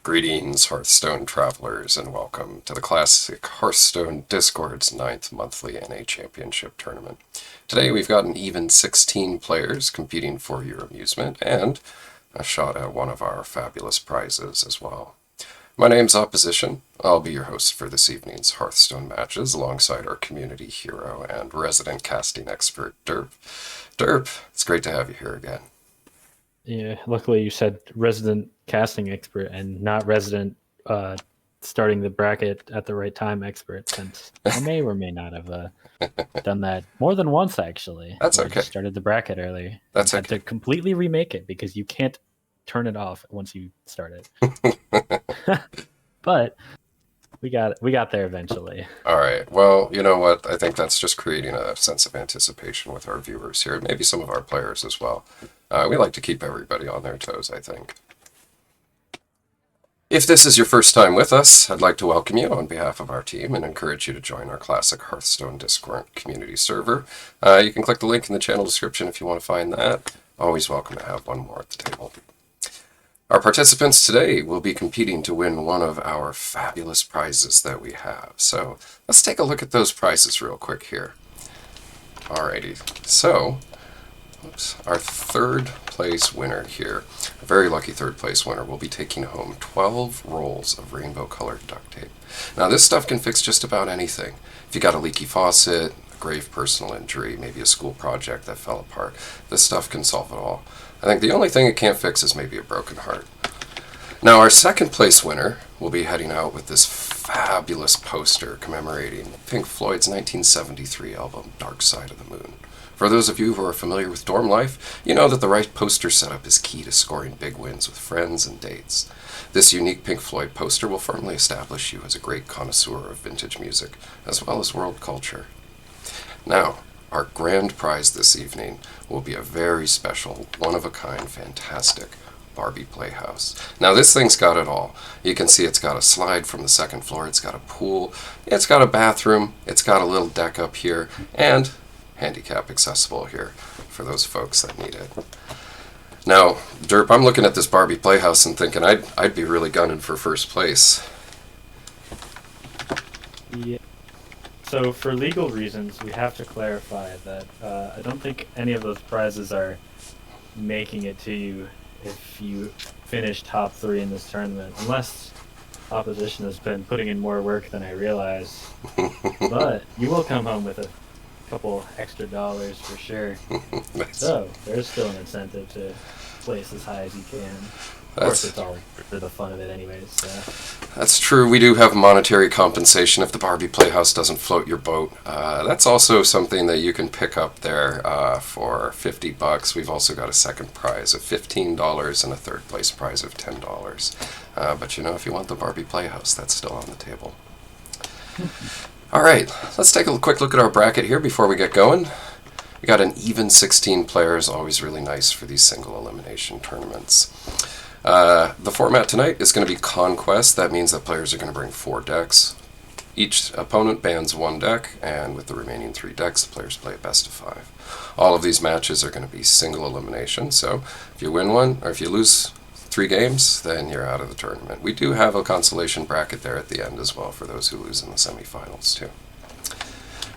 Greetings, Hearthstone travelers, and welcome to the classic Hearthstone Discord's 9th monthly NA Championship tournament. Today we've got an even 16 players competing for your amusement, and a shot at one of our fabulous prizes as well. My name's Opposition. I'll be your host for this evening's Hearthstone matches, alongside our community hero and resident casting expert, Derp. Derp, it's great to have you here again. Yeah, luckily you said resident casting expert and not resident starting the bracket at the right time expert, since I may or may not have done that more than once, actually. That's Where I okay. just started the bracket early and That's had okay. to completely remake it because you can't turn it off once you start it. But we got there eventually. All right. Well, you know what? I think that's just creating a sense of anticipation with our viewers here, maybe some of our players as well. We like to keep everybody on their toes, I think. If this is your first time with us, I'd like to welcome you on behalf of our team and encourage you to join our classic Hearthstone Discord community server. You can click the link in the channel description if you want to find that. Always welcome to have one more at the table. Our participants today will be competing to win one of our fabulous prizes that we have. So let's take a look at those prizes real quick here. Alrighty, so our third place winner here, a very lucky third place winner, will be taking home 12 rolls of rainbow colored duct tape. Now this stuff can fix just about anything. If you got a leaky faucet, a grave personal injury, maybe a school project that fell apart, this stuff can solve it all. I think the only thing it can't fix is maybe a broken heart. Now our second place winner will be heading out with this fabulous poster commemorating Pink Floyd's 1973 album, Dark Side of the Moon. For those of you who are familiar with dorm life, you know that the right poster setup is key to scoring big wins with friends and dates. This unique Pink Floyd poster will firmly establish you as a great connoisseur of vintage music, as well as world culture. Now, our grand prize this evening will be a very special, one-of-a-kind, fantastic Barbie Playhouse. Now this thing's got it all. You can see it's got a slide from the second floor, it's got a pool, it's got a bathroom, it's got a little deck up here, and handicap accessible here for those folks that need it. Now, Derp, I'm looking at this Barbie Playhouse and thinking I'd be really gunning for first place. Yeah. So for legal reasons, we have to clarify that I don't think any of those prizes are making it to you if you finish top 3 in this tournament, unless Opposition has been putting in more work than I realize. But you will come home with a couple extra dollars for sure. Nice. So there's still an incentive to place as high as you can. Of course, it's all for the fun of it anyways. So. That's true. We do have monetary compensation if the Barbie Playhouse doesn't float your boat. That's also something that you can pick up there for $50. We've also got a second prize of $15 and a third place prize of $10. But you know, if you want the Barbie Playhouse, that's still on the table. All right, let's take a quick look at our bracket here before we get going. We got an even 16 players, always really nice for these single elimination tournaments. The format tonight is going to be Conquest. That means that players are going to bring 4 decks. Each opponent bans 1 deck, and with the remaining 3 decks, the players play a best of 5. All of these matches are going to be single elimination, so if you win one, or if you lose 3 games, then you're out of the tournament. We do have a consolation bracket there at the end as well for those who lose in the semifinals too.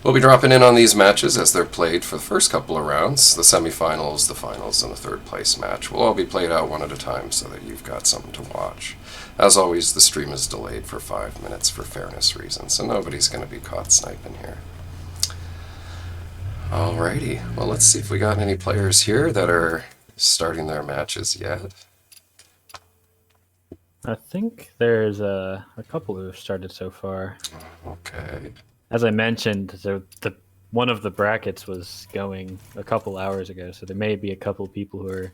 We'll be dropping in on these matches as they're played for the first couple of rounds. The semifinals, the finals, and the third place match will all be played out one at a time so that you've got something to watch. As always, the stream is delayed for 5 minutes for fairness reasons, so nobody's going to be caught sniping here. Alrighty, well let's see if we got any players here that are starting their matches yet. I think there's a couple who have started so far. Okay. As I mentioned, the one of the brackets was going a couple hours ago, so there may be a couple people who are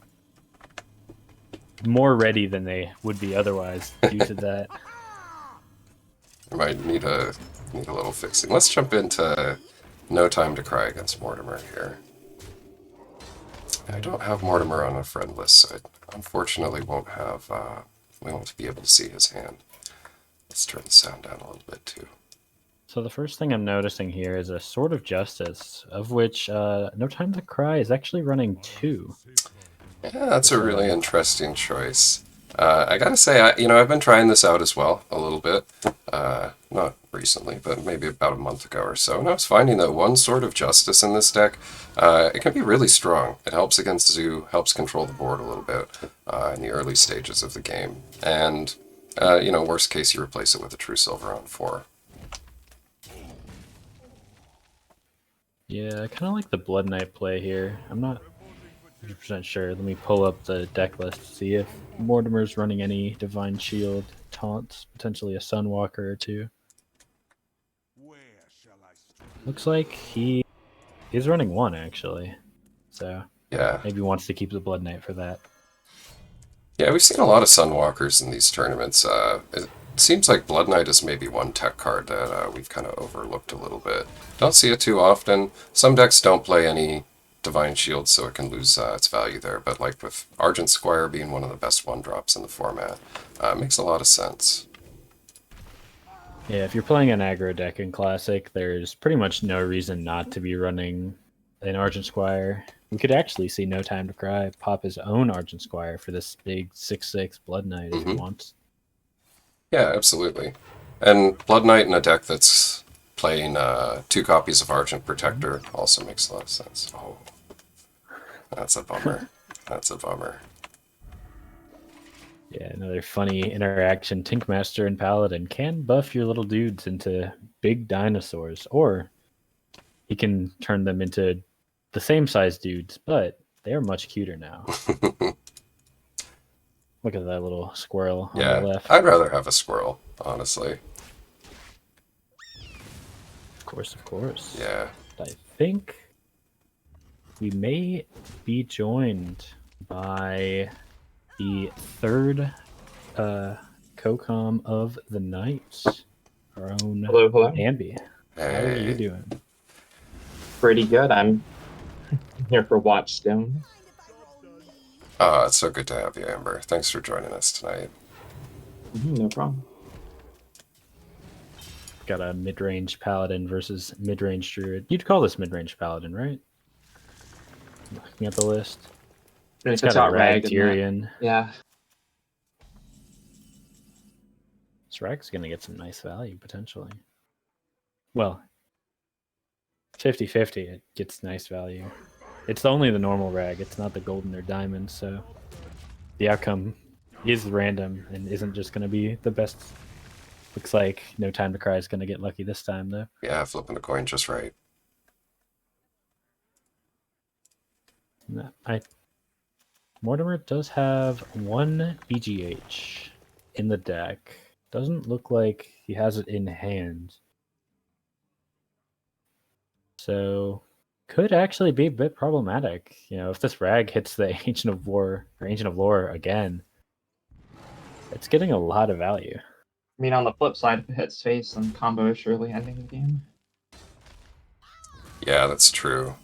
more ready than they would be otherwise due to that. I might need a little fixing. Let's jump into No Time to Cry against Mortimer here. I don't have Mortimer on a friend list, so I unfortunately won't have we won't be able to see his hand. Let's turn the sound down a little bit too. So the first thing I'm noticing here is a Sword of Justice, of which No Time to Cry is actually running 2. Yeah, that's a really interesting choice. I gotta say, I've been trying this out as well a little bit. Not recently, but maybe about a month ago or so. And I was finding that one Sword of Justice in this deck, it can be really strong. It helps against Zoo, helps control the board a little bit in the early stages of the game. And, worst case, you replace it with a True Silver on 4. Yeah, I kind of like the Blood Knight play here. I'm not 100% sure. Let me pull up the deck list to see if Mortimer's running any Divine Shield, taunts, potentially a Sunwalker or two. Looks like he is running one, actually. So Yeah. maybe wants to keep the Blood Knight for that. Yeah, we've seen a lot of Sunwalkers in these tournaments. It seems like Blood Knight is maybe one tech card that we've kind of overlooked a little bit. Don't see it too often. Some decks don't play any Divine Shield, so it can lose its value there. But like with Argent Squire being one of the best one-drops in the format, makes a lot of sense. Yeah, if you're playing an aggro deck in Classic, there's pretty much no reason not to be running an Argent Squire. We could actually see No Time to Cry pop his own Argent Squire for this big 6/6 Blood Knight if he wants. Yeah, absolutely. And Blood Knight in a deck that's playing 2 copies of Argent Protector also makes a lot of sense. Oh, that's a bummer. That's a bummer. Yeah, another funny interaction. Tinkmaster and Paladin can buff your little dudes into big dinosaurs, or he can turn them into the same size dudes, but they're much cuter now. Look at that little squirrel on the Yeah, left. I'd rather have a squirrel, honestly. Of course, of course. Yeah. I think we may be joined by the third co-com of the night, our own Hello, hello. Ambi. How are you Hey. doing? Pretty good. I'm here for Watchstone. Oh, it's so good to have you, Amber. Thanks for joining us tonight. No problem. Got a mid-range paladin versus mid-range druid. You'd call this mid-range paladin, right? Looking at the list. It's got got a Rag Rag in that. Tyrion. Yeah. This Rag's going to get some nice value, potentially. Well, 50-50, it gets nice value. It's only the normal Rag. It's not the golden or diamond, so the outcome is random and isn't just going to be the best. Looks like No Time to Cry is going to get lucky this time, though. Yeah, flipping the coin just right. No, Mortimer does have one BGH in the deck. Doesn't look like he has it in hand. So could actually be a bit problematic. If this Rag hits the Ancient of War or Ancient of Lore again, it's getting a lot of value. I mean, on the flip side, if it hits face, then combo is surely ending the game. Yeah, that's true.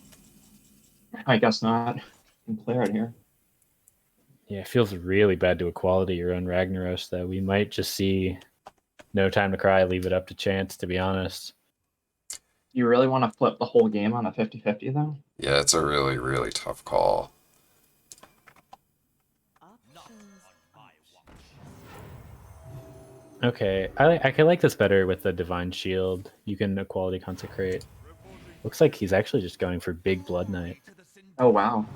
I guess not. You can clear it here. Yeah, it feels really bad to equality your own Ragnaros, though. We might just see No Time to Cry, leave it up to chance, to be honest. You really want to flip the whole game on a 50-50, though? Yeah, it's a really, really tough call. Okay, I can like this better with the Divine Shield. You can equality consecrate. Looks like he's actually just going for big Blood Knight. Oh, wow.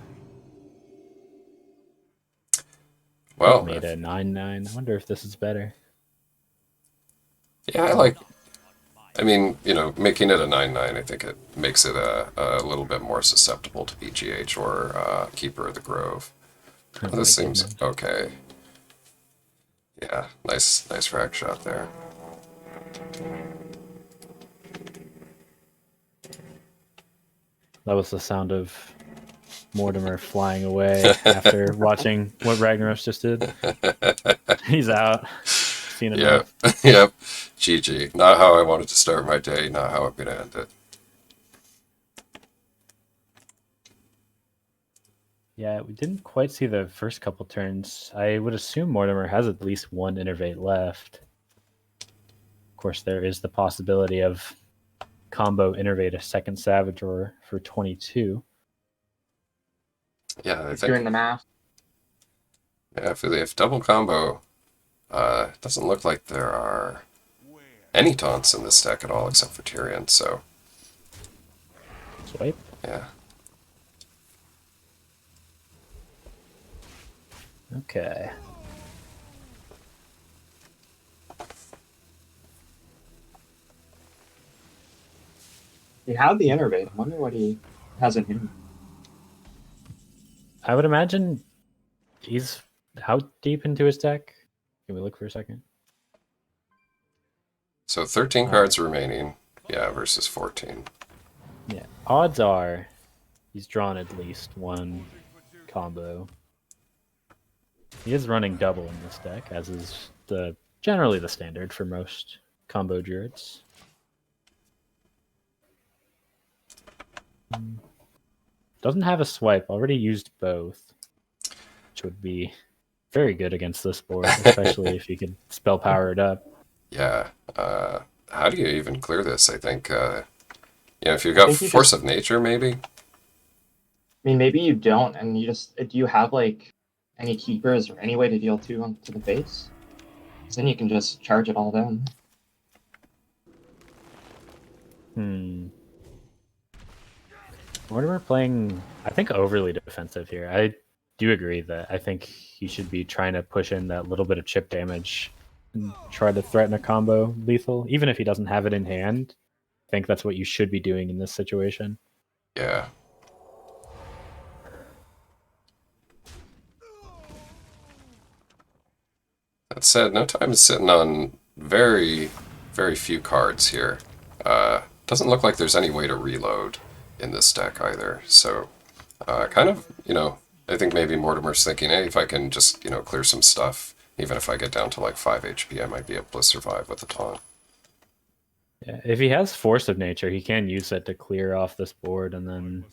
Well, Made a 9/9. I wonder if this is better. yeah, making it a 9/9, I think it makes it a little bit more susceptible to BGH or Keeper of the Grove. Oh, This my seems goodness. okay. Yeah, nice Rag shot there. That was the sound of Mortimer flying away after watching what Ragnaros just did. He's out. Seen enough. Yep, yep. GG. Not how I wanted to start my day, not how I'm going to end it. Yeah, we didn't quite see the first couple turns. I would assume Mortimer has at least one Innervate left. Of course, there is the possibility of combo Innervate a second Savage for 22. Yeah, I If you're in think the math. Yeah, if double combo, it doesn't look like there are any taunts in this deck at all except for Tyrion, so Swipe. yeah. Okay. He had the innervate. I wonder what he has in him. I would imagine he's how deep into his deck? Can we look for a second? So 13 All cards right. remaining, yeah, versus 14. Yeah. Odds are he's drawn at least one combo. He is running double in this deck, as is generally the standard for most combo druids. Doesn't have a swipe. Already used both, which would be very good against this board, especially if you could spell power it up. Yeah. How do you even clear this? I think, if you've I got think you Force just. of Nature, maybe? I mean, maybe you don't, and you just. Do you have like any keepers or any way to deal two onto the base? 'Cause then you can just charge it all down. Mortimer playing, I think, overly defensive here. I do agree that I think he should be trying to push in that little bit of chip damage and try to threaten a combo lethal, even if he doesn't have it in hand. I think that's what you should be doing in this situation. Yeah. That said, No Time is sitting on very, very few cards here. Doesn't look like there's any way to reload in this deck either. So, kind of, I think maybe Mortimer's thinking, hey, if I can just, clear some stuff, even if I get down to like 5 HP, I might be able to survive with a taunt. Yeah, if he has Force of Nature, he can use that to clear off this board, and then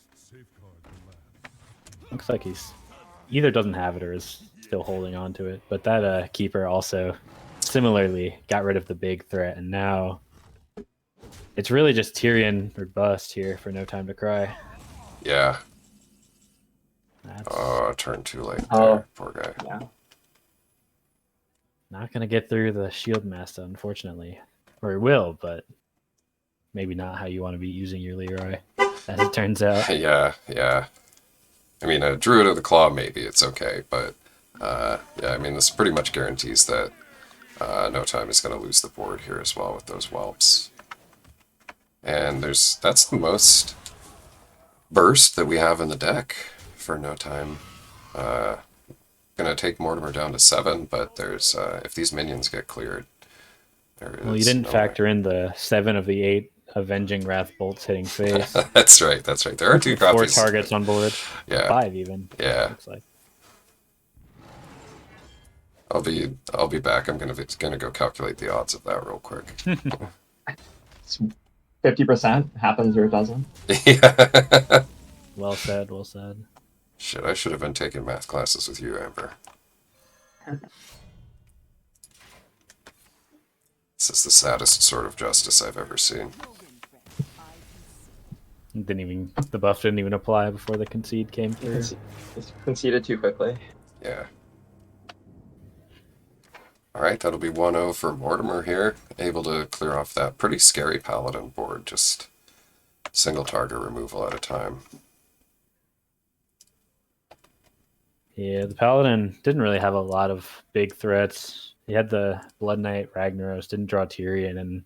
looks like he's either doesn't have it or is still holding on to it. But that keeper also similarly got rid of the big threat, and now it's really just Tyrion or bust here for No Time to Cry. Yeah. That's Oh, turn too late Oh. there. Poor guy. Yeah. not going to get through the Shield Master, unfortunately. Or he will, but maybe not how you want to be using your Leroy, as it turns out. Yeah. I mean, a Druid of the Claw, maybe it's okay, but yeah, I mean, this pretty much guarantees that No Time is going to lose the board here as well with those whelps. And that's the most burst that we have in the deck for No Time. Gonna take Mortimer down to 7, but there's if these minions get cleared, there is. Well, you didn't no factor way. in the 7 of the 8 Avenging Wrath bolts hitting face. That's right. There are 2 4 copies. targets on board. Yeah. 5 even. Yeah. Looks like. I'll be back. I'm gonna go calculate the odds of that real quick. 50% happens or it doesn't. Yeah. Well said. Well said. Shit, I should have been taking math classes with you, Amber. This is the saddest sort of justice I've ever seen. The buff didn't even apply before the concede came through. It's conceded too quickly. Yeah. Alright, that'll be 1-0 for Mortimer here. Able to clear off that pretty scary Paladin board, just single target removal at a time. Yeah, the Paladin didn't really have a lot of big threats. He had the Blood Knight Ragnaros, didn't draw Tyrion, and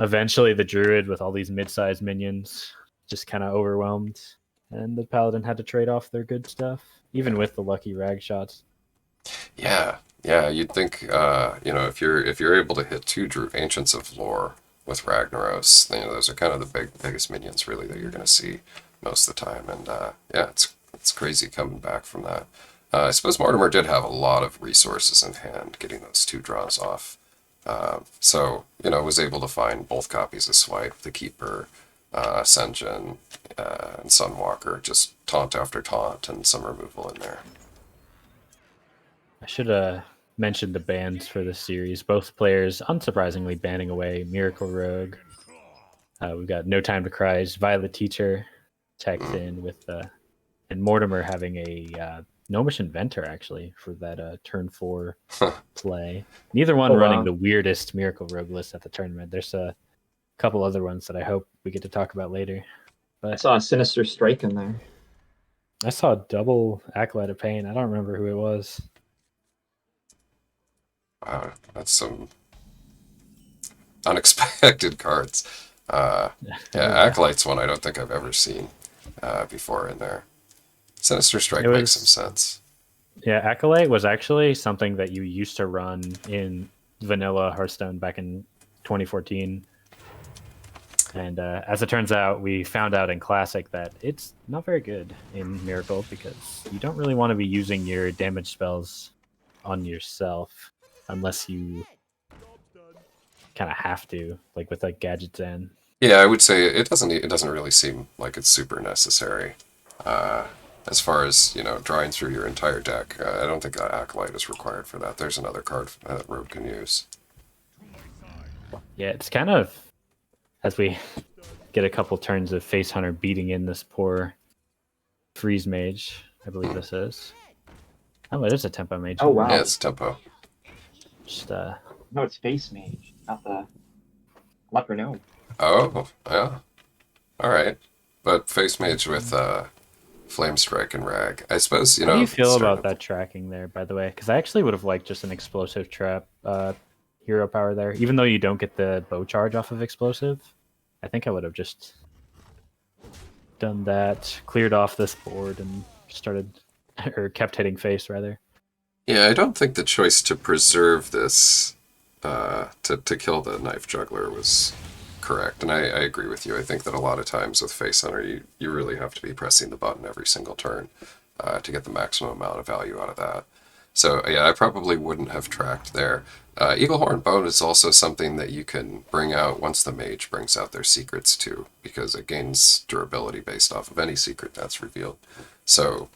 eventually the Druid with all these mid-sized minions just kind of overwhelmed, and the Paladin had to trade off their good stuff, even with the lucky rag shots. Yeah, you'd think, if you're able to hit 2 Ancients of Lore with Ragnaros, those are kind of the biggest minions really that you're going to see most of the time, and yeah, it's crazy coming back from that. I suppose Mortimer did have a lot of resources in hand getting those 2 draws off. So, was able to find both copies of Swipe, the Keeper, Sen'jin, and Sunwalker, just taunt after taunt and some removal in there. I should have mentioned the bans for this series. Both players, unsurprisingly, banning away Miracle Rogue. We've got No Time to Cry's Violet Teacher checked in with, and Mortimer having a Gnomish Inventor actually for that turn 4 play. Neither one Oh, running wow. the weirdest Miracle Rogue list at the tournament. There's a couple other ones that I hope we get to talk about later. I But saw a Sinister Strike in there. I saw double Acolyte of Pain. I don't remember who it was. Wow, that's some unexpected cards. Yeah, Oh yeah, Acolyte's one I don't think I've ever seen before in there. Sinister it Strike makes some was. sense. Yeah, Acolyte was actually something that you used to run in vanilla Hearthstone back in 2014. And as it turns out, we found out in Classic that it's not very good in Miracle because you don't really want to be using your damage spells on yourself unless you kind of have to, like with like Gadget Zen. Yeah, I would say it doesn't really seem like it's super necessary. Uh, as far as, drawing through your entire deck, I don't think that Acolyte is required for that. There's another card that Rogue can use. Yeah, it's kind of as we get a couple turns of Face Hunter beating in this poor Freeze Mage, I believe this is. Oh, it is a Tempo Mage. Oh, Yeah, wow. it's tempo. Just No, it's Face Mage, not the Leper Gnome. Oh, yeah. All right. But Face Mage with Flame Strike and Rag. I suppose, how do you feel starting about that tracking there, by the way? Because I actually would have liked just an Explosive Trap hero power there. Even though you don't get the bow charge off of Explosive, I think I would have just done that, cleared off this board, and started, or kept hitting face, rather. Yeah, I don't think the choice to preserve this, to kill the Knife Juggler was correct. And I agree with you. I think that a lot of times with Face Hunter, you really have to be pressing the button every single turn to get the maximum amount of value out of that. So, yeah, I probably wouldn't have tracked there. Eaglehorn Bone is also something that you can bring out once the mage brings out their secrets too, because it gains durability based off of any secret that's revealed. So,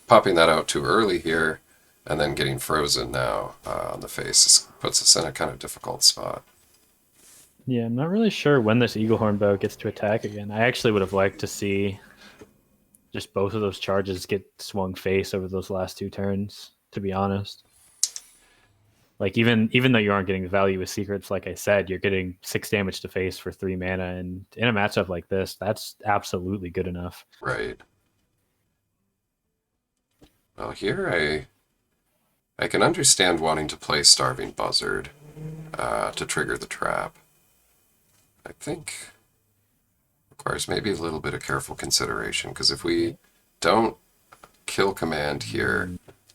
popping that out too early here and then getting frozen now on the face puts us in a kind of difficult spot. Yeah, I'm not really sure when this Eaglehorn bow gets to attack again. I actually would have liked to see just both of those charges get swung face over those last 2 turns, to be honest. Like even though you aren't getting the value with secrets, like I said, you're getting 6 damage to face for 3 mana, and in a matchup like this, that's absolutely good enough. Right. Well, here I can understand wanting to play Starving Buzzard to trigger the trap. I think requires maybe a little bit of careful consideration, because if we don't kill command here,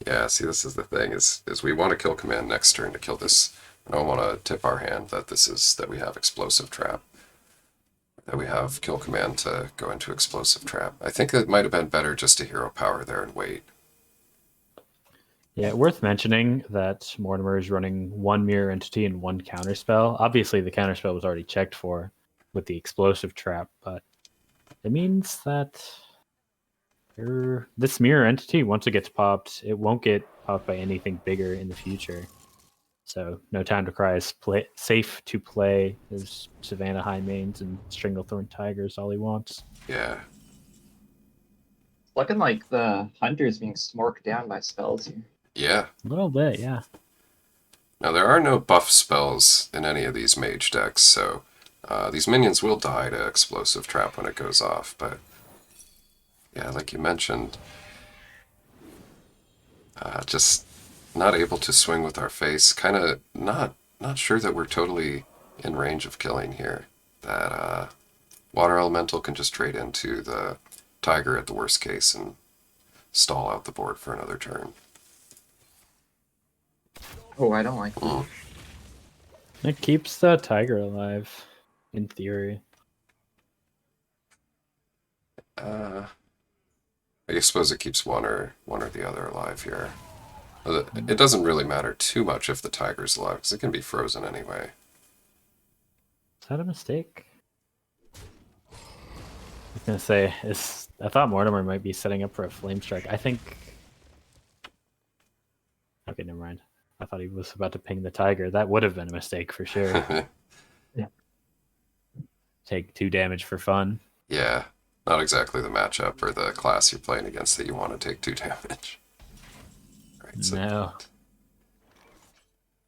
yeah, see, this is the thing, is we want to kill command next turn to kill this. I don't want to tip our hand that we have explosive trap, that we have kill command to go into explosive trap. I think it might have been better just to hero power there and wait. Yeah, worth mentioning that Mortimer is running 1 mirror entity and 1 counterspell. Obviously, the counterspell was already checked for with the explosive trap, but it means that this mirror entity, once it gets popped, it won't get popped by anything bigger in the future. So No Time to Cry is safe to play his Savannah High Mains and Stranglethorn Tigers all he wants. Yeah. It's looking like the Hunter's being smorked down by spells here. Yeah. A little bit, yeah. Now, there are no buff spells in any of these mage decks, so these minions will die to explosive trap when it goes off, but yeah, like you mentioned, just not able to swing with our face. Kind of not sure that we're totally in range of killing here. That water elemental can just trade into the tiger at the worst case and stall out the board for another turn. Oh, I don't like that. Mm. It keeps the tiger alive, in theory. I suppose it keeps one or the other alive here. It doesn't really matter too much if the tiger's alive, because it can be frozen anyway. Is that a mistake? I was gonna say, I thought Mortimer might be setting up for a flame strike. I think. Okay, never mind. I thought he was about to ping the tiger. That would have been a mistake for sure. Yeah. Take 2 damage for fun. Yeah, not exactly the matchup or the class you're playing against that you want to take 2 damage. Alright, so, No.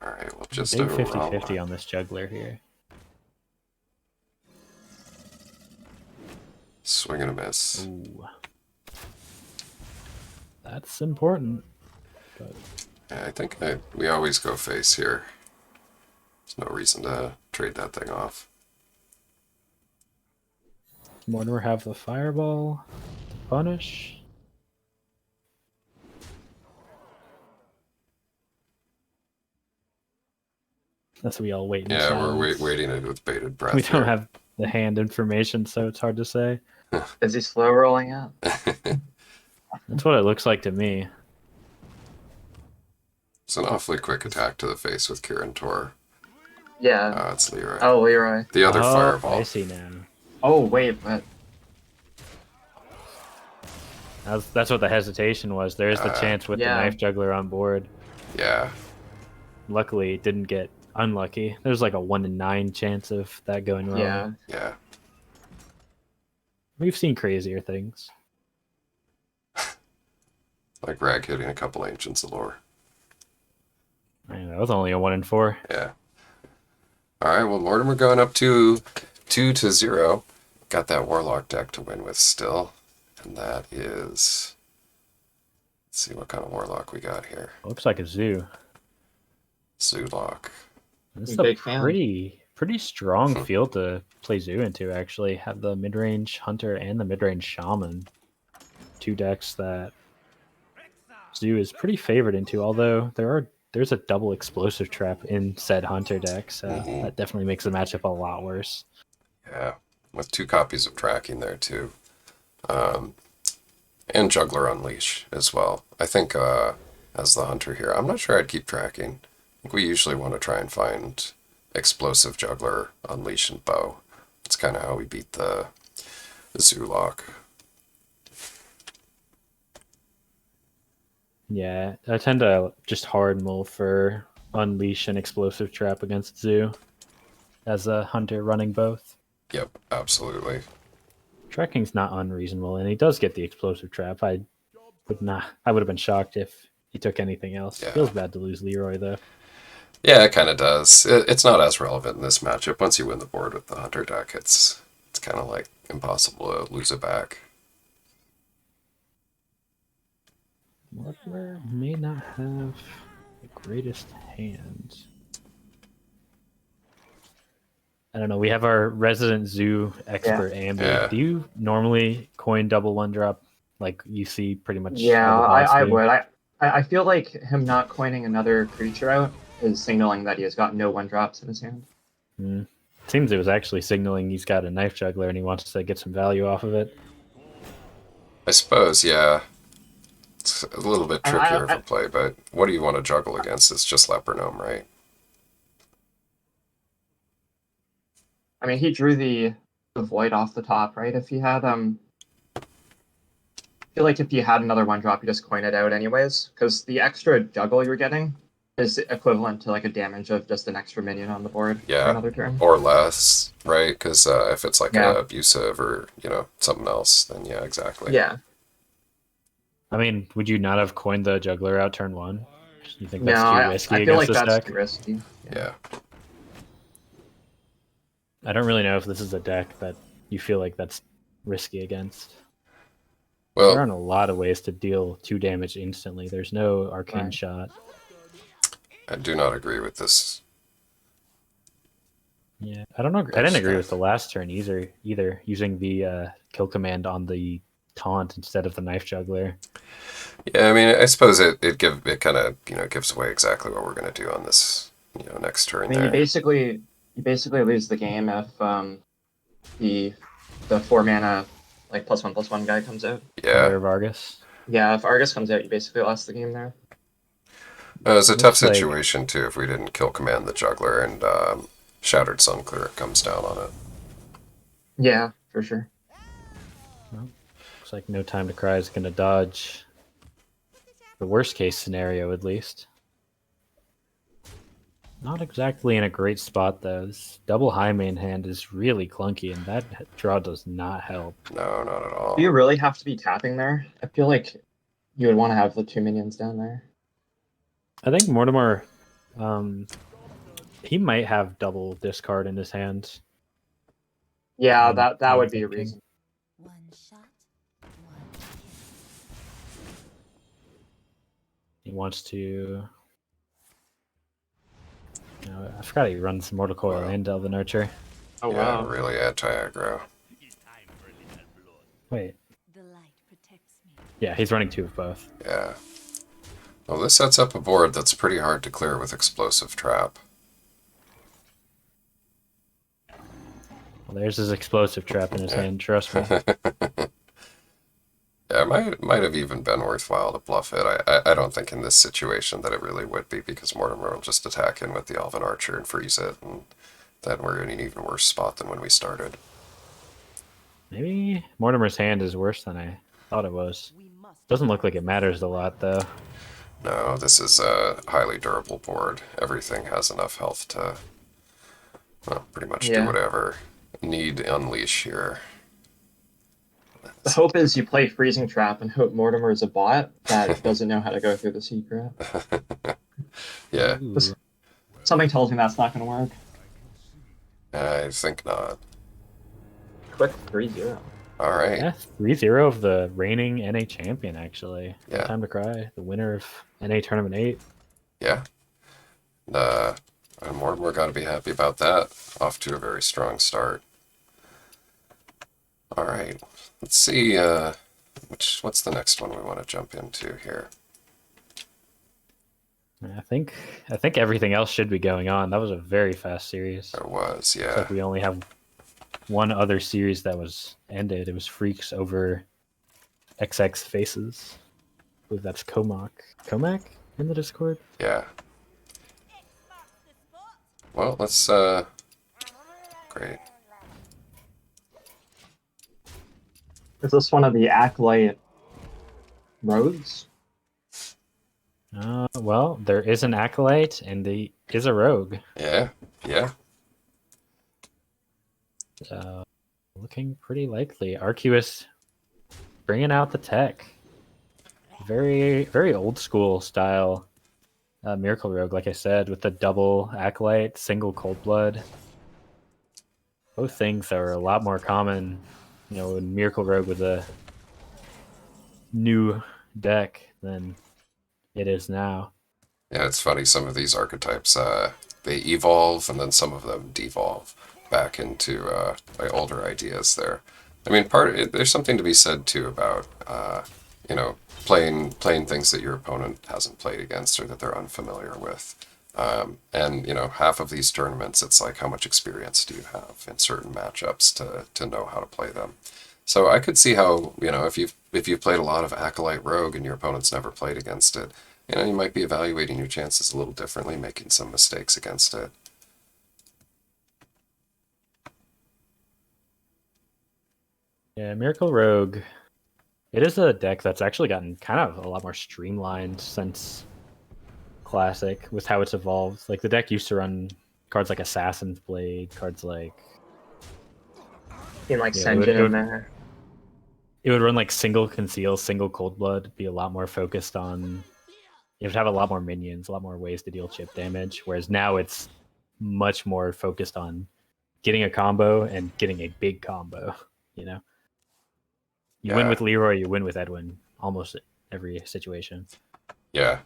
alright, well, just Big a 50-50 on this juggler here. swing and a miss. Ooh. That's important. But Yeah, I think we always go face here. There's no reason to trade that thing off. Mortimer have the fireball to punish. That's what we all wait in Yeah, silence. we're waiting with bated breath. We don't here. have the hand information, so it's hard to say. Is he slow rolling out? That's what it looks like to me. It's an awfully quick attack to the face with Kieran Tor. Yeah. It's Leroy. Oh, Leroy. The other Oh, fireball. I see now. Oh, wait, but That's what the hesitation was. There's the chance with yeah. the knife juggler on board. Yeah. Luckily, it didn't get unlucky. There's like a 1 in 9 chance of that going wrong. Yeah. Yeah. We've seen crazier things. Like Rag hitting a couple ancients of lore. I mean, that was only a 1 in 4. Yeah. Alright, well, Mortimer going up to 2-0. Got that Warlock deck to win with still. And that is... Let's see what kind of Warlock we got here. Looks like a zoo. Zoolock. This is Big a fan. pretty strong field to play zoo into, actually. Have the mid-range hunter and the mid-range shaman. 2 decks that zoo is pretty favored into, although there's a double explosive trap in said hunter deck, so that definitely makes the matchup a lot worse. Yeah. With 2 copies of tracking there, too. And Juggler Unleash as well. I think as the hunter here, I'm not sure I'd keep tracking. I think we usually want to try and find Explosive Juggler, Unleash, and Bow. That's kind of how we beat the Zoolock. Yeah, I tend to just hard mull for Unleash and Explosive Trap against Zoo as a hunter running both. Yep, absolutely. Tracking's not unreasonable, and he does get the Explosive Trap. I would have been shocked if he took anything else. Yeah. Feels bad to lose Leroy, though. Yeah, it kind of does. It's not as relevant in this matchup. Once you win the board with the hunter deck, it's kind of like impossible to lose it back. Mortimer may not have the greatest hand. I don't know. We have our resident zoo expert, Ambi. Yeah. Do you normally coin double 1-drop like you see pretty much? Yeah, all the bots I do? would. I feel like him not coining another creature out is signaling that he has got no 1-drops in his hand. Seems it was actually signaling he's got a knife juggler and he wants to get some value off of it. I suppose, yeah. It's a little bit trickier of a play, but what do you want to juggle against? It's just Leper Gnome, right? I mean, he drew the void off the top, right? If he had I feel like if you had another 1-drop, you just coin it out anyways, because the extra juggle you're getting is equivalent to like a damage of just an extra minion on the board for Yeah, another turn. or less, right? Because if it's like Yeah. abusive or, something else, then yeah, exactly. Yeah. I mean, would you not have coined the juggler out turn 1? You think No, that's too risky I feel like against this that's deck? too risky. Yeah. I don't really know if this is a deck that you feel like that's risky against. There Well, aren't a lot of ways to deal 2 damage instantly. There's no arcane Right. shot. I do not agree with this. Yeah, I don't know. I didn't agree with the last turn either using the kill command on the taunt instead of the knife juggler. Yeah, I mean, I suppose it kind of gives away exactly what we're gonna do on this next turn I mean, there. you basically lose the game if the 4-mana like +1/+1 guy comes out. Yeah, Or Vargas. Yeah, if Argus comes out, you basically lost the game there. it was a tough Looks like- situation too if we didn't kill command the juggler and Shattered Sun Cleric comes down on it. Yeah, for sure. Looks like No Time to Cry is going to dodge the worst case scenario, at least. Not exactly in a great spot, though. This double high main hand is really clunky, and that draw does not help. No, not at all. Do you really have to be tapping there? I feel like you would want to have the 2 minions down there. I think Mortimer, he might have double discard in his hand. Yeah, I'm that would be a thinking. reason. One shot, one kill. He wants to. I forgot he runs Mortal Coil Wow. and Delvin Archer. Oh Yeah, wow. really anti-aggro. Wait. The light protects me. Yeah, he's running 2 of both. Yeah. Well, this sets up a board that's pretty hard to clear with Explosive Trap. Well, there's his explosive trap in his hand, trust me. Yeah, it might have even been worthwhile to bluff it. I don't think in this situation that it really would be, because Mortimer will just attack in with the Elven Archer and freeze it, and then we're in an even worse spot than when we started. Maybe Mortimer's hand is worse than I thought it was. Doesn't look like it matters a lot, though. No, this is a highly durable board. Everything has enough health to, well, pretty much do Yeah. whatever need unleash here. The hope is you play Freezing Trap and hope Mortimer is a bot that doesn't know how to go through the secret. Yeah, Ooh. Something tells me that's not going to work. I think not. Quick 3-0. All right. Yeah, 3-0 of the reigning NA champion, actually. No Yeah. time to cry. The winner of NA Tournament 8. Yeah. Mortimer got to be happy about that. Off to a very strong start. All right. Let's see. What's the next one we want to jump into here? I think everything else should be going on. That was a very fast series. There was, It's yeah. like we only have one other series that was ended. It was Freaks over XX Faces. I believe that's Comac. Comac in the Discord? Yeah. Well, let's, great. Is this one of the Acolyte roads? Well, there is an Acolyte and there is a Rogue. Yeah, yeah. Looking pretty likely. Arcuous bringing out the tech. Very, very old school style Miracle Rogue, like I said, with the double Acolyte, single Cold Blood. Both things are a lot more common, in Miracle Rogue with a new deck than it is now. Yeah, it's funny. Some of these archetypes, they evolve and then some of them devolve back into my older ideas there. I mean, there's something to be said too about, playing things that your opponent hasn't played against or that they're unfamiliar with. And half of these tournaments, it's like, how much experience do you have in certain matchups to know how to play them? So I could see how, if you've played a lot of Acolyte Rogue and your opponent's never played against it, you might be evaluating your chances a little differently, making some mistakes against it. Yeah, Miracle Rogue. It is a deck that's actually gotten kind of a lot more streamlined since Classic with how it's evolved. Like the deck used to run cards like Assassin's Blade, cards like In like Yeah, Senjin in there. it would run like single Conceal, single Cold Blood, be a lot more focused on. You have to have a lot more minions, a lot more ways to deal chip damage. Whereas now it's much more focused on getting a combo and getting a big combo. You win Yeah. with Leroy, you win with Edwin, almost every situation. Yeah.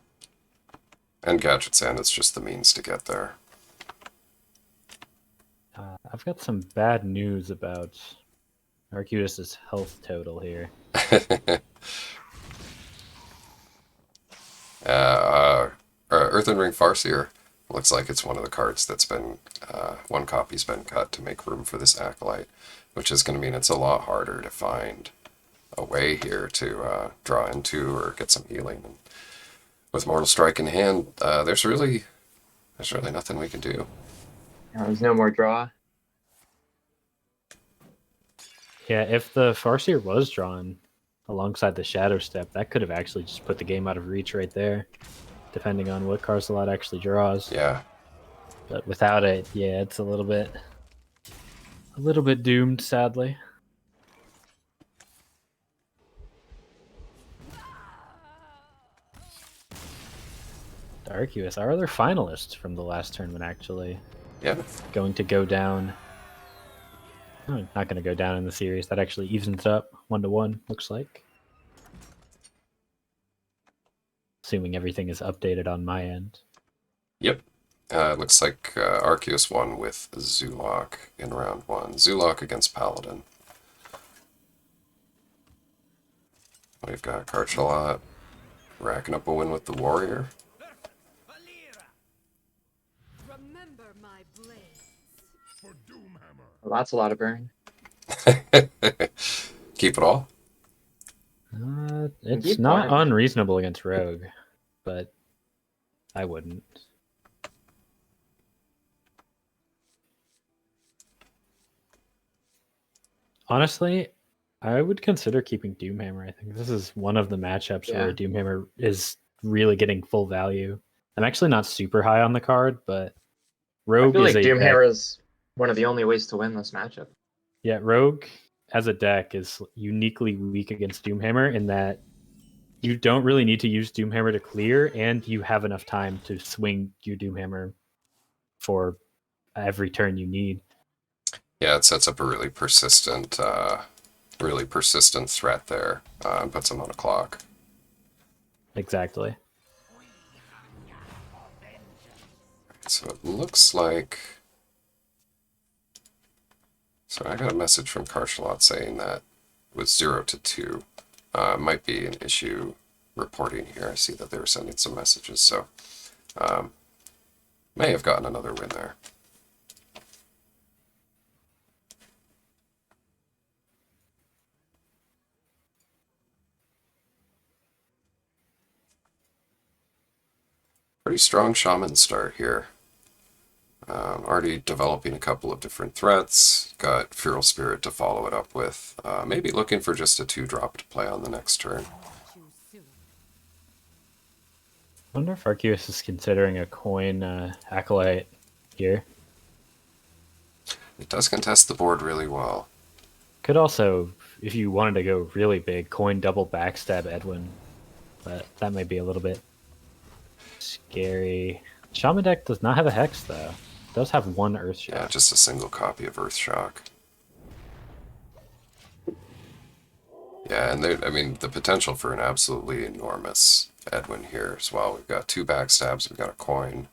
And Gadget's End, it's just the means to get there. I've got some bad news about Arcutus's health total here. Earthen Ring Farseer looks like it's one of the cards that's been, one copy's been cut to make room for this Acolyte, which is going to mean it's a lot harder to find a way here to draw into or get some healing. And with Mortal Strike in hand, there's really nothing we can do. There's no more draw. Yeah, if the Farseer was drawn alongside the Shadow Step, that could have actually just put the game out of reach right there, depending on what Carcelot actually draws. Yeah. But without it, yeah, it's a little bit doomed, sadly. Arceus, our other finalist from the last tournament, actually, Yeah. going to go down. Oh, not going to go down in the series. That actually evens up 1-1, looks like. Assuming everything is updated on my end. Yep. Looks like Arceus won with Zulok in round 1. Zulok against Paladin. We've got Karchalot racking up a win with the Warrior. Remember my blades. Well, that's a lot of burn. Keep it all. It's Keep not firing. unreasonable against Rogue, but I wouldn't. Honestly, I would consider keeping Doomhammer. I think this is one of the matchups Yeah. where Doomhammer is really getting full value. I'm actually not super high on the card, but I Rogue feel is like a deck. Doomhammer is one of the only ways to win this matchup. Yeah, Rogue as a deck is uniquely weak against Doomhammer in that you don't really need to use Doomhammer to clear, and you have enough time to swing your Doomhammer for every turn you need. Yeah, it sets up a really persistent threat there. And puts him on a clock. Exactly. So it looks like... So I got a message from Karchalot saying that with 0 to 2 might be an issue reporting here. I see that they were sending some messages, so may have gotten another win there. Pretty strong Shaman start here. Already developing a couple of different threats. Got Feral Spirit to follow it up with. Maybe looking for just a 2-drop to play on the next turn. Too soon. I wonder if Arceus is considering a coin Acolyte here. It does contest the board really well. Could also, if you wanted to go really big, coin double backstab Edwin. But that might be a little bit scary. Shaman deck does not have a Hex, though. It does have one Earth Shock. Yeah, just a single copy of Earthshock. Yeah, and I mean, the potential for an absolutely enormous Edwin here as well. We've got 2 backstabs, we've got a coin.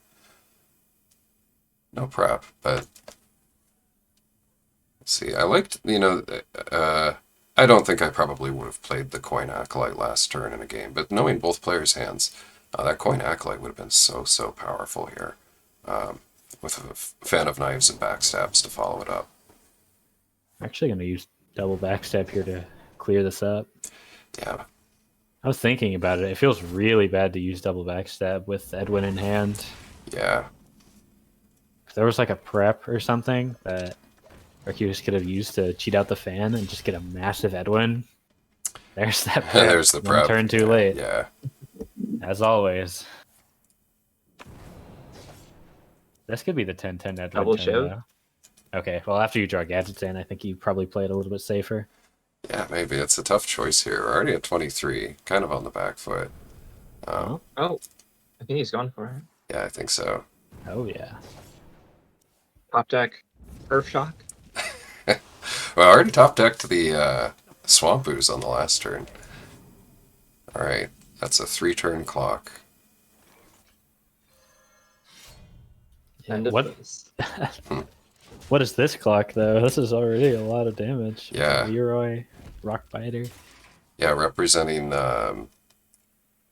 No prep, but... Let's see, I liked, I don't think I probably would have played the coin Acolyte last turn in a game, but knowing both players' hands, that coin Acolyte would have been so powerful here. With a fan of knives and backstabs to follow it up. I'm actually going to use double backstab here to clear this up. Yeah. I was thinking about it. It feels really bad to use double backstab with Edwin in hand. Yeah. If there was like a prep or something that Arceus could have used to cheat out the fan and just get a massive Edwin, there's that prep. There's the One prep. turn too late. Yeah. As always. This could be the 10-10 Edwin Double turn, show? though. Okay, well, after you draw gadgets in, I think you probably play it a little bit safer. Yeah, maybe. It's a tough choice here. We're already at 23, kind of on the back foot. Oh, Oh, I think he's gone for it. Yeah, I think so. oh yeah. Top deck, Earth Shock. Well, I already top decked the Swamp Ooze on the last turn. Alright, that's a 3-turn clock. End of What? this. What is this clock, though? This is already a lot of damage. Yeah. Leroy, Rockbiter. Yeah, representing, let's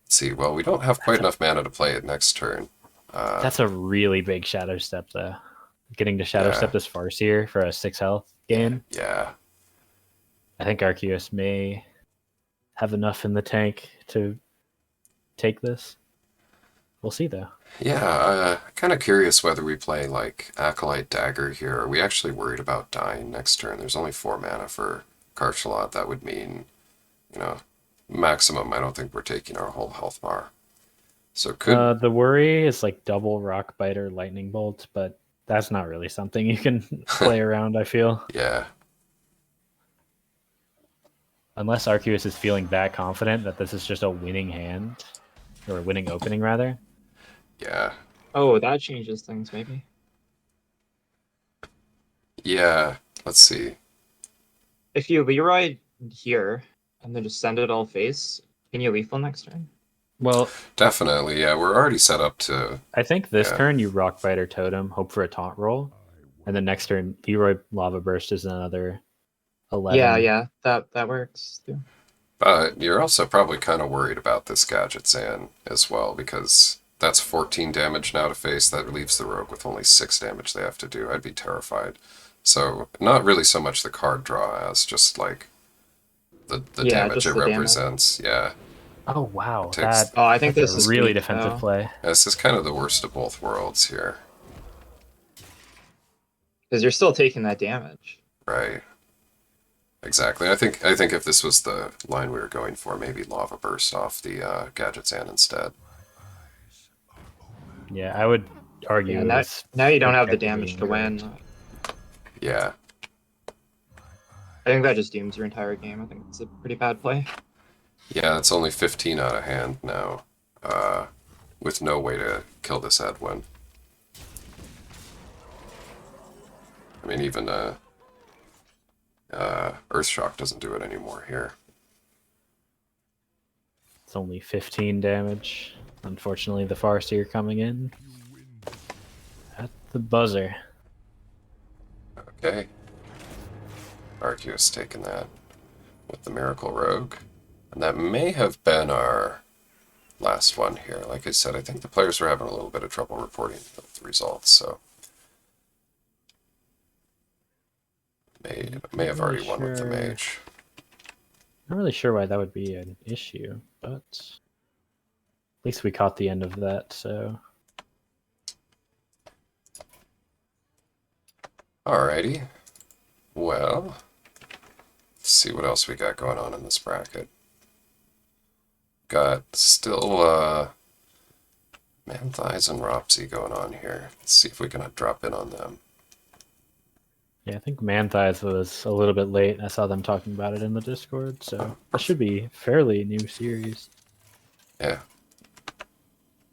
see, well, we don't have quite enough mana to play it next turn. That's a really big Shadow Step, though. Getting to Shadow Yeah. Step this Farseer for a 6 health game. Yeah. I think Arceus may have enough in the tank to take this. We'll see, though. Yeah, kind of curious whether we play, like, Acolyte Dagger here. Are we actually worried about dying next turn? There's only 4 mana for Karchalot. That would mean, maximum, I don't think we're taking our whole health bar. So it could... The worry is like double Rockbiter Lightning Bolt, but that's not really something you can play around, I feel. Yeah. Unless Arceus is feeling that confident that this is just a winning hand, or a winning opening, rather. Yeah. Oh, that changes things, maybe. Yeah. Let's see. If you Leroy here and then just send it all face, can you lethal next turn? Well, Definitely. Yeah, we're already set up to. I think this Yeah. turn you Rock Biter Totem, hope for a taunt roll, and then next turn Leroy Lava Burst is another 11. Yeah, that works too. But you're also probably kind of worried about this Gadget Zan as well, because that's 14 damage now to face. That leaves the rogue with only 6 damage they have to do. I'd be terrified. So, not really so much the card draw as just like the Yeah, damage just it the damage. represents. Yeah. Oh wow, Takes, Oh, I think that's a this is really weak defensive though, play. this is kind of the worst of both worlds here. because you're still taking that damage. Right. Exactly. I think if this was the line we were going for, maybe Lava Burst off the Gadget Zan instead. Yeah, I would argue Yeah, it was now you don't have the objectively damage to incorrect. win. Yeah. I think that just dooms your entire game. I think it's a pretty bad play. Yeah, it's only 15 out of hand now, with no way to kill this Edwin. I mean, even Earthshock doesn't do it anymore here. It's only 15 damage. Unfortunately, the Farseer coming in at the buzzer. Okay. Arceus taking that with the Miracle Rogue. And that may have been our last one here. Like I said, I think the players were having a little bit of trouble reporting the results, so may have already won with the mage. Not really sure why that would be an issue, but at least we caught the end of that, so Alrighty. Well, let's see what else we got going on in this bracket. Got still Manthies and Ropsy going on here. Let's see if we can drop in on them. yeah, I think Manthies was a little bit late. I saw them talking about it in the Discord, so it should be fairly new series. Yeah.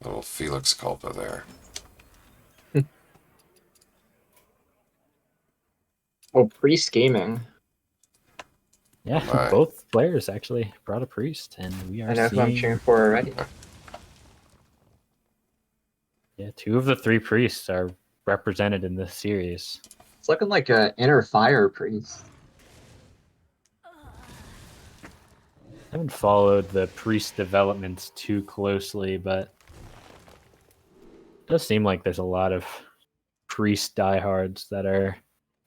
Little Felix Culpa there. Oh, Priest Gaming. Yeah, Oh my. both players actually brought a priest, and we are I know who I'm seeing cheering for already. yeah, 2 of the 3 priests are represented in this series. It's looking like a inner fire priest. I haven't followed the priest developments too closely, but it does seem like there's a lot of priest diehards that are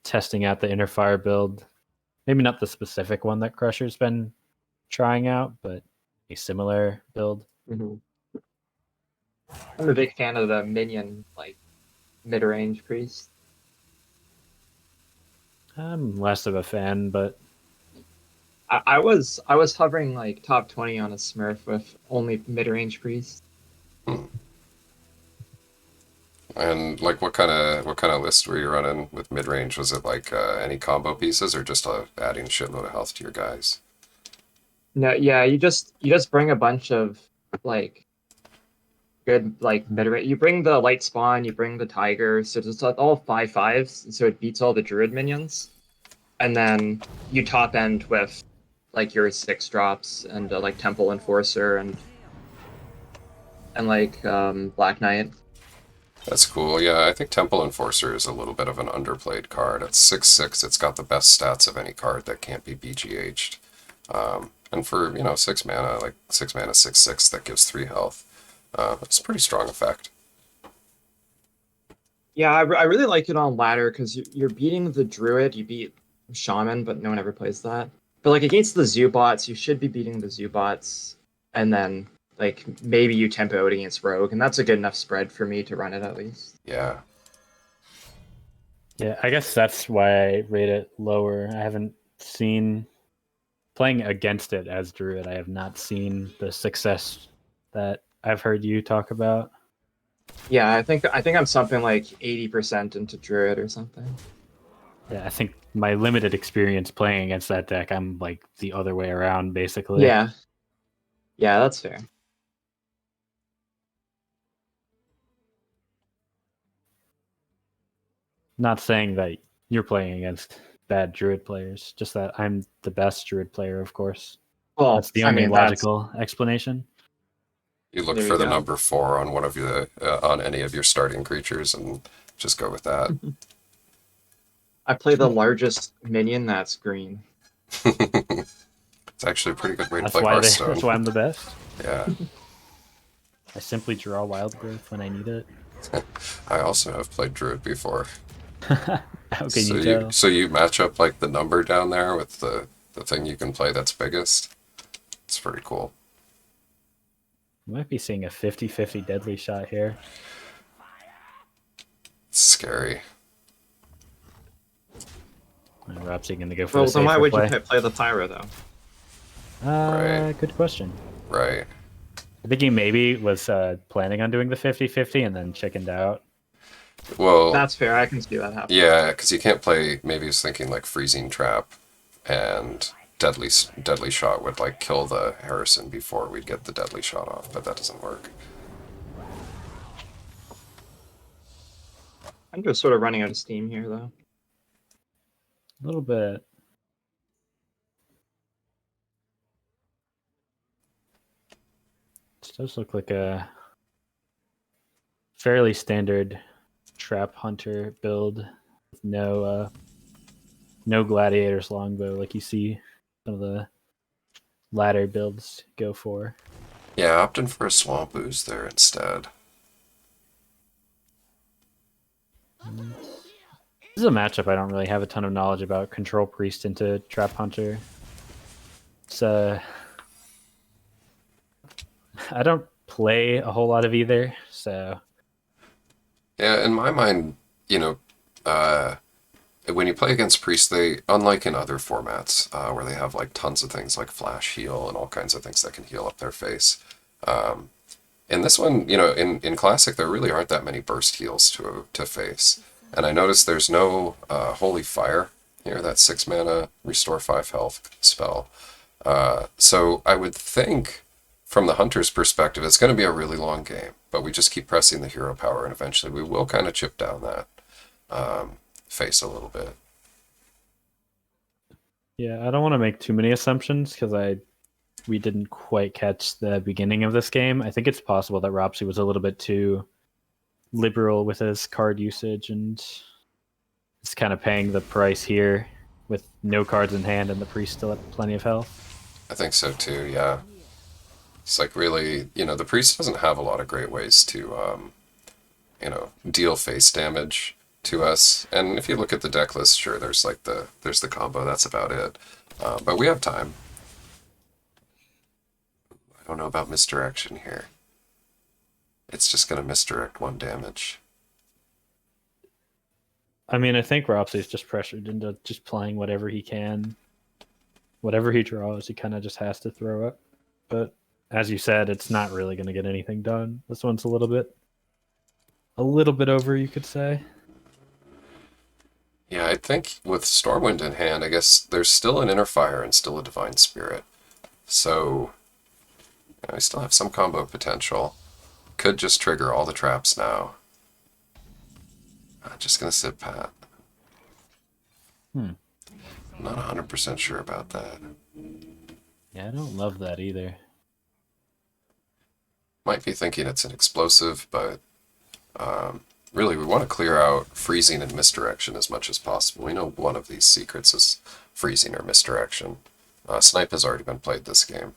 testing out the inner fire build. Maybe not the specific one that Crusher's been trying out, but a similar build. Mm-hmm. I'm a big fan of the minion, like mid-range priest. I'm less of a fan, but I was hovering like top 20 on a Smurf with only mid-range priest. And like, what kind of list were you running with mid range? Was it like any combo pieces, or just adding a shitload of health to your guys? No, yeah, you just bring a bunch of like good like mid-range. You bring the light spawn, you bring the tiger, so it's all 5/5s, so it beats all the druid minions. And then you top end with like your 6 drops and like Temple Enforcer and like Black Knight. That's cool. Yeah, I think Temple Enforcer is a little bit of an underplayed card. At 6/6, it's got the best stats of any card that can't be BGH'd. And for 6 mana, like 6 mana 6/6, that gives 3 health. It's a pretty strong effect. Yeah, I really like it on ladder because you're beating the druid, you beat shaman, but no one ever plays that. But like against the zoo bots, you should be beating the zoo bots, and then like maybe you tempo out against rogue, and that's a good enough spread for me to run it at least. Yeah. yeah, I guess that's why I rate it lower. I haven't seen playing against it as Druid. I have not seen the success that I've heard you talk about. Yeah, I think I'm something like 80% into druid or something. Yeah, I think my limited experience playing against that deck, I'm like the other way around, basically. Yeah, that's fair. Not saying that you're playing against bad druid players, just that I'm the best druid player, of course. Well, That's the I only mean, that's logical explanation. You look there for you the go. number 4 on one of your on any of your starting creatures and just go with that. I play the largest minion that's green. It's actually a pretty good way to That's play why Hearthstone. that's why I'm the best. Yeah, I simply draw wild growth when I need it. I also have played Druid before. How can you tell? So you match up like the number down there with the thing you can play that's biggest. It's pretty cool. You might be seeing a 50-50 deadly shot here. It's scary. Robsy gonna go for Well, the then why safer would play. you play the Pyro though? Right. Good question. Right. I think he maybe was planning on doing the 50-50 and then chickened out. Well, That's fair. I can see that happening. yeah, because you can't play. Maybe he's thinking like freezing trap, and deadly shot would like kill the Harrison before we'd get the deadly shot off, but that doesn't work. I'm just sort of running out of steam here though. A little bit. This does look like a fairly standard trap hunter build with no gladiators longbow like you see some of the ladder builds go for. Yeah, opting for a swamp ooze there instead. This is a matchup I don't really have a ton of knowledge about. Control priest into trap hunter. It's I don't play a whole lot of either, so Yeah, in my mind, when you play against priests, they, unlike in other formats, where they have like tons of things like flash heal and all kinds of things that can heal up their face. In this one, in classic, there really aren't that many burst heals to face. And I noticed there's no holy fire here. That 6 mana restore 5 health spell. So I would think, from the hunter's perspective, it's going to be a really long game. But we just keep pressing the hero power, and eventually we will kind of chip down that face a little bit. yeah, I don't want to make too many assumptions because we didn't quite catch the beginning of this game. I think it's possible that Ropsy was a little bit too liberal with his card usage and is kind of paying the price here with no cards in hand and the priest still at plenty of health. I think so too, yeah. It's like really, the priest doesn't have a lot of great ways to, deal face damage to us. And if you look at the deck list, sure, there's the combo, that's about it. But we have time. I don't know about misdirection here. It's just going to misdirect 1 damage. I mean, I think Ropsy's just pressured into just playing whatever he can. Whatever he draws, he kind of just has to throw it. But as you said, it's not really going to get anything done. This one's a little bit over, you could say. Yeah, I think with Stormwind in hand, I guess there's still an Inner Fire and still a Divine Spirit. So, I still have some combo potential. Could just trigger all the traps now. I'm just going to sit pat. I'm not 100% sure about that. Yeah, I don't love that either. Might be thinking it's an explosive, but really we want to clear out freezing and misdirection as much as possible. We know one of these secrets is freezing or misdirection. Snipe has already been played this game.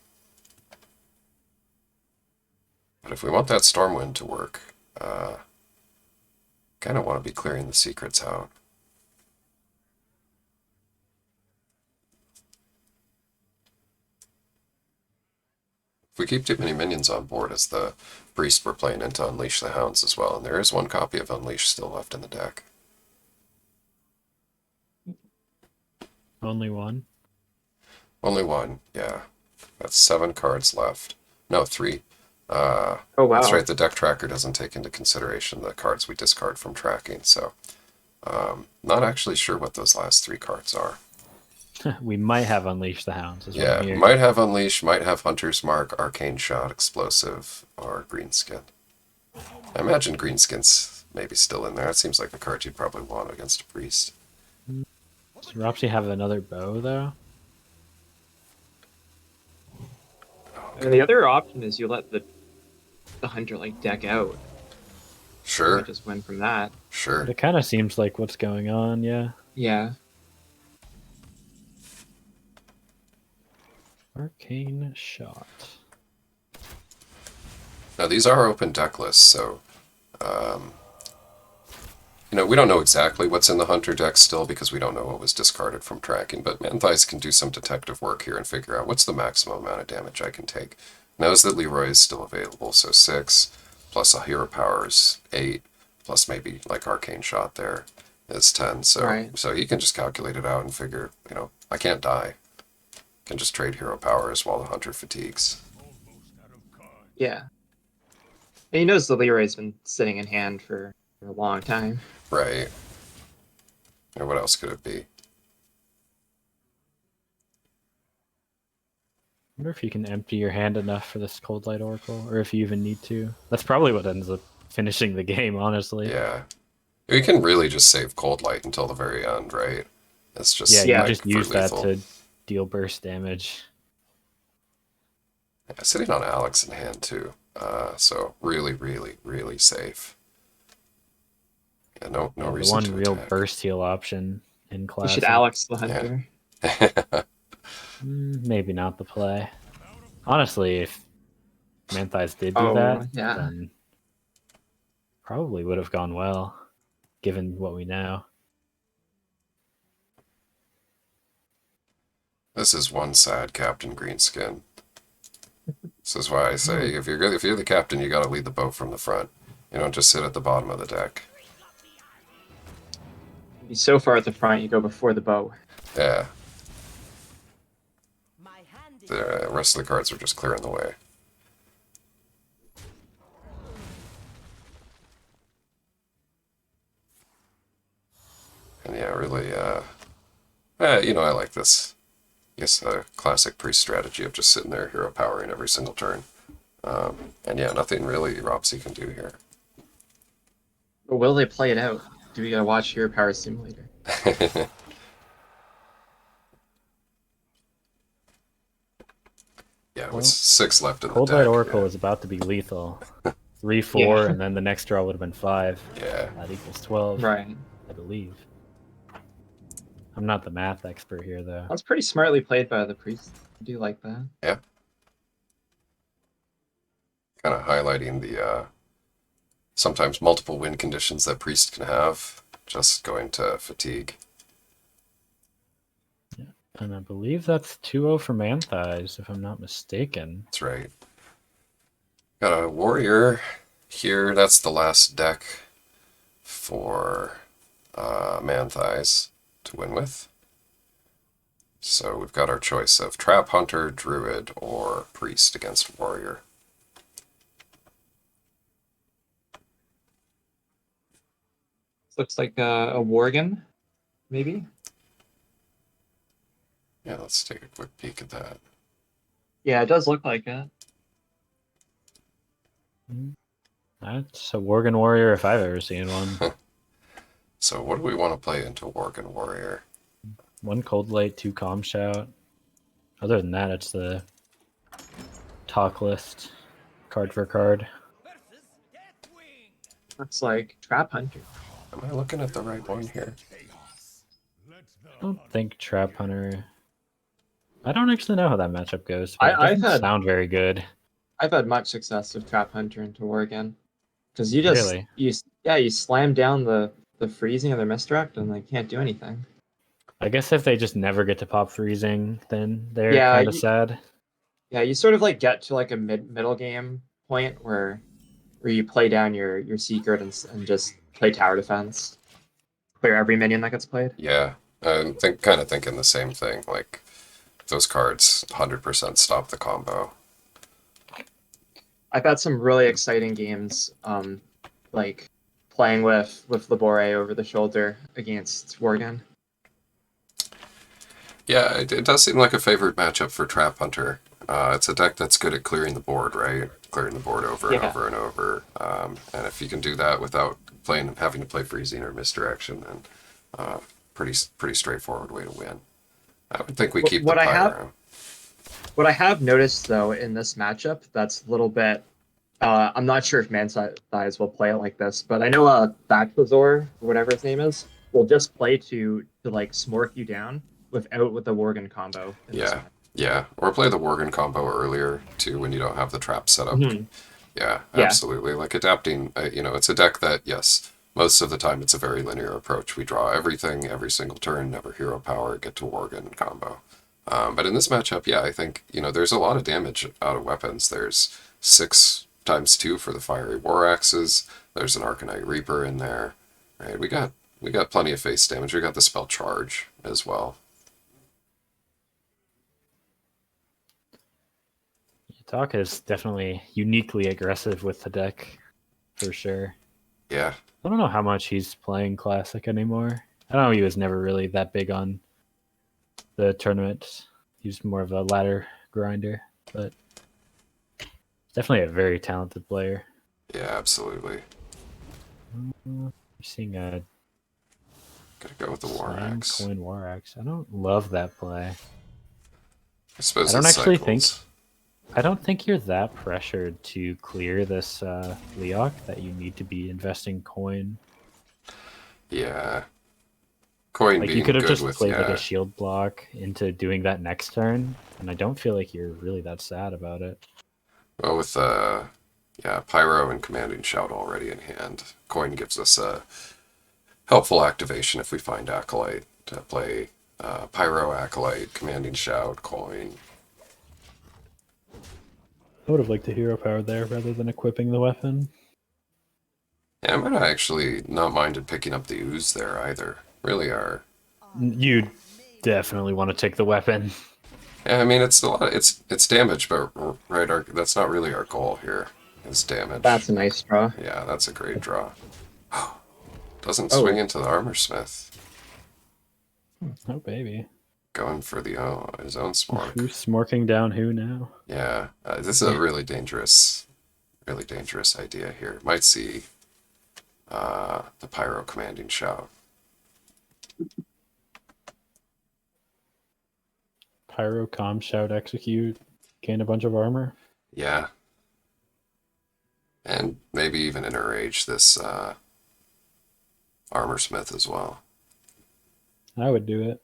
But if we want that Stormwind to work, kind of want to be clearing the secrets out. If we keep too many minions on board as the priest, we're playing into Unleash the Hounds as well, and there is 1 copy of Unleash still left in the deck. Only one? Only 1, yeah. That's 7 cards left. No, 3. Oh wow. That's right, the deck tracker doesn't take into consideration the cards we discard from tracking, so not actually sure what those last 3 cards are. We might have Unleash the Hounds. Yeah, might have Unleash, might have Hunter's Mark, Arcane Shot, Explosive, or Greenskin. I imagine Greenskin's maybe still in there. It seems like the card you'd probably want against a priest. Does Ropsy have another bow though? And the other option is you let the hunter like deck out. You Sure, might just win from that. sure. It kind of seems like what's going on. Yeah. Yeah. Arcane shot. Now these are open deck lists, so we don't know exactly what's in the hunter deck still because we don't know what was discarded from tracking, but Manthias can do some detective work here and figure out what's the maximum amount of damage I can take. Knows that Leroy is still available, so 6 plus a hero power is 8 plus maybe like arcane shot there is 10. So Right. so he can just calculate it out and figure, I can't die. Can just trade hero powers while the hunter fatigues. Yeah. And he knows the Leroy's been sitting in hand for a long time. Right. And what else could it be? I wonder if you can empty your hand enough for this Cold Light Oracle, or if you even need to. That's probably what ends up finishing the game, honestly. Yeah. We can really just save Cold Light until the very end, right? It's just Yeah, you Yeah. just for use that lethal. to deal burst damage. Yeah, sitting on Alex in hand too. So really, really, really safe. Yeah, no The reason one to real attack. burst heal option in You class. should Alex the hunter. Maybe not the play. Honestly, if Manthias did do Oh, that, yeah. then probably would have gone well, given what we know. This is one sad Captain Greenskin. This is why I say if you're the captain, you got to lead the boat from the front. You don't just sit at the bottom of the deck. Be so far at the front, you go before the bow. Yeah, My hand is the rest of the cards are just clearing the way. And yeah, really, I like this. I guess a classic priest strategy of just sitting there hero powering every single turn. And yeah, nothing really Ropsy can do here. But will they play it out? Do we gotta watch Hero Power Simulator? Yeah, Well, with 6 left in the Cold deck. Light Oracle yeah. was about to be lethal. 3-4, Yeah. and then the next draw would have been 5. Yeah, That equals 12, Right. I believe. I'm not the math expert here, though. That's pretty smartly played by the priest. I do like that. yeah. Kind of highlighting the sometimes multiple win conditions that priest can have. Just going to fatigue. And I believe that's 2-0 for Manthias, if I'm not mistaken. That's right. Got a warrior here. That's the last deck for Manthias to win with. So we've got our choice of Trap Hunter, Druid, or Priest against Warrior. This looks like a Worgen, maybe? Yeah, let's take a quick peek at that. Yeah, it does look like it. That's a Worgen Warrior if I've ever seen one. So what do we want to play into Worgen Warrior? 1 Cold Light, 2 Calm Shout. Other than that, it's the talk list, card for card. Looks like Trap Hunter. Am I looking at the right one here? I don't think Trap Hunter. I don't actually know how that matchup goes. I- But it I've doesn't had- sound very good. I've had much success with Trap Hunter into Worgen. Because you just Really? you slam down the freezing of their misdirect and they can't do anything. I guess if they just never get to pop freezing, then they're Yeah, kind of you- sad. Yeah, you sort of like get to like a middle game point where you play down your secret and just play tower defense. Clear every minion that gets played. Yeah, I'm kind of thinking the same thing. Like, those cards 100% stop the combo. I've had some really exciting games, like playing with Labore over the shoulder against Worgen. Yeah, it does seem like a favorite matchup for Trap Hunter. It's a deck that's good at clearing the board, right? Clearing the board over and Yeah. over and over. And if you can do that without having to play freezing or misdirection, then pretty straightforward way to win. I would think we keep the What I have pyro. what I have noticed though in this matchup that's a little bit I'm not sure if Mansize will play it like this, but I know Bachlazor, or whatever his name is, will just play to like smork you down with the Worgen combo in this Yeah, match. yeah, or play the Worgen combo earlier too when you don't have the trap set up. Mhm. Yeah, Yeah. absolutely. Like adapting, it's a deck that, yes, most of the time it's a very linear approach. We draw everything every single turn, never hero power, get to Worgen combo. But in this matchup, yeah, I think, there's a lot of damage out of weapons. There's 6 x 2 for the Fiery War Axes. There's an Arcanite Reaper in there. Right? We got plenty of face damage. We got the spell charge as well. Talk is definitely uniquely aggressive with the deck, for sure. Yeah. I don't know how much he's playing Classic anymore. I know he was never really that big on the tournament. He was more of a ladder grinder, but definitely a very talented player. Yeah, absolutely. You're seeing a Gotta go with the War Slam Axe. Coin War Axe. I don't love that play. I suppose I don't it actually cycles. I don't think you're that pressured to clear this Leok that you need to be investing coin. Yeah. Coin Like you being could have good just with, played like yeah. a shield block into doing that next turn, and I don't feel like you're really that sad about it. Well, with Pyro and Commanding Shout already in hand, Coin gives us a helpful activation if we find Acolyte to play Pyro, Acolyte, Commanding Shout, Coin. I would have liked a hero power there rather than equipping the weapon. Yeah, I might have actually not minded picking up the Ooze there either. Really are. You definitely want to take the weapon. Yeah, I mean it's a lot. It's damage, but right, that's not really our goal here. It's damage. That's a nice draw. Yeah, that's a great draw. Doesn't Oh. swing into the Armor Smith. Oh baby, Going for his own Smork. who's smorking down who now? Yeah, this is a really dangerous idea here. Might see the Pyro Commanding Shout. Pyro, Com, Shout, Execute, gain a bunch of armor. Yeah. And maybe even Enrage this Armor Smith as well. I would do it.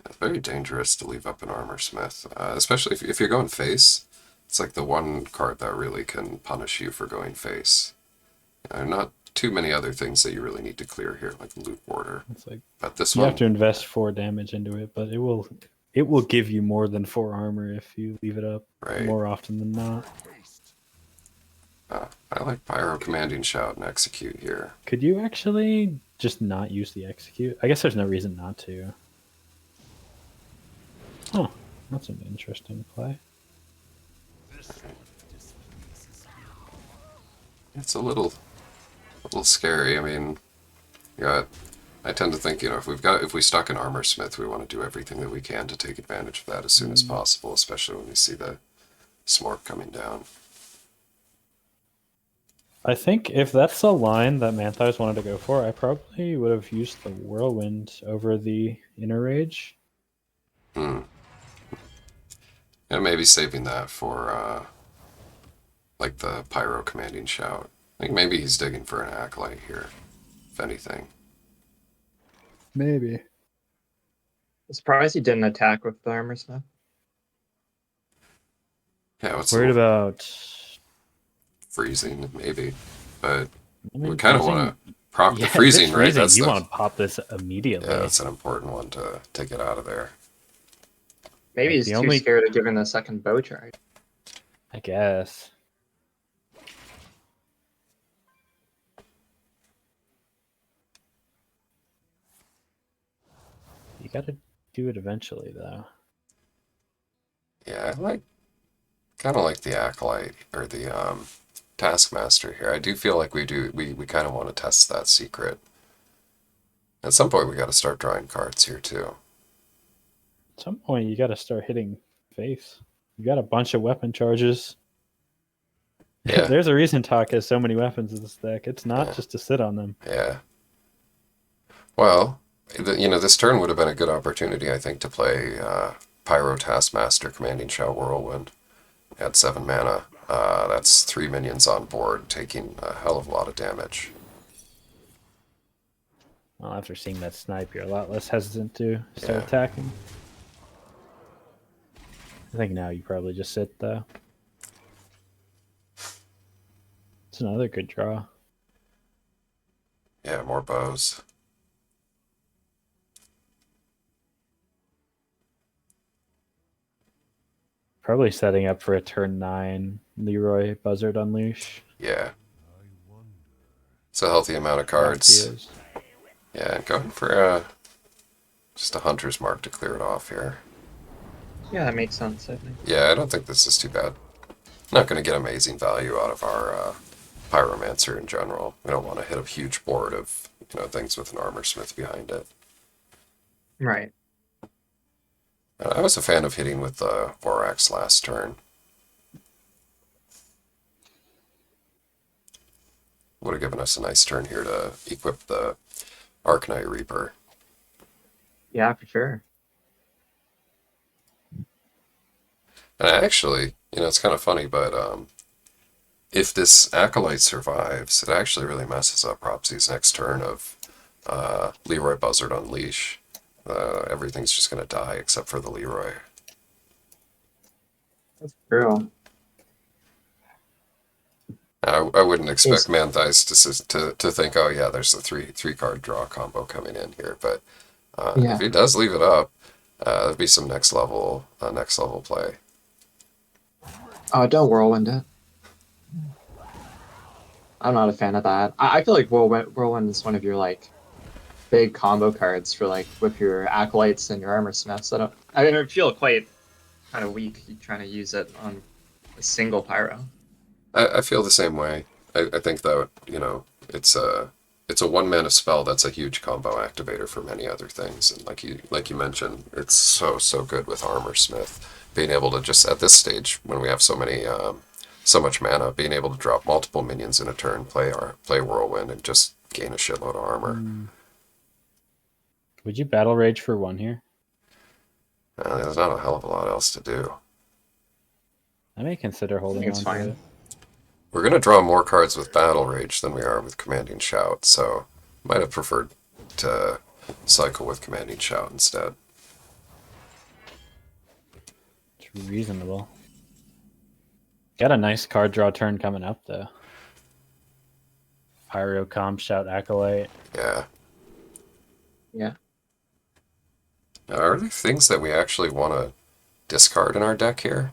It's very dangerous to leave up an Armor Smith, especially if you're going face. It's like the one card that really can punish you for going face. Not too many other things that you really need to clear here, like Loot Warder. It's like But this you one, have to invest 4 damage into it, but it will give you more than 4 armor if you leave it up right? more often than not. I like Pyro Commanding Shout and Execute here. Could you actually just not use the execute? I guess there's no reason not to. Oh, that's an interesting play. It's a little scary. I mean, I tend to think, if we stuck an Armor Smith, we want to do everything that we can to take advantage of that as soon as possible, especially when we see the Smork coming down. I think if that's the line that Manthias wanted to go for, I probably would have used the Whirlwind over the Inner Rage. Yeah, maybe saving that for, like the Pyro Commanding Shout. I think maybe he's digging for an Acolyte here, if anything. Maybe. I'm surprised he didn't attack with the Armor Smith. Yeah, what's Worried about freezing, maybe. But I mean, we kind of freezing- want to proc the Yeah, freezing, this right? That's you the, want to pop this immediately. yeah, that's an important one to get out of there. Maybe he's The too only- scared of giving the second bow charge. I guess. You gotta do it eventually, though. Yeah, I kind of like the Acolyte or the Taskmaster here. I do feel like we kind of want to test that secret. At some point, we got to start drawing cards here too. At some point, you gotta start hitting face. You got a bunch of weapon charges. Yeah. There's a reason Talk has so many weapons in this deck. It's not Yeah. just to sit on them. Yeah. Well, this turn would have been a good opportunity, I think, to play Pyro Taskmaster Commanding Shout Whirlwind. At 7 mana. That's 3 minions on board, taking a hell of a lot of damage. Well, after seeing that snipe, you're a lot less hesitant to start Yeah. attacking. I think now you probably just sit, though. It's another good draw. Yeah, more bows. Probably setting up for a turn 9 Leroy Buzzard Unleash. Yeah. It's a healthy amount of cards. Raptios. Yeah, going for just a Hunter's Mark to clear it off here. Yeah, that makes sense, I think. Yeah, I don't think this is too bad. Not going to get amazing value out of our Pyromancer in general. We don't want to hit a huge board of things with an Armor Smith behind it. Right. I was a fan of hitting with the Vorax last turn. Would have given us a nice turn here to equip the Arcanite Reaper. Yeah, for sure. And actually, it's kind of funny, but if this Acolyte survives, it actually really messes up Propsy's next turn of Leroy Buzzard Unleash. Everything's just going to die except for the Leroy. That's true. I wouldn't expect Manthice to think, oh yeah, there's a three card draw combo coming in here, but if he does leave it up, there'd be some next level play. Oh, don't Whirlwind it. I'm not a fan of that. I feel like Whirlwind is one of your like big combo cards for like with your Acolytes and your Armor Smiths. I feel quite kind of weak trying to use it on a single Pyro. I feel the same way. I think that it's a 1-mana spell that's a huge combo activator for many other things, and like you mentioned, it's so good with Armor Smith. Being able to just at this stage when we have so much mana, being able to drop multiple minions in a turn, play Whirlwind, and just gain a shitload of armor. Would you Battle Rage for 1 here? There's not a hell of a lot else to do. I may consider holding on it's to fine. it. We're going to draw more cards with Battle Rage than we are with Commanding Shout, so might have preferred to cycle with Commanding Shout instead. It's reasonable. Got a nice card draw turn coming up, though. Pyro, Comp, Shout, Acolyte. Yeah. Yeah. Now, are there things that we actually want to discard in our deck here?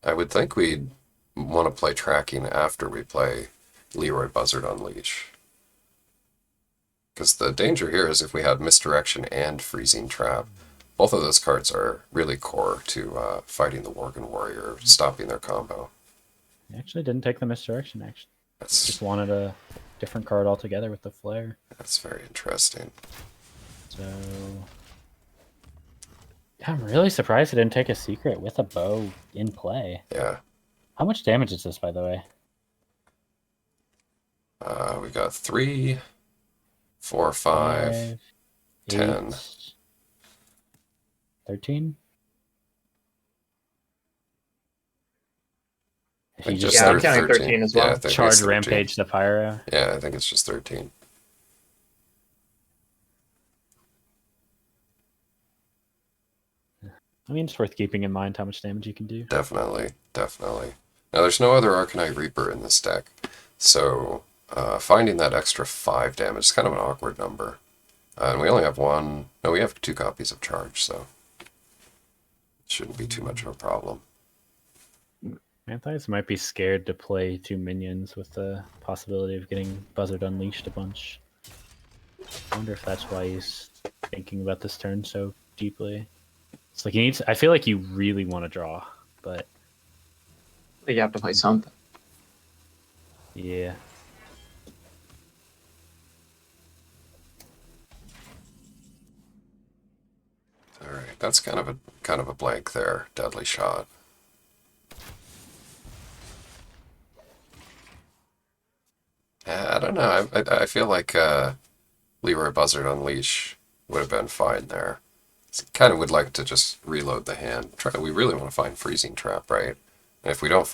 I would think we'd want to play Tracking after we play Leroy Buzzard Unleash. Because the danger here is if we had Misdirection and Freezing Trap, both of those cards are really core to fighting the Worgen Warrior, stopping their combo. I actually didn't take the Misdirection action. That's Just wanted a different card altogether with the Flare. that's very interesting. So... yeah, I'm really surprised I didn't take a secret with a bow in play. Yeah. How much damage is this, by the way? We got 3, 4, 5, 10. 13? If you think just just Yeah, I'm counting 13 as well. Yeah, I think charge it's 13. Rampage the Pyro. Yeah, I think it's just 13. I mean, it's worth keeping in mind how much damage you can do. Definitely. Now, there's no other Arcanite Reaper in this deck, so finding that extra 5 damage is kind of an awkward number. And we only have one... no, we have 2 copies of Charge, so it shouldn't be too much of a problem. Manthias might be scared to play 2 minions with the possibility of getting Buzzard Unleashed a bunch. I wonder if that's why he's thinking about this turn so deeply. It's like he needs... I feel like you really want to draw, but... You have to play something. yeah. Alright, that's kind of a blank there. Deadly Shot. don't know. I feel like Leroy Buzzard Unleash would have been fine there. Kind of would like to just reload the hand. We really want to find Freezing Trap, right? And if we don't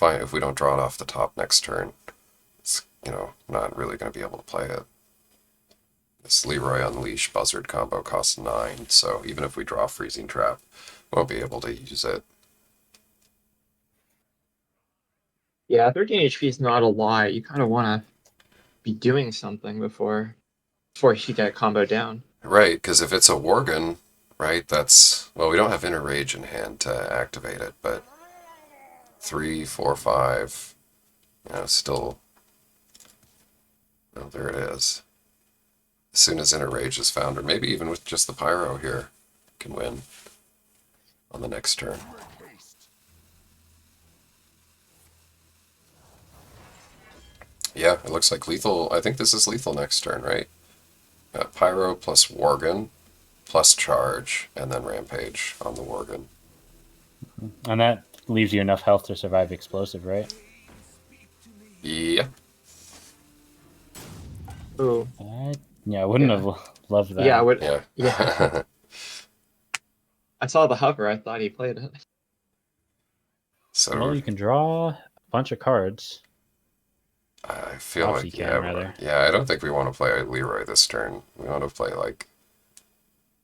draw it off the top next turn, it's, not really going to be able to play it. This Leroy Unleash Buzzard combo costs 9, so even if we draw Freezing Trap, we won't be able to use it. Yeah, 13 HP is not a lot. You kind of want to be doing something before you get combo down. Right, because if it's a Worgen, right, well, we don't have Inner Rage in hand to activate it, but 3, 4, 5, still, oh, there it is. As soon as Inner Rage is found, or maybe even with just the Pyro here, can win on the next turn. Yeah, it looks like lethal. I think this is lethal next turn, right? Pyro plus Worgen plus charge, and then Rampage on the Worgen. And that leaves you enough health to survive explosive, right? Yeah. Ooh. I wouldn't have loved that. Yeah, I would. Yeah. Yeah. I saw the hover. I thought he played it. So Well, you can draw a bunch of cards. I feel Obviously like, you can, yeah, rather. yeah, I don't think we want to play Leroy this turn. We want to play like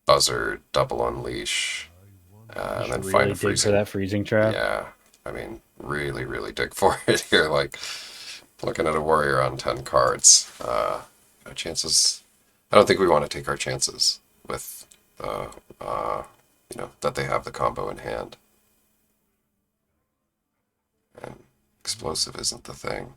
Buzzard, Double Unleash, and then Really find a dig freezing. for that freezing trap. Yeah, I mean, really, really dig for it here. Like looking at a warrior on 10 cards. Our chances. I don't think we want to take our chances with, that they have the combo in hand. And explosive isn't the thing.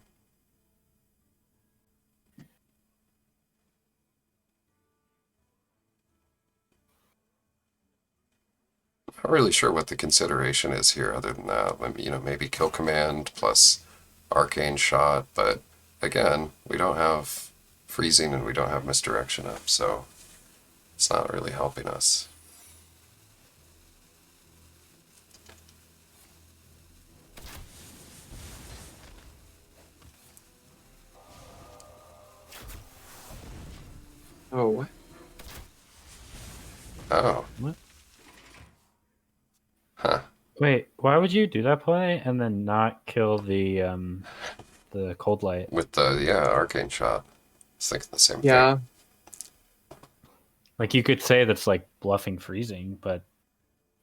Not really sure what the consideration is here other than that. Maybe Kill Command plus Arcane Shot, but again, we don't have Freezing and we don't have Misdirection up, so it's not really helping us. Oh. Oh. What? Huh. Wait, why would you do that play and then not kill the cold light? With the, Arcane Shot. I was thinking the same Yeah. thing. Like you could say that's like bluffing freezing, but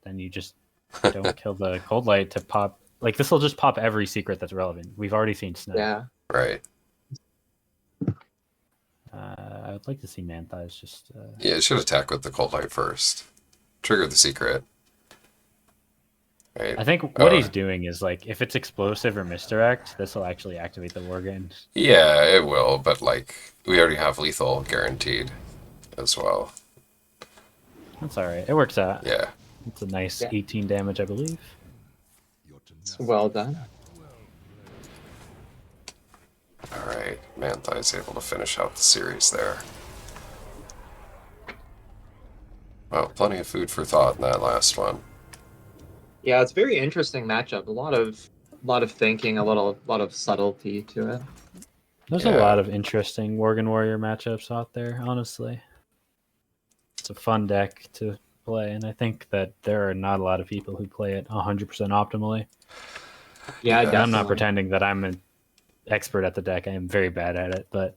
then you just don't kill the cold light to pop. Like this will just pop every secret that's relevant. We've already seen Snow. Yeah. Right. I would like to see Manthi's just. Yeah, it should attack with the Cold Light first. Trigger the secret. Right. I think what he's doing is like if it's explosive or misdirect, this will actually activate the Worgen. Yeah, it will, but like we already have lethal guaranteed as well. That's all right. It works out. Yeah. It's a nice Yeah. 18 damage, I believe. Well done. Alright, Manthi's able to finish out the series there. Well, plenty of food for thought in that last one. Yeah, it's a very interesting matchup. A lot of thinking, a lot of subtlety to it. There's Yeah. a lot of interesting Worgen Warrior matchups out there, honestly. It's a fun deck to play, and I think that there are not a lot of people who play it 100% optimally. Yeah, Yeah. And I'm not definitely. pretending that I'm an expert at the deck. I am very bad at it, but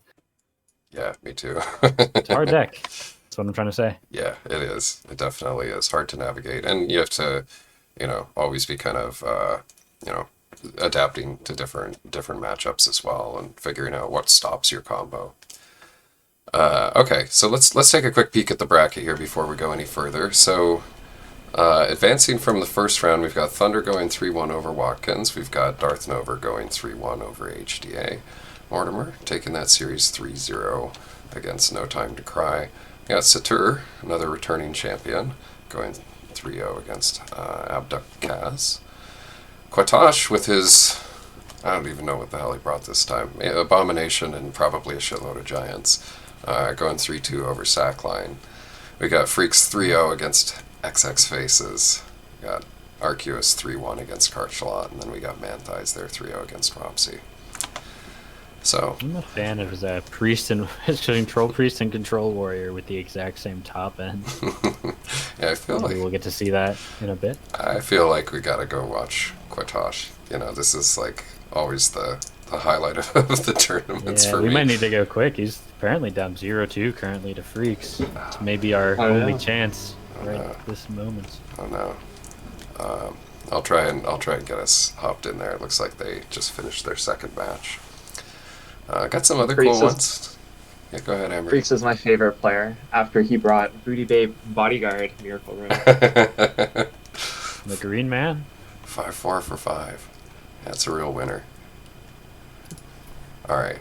Yeah, me too. it's a hard deck. That's what I'm trying to say. Yeah, it is. It definitely is hard to navigate. And you have to, always be kind of, adapting to different matchups as well and figuring out what stops your combo. Okay, so let's take a quick peek at the bracket here before we go any further. So, advancing from the first round, we've got Thunder going 3-1 over Watkins. We've got Darth Nova going 3-1 over HDA. Mortimer taking that series 3-0 against No Time to Cry. We got Satur, another returning champion, going 3-0 against Abduct Kaz. Quatosh with his, I don't even know what the hell he brought this time, Abomination and probably a shitload of Giants, going 3-2 over Sackline. We got Freaks 3-0 against XX Faces. We got Arceus 3-1 against Carchalot, and then we got Manthi's there 3-0 against Ropsy. So, I'm a fan of his priest and his control priest and control warrior with the exact same top end. yeah, I feel Maybe like we'll get to see that in a bit. we gotta go watch Quatosh. You know, this is like always the highlight of the tournaments Yeah, for we me. might need to go quick. He's apparently down 0-2 currently to Freaks. It's maybe our Oh, only yeah. chance right at this moment. Oh no. I'll try and get us hopped in there. It looks like they just finished their second match. Got some other cool Freaks is ones. Yeah, go ahead, Amber. Freaks is my favorite player after he brought Booty Babe Bodyguard Miracle Room. The Green Man? 5-4 for 5. That's a real winner. Alright.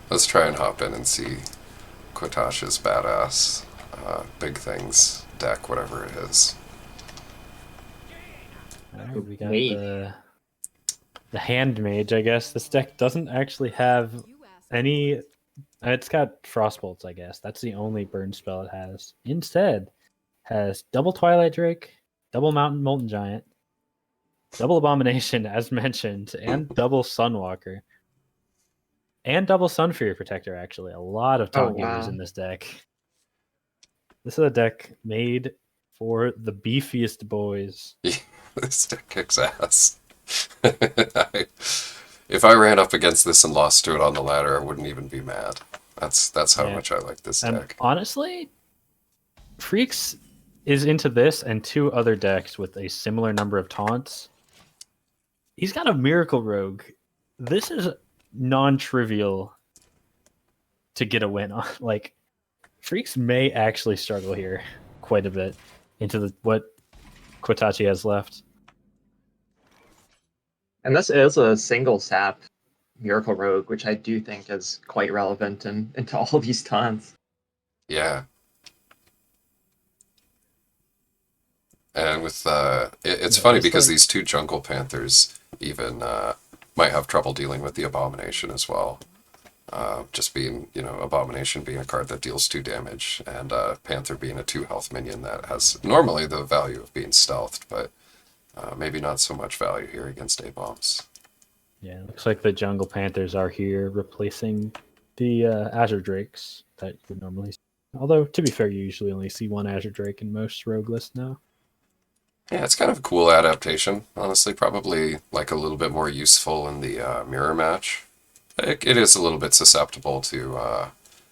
Let's try and hop in and see Quatosh's badass big things deck, whatever it is. Alright, we got Wait. the Hand Mage, I guess. This deck doesn't actually have You asked any. It's got Frostbolts, I guess. That's the only burn spell it has. Instead, has double Twilight Drake, double Mountain Molten Giant, double Abomination, as mentioned, and double Sunwalker. And double Sunfury Protector, actually. A lot of taunt givers wow. in this deck. This is a deck made for the beefiest boys. This deck kicks ass. If I ran up against this and lost to it on the ladder, I wouldn't even be mad. That's how Yeah. much I like this And deck. honestly, Freaks is into this and two other decks with a similar number of taunts. He's got a Miracle Rogue. This is non-trivial to get a win on. Like, Freaks may actually struggle here quite a bit into what Quatachi has left. And this is a single sap Miracle Rogue, which I do think is quite relevant into all these taunts. Yeah. And with it's Yeah, funny just because like- these two Jungle Panthers even might have trouble dealing with the Abomination as well. Just being, Abomination being a card that deals 2 damage, and Panther being a 2 health minion that has normally the value of being stealthed, but maybe not so much value here against A-bombs. Yeah, it looks like the Jungle Panthers are here replacing the Azure Drakes that you would normally see. Although, to be fair, you usually only see one Azure Drake in most rogue lists now. Yeah, it's kind of a cool adaptation, honestly. Probably like a little bit more useful in the mirror match. It is a little bit susceptible to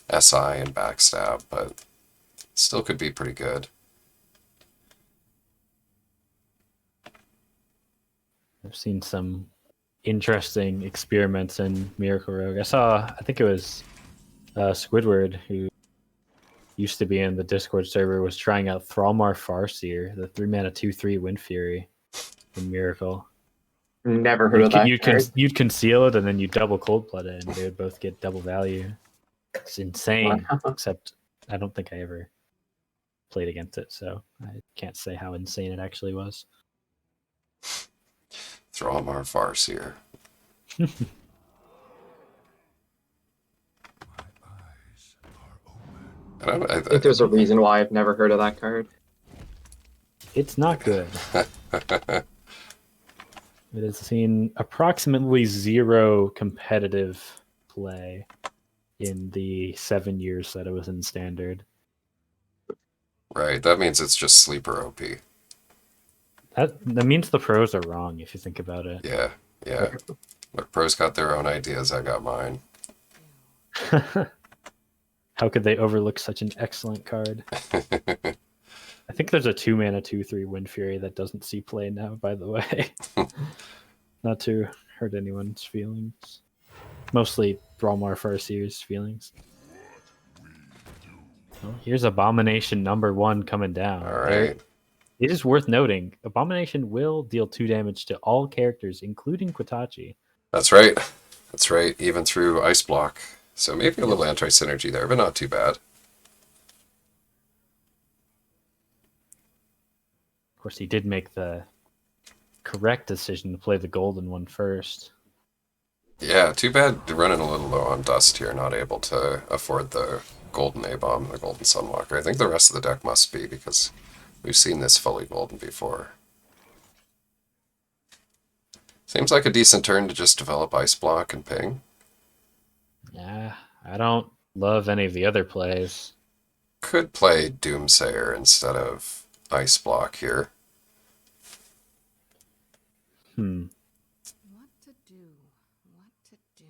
SI and backstab, but still could be pretty good. I've seen some interesting experiments in Miracle Rogue. I think it was Squidward, who used to be in the Discord server, was trying out Thrallmar Farseer, the 3-mana 2/3 Wind Fury in Miracle. Never heard of that card. You'd conceal it and then you double Cold Blood it, and they would both get double value. It's insane, Wow. except I don't think I ever played against it, so I can't say how insane it actually was. Thrallmar Farseer. I think there's a reason why I've never heard of that card. It's not good. It has seen approximately 0 competitive play in the 7 years that it was in Standard. Right, that means it's just sleeper OP. That means the pros are wrong if you think about it. Yeah. Look, pros got their own ideas, I got mine. How could they overlook such an excellent card? I think there's a 2-mana 2/3 Wind Fury that doesn't see play now, by the way. Not to hurt anyone's feelings. Mostly Thrallmar Farseer's feelings. Well, here's Abomination #1 coming down. All right. It is worth noting, Abomination will deal 2 damage to all characters, including Quatachi. That's right. That's right. Even through Ice Block. So maybe a little anti-synergy there, but not too bad. Of course, he did make the correct decision to play the golden one first. Yeah, too bad running a little low on dust here, not able to afford the golden A-bomb and the golden Sunwalker. I think the rest of the deck must be, because we've seen this fully golden before. Seems like a decent turn to just develop Ice Block and ping. Yeah, I don't love any of the other plays. Could play Doomsayer instead of Ice Block here. Hmm. What to do? What to do?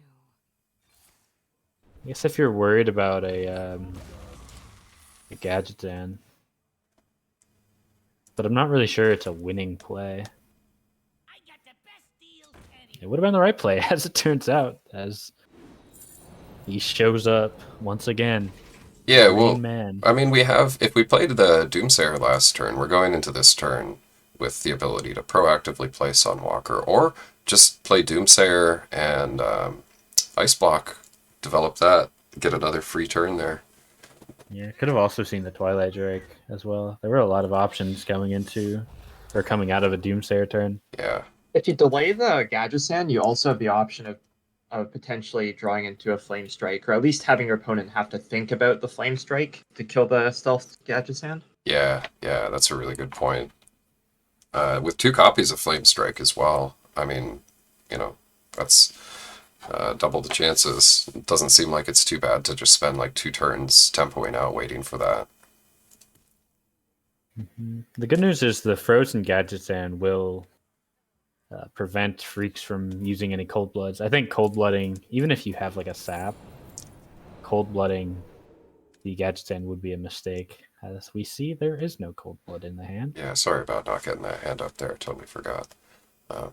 I guess if you're worried about a Gadgetan, but I'm not really sure it's a winning play. It would have been the right play, as it turns out, as he shows up once again. Yeah, Rain well, Man. I mean, we have, if we played the Doomsayer last turn, we're going into this turn with the ability to proactively play Sunwalker, or just play Doomsayer and Ice Block, develop that, get another free turn there. Yeah, could have also seen the Twilight Drake as well. There were a lot of options coming into or coming out of a Doomsayer turn. Yeah, If you delay the Gadgetzan, you also have the option of potentially drawing into a Flame Strike, or at least having your opponent have to think about the Flame Strike to kill the stealth Gadgetzan. yeah, that's a really good point. With 2 copies of Flame Strike as well, I mean, you know, that's double the chances. It doesn't seem like it's too bad to just spend like 2 turns tempoing out waiting for that. The good news is the Frozen Gadgetzan will prevent freaks from using any cold bloods. I think cold blooding, even if you have like a sap, cold blooding the Gadgetzan would be a mistake. As we see, there is no cold blood in the hand. Yeah, sorry about not getting that hand up there. Totally forgot.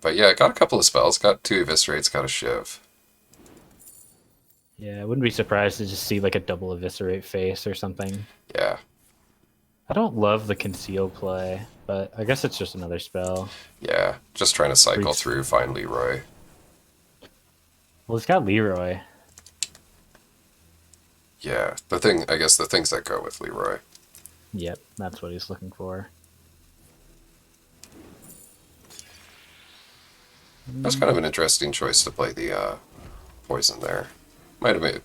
But yeah, got a couple of spells. Got 2 Eviscerates, got a Shiv. Yeah, I wouldn't be surprised to just see like a double eviscerate face or something. Yeah, I don't love the conceal play, but I guess it's just another spell. yeah. Just trying to cycle Freaks. through, find Leroy. Well, it's got Leroy. Yeah, I guess the things that go with Leroy. Yep, that's what he's looking for. That's kind of an interesting choice to play the poison there. Might have been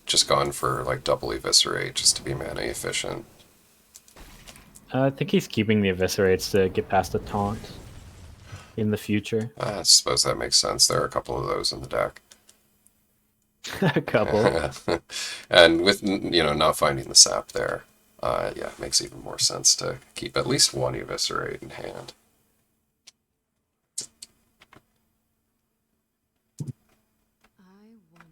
just gone for like double Eviscerate just to be mana efficient. I think he's keeping the eviscerates to get past the taunt in the future. I suppose that makes sense. There are a couple of those in the deck. A couple. And with, not finding the sap there, yeah, it makes even more sense to keep at least 1 Eviscerate in hand. I wonder.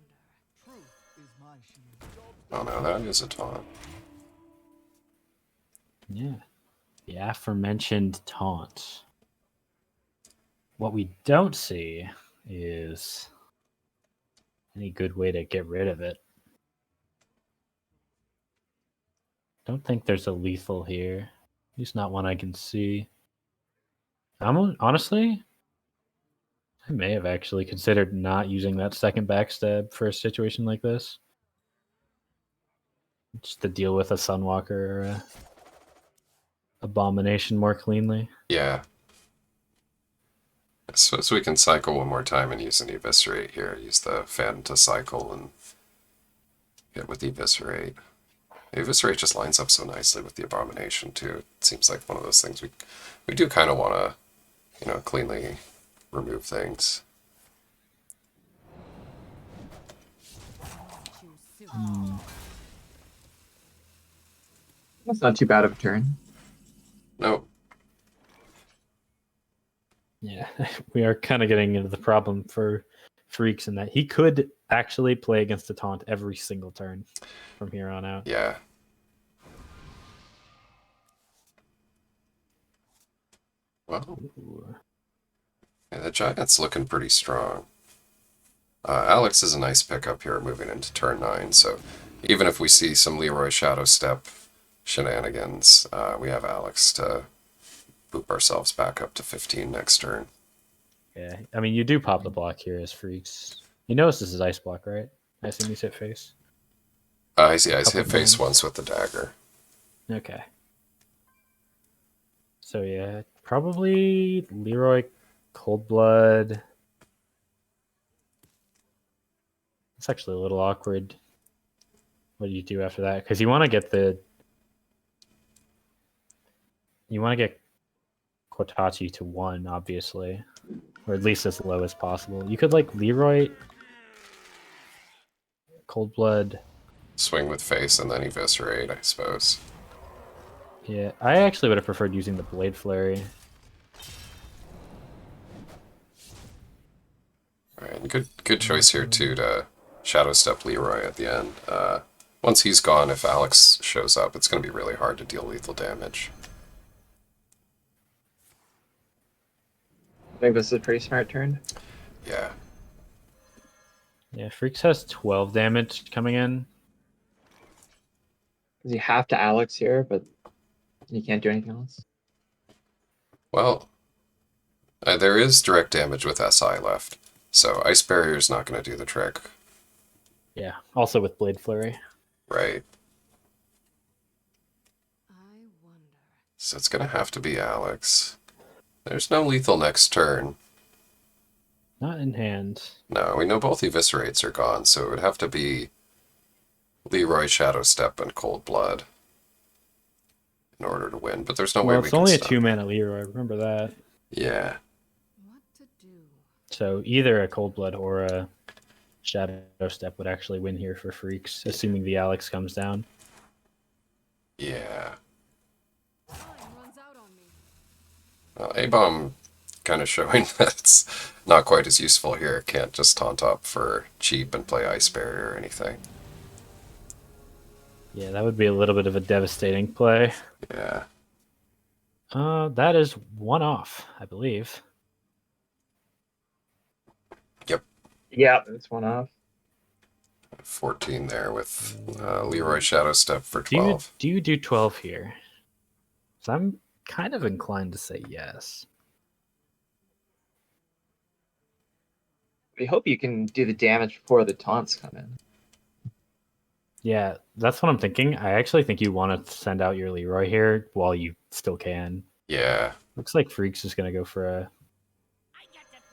Truth is my shield. Oh no, that is a taunt. Yeah. The aforementioned taunt. What we don't see is any good way to get rid of it. Don't think there's a lethal here. At least not one I can see. Honestly, I may have actually considered not using that second backstab for a situation like this. Just to deal with a Sunwalker or a Abomination more cleanly. Yeah. So we can cycle one more time and use an Eviscerate here. Use the Fan to cycle and hit with Eviscerate. The Eviscerate just lines up so nicely with the Abomination too. It seems like one of those things we do kind of want to, cleanly remove things. Too soon. That's not too bad of a turn. No, Yeah, we are kind of getting into the problem for Freaks in that he could actually play against the taunt every single turn from here on out. yeah. Well, Ooh. yeah, the Giant's looking pretty strong. Alex is a nice pickup here moving into turn 9, so even if we see some Leroy Shadow Step shenanigans, we have Alex to boop ourselves back up to 15 next turn. Yeah, I mean, you do pop the block here as Freaks. You notice this is Ice Block, right? I assume he's hit face. I see, I hit Couple face times. once with the dagger. Okay. So yeah, probably Leroy Cold Blood. It's actually a little awkward. What do you do after that? Because you want to get Kotachi to 1, obviously, or at least as low as possible. You could like Leroy Cold Blood. Swing with face and then eviscerate, I suppose. Yeah, I actually would have preferred using the Blade Flurry. Alright, and good choice here too to Shadow Step Leroy at the end. Once he's gone, if Alex shows up, it's going to be really hard to deal lethal damage. I think this is a pretty smart turn. Yeah. Yeah, Freaks has 12 damage coming in. Because you have to Alex here, but you can't do anything else. Well, there is direct damage with SI left, so Ice Barrier's not going to do the trick. Yeah, also with Blade Flurry. Right. I wonder. So it's going to have to be Alex. There's no lethal next turn. Not in hand. No, we know both eviscerates are gone, so it would have to be Leroy, Shadow Step, and Cold Blood in order to win. But there's no way Well, we it's can only a stop. 2-mana Leroy, remember that. Yeah. What to do? So either a Cold Blood or a Shadow Step would actually win here for Freaks, assuming the Alex comes down. Yeah. Time runs out on me. Well, A-Bomb kind of showing that it's not quite as useful here. It can't just taunt up for cheap and play Ice Barrier or anything. Yeah, that would be a little bit of a devastating play. Yeah. That is one off, I believe. Yep. Yeah, it's one off. 14 there with Leroy Shadow Step for Do you 12. do 12 here? So I'm kind of inclined to say yes. We hope you can do the damage before the taunts come in. Yeah, that's what I'm thinking. I actually think you want to send out your Leroy here while you still can. Yeah. Looks like Freaks is going to go for a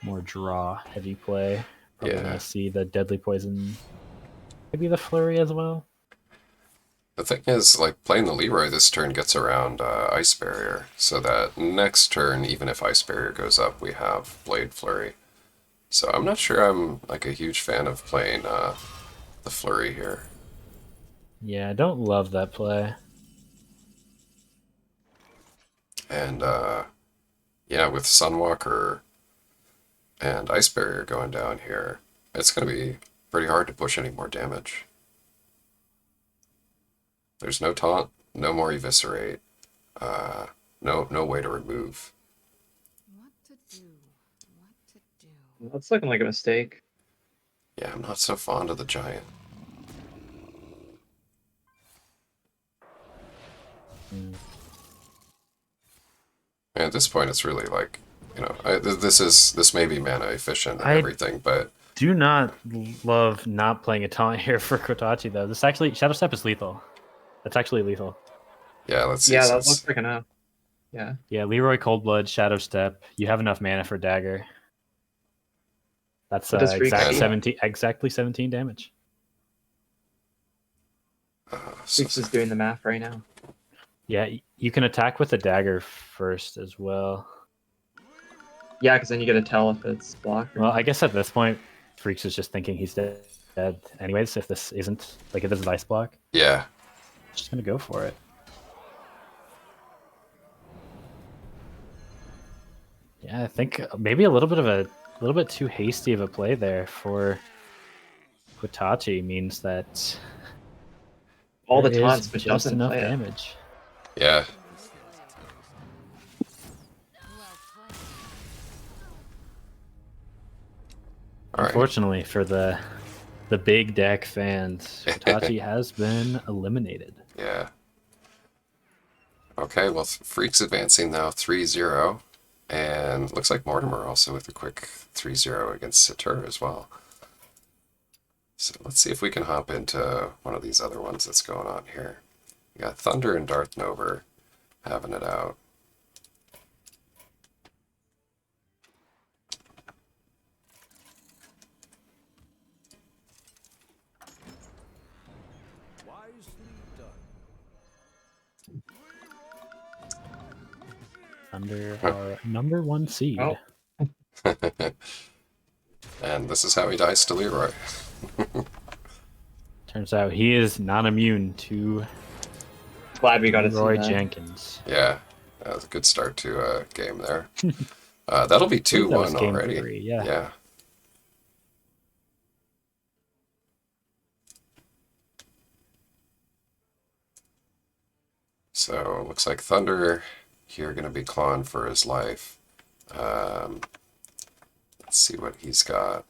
more draw heavy play. Probably Yeah. going to see the Deadly Poison. Maybe the Flurry as well. The thing is, like, playing the Leroy this turn gets around Ice Barrier, so that next turn, even if Ice Barrier goes up, we have Blade Flurry. So I'm not sure I'm, like, a huge fan of playing the Flurry here. Yeah, I don't love that play. And, yeah, with Sunwalker and Ice Barrier going down here, it's going to be pretty hard to push any more damage. There's no taunt, no more eviscerate, no way to remove. What to do? What to do? That's looking like a mistake. Yeah, I'm not so fond of the giant. And at this point, it's really like, you know, this may be mana efficient and I- everything, but Do not love not playing a taunt here for Kotachi, though. This actually, Shadow Step is lethal. That's actually lethal. yeah, let's see. Yeah, that since- looks like enough. Yeah. Yeah, Leroy Coldblood, Shadow Step. You have enough mana for Dagger. That's What does Freak exact do? 17 damage. so- Freaks is doing the math right now. Yeah, you can attack with the Dagger first as well. Yeah, because then you get to tell if it's blocked. Or Well, not. I guess at this point, Freaks is just thinking he's dead anyways. If this isn't, like, if this is Ice Block, yeah, just gonna go for it. Yeah, I think maybe a little bit too hasty of a play there for Kotachi means that all the there is taunts, but just doesn't enough play it. yeah. damage. Well played. All right. Unfortunately for the big deck fans, Kotachi has been eliminated. Yeah. Okay, well, Freak's advancing now 3-0. And looks like Mortimer also with a quick 3-0 against Satur as well. So let's see if we can hop into one of these other ones that's going on here. We got Thunder and Darth Nover having it out. Wisely done. Under our number one seed. Oh. And this is how he dies to Leroy. Turns out he is not immune to Glad we got to see Roy that. Jenkins. Yeah, that was a good start to a game there. That'll be I believe that was 2-1 game already. 3, yeah. Yeah. So looks like Thunder here going to be clawing for his life. Let's see what he's got.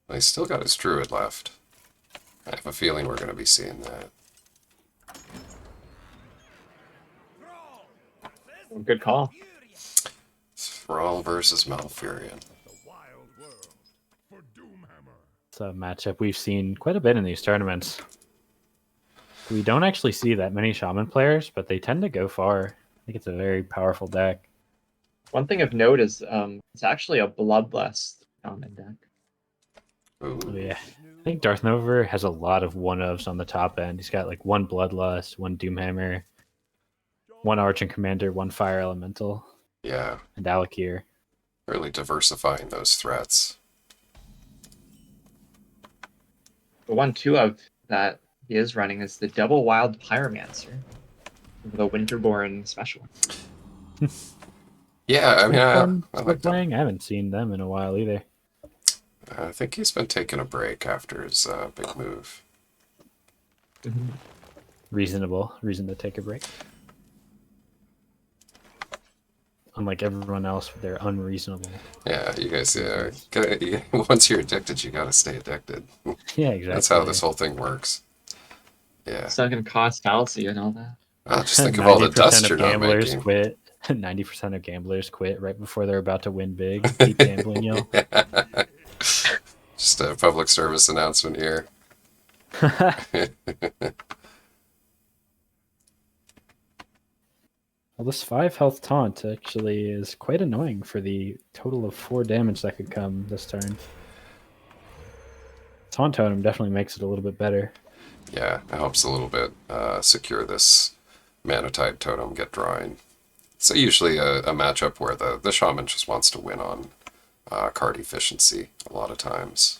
Well, he's still got his Druid left. I have a feeling we're going to be seeing that. Good call. Thrall versus Malfurion. It's a matchup we've seen quite a bit in these tournaments. We don't actually see that many Shaman players, but they tend to go far. I think it's a very powerful deck. One thing of note is it's actually a Bloodlust common deck. Ooh. Oh, yeah. I think Darth Nova has a lot of one-ofs on the top end. He's got like one Bloodlust, one Doomhammer, one Archon Commander, one Fire Elemental, Yeah, and Alakir. really diversifying those threats. The 1/2 of that he is running is the Double Wild Pyromancer, the Winterborn special. Yeah, I mean, I like that. Playing. I haven't seen them in a while either. I think he's been taking a break after his big move. Reasonable reason to take a break. Unlike everyone else, they're unreasonable. Yeah, you guys, once you're addicted, you gotta stay addicted. Yeah, exactly. That's how this whole thing works. Yeah. It's not going to cost fallacy and all that. Just think of all the 90% dust of you're not gamblers making. quit. 90% of gamblers quit right before they're about to win big. Keep gambling, y'all. Just a public service announcement here. Well, this 5 health taunt actually is quite annoying for the total of 4 damage that could come this turn. Taunt totem definitely makes it a little bit better. Yeah, it helps a little bit secure this Manatide totem, get drawing. It's usually a matchup where the shaman just wants to win on card efficiency a lot of times.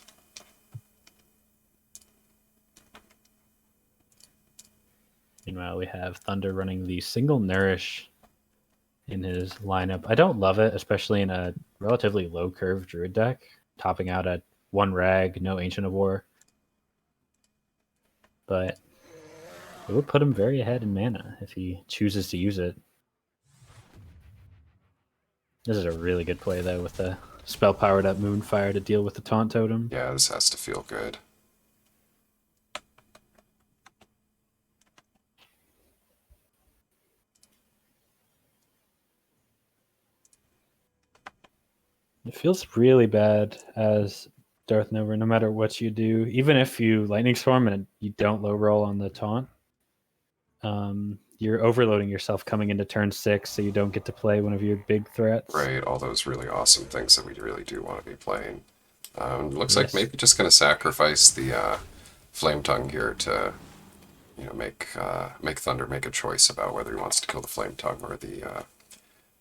Meanwhile, we have Thunder running the single Nourish in his lineup. I don't love it, especially in a relatively low curve Druid deck, topping out at 1 Rag, no Ancient of War. But it would put him very ahead in mana if he chooses to use it. This is a really good play, though, with the spell-powered up Moonfire to deal with the Taunt Totem. Yeah, this has to feel good. It feels really bad as Darth Nova, no matter what you do. Even if you Lightning Storm and you don't low roll on the taunt, you're overloading yourself coming into turn 6, so you don't get to play one of your big threats. Right, all those really awesome things that we really do want to be playing. Looks like Yes. maybe just going to sacrifice the Flame Tongue here to, make Thunder make a choice about whether he wants to kill the Flame Tongue or the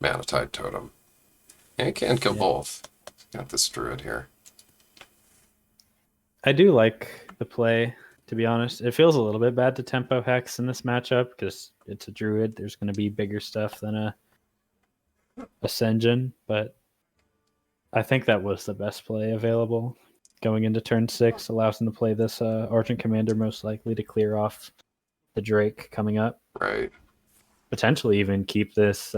Manatide Totem. And he can kill both. Got this Druid here. I do like the play, to be honest. It feels a little bit bad to tempo Hex in this matchup because it's a Druid. There's going to be bigger stuff than a Ascension, but I think that was the best play available. Going into turn 6 allows him to play this Argent Commander, most likely to clear off the Drake coming up. Right. Potentially even keep this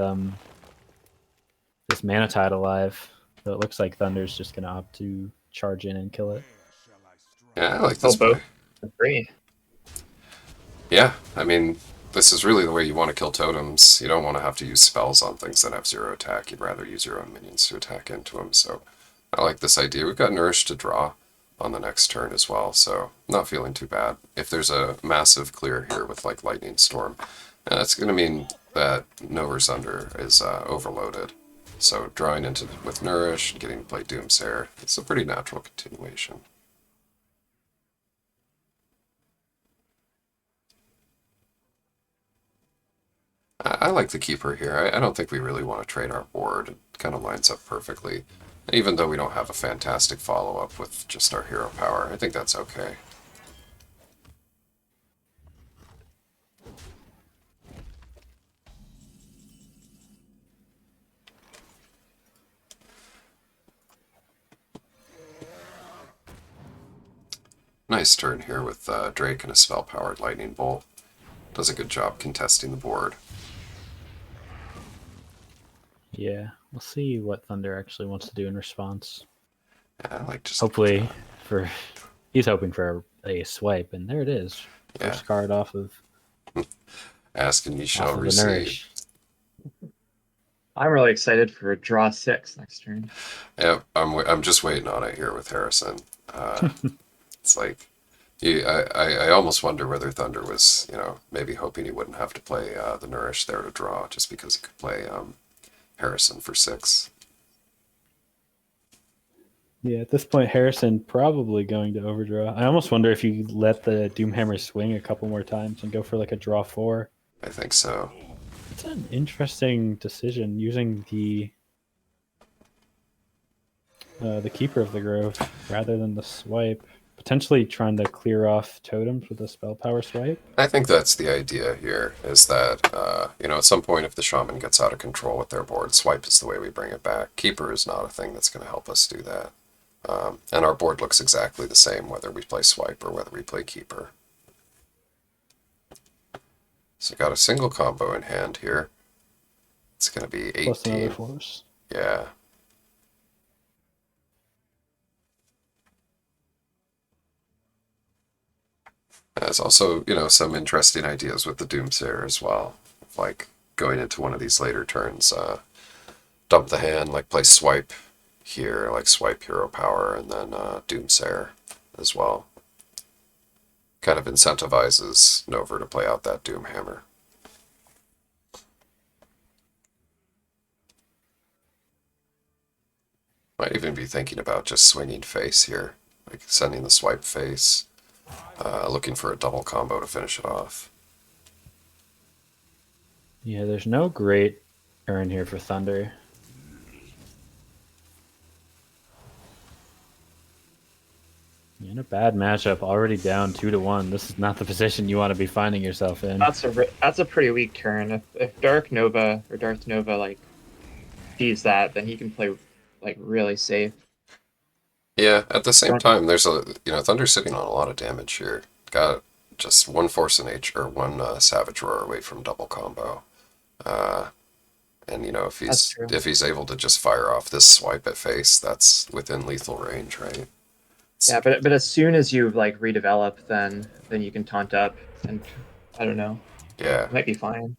this Manatide alive. So it looks like Thunder's just going to opt to charge in and kill it. Yeah, I like this both. play. Agree. Yeah, I mean, this is really the way you want to kill totems. You don't want to have to use spells on things that have 0 attack. You'd rather use your own minions to attack into them. So I like this idea. We've got Nourish to draw on the next turn as well, so not feeling too bad. If there's a massive clear here with like Lightning Storm, that's going to mean that Nover's Under is overloaded. So drawing into with Nourish, getting to play Doomsayer, it's a pretty natural continuation. I like the Keeper here. I don't think we really want to trade our board. kind of lines up perfectly. Even though we don't have a fantastic follow-up with just our hero power, I think that's okay. Nice turn here with Drake and a spell-powered lightning bolt. Does a good job contesting the board. Yeah, we'll see what Thunder actually wants to do in response. Yeah, I like just Hopefully, for he's hoping for a swipe, and there it is. Yeah. First card off of ask and you shall the receive. nourish. I'm really excited for draw 6 next turn. Yeah, I'm just waiting on it here with Harrison. It's like, I almost wonder whether Thunder was, maybe hoping he wouldn't have to play the Nourish there to draw, just because he could play Harrison for 6. Yeah, at this point, Harrison probably going to overdraw. I almost wonder if you let the Doomhammer swing a couple more times and go for like a draw 4. I think so. It's an interesting decision using the Keeper of the Grove rather than the swipe. Potentially trying to clear off totems with a spell power swipe. I think that's the idea here, is that, at some point if the Shaman gets out of control with their board, swipe is the way we bring it back. Keeper is not a thing that's going to help us do that. And our board looks exactly the same whether we play swipe or whether we play Keeper. So got a single combo in hand here. It's going to be 18. Plus another force. Yeah. There's also, some interesting ideas with the Doomsayer as well. Like going into one of these later turns, dump the hand, like play swipe here, like swipe hero power, and then Doomsayer as well. Kind of incentivizes Nova to play out that Doomhammer. Might even be thinking about just swinging face here, like sending the swipe face, looking for a double combo to finish it off. Yeah, there's no great turn here for Thunder. In a bad matchup, already down 2-1. This is not the position you want to be finding yourself in. That's a pretty weak turn. If Darth Nova like sees that, then he can play like really safe. Yeah, at the same time, there's Thunder's sitting on a lot of damage here. Got just one Force of Nature, or one Savage Roar away from double combo. And if he's able to just fire off this swipe at face, that's within lethal range, right? Yeah, but as soon as you like redevelop, then you can taunt up, and I don't know. Yeah. It might be fine.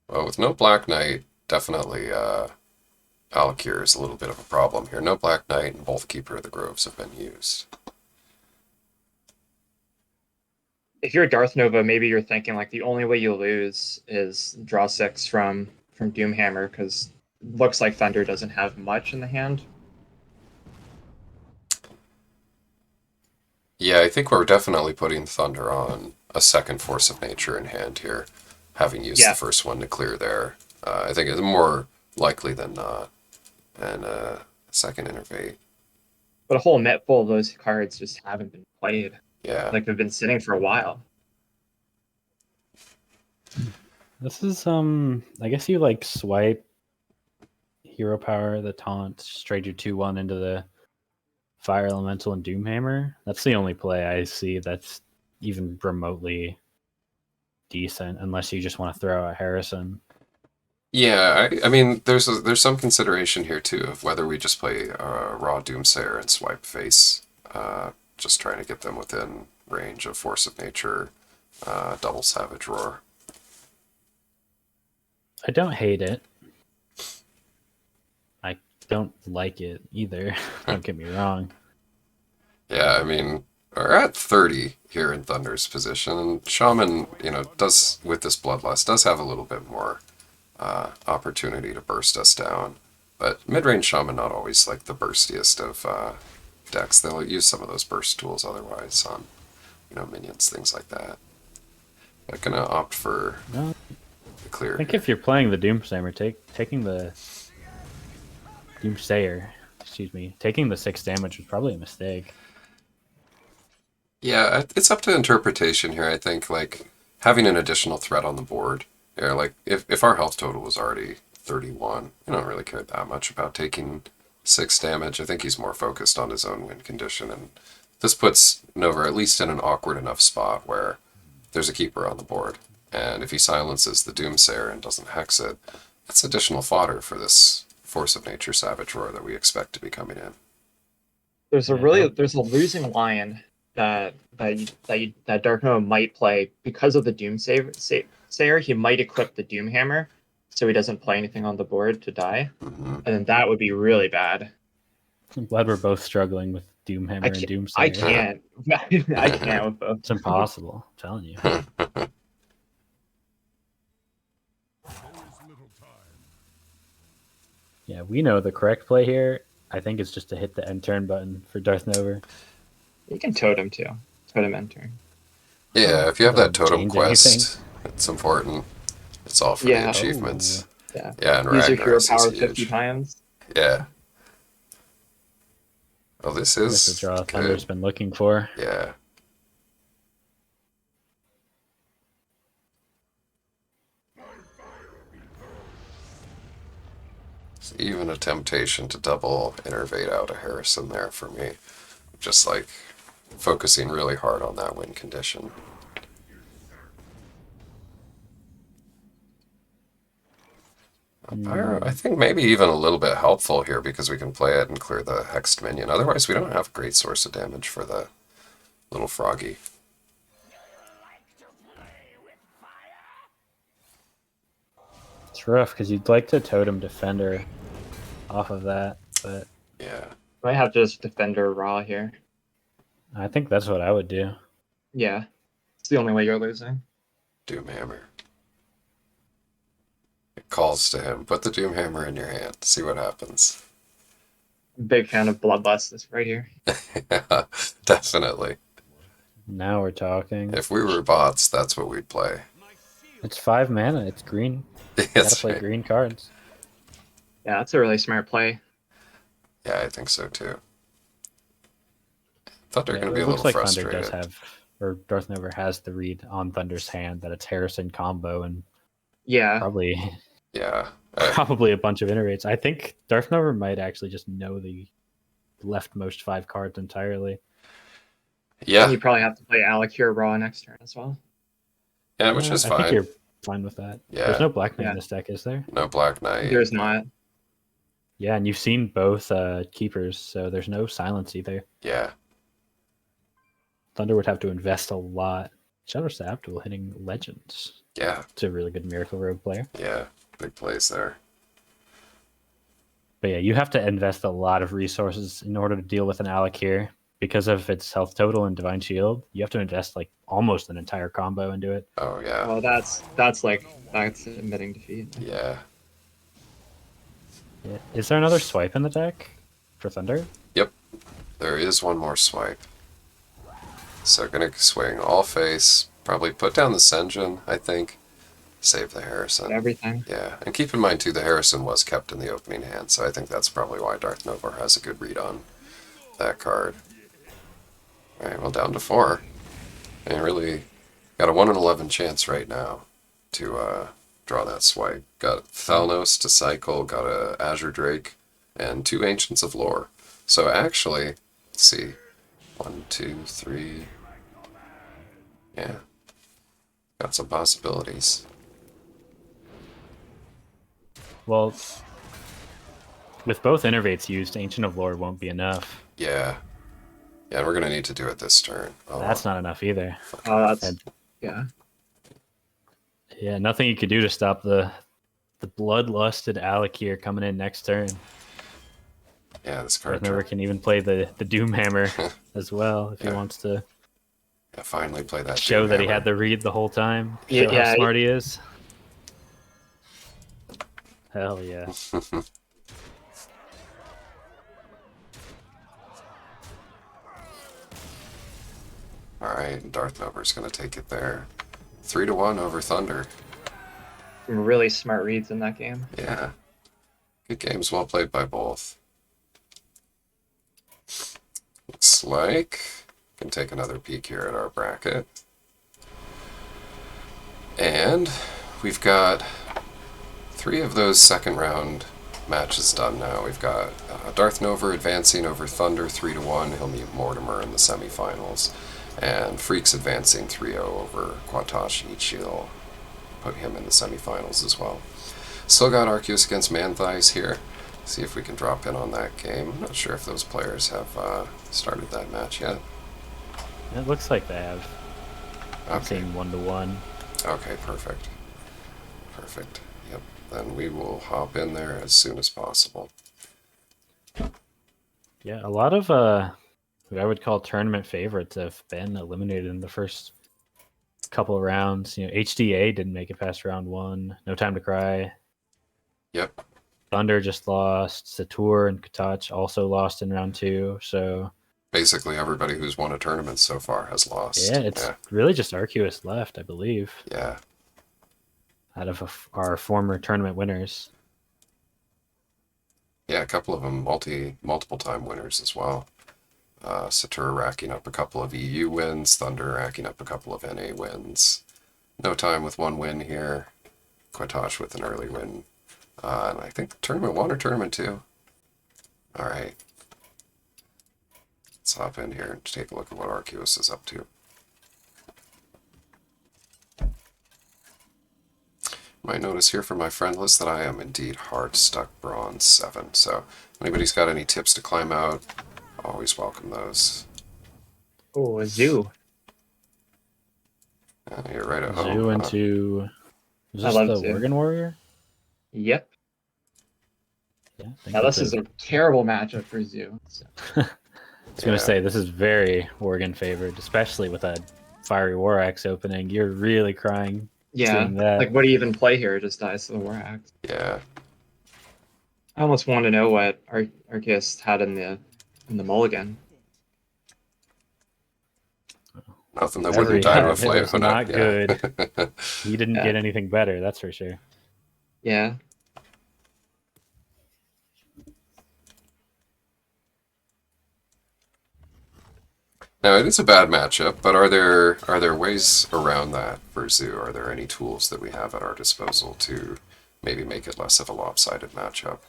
Well, with no Black Knight, definitely Alakir is a little bit of a problem here. No Black Knight and both Keeper of the Groves have been used. If you're Darth Nova, maybe you're thinking like the only way you lose is draw 6 from Doomhammer, because it looks like Thunder doesn't have much in the hand. Yeah, I think we're definitely putting Thunder on a second Force of Nature in hand here, having used the first one to clear there. I think it's more likely than not. And second Innervate. But a whole net full of those cards just haven't been played. Yeah. Like they've been sitting for a while. This is I guess you like swipe hero power, the taunt, straight your 2-1 into the Fire Elemental and Doomhammer. That's the only play I see that's even remotely decent, unless you just want to throw out Harrison. Yeah, I mean, there's some consideration here too of whether we just play raw Doomsayer and swipe face, just trying to get them within range of Force of Nature, double Savage Roar. I don't hate it. I don't like it either. Don't get me wrong. Yeah, I mean, we're at 30 here in Thunder's position, and Shaman, does, with this Bloodlust, does have a little bit more opportunity to burst us down. But mid-range Shaman not always like the burstiest of decks. They'll use some of those burst tools otherwise on, minions, things like that. But gonna opt for No. the clear. I think here. if you're playing the Doomsayer, taking the Doomsayer, excuse me, taking the 6 damage was probably a mistake. Yeah, it's up to interpretation here. I think like having an additional threat on the board. Yeah, like if our health total was already 31, you don't really care that much about taking 6 damage. I think he's more focused on his own win condition, and this puts Nova at least in an awkward enough spot where there's a keeper on the board, and if he silences the Doomsayer and doesn't hex it, that's additional fodder for this Force of Nature Savage Roar that we expect to be coming in. There's a Yeah, really nope. there's a losing lion that Dark Nova might play because of the Sayer. He might equip the Doomhammer, so he doesn't play anything on the board to die, Hmm. and then that would be really bad. I'm glad we're both struggling with Doomhammer I and can't. I Doomsayer. can't. I can't with both. It's impossible. I'm telling you. There is little time. Yeah, we know the correct play here. I think it's just to hit the end turn button for Darth Nova. You can totem too. Totem enter. Yeah, if you have that Doesn't totem change quest, it's important. It's all for the Yeah. achievements. Yeah. Yeah, and Use your hero Ragnar's power is 50 huge. times. Yeah. Oh, this That's the is draw good. Thunder's been looking for. Yeah. It's even a temptation to double innervate out a Harrison there for me. Just like focusing really hard on that win condition. Pyro, I think maybe even a little bit helpful here because we can play it and clear the hexed minion. Otherwise, we don't have a great source of damage for the little froggy. It's rough because you'd like to totem Defender off of that, but Yeah. Might have just Defender Raw here. I think that's what I would do. Yeah. It's the only way you're losing. Doomhammer. It calls to him. Put the Doomhammer in your hand. See what happens. Big fan of Bloodlust this right here. Yeah, definitely. Now we're talking. If we were bots, that's what we'd play. It's 5 mana. It's green. You gotta Yes, play right. green cards. Yeah, that's a really smart play. Yeah, I think so too. Thought they're Yeah, going to be it a looks little like Thunder frustrated. does have, or Darth Nova has the read on Thunder's hand that it's Harrison combo and Yeah. probably Yeah. probably a bunch of iterates. I think Darth Nova might actually just know the leftmost 5 cards entirely. Yeah. And you probably have to play Alakir Raw next turn as well. Yeah, which is I fine. think you're fine with that. Yeah. There's no Black Knight Yeah. in this deck, is there? No Black Knight. There's not. Yeah, and you've seen both keepers, so there's no silence either. Yeah. Thunder would have to invest a lot. Shadow's Abdul hitting Legends. Yeah. It's a really good Miracle Rogue player. Yeah. Big plays there. But yeah, you have to invest a lot of resources in order to deal with an Alec here. Because of its health total and Divine Shield, you have to invest like almost an entire combo into it. Oh, yeah. Well, that's admitting defeat. Yeah. Yeah. Is there another swipe in the deck for Thunder? There is one more swipe. So gonna swing all face. Probably put down the Senjin, I think. Save the Harrison. Everything. Yeah, and keep in mind too, the Harrison was kept in the opening hand, so I think that's probably why Darth Nova has a good read on that card. Alright, well down to 4. And really got a 1 in 11 chance right now to draw that swipe. Got Thalnos to cycle, got a Azure Drake, and 2 Ancients of Lore. So actually, let's see. 1, 2, 3. Yeah. Got some possibilities. Well, with both innervates used, Ancient of Lore won't be enough. Yeah. Yeah, and we're gonna need to do it this turn. Oh, That's not enough either. That's And yeah. yeah, nothing you could do to stop the bloodlusted Alec here coming in next turn. yeah, this card. Darth Nova can even play the Doomhammer as well if he Yeah. wants to Yeah, finally play that. show that he Doomhammer. had the read the whole time. Yeah, Show yeah, how smart he is. Hell yeah. Alright, Darth Nova's gonna take it there. 3-1 over Thunder. some really smart reads in that game. Yeah. Good games, well played by both. Looks like we can take another peek here at our bracket. And we've got 3 of those second round matches done now. We've got Darth Nova advancing over Thunder 3-1. He'll meet Mortimer in the semifinals. And Freaks advancing 3-0 over Quatashi Ichi'll put him in the semifinals as well. Still got Arceus against Manthias here. See if we can drop in on that game. I'm not sure if those players have started that match yet. It looks like they have. I'm Okay. seeing 1-1. Okay, perfect. Perfect. Yep. Then we will hop in there as soon as possible. Yeah, a lot of who I would call tournament favorites have been eliminated in the first couple of rounds. You know, HDA didn't make it past round 1. No Time to Cry. Yep. Thunder just lost. Satur and Katach also lost in round 2. So Basically, everybody who's won a tournament so far has lost. yeah, it's really just Arceus left, I believe, Yeah. out of our former tournament winners. Yeah, a couple of them multiple time winners as well. Satur racking up a couple of EU wins, Thunder racking up a couple of NA wins. No Time with 1 win here. Quatosh with an early win. And I think Tournament 1 or Tournament 2. Alright. Let's hop in here and take a look at what Arceus is up to. Might notice here from my friend list that I am indeed hard stuck bronze 7. So, anybody's got any tips to climb out, always welcome those. Oh, a zoo. You're right at home. Zoo into. Is I this love the Zoo. Worgen Warrior? Yep. Yeah, I think Now that's this is a terrible matchup for Zoo. So. I was going to say, this is very Worgen favored, especially with a Fiery War Axe opening. You're really crying Yeah, seeing that. like what do you even play here? It just dies to the War Axe. Yeah. I almost want to know what Arceus had in the mulligan. Nothing that Whatever wouldn't he die to had, a it flame. was not good. He didn't Yeah. get anything better, that's for sure. Yeah. Now it is a bad matchup, but are there ways around that for Zoo? Are there any tools that we have at our disposal to maybe make it less of a lopsided matchup?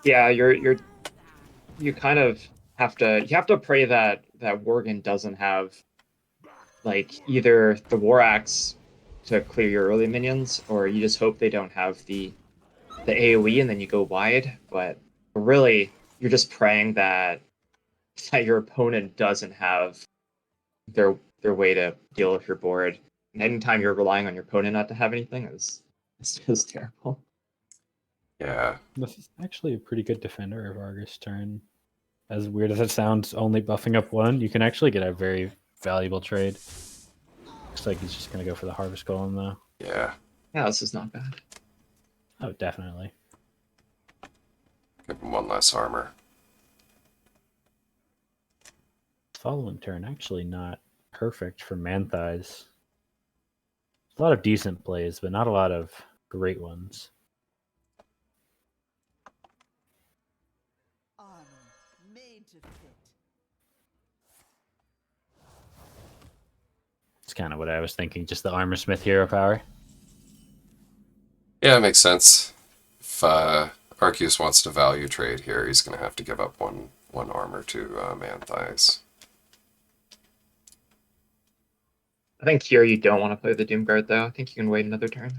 Yeah, you kind of have to pray that Worgen doesn't have like either the War Axe to clear your early minions, or you just hope they don't have the AoE and then you go wide. But really, you're just praying that your opponent doesn't have their way to deal with your board. And anytime you're relying on your opponent not to have anything is just terrible. Yeah. This is actually a pretty good defender of Argus turn. As weird as it sounds, only buffing up 1, you can actually get a very valuable trade. Looks like he's just going to go for the Harvest Golem, though. Yeah. Yeah, this is not bad. Oh, definitely. Give him 1 less armor. Following turn, actually not perfect for Manthias. A lot of decent plays, but not a lot of great ones. Armor made to fit. It's kind of what I was thinking, just the Armor Smith hero power. Yeah, it makes sense. If Arceus wants to value trade here, he's going to have to give up one armor to Manthias. I think here you don't want to play the Doomguard though. I think you can wait another turn.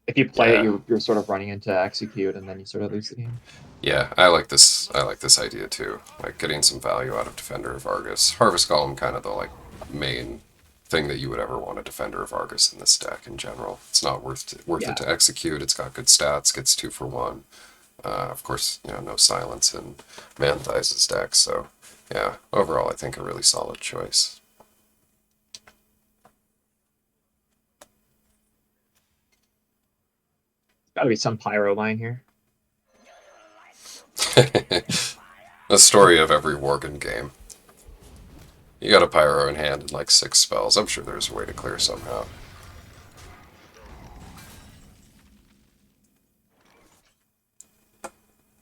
If you play Yeah. it, you're sort of running into execute, and then you sort of lose the game. Yeah, I like this idea too. Like getting some value out of Defender of Argus. Harvest Golem kind of the like main thing that you would ever want a Defender of Argus in this deck in general. It's not worth it to execute. It's got good stats. Gets 2 for 1. Of course, no silence in Manthias' deck. So yeah, overall I think a really solid choice. Gotta be some pyro line here. The story of every Worgen game. You got a Pyro in hand and like 6 spells. I'm sure there's a way to clear somehow.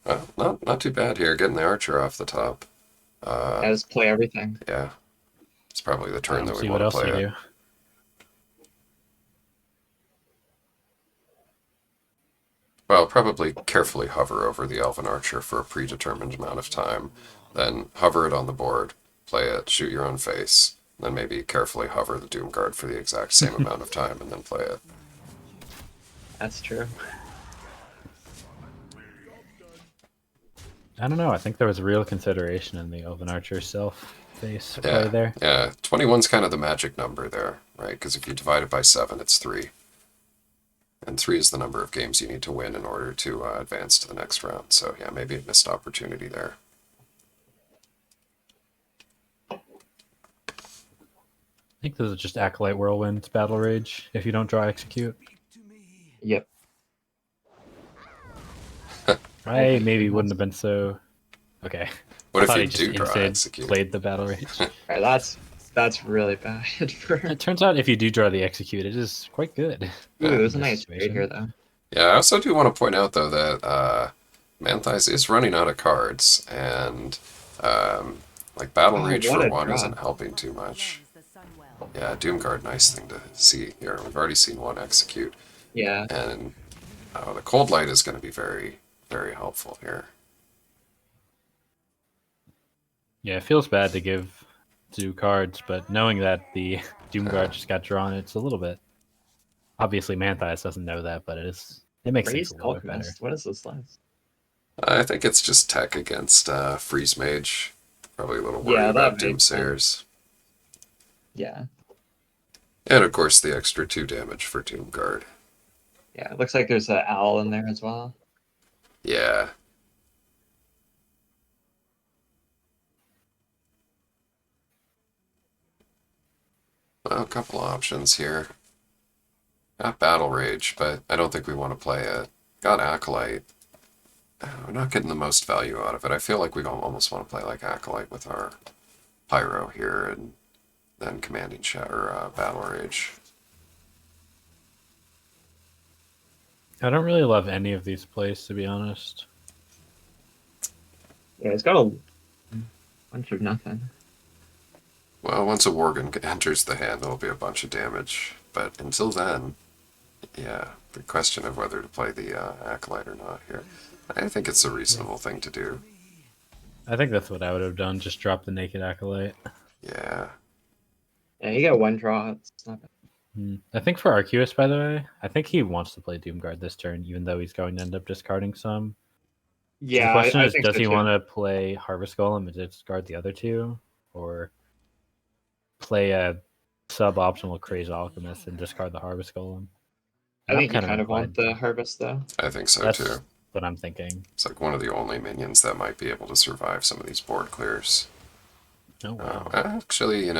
Well, not too bad here. Getting the archer off the top. Yeah, just play everything. Yeah, it's probably the turn that we See want what to else play you it. do. Well, probably carefully hover over the Elven Archer for a predetermined amount of time, then hover it on the board, play it, shoot your own face, then maybe carefully hover the Doom Guard for the exact same amount of time and then play it. That's true. I don't know. I think there was real consideration in the Elven Archer self-face play Yeah, there. yeah. 21's kind of the magic number there, right? Because if you divide it by 7, it's 3. And 3 is the number of games you need to win in order to advance to the next round. So yeah, maybe a missed opportunity there. I think this is just Acolyte Whirlwind Battle Rage if you don't draw Execute. Yep. I maybe wouldn't have been so... Okay. What I if thought you he just do draw instead Execute? played the Battle Rage. Alright, that's really bad for. It turns out if you do draw the Execute, it is quite good. Ooh, it was a in this nice trade situation. here though. Yeah, I also do want to point out, though, that Manthias is running out of cards, and like Battle Oh, Rage what for a 1 draw. isn't helping too much. Yeah, Doomguard, nice thing to see here. We've already seen one execute, Yeah. and the Cold Light is going to be very, very helpful here. Yeah, it feels bad to give two cards, but knowing that the Doomguard just got drawn, it's a little bit... Obviously, Manthias doesn't know that, but it makes Raise things a little bit better. Alchemist. What is this last? I think it's just tech against Freeze Mage. Probably a little worried Yeah, about that makes Doomsayers. Yeah. And of course, the extra 2 damage for Doomguard. Yeah. It looks like there's an owl in there as well. Yeah. Well, a couple options here. Got Battle Rage, but I don't think we want to play it. Got Acolyte. We're not getting the most value out of it. I feel like we almost want to play like Acolyte with our Pyro here and then Commanding Shatter Battle Rage. I don't really love any of these plays, to be honest. Yeah, it's got a bunch of nothing. Well, once a Worgen enters the hand, there'll be a bunch of damage. But until then, yeah, the question of whether to play the Acolyte or not here. I think it's a reasonable thing to do. I think that's what I would have done, just drop the Naked Acolyte. Yeah. Yeah, you get one draw. It's not bad. I think for Arceus, by the way, I think he wants to play Doomguard this turn, even though he's going to end up discarding some. Yeah, The question I is, think does so he too. want to play Harvest Golem and discard the other two? Or play a suboptimal Craze Alchemist and discard the Harvest Golem? I think you I'm kind of want inclined the harvest though. I think so That's too. what I'm thinking. It's like one of the only minions that might be able to survive some of these board clears. Oh, wow. Actually,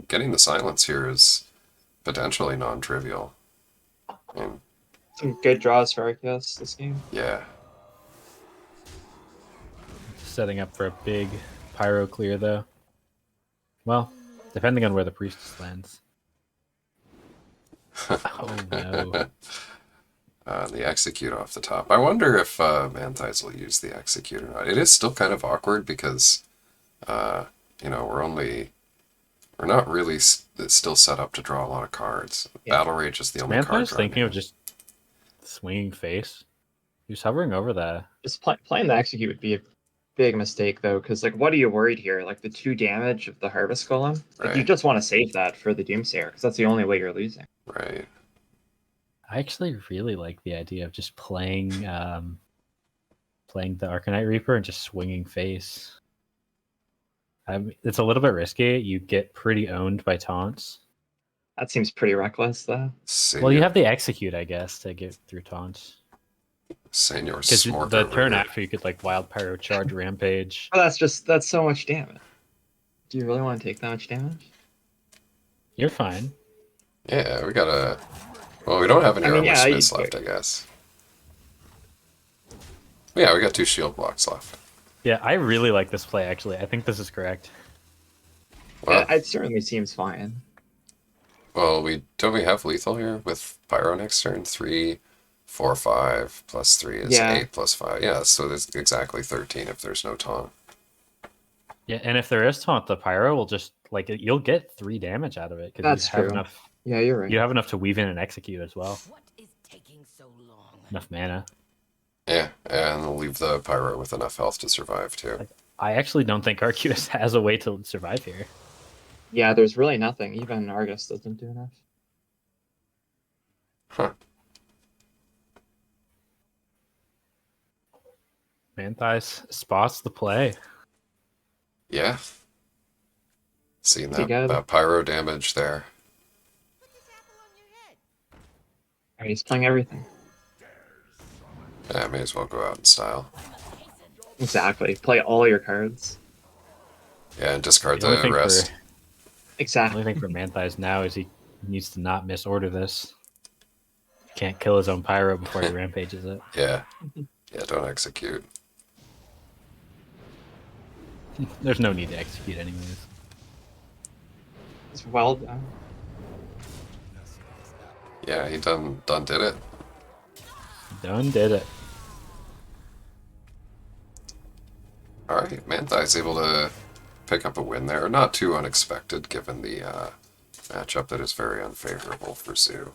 getting the silence here is potentially non-trivial. I mean, Some good draws for Arceus this game. yeah. Setting up for a big Pyro clear, though. Well, depending on where the Priestess lands. Oh, no. The execute off the top. I wonder if Manthias will use the execute or not. It is still kind of awkward because, we're not really still set up to draw a lot of cards. Yeah. Battle Rage is the only card. Manthias drawing thinking of hand. just swinging face. He was hovering over that. Just playing the execute would be a big mistake though, because like, what are you worried here? Like the 2 damage of the harvest golem. Like you Right. just want to save that for the Doomsayer, because that's the only way you're losing. Right. I actually really like the idea of just playing playing the Arcanite Reaper and just swinging face. It's a little bit risky. You get pretty owned by taunts. That seems pretty reckless though. Well, you have the execute, I guess, to get through taunts. Senor Because Smorgasbord. the turn after you could like Wild Pyro Charge Rampage. Oh, that's so much damage. Do you really want to take that much damage? You're fine. Yeah, we gotta. Well, we don't have any I mean, armor yeah, smiths left, I guess. Yeah, we got 2 shield blocks left. Yeah, I really like this play, actually. I think this is correct. Well, It certainly seems fine. well, we have lethal here with Pyro next turn. 3, 4, 5 plus 3 is Yeah. 8 plus 5. Yeah, so there's exactly 13 if there's no taunt. Yeah, and if there is taunt, the pyro will just like you'll get 3 damage out of it because That's you have true. enough. Yeah, you're right. You have enough to weave in and execute as well. What is taking so long? Enough mana. Yeah, and we'll leave the pyro with enough health to survive too. Like, I actually don't think Arceus has a way to survive here. Yeah, there's really nothing. Even Argus doesn't do enough. Huh. Manthais spots the play. Yeah. Seeing Pretty good. that pyro damage there. Put this apple on your head. Alright, he's playing everything. Yeah, may as well go out in style. Exactly. Play all your cards. Yeah, and discard The only the thing rest. for Exactly. only thing for Manthais now is he needs to not misorder this. Can't kill his own pyro before he rampages it. Yeah. Yeah, don't execute. There's no need to execute anyways. It's well done. Yeah, he done did it. Done did it. Alright, Manthai's able to pick up a win there. Not too unexpected given the matchup that is very unfavorable for Zoo.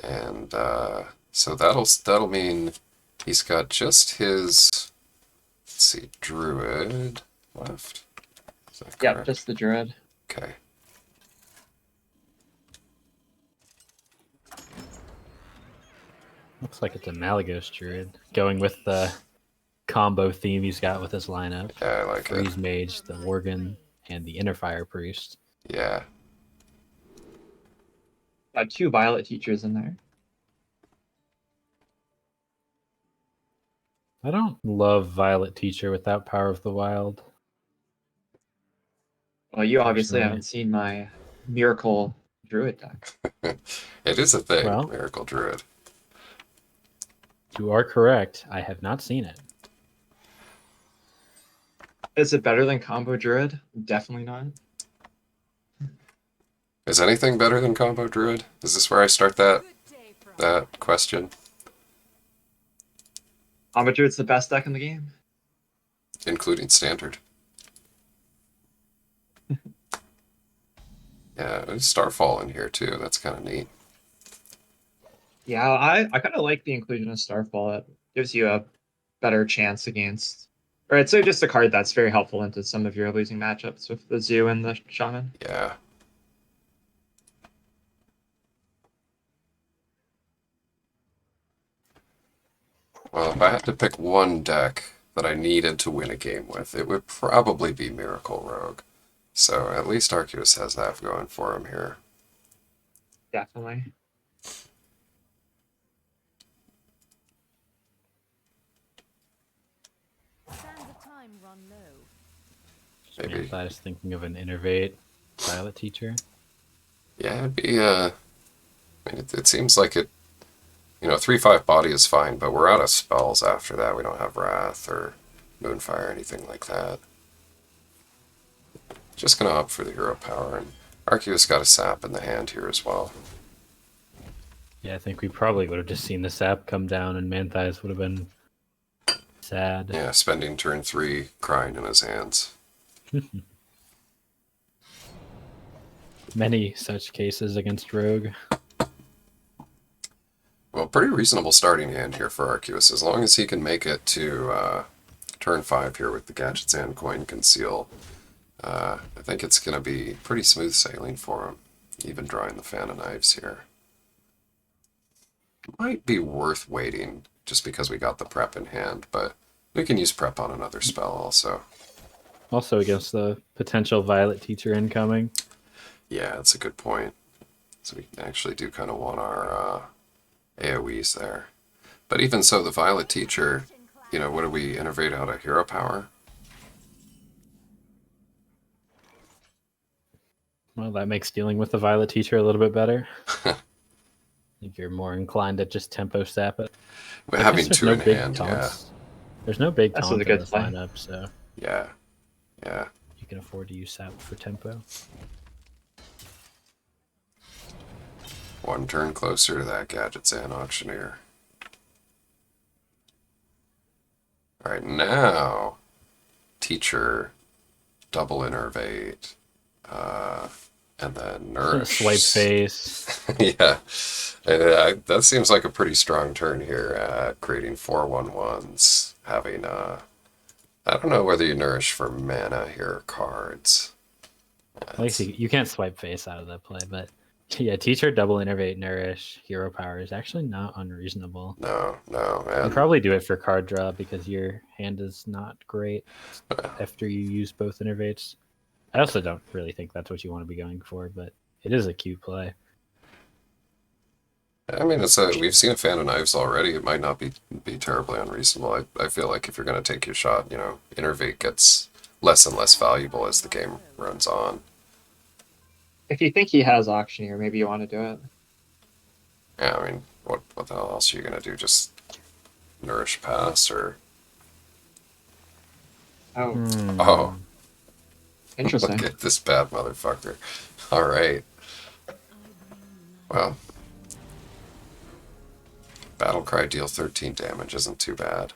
And so that'll mean he's got just his, let's see, Druid left. Is that Yep, correct? just the Druid. Okay. Looks like it's a Malagos Druid. Going with the combo theme he's got with his lineup. Yeah, I like Freeze it. Mage, the Worgen, and the Inner Fire Priest. Yeah. Got 2 Violet teachers in there. I don't love Violet Teacher without Power of the Wild. Well, you obviously Personally. haven't seen my Miracle Druid deck. It is a thing, Well- Miracle Druid. You are correct. I have not seen it. Is it better than Combo Druid? Definitely not. Is anything better than Combo Druid? Is this where I start Good day, Pro. that question? Combo Druid's the best deck in the game. Including Standard. Yeah, there's Starfall in here too. That's kind of neat. Yeah, I kind of like the inclusion of Starfall. It gives you a better chance against, or it's just a card that's very helpful into some of your losing matchups with the Zoo and the Shaman. Yeah. Well, if I had to pick one deck that I needed to win a game with, it would probably be Miracle Rogue. So at least Arceus has that going for him here. Definitely. Sands of time run low. Maybe. I was thinking of an Innervate Violet Teacher. Yeah, it'd be, I mean, it seems like it, 3/5 body is fine, but we're out of spells after that. We don't have Wrath or Moonfire or anything like that. Just gonna opt for the hero power, and Arceus got a sap in the hand here as well. Yeah, I think we probably would have just seen the sap come down and Manthais would have been sad. Yeah, spending turn 3 crying in his hands. Many such cases against Rogue. Well, pretty reasonable starting hand here for Arceus, as long as he can make it to turn 5 here with the Gadget's Hand Coin Conceal. I think it's going to be pretty smooth sailing for him, even drawing the Fan of Knives here. Might be worth waiting, just because we got the prep in hand, but we can use prep on another spell also. Also against the potential Violet Teacher incoming. Yeah, that's a good point. So we actually do kind of want our AoEs there. But even so, the Violet Teacher, what do we innovate out of hero power? Well, that makes dealing with the Violet Teacher a little bit better. I think you're more inclined to just tempo sap it. We're I guess having there's 2 no in big hand, taunts. There's no big That's taunt a in good this play. lineup, so yeah. Yeah. you can afford to use sap for tempo. One turn closer to that Gadgets and Auctioneer. Alright, now Teacher, double Innervate, and then Nourish. Swipe face. Yeah, that seems like a pretty strong turn here, creating 4/1/1s, having, I don't know whether you Nourish for mana here or cards. Like you can't swipe face out of that play, but yeah, Teacher, double Innervate, Nourish, Hero Power is actually not unreasonable. No, You and probably do it for card draw because your hand is not great after you use both Innervates. I also don't really think that's what you want to be going for, but it is a cute play. I mean, we've seen a Fan of Knives already. It might not be terribly unreasonable. I feel like if you're going to take your shot, Innervate gets less and less valuable as the game runs on. If you think he has Auctioneer, maybe you want to do it. Yeah, I mean, what the hell else are you going to do? Just Nourish pass or... Oh, Oh, interesting. look at this bad motherfucker. Alright. Well, Battlecry deal 13 damage isn't too bad.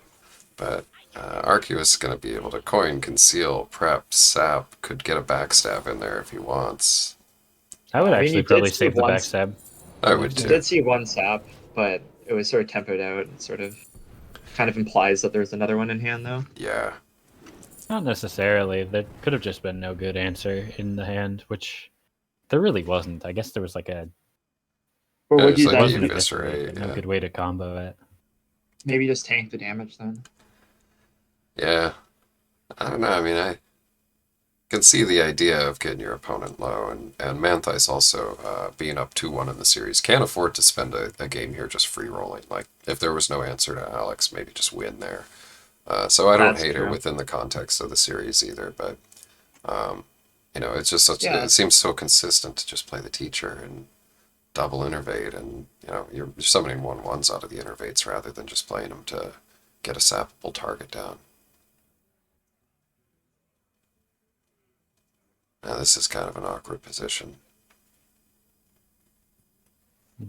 But Arceus is going to be able to coin, conceal, prep, sap, could get a backstab in there if he wants. I would I mean, actually you did probably see save the one- backstab. I would You too. did see one sap, but it was sort of tempoed out and sort of kind of implies that there's another one in hand, though. Yeah. Not necessarily. There could have just been no good answer in the hand, which there really wasn't. I guess there was like a Or Yeah, would it's you like then the wasn't Eviscerate, but no yeah. good way to combo it. maybe just tank the damage then? Yeah. I don't know. I mean, I can see the idea of getting your opponent low, and Manthice also, being up 2-1 in the series, can't afford to spend a game here just free rolling. Like, if there was no answer to Alex, maybe just win there. So I don't That's hate true. it within the context of the series either, but, it's just such, Yeah. it seems so consistent to just play the Teacher and double Innervate, and, you're summoning 1/1s out of the Innervates rather than just playing them to get a sappable target down. Now, this is kind of an awkward position.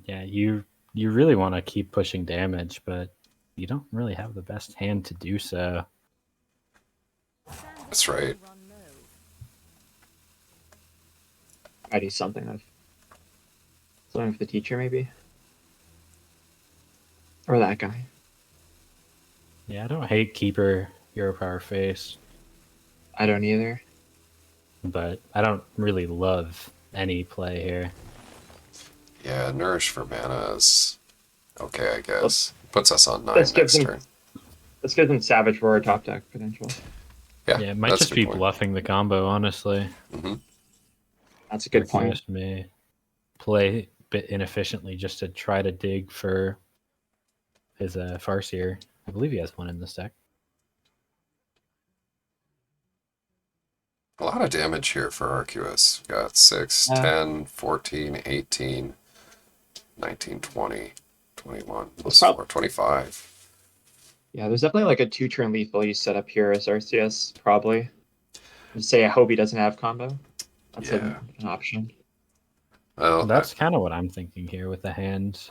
Yeah, you really want to keep pushing damage, but you don't really have the best hand to do so. That's right. I do something with the Teacher, maybe, or that guy. Yeah, I don't hate Keeper Hero Power Face, I don't either. but I don't really love any play here. Yeah, Nourish for mana is okay, I guess. Puts us on 9 Let's give next them- turn. Let's give them Savage Roar top deck potential. Yeah, Yeah, it might that's just a be good point. bluffing the combo, honestly. That's a good If you point. ask me. Play a bit inefficiently just to try to dig for his Farseer. I believe he has one in this deck. A lot of damage here for Arceus. Got 6, Yeah. 10, 14, 18, 19, 20, 21, plus prob- 4, 25. Yeah, there's definitely like a 2-turn lethal you set up here as Arceus, probably. Just say I hope he doesn't have combo. That's Yeah. an option. Well, That's kind of what I'm thinking here with the hand.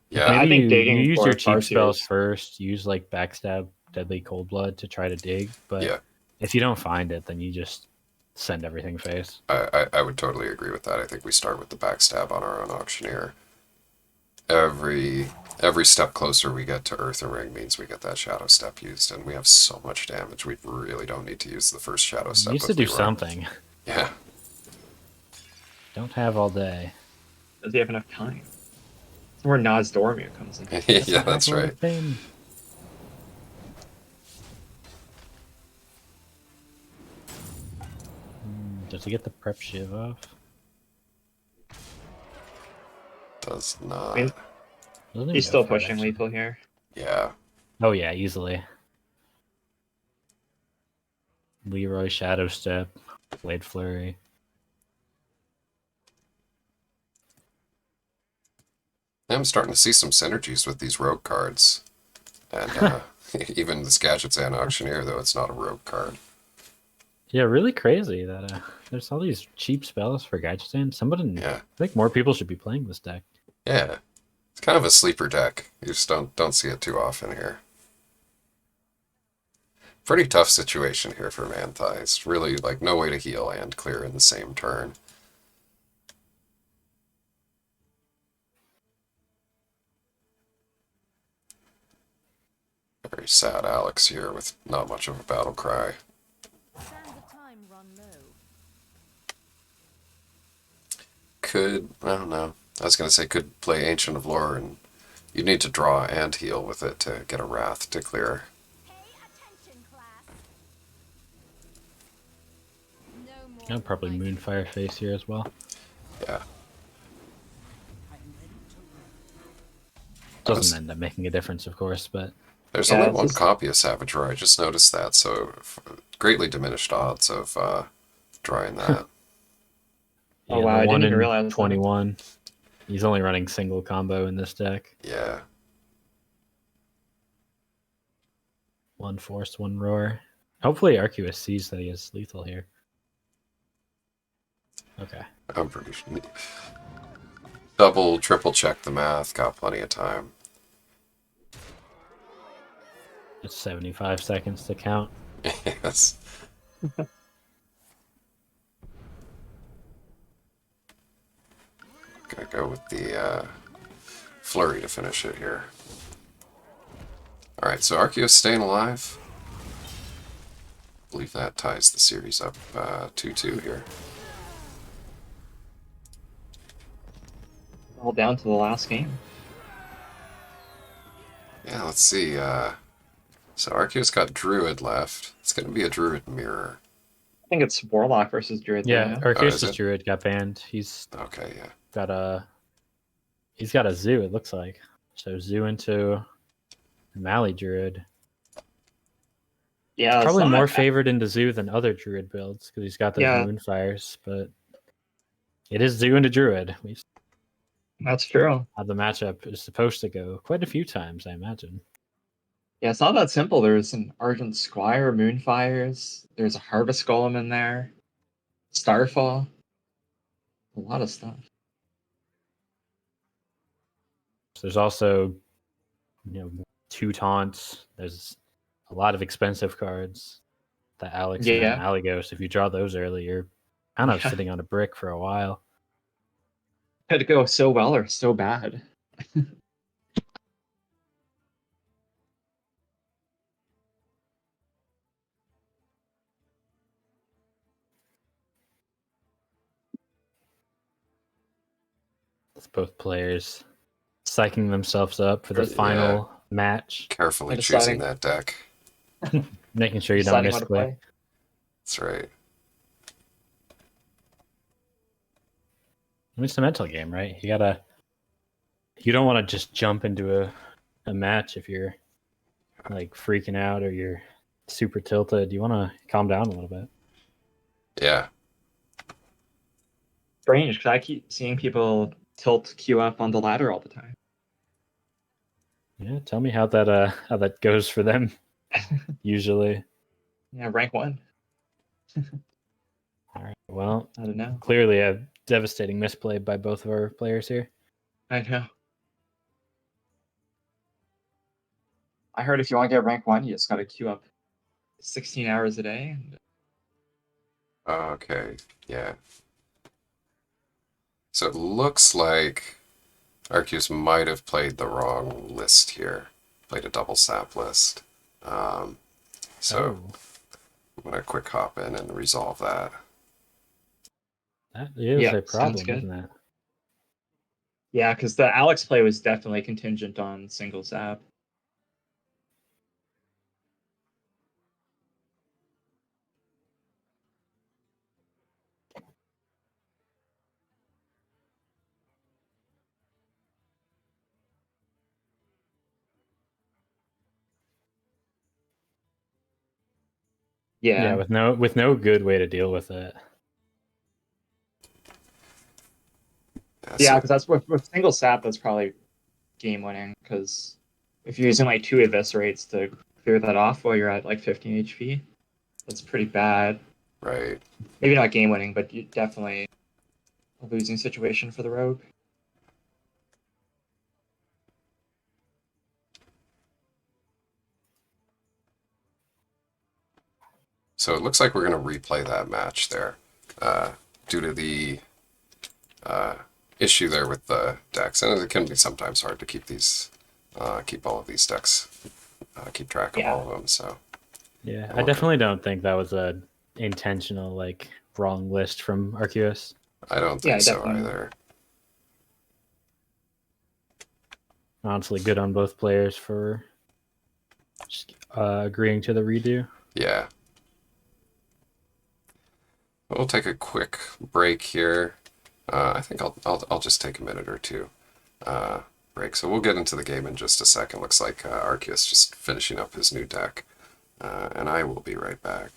yeah, I Maybe think you digging use for your cheap spells Farseers- first. Use like Backstab, Deadly Cold Blood to try to dig. But Yeah. if you don't find it, then you just send everything face. I would totally agree with that. I think we start with the backstab on our own Auctioneer. Every step closer we get to Earthen Ring means we get that Shadow Step used, and we have so much damage. We really don't need to use the first Shadow You Step. used to with do Leroy. something. Yeah. Don't have all day. Does he have enough time? That's where Nas Dormir comes in. Yeah, that's right. Thing. Does he get the prep shiv off? Does not. I mean, Doesn't even He's go still for it, pushing actually. lethal here. Yeah. Oh yeah, easily. Leroy Shadow Step, Blade Flurry. I'm starting to see some synergies with these rogue cards. And even this Gadgets and Auctioneer, though it's not a rogue card. Yeah, really crazy that there's all these cheap spells for Gadgetan. Somebody, Yeah. I think more people should be playing this deck. Yeah, it's kind of a sleeper deck. You just don't see it too often here. Pretty tough situation here for Manthai. It's really like no way to heal and clear in the same turn. Very sad Alex here with not much of a battle cry. Sands of time run low. Could, I don't know. I was going to say could play Ancient of Lore, and you need to draw and heal with it to get a Wrath to clear. Pay attention, class. No more. I'll probably fighting. Moonfire Face here as well. Yeah. Doesn't end up making a difference, of course, but There's Yeah, only it's one just- copy of Savage Roar. I just noticed that, so greatly diminished odds of drawing that. Oh, wow, I didn't 1 even in realize that. 21. He's only running single combo in this deck. Yeah. 1 Force, 1 Roar. Hopefully Arceus sees that he is lethal here. Okay. I'm pretty sure. Double, triple check the math. Got plenty of time. It's 75 seconds to count. Yes. Gonna go with the flurry to finish it here. Alright, so Arceus staying alive. I believe that ties the series up 2-2 here. All down to the last game. Yeah, let's see. So Arceus got Druid left. It's gonna be a Druid mirror. I think it's Warlock versus Druid. Yeah, though, Arceus' is it? Druid got banned. He's Okay, yeah. got a zoo, it looks like. So zoo into Mali Druid. Yeah, it's Probably not- more favored into zoo than other Druid builds because he's got those Yeah. Moonfires, but it is zoo into Druid. We've That's true. how the matchup is supposed to go quite a few times, I imagine. Yeah, it's not that simple. There's an Argent Squire, Moonfires. There's a Harvest Golem in there. Starfall. A lot of stuff. There's also, 2 taunts. There's a lot of expensive cards. The Alex and Yeah. Malygos. If you draw those early, you're kind of Yeah. sitting on a brick for a while. Could go so well or so bad. It's both players psyching themselves up for the Yeah. final match, Carefully I'm choosing deciding- that deck. making sure you don't Deciding how to misclick. play. That's right. I mean, it's a mental game, right? You don't want to just jump into a match if you're like freaking out or you're super tilted. You want to calm down a little bit. Yeah. Strange, because I keep seeing people tilt Q up on the ladder all the time. Yeah, tell me how that goes for them. Usually, Yeah, rank 1. all right. Well, I don't know. clearly a devastating misplay by both of our players here. I know. I heard if you want to get rank 1, you just got to queue up 16 hours a day. And Okay. Yeah. So it looks like Arceus might have played the wrong list here. Played a double sap list. So Oh, I'm gonna quick hop in and resolve that. that is Yeah, a sounds problem, good. isn't it? yeah, because the Alex play was definitely contingent on single zap. Yeah, Yeah, with no good way to deal with it. yeah, So- because that's with single sap, that's probably game winning. Because if you're using like 2 eviscerates to clear that off while you're at like 15 HP, that's pretty bad. right. Maybe not game winning, but you definitely a losing situation for the rogue. So it looks like we're going to replay that match there, due to the issue there with the decks, and it can be sometimes hard to keep these, keep all of these decks, keep track of all of them. So Yeah, I Okay. definitely don't think that was a intentional like wrong list from Arceus. I don't Yeah, think so definitely. either. Honestly, good on both players for just, agreeing to the redo. Yeah. We'll take a quick break here. I think I'll just take a minute or two break. So we'll get into the game in just a second. Looks like Arceus just finishing up his new deck, and I will be right back.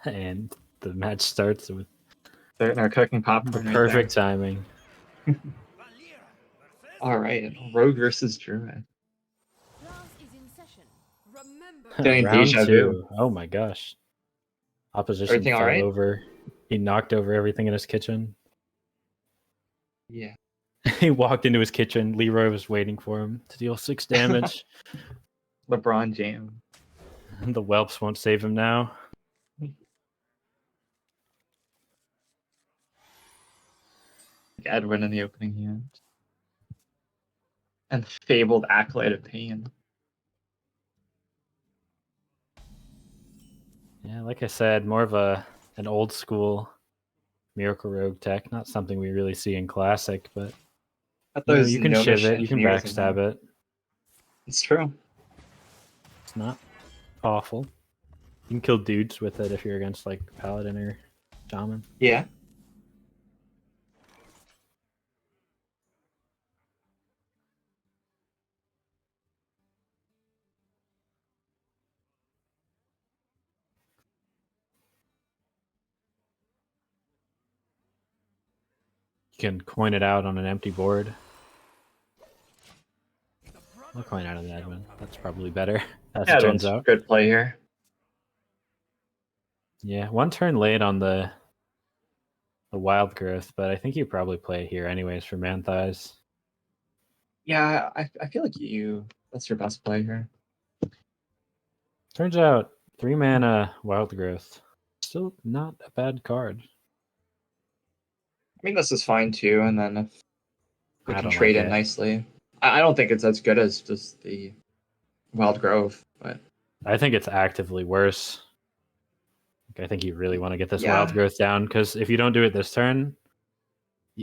And the match starts with They're cooking the popcorn right perfect timing. there. All right, Rogue versus Druid. Class is in session. Remember. Getting Round deja two. Oh my gosh. Opposition Everything all fell right? over. He knocked over everything in his kitchen. Yeah. He walked into his kitchen. Leroy was waiting for him to deal 6 damage. LeBron James. The whelps won't save him now. Edwin in the opening hand. And fabled Acolyte of Pain. Yeah, like I said, more of an old school Miracle Rogue tech. Not something we really see in Classic, but At you know, those you can gnomish shiv it, you can engineers in backstab there. it. It's true. It's not awful. You can kill dudes with it if you're against like Paladin or Shaman. Yeah. You can coin it out on an empty board. I'll coin out of the Edwin. That's probably better, as it turns Edwin's out. good play here. Yeah, one turn late on the wild growth, but I think you probably play here anyways for Manthias. Yeah, I feel like that's your best play here. Turns out 3 mana wild growth. Still not a bad card. I mean, this is fine too, and then if we I can don't trade like it it. nicely. I don't think it's as good as just the Wild Grove, but I think it's actively worse. I think you really want to get this Yeah. wild growth down, because if you don't do it this turn,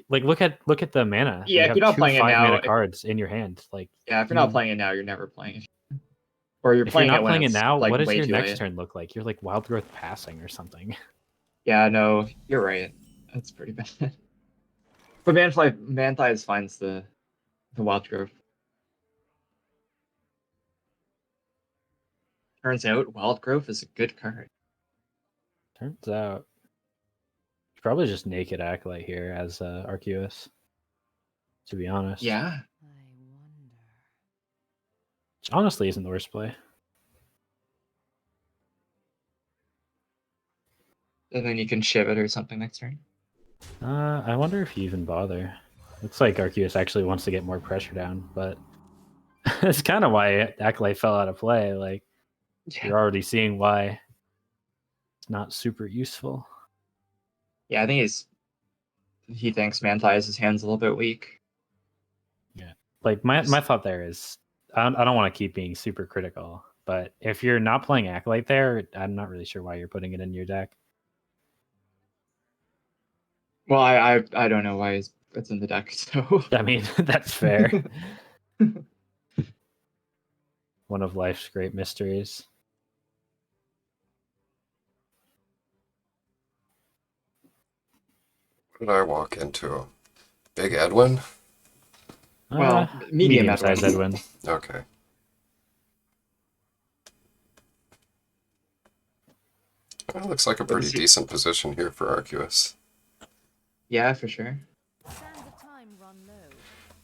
like look at the mana. Yeah, You if have you're not 2 playing it 5 now, mana cards in your hand. Like if you're not playing it now, you're never playing it. Or you're if you're playing it not when playing it it's now, like what does way your too next late. turn look like? You're like wild growth passing or something. Yeah, no, you're right. That's pretty bad. But Manthias finds the Wild Grove. Turns out Wild Grove is a good card. Turns out you probably just naked Acolyte here as Arceus, to be honest. Yeah. I wonder. Which honestly isn't the worst play. And then you can shiv it or something next turn. I wonder if you even bother. Looks like Arceus actually wants to get more pressure down, but it's kind of why Acolyte fell out of play. Like, you're already seeing why it's not super useful. Yeah, I think he thinks Manthias' hand's a little bit weak. Like, my thought there is, I don't want to keep being super critical, but if you're not playing Acolyte there, I'm not really sure why you're putting it in your deck. Well, I don't know why it's in the deck, so I mean, that's fair. One of life's great mysteries. What did I walk into? Big Edwin? Well, medium sized Edwin. Okay. Well, looks like a pretty decent position here for Arceus. Yeah, for sure. Sands of time run low.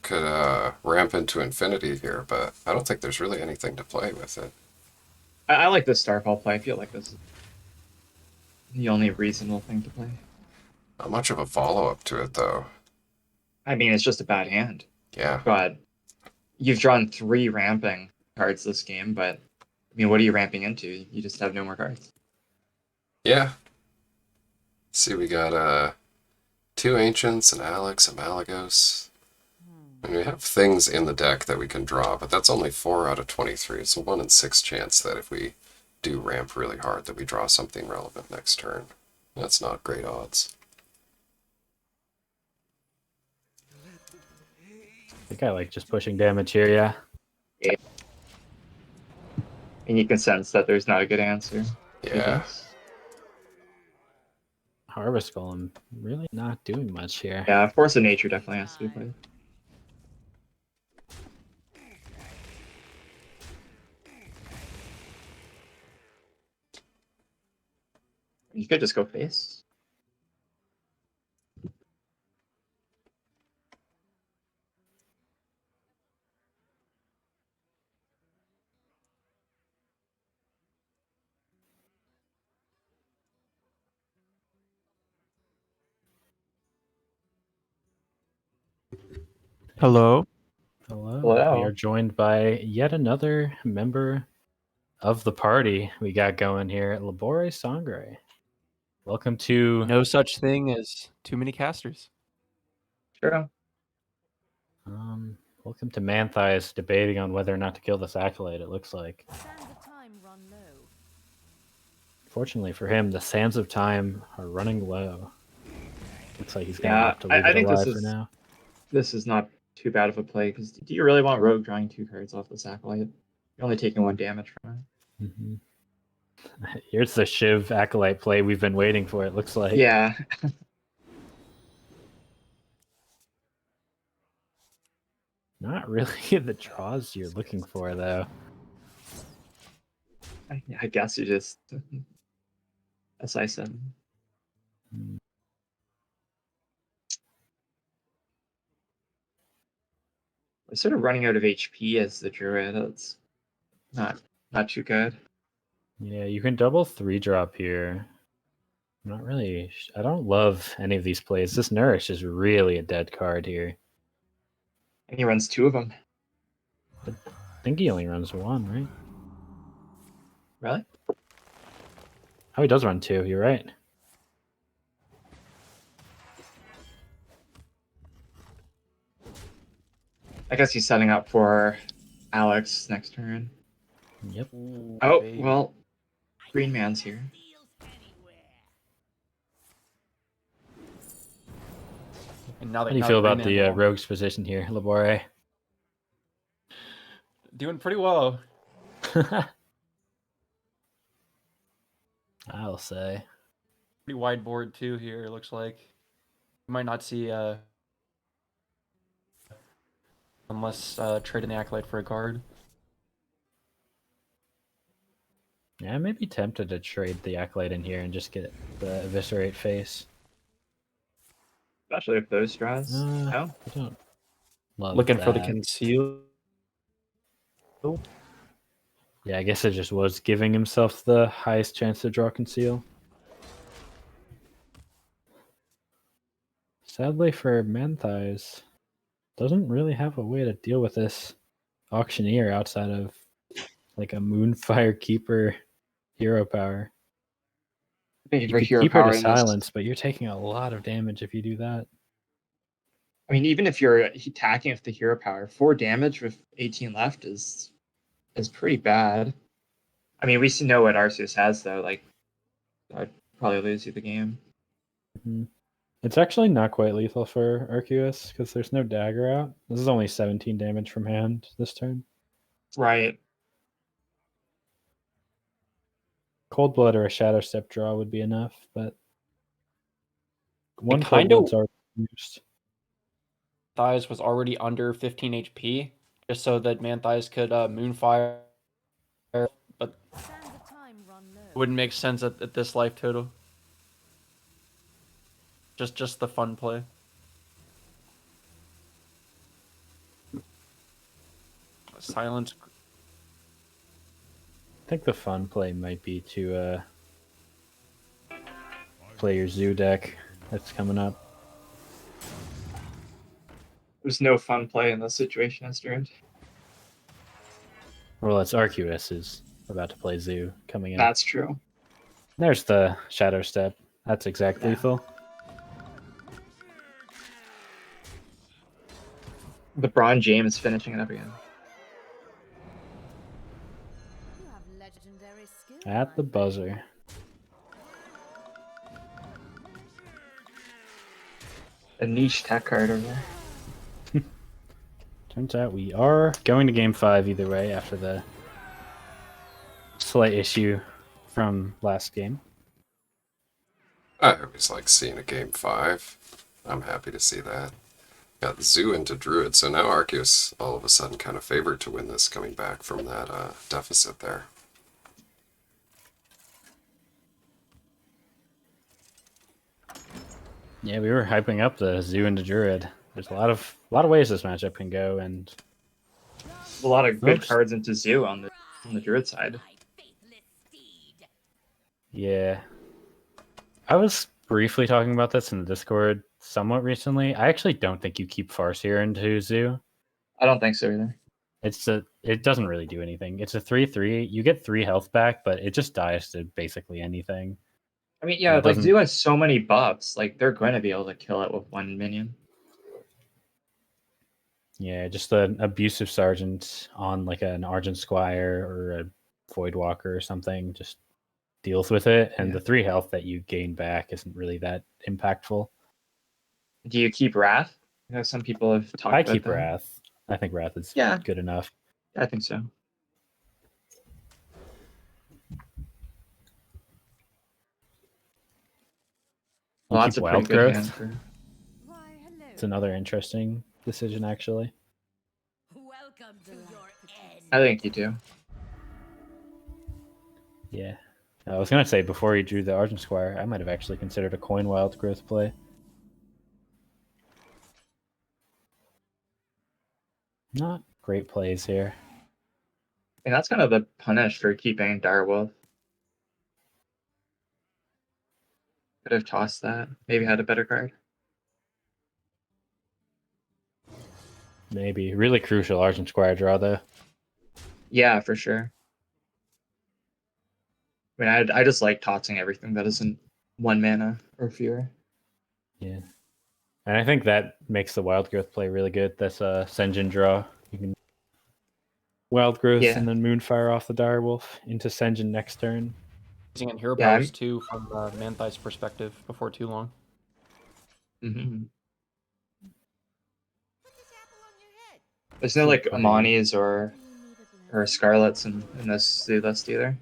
Could ramp into infinity here, but I don't think there's really anything to play with it. I like this Starfall play. I feel like this is the only reasonable thing to play. Not much of a follow-up to it, though. I mean, it's just a bad hand. Yeah. But you've drawn 3 ramping cards this game, but I mean, what are you ramping into? You just have no more cards. Yeah. Let's see, we got 2 Ancients, an Alex, a Malagos. And we have things in the deck that we can draw, but that's only 4 out of 23. It's a 1 in 6 chance that if we do ramp really hard that we draw something relevant next turn. That's not great odds. I think I like just pushing damage here, yeah. And you can sense that there's not a good answer. to Yeah. this. Harvest Golem really not doing much here. Yeah, Force of Nature definitely has to be played. You could just go face. Hello. Hello. Hello. We are joined by yet another member of the party we got going here at Labore Sangre. Welcome to No such thing as too many casters. Sure. welcome to Manthias debating on whether or not to kill this acolyte, it looks like. Sands of time run low. Fortunately for him, the sands of time are running low. Looks like he's gonna Yeah, have to leave I it think alive for now. this is not too bad of a play, because do you really want Rogue drawing 2 cards off this acolyte? You're only taking 1 damage from it. Mm-hmm. Here's the Shiv acolyte play we've been waiting for, it looks like. Yeah. Not really the draws you're looking for, though. I guess you just SI7. We're sort of running out of HP as the druid. That's not too good. Yeah, you can double 3-drop here. I'm not really... I don't love any of these plays. This Nourish is really a dead card here. And he runs 2 of them. I think he only runs 1, right? Really? Oh, he does run 2. You're right. I guess he's setting up for Alex next turn. Yep. Oh, well, Green Man's here. And now How do you feel about the Rogue's position here, Labore? doing pretty well. I'll say. Pretty wide board too here. It looks like you might not see unless trading the acolyte for a card. Yeah, I may be tempted to trade the acolyte in here and just get the eviscerate face. Especially if those draws. No, No? I don't love Looking for the that. conceal. Yeah, I guess it just was giving himself the highest chance to draw conceal. Sadly for Manthias, doesn't really have a way to deal with this auctioneer outside of like a Moonfire Keeper hero power. Thank You for could hero keep her power to in this. silence, but you're taking a lot of damage if you do that. I mean, even if you're attacking with the hero power, 4 damage with 18 left is pretty bad. I mean, we know what Arceus has though. Like, I'd probably lose you the game. Mm-hmm. It's actually not quite lethal for Arceus because there's no dagger out. This is only 17 damage from hand this turn. Right. Cold Blood or a Shadow Step draw would be enough, but one Cold kinda- Blood's already used. Thighs was already under 15 HP, just so that Manthias could Moonfire, but Sands of time run low. wouldn't make sense at this life total. Just the fun play. Silence. I think the fun play might be to play your Zoo deck that's coming up. There's no fun play in this situation, as Druid. Well, it's Arceus who's about to play Zoo coming in. That's true. There's the Shadow Step. That's exact Yeah. lethal. LeBron James finishing it up again. You have legendary skill, At the my buzzer. A niche tech card over there. Turns out we are going to game 5 either way after the slight issue from last game. I always like seeing a game 5. I'm happy to see that. Got the Zoo into Druid, so now Arceus all of a sudden kind of favored to win this, coming back from that deficit there. Yeah, we were hyping up the Zoo into Druid. There's a lot of ways this matchup can go, and A lot of good Oops. cards into Zoo on the Druid side. yeah. I was briefly talking about this in the Discord somewhat recently. I actually don't think you keep Farseer into Zoo. I don't think so either. It doesn't really do anything. It's a 3/3. You get 3 health back, but it just dies to basically anything. I mean, And yeah, it like doesn't- Zoo has so many buffs. Like they're going to be able to kill it with one minion. Yeah, just an abusive sergeant on like an Argent Squire or a Void Walker or something just deals with it, and Yeah. the 3 health that you gain back isn't really that impactful. Do you keep Wrath? You know, some people have talked I about keep that. Wrath. I think Wrath is Yeah. good enough. I think so. You Well, keep that's a pretty Wild good Growth. hand for. Why, hello. It's another interesting decision, actually. Welcome to your end. I think you do. Yeah. I was going to say, before he drew the Argent Squire, I might have actually considered a coin Wild Growth play. Not great plays here. And that's kind of the punish for keeping Direwolf. Could have tossed that. Maybe had a better card. Maybe. Really crucial Argent Squire draw, though. Yeah, for sure. I mean, I just like tossing everything that isn't 1 mana or fewer. Yeah. And I think that makes the Wild Growth play really good. That's a Senjin draw. You can Wild Growth Yeah. and then Moonfire off the Direwolf into Senjin next turn. Using it hero Yeah, powers too from Manthai's perspective before too long. Mm-hmm. Put this apple on your head. There's no like Funny. Amanis or You need a blessing. Scarlets in this Zoo list either.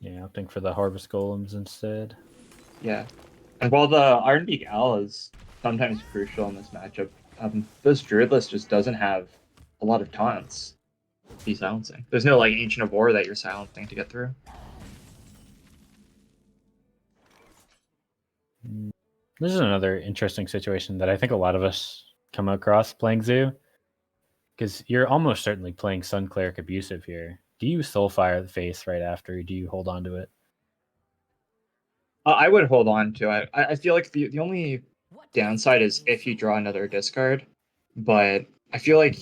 Yeah, opting for the Harvest Golems instead. Yeah. And while the Iron Beak Owl is sometimes crucial in this matchup, this Druid list just doesn't have a lot of taunts to be silencing. There's no like Ancient of War that you're silencing to get through. This is another interesting situation that I think a lot of us come across playing Zoo. Because you're almost certainly playing Sun Cleric Abusive here. Do you Soulfire the face right after, or do you hold on to it? I would hold on to it. I feel like the only downside is if you draw another discard, but I feel like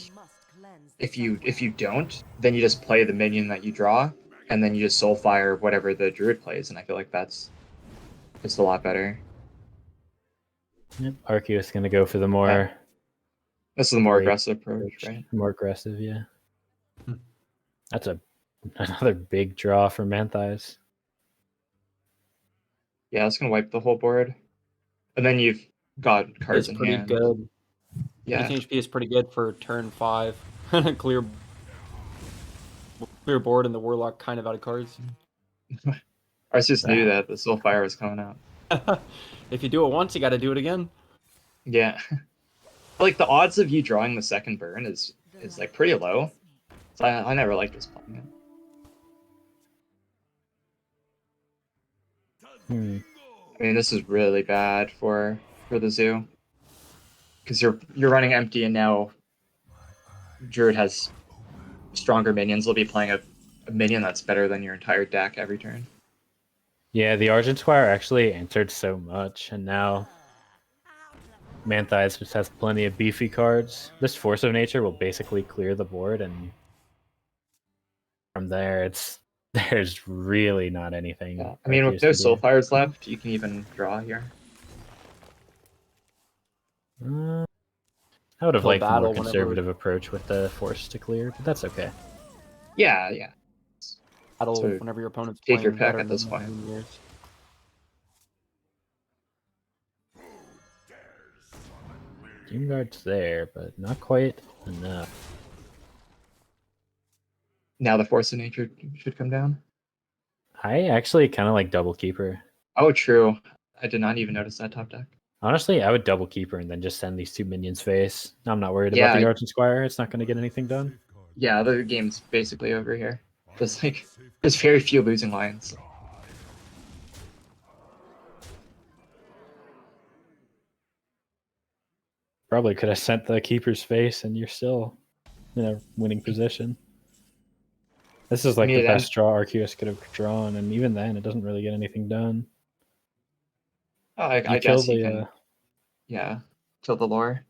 if you don't, then you just play the minion that you draw, and then you just Soulfire whatever the Druid plays, and I feel like that's just a lot better. Yep. Arceus going to go for the more Yeah. This is the more Great aggressive approach, right? more aggressive, yeah. Hmm. That's another big draw for Manthais. Yeah, it's gonna wipe the whole board, and then you've got cards It's in pretty hand. good. Yeah, 18 HP is pretty good for turn 5. clear board and the Warlock kind of out of cards. I just knew that the Soulfire was coming out. If you do it once, you got to do it again. Yeah, like the odds of you drawing the second burn is like pretty low. So I never liked just playing it. I mean, this is really bad for the Zoo because you're running empty, and now Druid has stronger minions. They'll be playing a minion that's better than your entire deck every turn. Yeah, the Argent Squire actually answered so much, and now Manthias just has plenty of beefy cards. This Force of Nature will basically clear the board, and from there, there's really not anything. Yeah. I mean, with no Arceus can do. Soulfires left, you can even draw here. I would have Kill liked a more battle whenever- conservative approach with the Force to clear, but that's okay. Yeah, yeah. Battle So whenever your opponent's take your playing pick better at this than point. yours. Doom Guard's there, but not quite enough. Now the Force of Nature should come down. I actually kind of like Double Keeper. Oh, true. I did not even notice that top deck. Honestly, I would Double Keeper and then just send these 2 minions face. I'm not worried Yeah, about the Argent Squire. It's not going to get anything done. Yeah, the game's basically over here. There's very few losing lines. Probably could have sent the Keeper's face and you're still in a winning position. This is like mean, the it best draw Arceus could have drawn, and even then, it doesn't really get anything done. Oh, I You guess kill you the can. Yeah, kill the lore.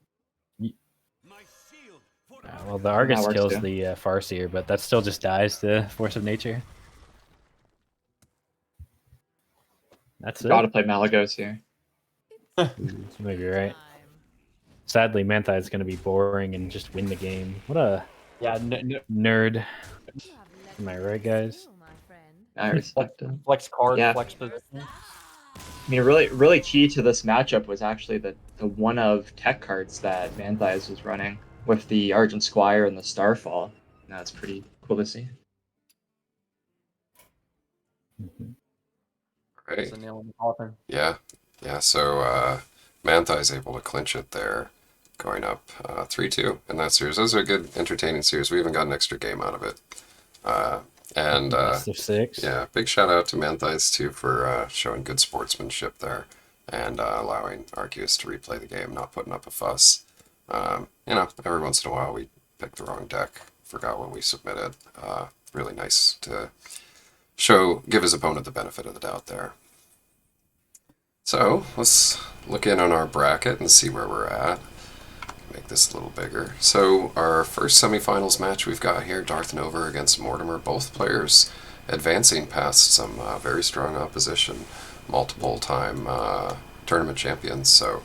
well, the Argus works kills too. the Farseer, but that still just dies to Force of Nature. That's Gotta it. play Malagos here. You might be right. Sadly, Mantha is going to be boring and just win the game. What a Yeah, nerd. You have let Am I me right, guys? go, my friend. I respect it. flex card, Yeah. flex position. I mean, really key to this matchup was actually the one of tech cards that Manthias was running with the Argent Squire and the Starfall. That's pretty cool to see. Right. It's a nail in the coffin. Yeah. So Mantha is able to clinch it there, going up 3-2 in that series. Those are a good, entertaining series. We even got an extra game out of it. Best of 6. Yeah, big shout out to Manthias too for showing good sportsmanship there and allowing Arceus to replay the game, not putting up a fuss. Every once in a while we pick the wrong deck, forgot what we submitted. Really nice to give his opponent the benefit of the doubt there. So let's look in on our bracket and see where we're at. Make this a little bigger. So our first semifinals match we've got here, Darth Nova against Mortimer. Both players advancing past some very strong opposition, multiple-time tournament champions. So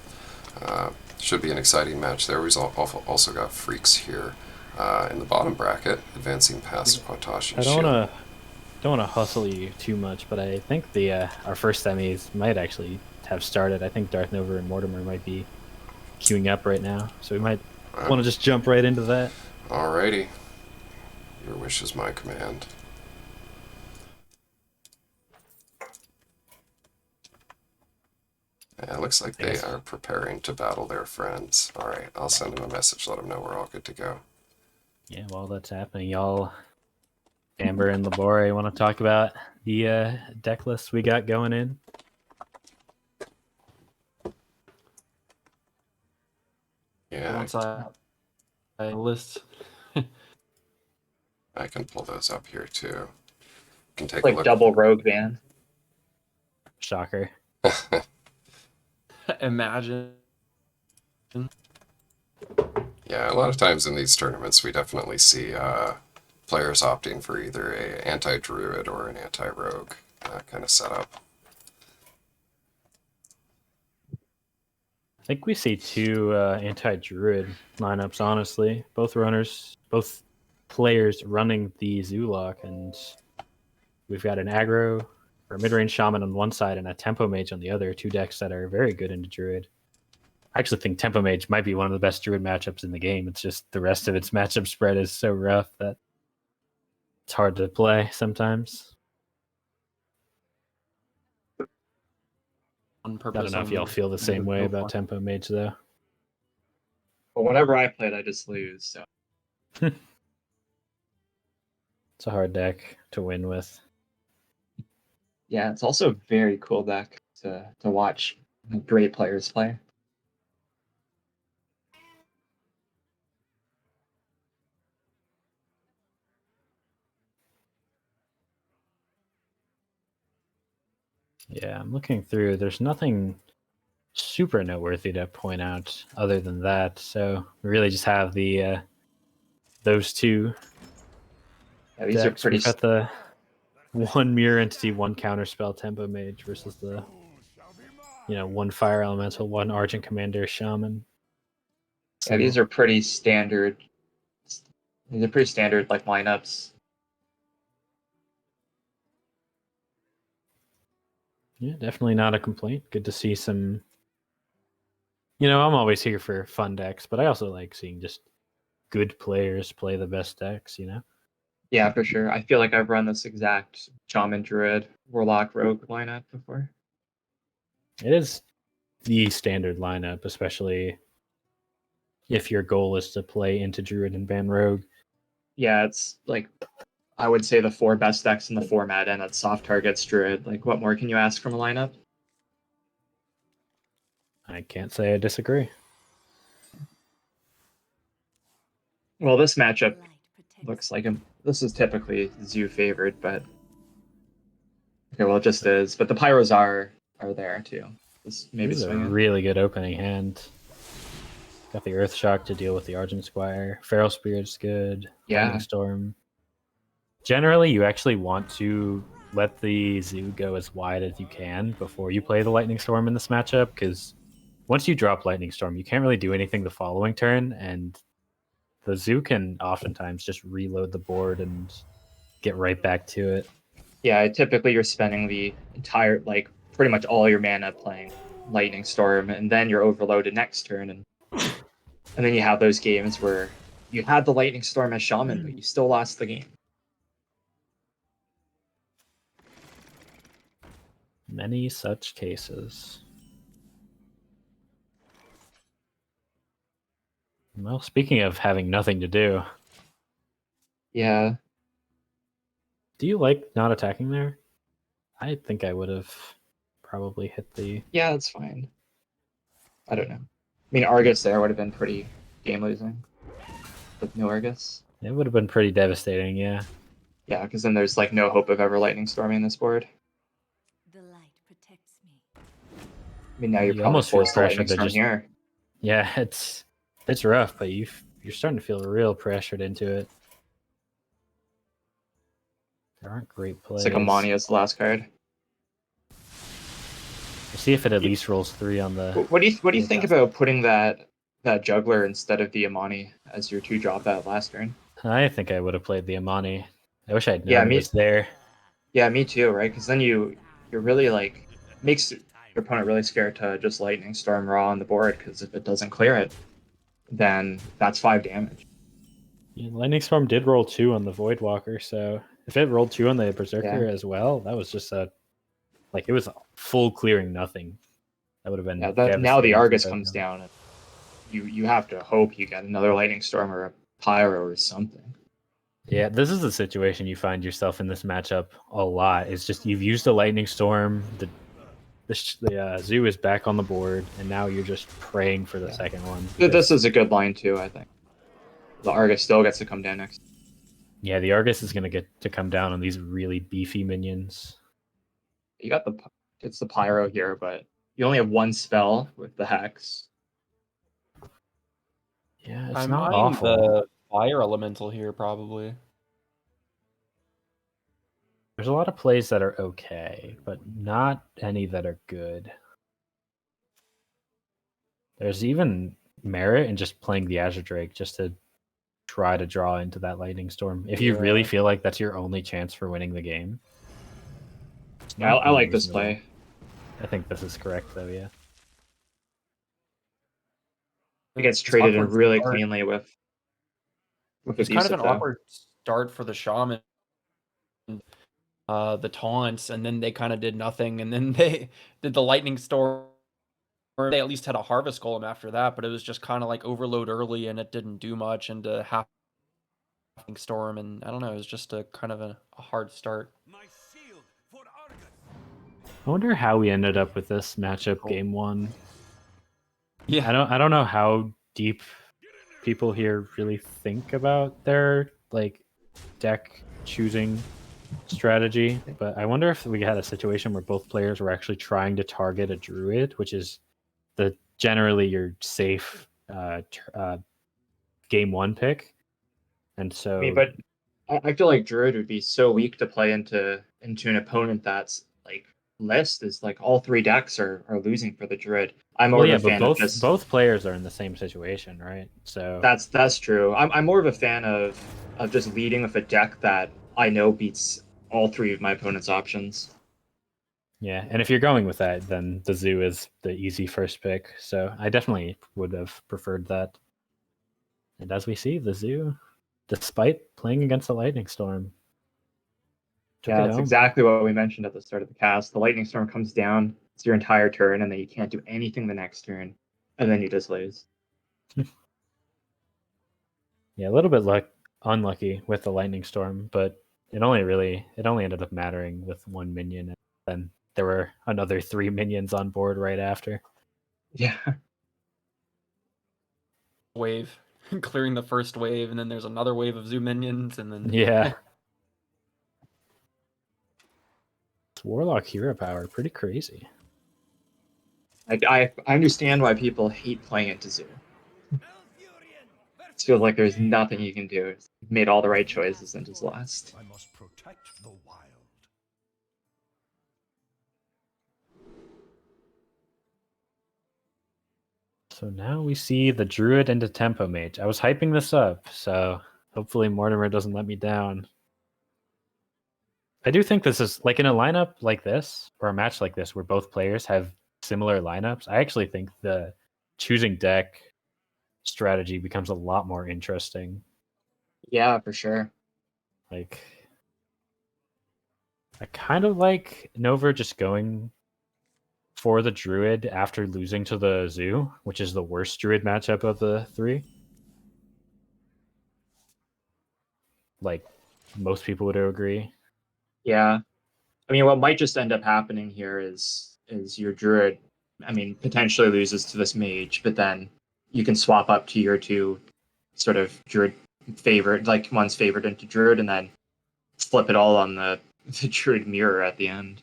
should be an exciting match there. We've also got Freaks here in the bottom bracket, advancing past Quatash and I Shield. don't want to hustle you too much, but I think the our first semis might actually have started. I think Darth Nova and Mortimer might be queuing up right now, so we might want to just jump right into that. Alrighty. Your wish is my command. Yeah, it looks like they are preparing to battle their friends. Alright, I'll send them a message, let them know we're all good to go. Yeah, while that's happening, y'all, Amber and Labore, want to talk about the deck list we got going in? Yeah, Once I list. I can pull those up here too. Can take It's like a look. double rogue ban. Shocker. Imagine. Yeah, a lot of times in these tournaments we definitely see players opting for either a anti-druid or an anti-rogue kind of setup. I think we see 2 anti-druid lineups, honestly. Both players running the Zoolock, and we've got an aggro or mid-range shaman on one side and a tempo mage on the other, 2 decks that are very good into druid. I actually think tempo mage might be one of the best druid matchups in the game. It's just the rest of its matchup spread is so rough that it's hard to play sometimes. On I purpose. don't know if y'all feel the same way about tempo mage though. But whenever I play it, I just lose. So It's a hard deck to win with. yeah, it's also a very cool deck to watch great players play. Yeah, I'm looking through. There's nothing super noteworthy to point out other than that. So we really just have the those two Yeah, these decks. are pretty. We've got the one mirror entity, one counterspell tempo mage versus the one fire elemental, one argent commander shaman. Yeah, these are pretty standard. These are pretty standard like lineups. Yeah, definitely not a complaint. Good to see some. I'm always here for fun decks, but I also like seeing just good players play the best decks. Yeah, for sure. I feel like I've run this exact Shaman Druid Warlock Rogue lineup before. It is the standard lineup, especially if your goal is to play into Druid and ban Rogue. Yeah, it's like I would say the 4 best decks in the format, and it's soft targets Druid. Like, what more can you ask from a lineup? I can't say I disagree. Well, this matchup looks like this is typically Zoo favored, but okay, well, it just is. But the Pyros are there too. Maybe This is a swing it. really good opening hand. Got the Earth Shock to deal with the Argent Squire. Feral Spirit's good. Yeah. Lightning Storm. Generally, you actually want to let the Zoo go as wide as you can before you play the Lightning Storm in this matchup, because once you drop Lightning Storm, you can't really do anything the following turn, and the Zoo can oftentimes just reload the board and get right back to it. Yeah, typically you're spending the entire, like, pretty much all your mana playing Lightning Storm, and then you're overloaded next turn, and then you have those games where you had the Lightning Storm as Shaman, but you still lost the game. Many such cases. Well, speaking of having nothing to do, Yeah, do you like not attacking there? I think I would have probably hit the. yeah, that's fine. I don't know. I mean, Argus there would have been pretty game losing with no Argus. It would have been pretty devastating, yeah. Yeah, because then there's like no hope of ever Lightning Storming this board. The light protects me. I mean, now you're You probably almost feel forced to Lightning pressured to Storm just- here. Yeah, it's rough, but you're starting to feel real pressured into it. There aren't great plays. It's like Amani as the last card. We'll see if it at least rolls 3 on the. What do you Yeah, think that's- about putting that Juggler instead of the Amani as your 2 drop that last turn? I think I would have played the Amani. I wish I'd known Yeah, it me- was there. Yeah, me too, right? Because then you're really like makes your opponent really scared to just Lightning Storm raw on the board, because if it doesn't clear it, then that's 5 damage. Yeah, Lightning Storm did roll 2 on the Voidwalker, so if it rolled 2 on the Berserker Yeah. as well, that was just it was full clearing nothing. That would have been. Yeah, now the devastating Argus for comes both. down, and you have to hope you get another Lightning Storm or a Pyro or something. Yeah, this is the situation you find yourself in this matchup a lot. It's just you've used a Lightning Storm, the Zoo is back on the board, and now you're just praying for the second one. This is a good line too, I think. The Argus still gets to come down next. Yeah, the Argus is going to get to come down on these really beefy minions. You got it's the Pyro here, but you only have 1 spell with the Hex. Yeah, it's I'm not eyeing awful. the fire elemental here, probably. There's a lot of plays that are okay, but not any that are good. There's even merit in just playing the Azure Drake just to try to draw into that Lightning Storm. If you really Yeah. feel like that's your only chance for winning the game. It's Yeah, not I like this unreasonable. play. I think this is correct, though, yeah. It gets It's traded in awkward really start. cleanly with It's kind of an Abusive, though. awkward start for the shaman. The taunts, and then they kind of did nothing, and then they did the lightning storm. Or they at least had a harvest golem after that, but it was just kind of like overload early, and it didn't do much. And to half storm, and I don't know, it was just a kind of a hard start. I wonder how we ended up with this matchup Cool. game 1. Yeah, I don't know how deep people here really think about their deck choosing strategy, but I wonder if we had a situation where both players were actually trying to target a druid, which is generally your safe game 1 pick, and so I mean, but I feel like Druid would be so weak to play into an opponent that's like list is like all 3 decks are losing for the Druid. I'm more well, of yeah, a but fan of just both players are in the same situation, right? So that's true. I'm more of a fan of just leading with a deck that I know beats all 3 of my opponent's options. yeah, and if you're going with that, then the zoo is the easy first pick. So I definitely would have preferred that. And as we see, the zoo, despite playing against the lightning storm, took Yeah, it that's home. exactly what we mentioned at the start of the cast. The lightning storm comes down, it's your entire turn, and then you can't do anything the next turn, and then you just lose. Yeah, a little bit unlucky with the lightning storm, but it only ended up mattering with 1 minion, and then there were another 3 minions on board right after. Yeah. Wave, clearing the first wave, and then there's another wave of zoo minions, and then Yeah. Warlock hero power, pretty crazy. I understand why people hate playing into Zoo. It feels like there's nothing you can do. You've made all the right choices and just lost. I must protect the wild. So now we see the Druid into Tempo Mage. I was hyping this up, so hopefully Mortimer doesn't let me down. I do think this is like in a lineup like this, or a match like this, where both players have similar lineups. I actually think the choosing deck strategy becomes a lot more interesting. Yeah, for sure. Like, I kind of like Nova just going for the Druid after losing to the Zoo, which is the worst Druid matchup of the 3. Like, most people would agree. Yeah. I mean, what might just end up happening here is your Druid, I mean, potentially loses to this Mage, but then you can swap up to your 2 sort of Druid favorite, like one's favorite into Druid, and then flip it all on the Druid mirror at the end.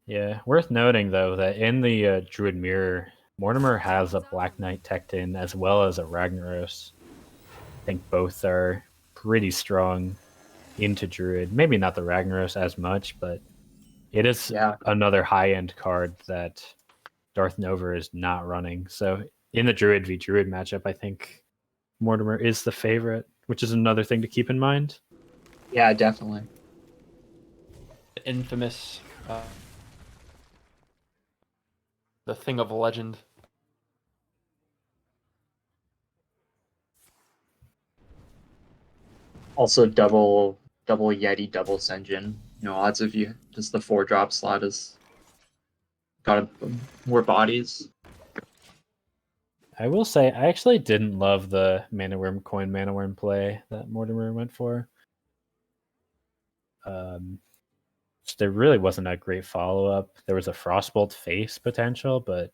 Yeah, worth noting though that in the Druid Mirror, Mortimer has a Black Knight teched in as well as a Ragnaros. I think both are pretty strong into Druid. Maybe not the Ragnaros as much, but it is Yeah. another high end card that Darth Nova is not running. So in the Druid v Druid matchup, I think Mortimer is the favorite, which is another thing to keep in mind. Yeah, definitely. infamous, the thing of legend. Also double Yeti, double Senjin. You know, odds of you just the 4-drop slot is got more bodies. I will say I actually didn't love the Mana Worm play that Mortimer went for. There really wasn't a great follow-up. There was a Frostbolt face potential, but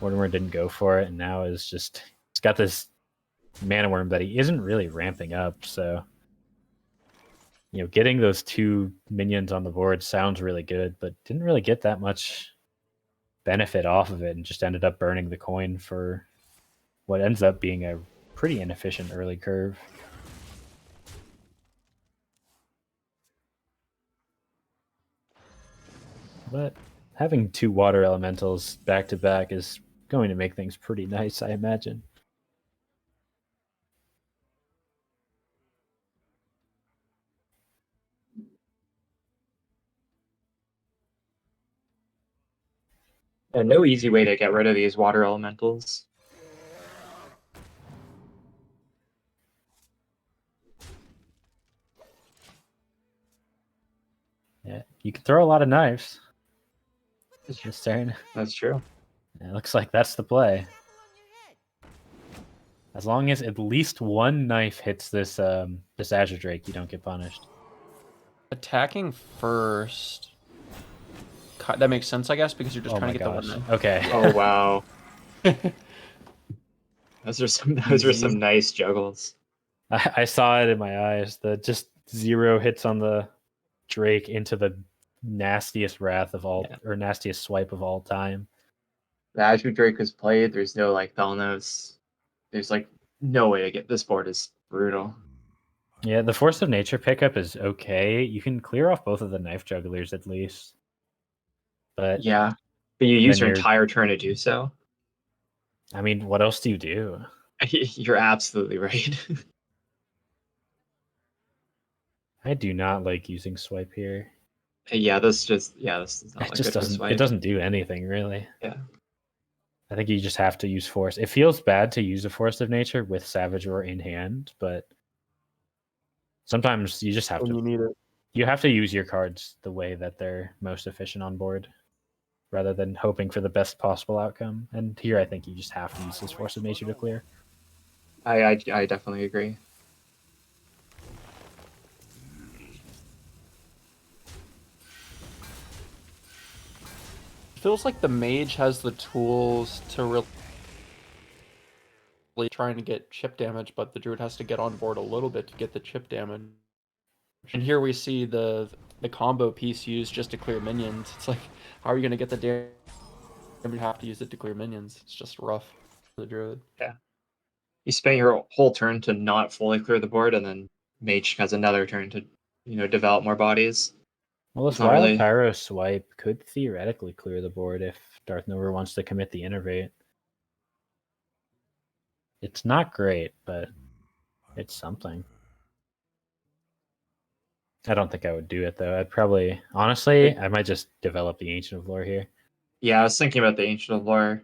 Mortimer didn't go for it, and now it's got this Mana Worm that he isn't really ramping up, so getting those 2 minions on the board sounds really good, but didn't really get that much benefit off of it, and just ended up burning the coin for what ends up being a pretty inefficient early curve. But having 2 water elementals back to back is going to make things pretty nice, I imagine. And no easy way to get rid of these water elementals. Yeah, you can throw a lot of knives this turn. That's true. It looks like that's the play. As long as at least 1 knife hits this Azure Drake, you don't get punished. Attacking first. That makes sense, I guess, because you're just Oh trying my to get gosh. the 1 Okay. Oh wow. Those are some nice juggles. I saw it in my eyes. The just 0 hits on the Drake into the nastiest wrath of all, Yeah. or nastiest swipe of all time. The Azure Drake was played. There's no like Thalnos. There's like no way to get this board is brutal. Yeah, the Force of Nature pickup is okay. You can clear off both of the Knife Jugglers at least. But Yeah, but you use then your you're, entire turn to do so. I mean, what else do you do? You're absolutely right. I do not like using swipe here. This is not It like just good for doesn't. It swipe. doesn't do anything really. Yeah. I think you just have to use force. It feels bad to use a Force of Nature with Savage Roar in hand, but sometimes you just have When to. you need it. You have to use your cards the way that they're most efficient on board, rather than hoping for the best possible outcome. And here, I think you just have to use this Force of Nature to clear. I definitely agree. Feels like the mage has the tools to really trying to get chip damage, but the druid has to get on board a little bit to get the chip damage. And here we see the combo piece used just to clear minions. It's like, how are you going to get the damage? You have to use it to clear minions. It's just rough for the druid. Yeah. You spend your whole turn to not fully clear the board, and then Mage has another turn to, develop more bodies. Well, this It's not Wild really- Pyro swipe could theoretically clear the board if Darth Nova wants to commit the Innervate. It's not great, but it's something. I don't think I would do it though. I'd probably, honestly, I might just develop the Ancient of Lore here. Yeah, I was thinking about the Ancient of Lore.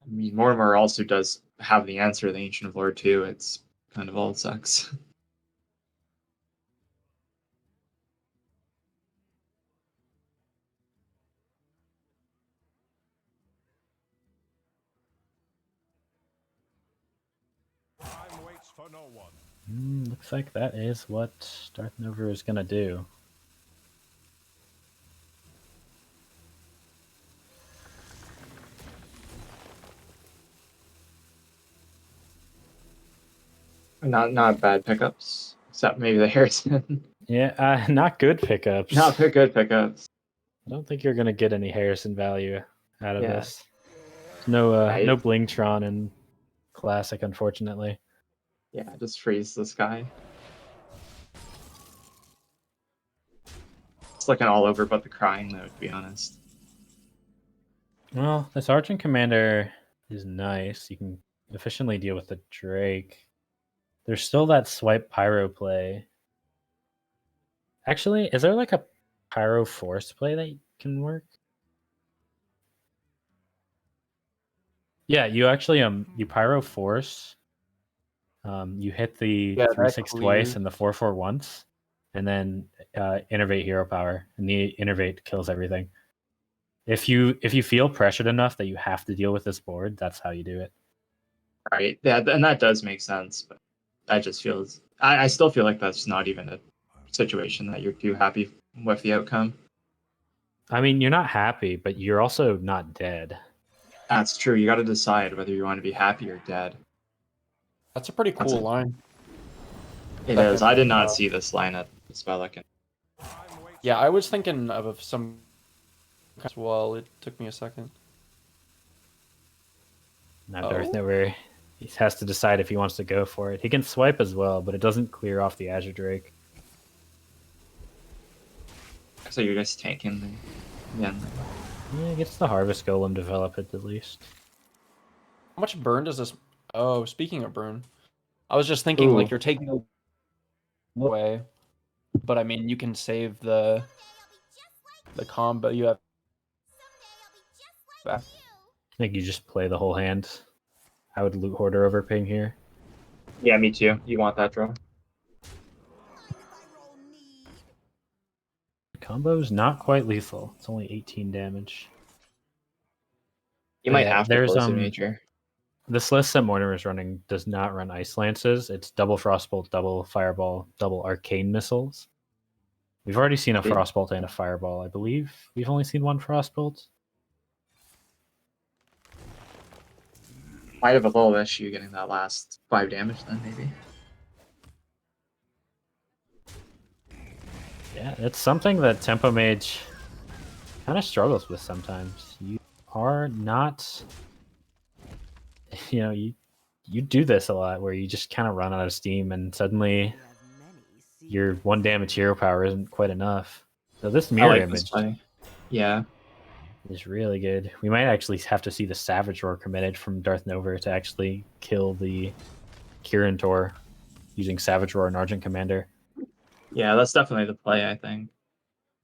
I mean, Mortimer also does have the answer to the Ancient of Lore too. It's kind of all it sucks. Time waits for no one. Looks like that is what Darth Nova is gonna do. Not bad pickups, except maybe the Harrison. Yeah, not good pickups. Not good pickups. I don't think you're gonna get any Harrison value out of Yeah. this. No, Right. no Blingtron in Classic, unfortunately. Yeah, just freeze this guy. It's looking all over but the crying, though, to be honest. Well, this Argent Commander is nice. You can efficiently deal with the Drake. There's still that swipe Pyro play. Actually, is there like a Pyro Force play that can work? Yeah, you actually you Pyro Force. You hit the Yeah, 3/6 that twice clears. and the 4/4 once, and then Innervate Hero Power, and the Innervate kills everything. If you feel pressured enough that you have to deal with this board, that's how you do it. Right. Yeah, and that does make sense, but that just feels. I still feel like that's not even a situation that you're too happy with the outcome. I mean, you're not happy, but you're also not dead. That's true. You got to decide whether you want to be happy or dead. That's a pretty That's cool it. line. It is. I did not see this line at Spellican. Yeah, I was thinking of some as well. It took me a second. Now Darth Nova, he has to decide if he wants to go for it. He can swipe as well, but it doesn't clear off the Azure Drake. So you're just tanking the Yeah, he gets the Harvest Golem developed at least. How much burn does this? Oh, speaking of burn, I was just thinking like Ooh. you're taking away, but I mean you can save the combo. You have. I think you just play the whole hand. I would loot Hoarder over Ping here. Yeah, me too. You want that draw? The combo's not quite lethal. It's only 18 damage. You might Yeah, have to there's, close the nature. This list that Mortimer is running does not run Ice Lances. It's double Frostbolt, double Fireball, double Arcane Missiles. We've already seen a Frostbolt and a Fireball. I believe we've only seen one Frostbolt. Might have a little issue getting that last 5 damage then, maybe. Yeah, it's something that Tempo Mage kind of struggles with sometimes. You are not, you do this a lot where you just kind of run out of steam and suddenly your 1 damage hero power isn't quite enough. So this I mirror like this image play. Yeah. is really good. We might actually have to see the Savage Roar committed from Darth Nova to actually kill the Kirin Tor using Savage Roar and Argent Commander. Yeah, that's definitely the play, I think.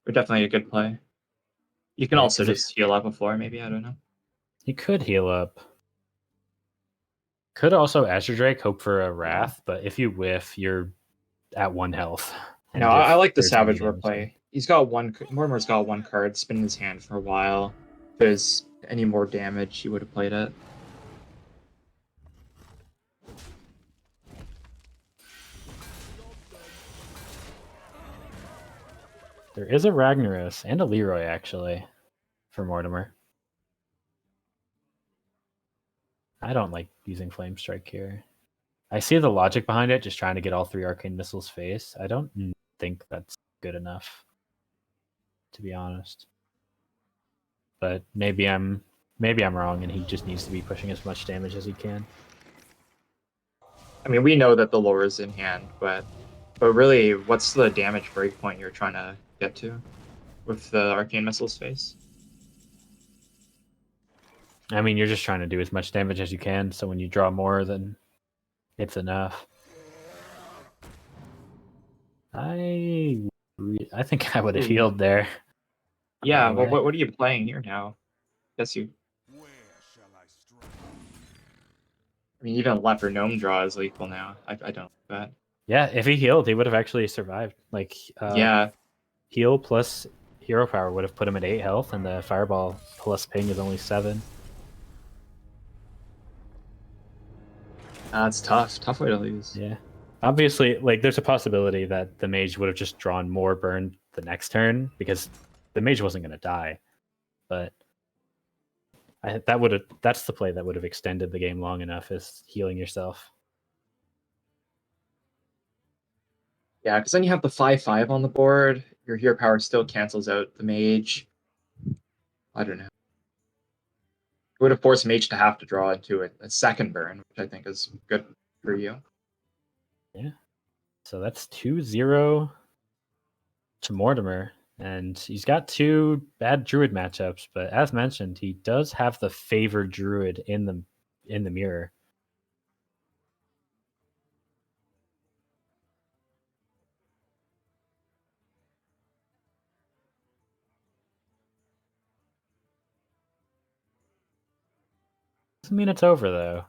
Or definitely a good play. You can Yeah, also 'cause it- just heal up before, maybe, I don't know. He could heal up. Could also Azure Drake hope for a Wrath, but if you whiff, you're at 1 health. No, And if I like the there's any Savage Roar damage play. He's got one. Mortimer's got one card. It's been in his hand for a while. If there's any more damage, he would have played it. there is a Ragnaros and a Leroy actually for Mortimer. I don't like using Flame Strike here. I see the logic behind it, just trying to get all 3 Arcane Missiles face. I don't think that's good enough, to be honest. But maybe I'm wrong, and he just needs to be pushing as much damage as he can. I mean, we know that the lore is in hand, but really, what's the damage breakpoint you're trying to get to with the Arcane Missiles face? I mean, you're just trying to do as much damage as you can, so when you draw more, then it's enough. I think I would have healed there. Yeah, well, Anyway. what are you playing here now? Guess you. Where shall I strike? I mean, even Leper Gnome draw is lethal now. I don't like that. Yeah, if he healed, he would have actually survived. Like, Yeah, heal plus hero power would have put him at 8 health, and the fireball plus ping is only 7. that's tough. Tough way to lose. Yeah. Obviously, like, there's a possibility that the mage would have just drawn more burn the next turn because the mage wasn't going to die. But that's the play that would have extended the game long enough, is healing yourself. Yeah, because then you have the 5/5 on the board. Your hero power still cancels out the mage. I don't know. It would have forced mage to have to draw into a second burn, which I think is good for you. Yeah. So that's 2-0 to Mortimer. And he's got 2 bad druid matchups, but as mentioned, he does have the favored druid in the mirror. Doesn't mean it's over though.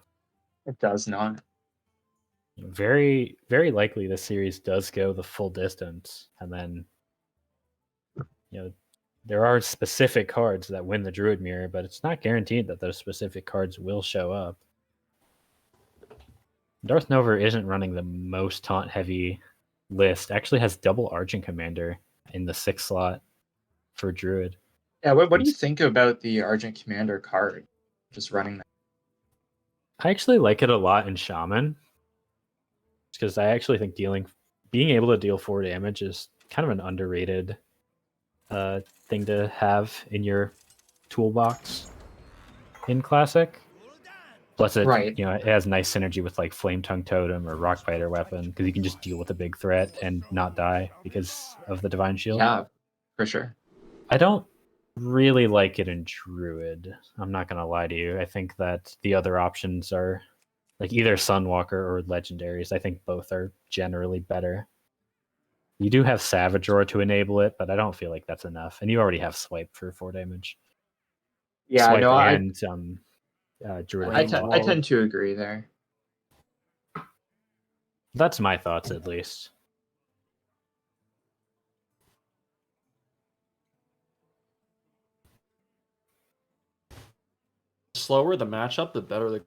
It does not. Very, very likely this series does go the full distance, and then there are specific cards that win the druid mirror, but it's not guaranteed that those specific cards will show up. Darth Nova isn't running the most taunt heavy list. Actually has double Argent Commander in the 6th slot for druid. Yeah, what do you think about the Argent Commander card? Just running that. I actually like it a lot in Shaman, because I actually think being able to deal 4 damage is kind of an underrated thing to have in your toolbox in Classic. Plus, it Right. it has nice synergy with like Flame Tongue Totem or Rock Biter Weapon, because you can just deal with a big threat and not die because of the Divine Shield. Yeah, for sure. I don't really like it in Druid. I'm not gonna lie to you. I think that the other options are like either Sunwalker or Legendaries. I think both are generally better. You do have Savage Roar to enable it, but I don't feel like that's enough. And you already have Swipe for 4 damage. Yeah, Swipe no, and Druid. I tend to agree there. That's my thoughts, at least. The slower the matchup, the better the.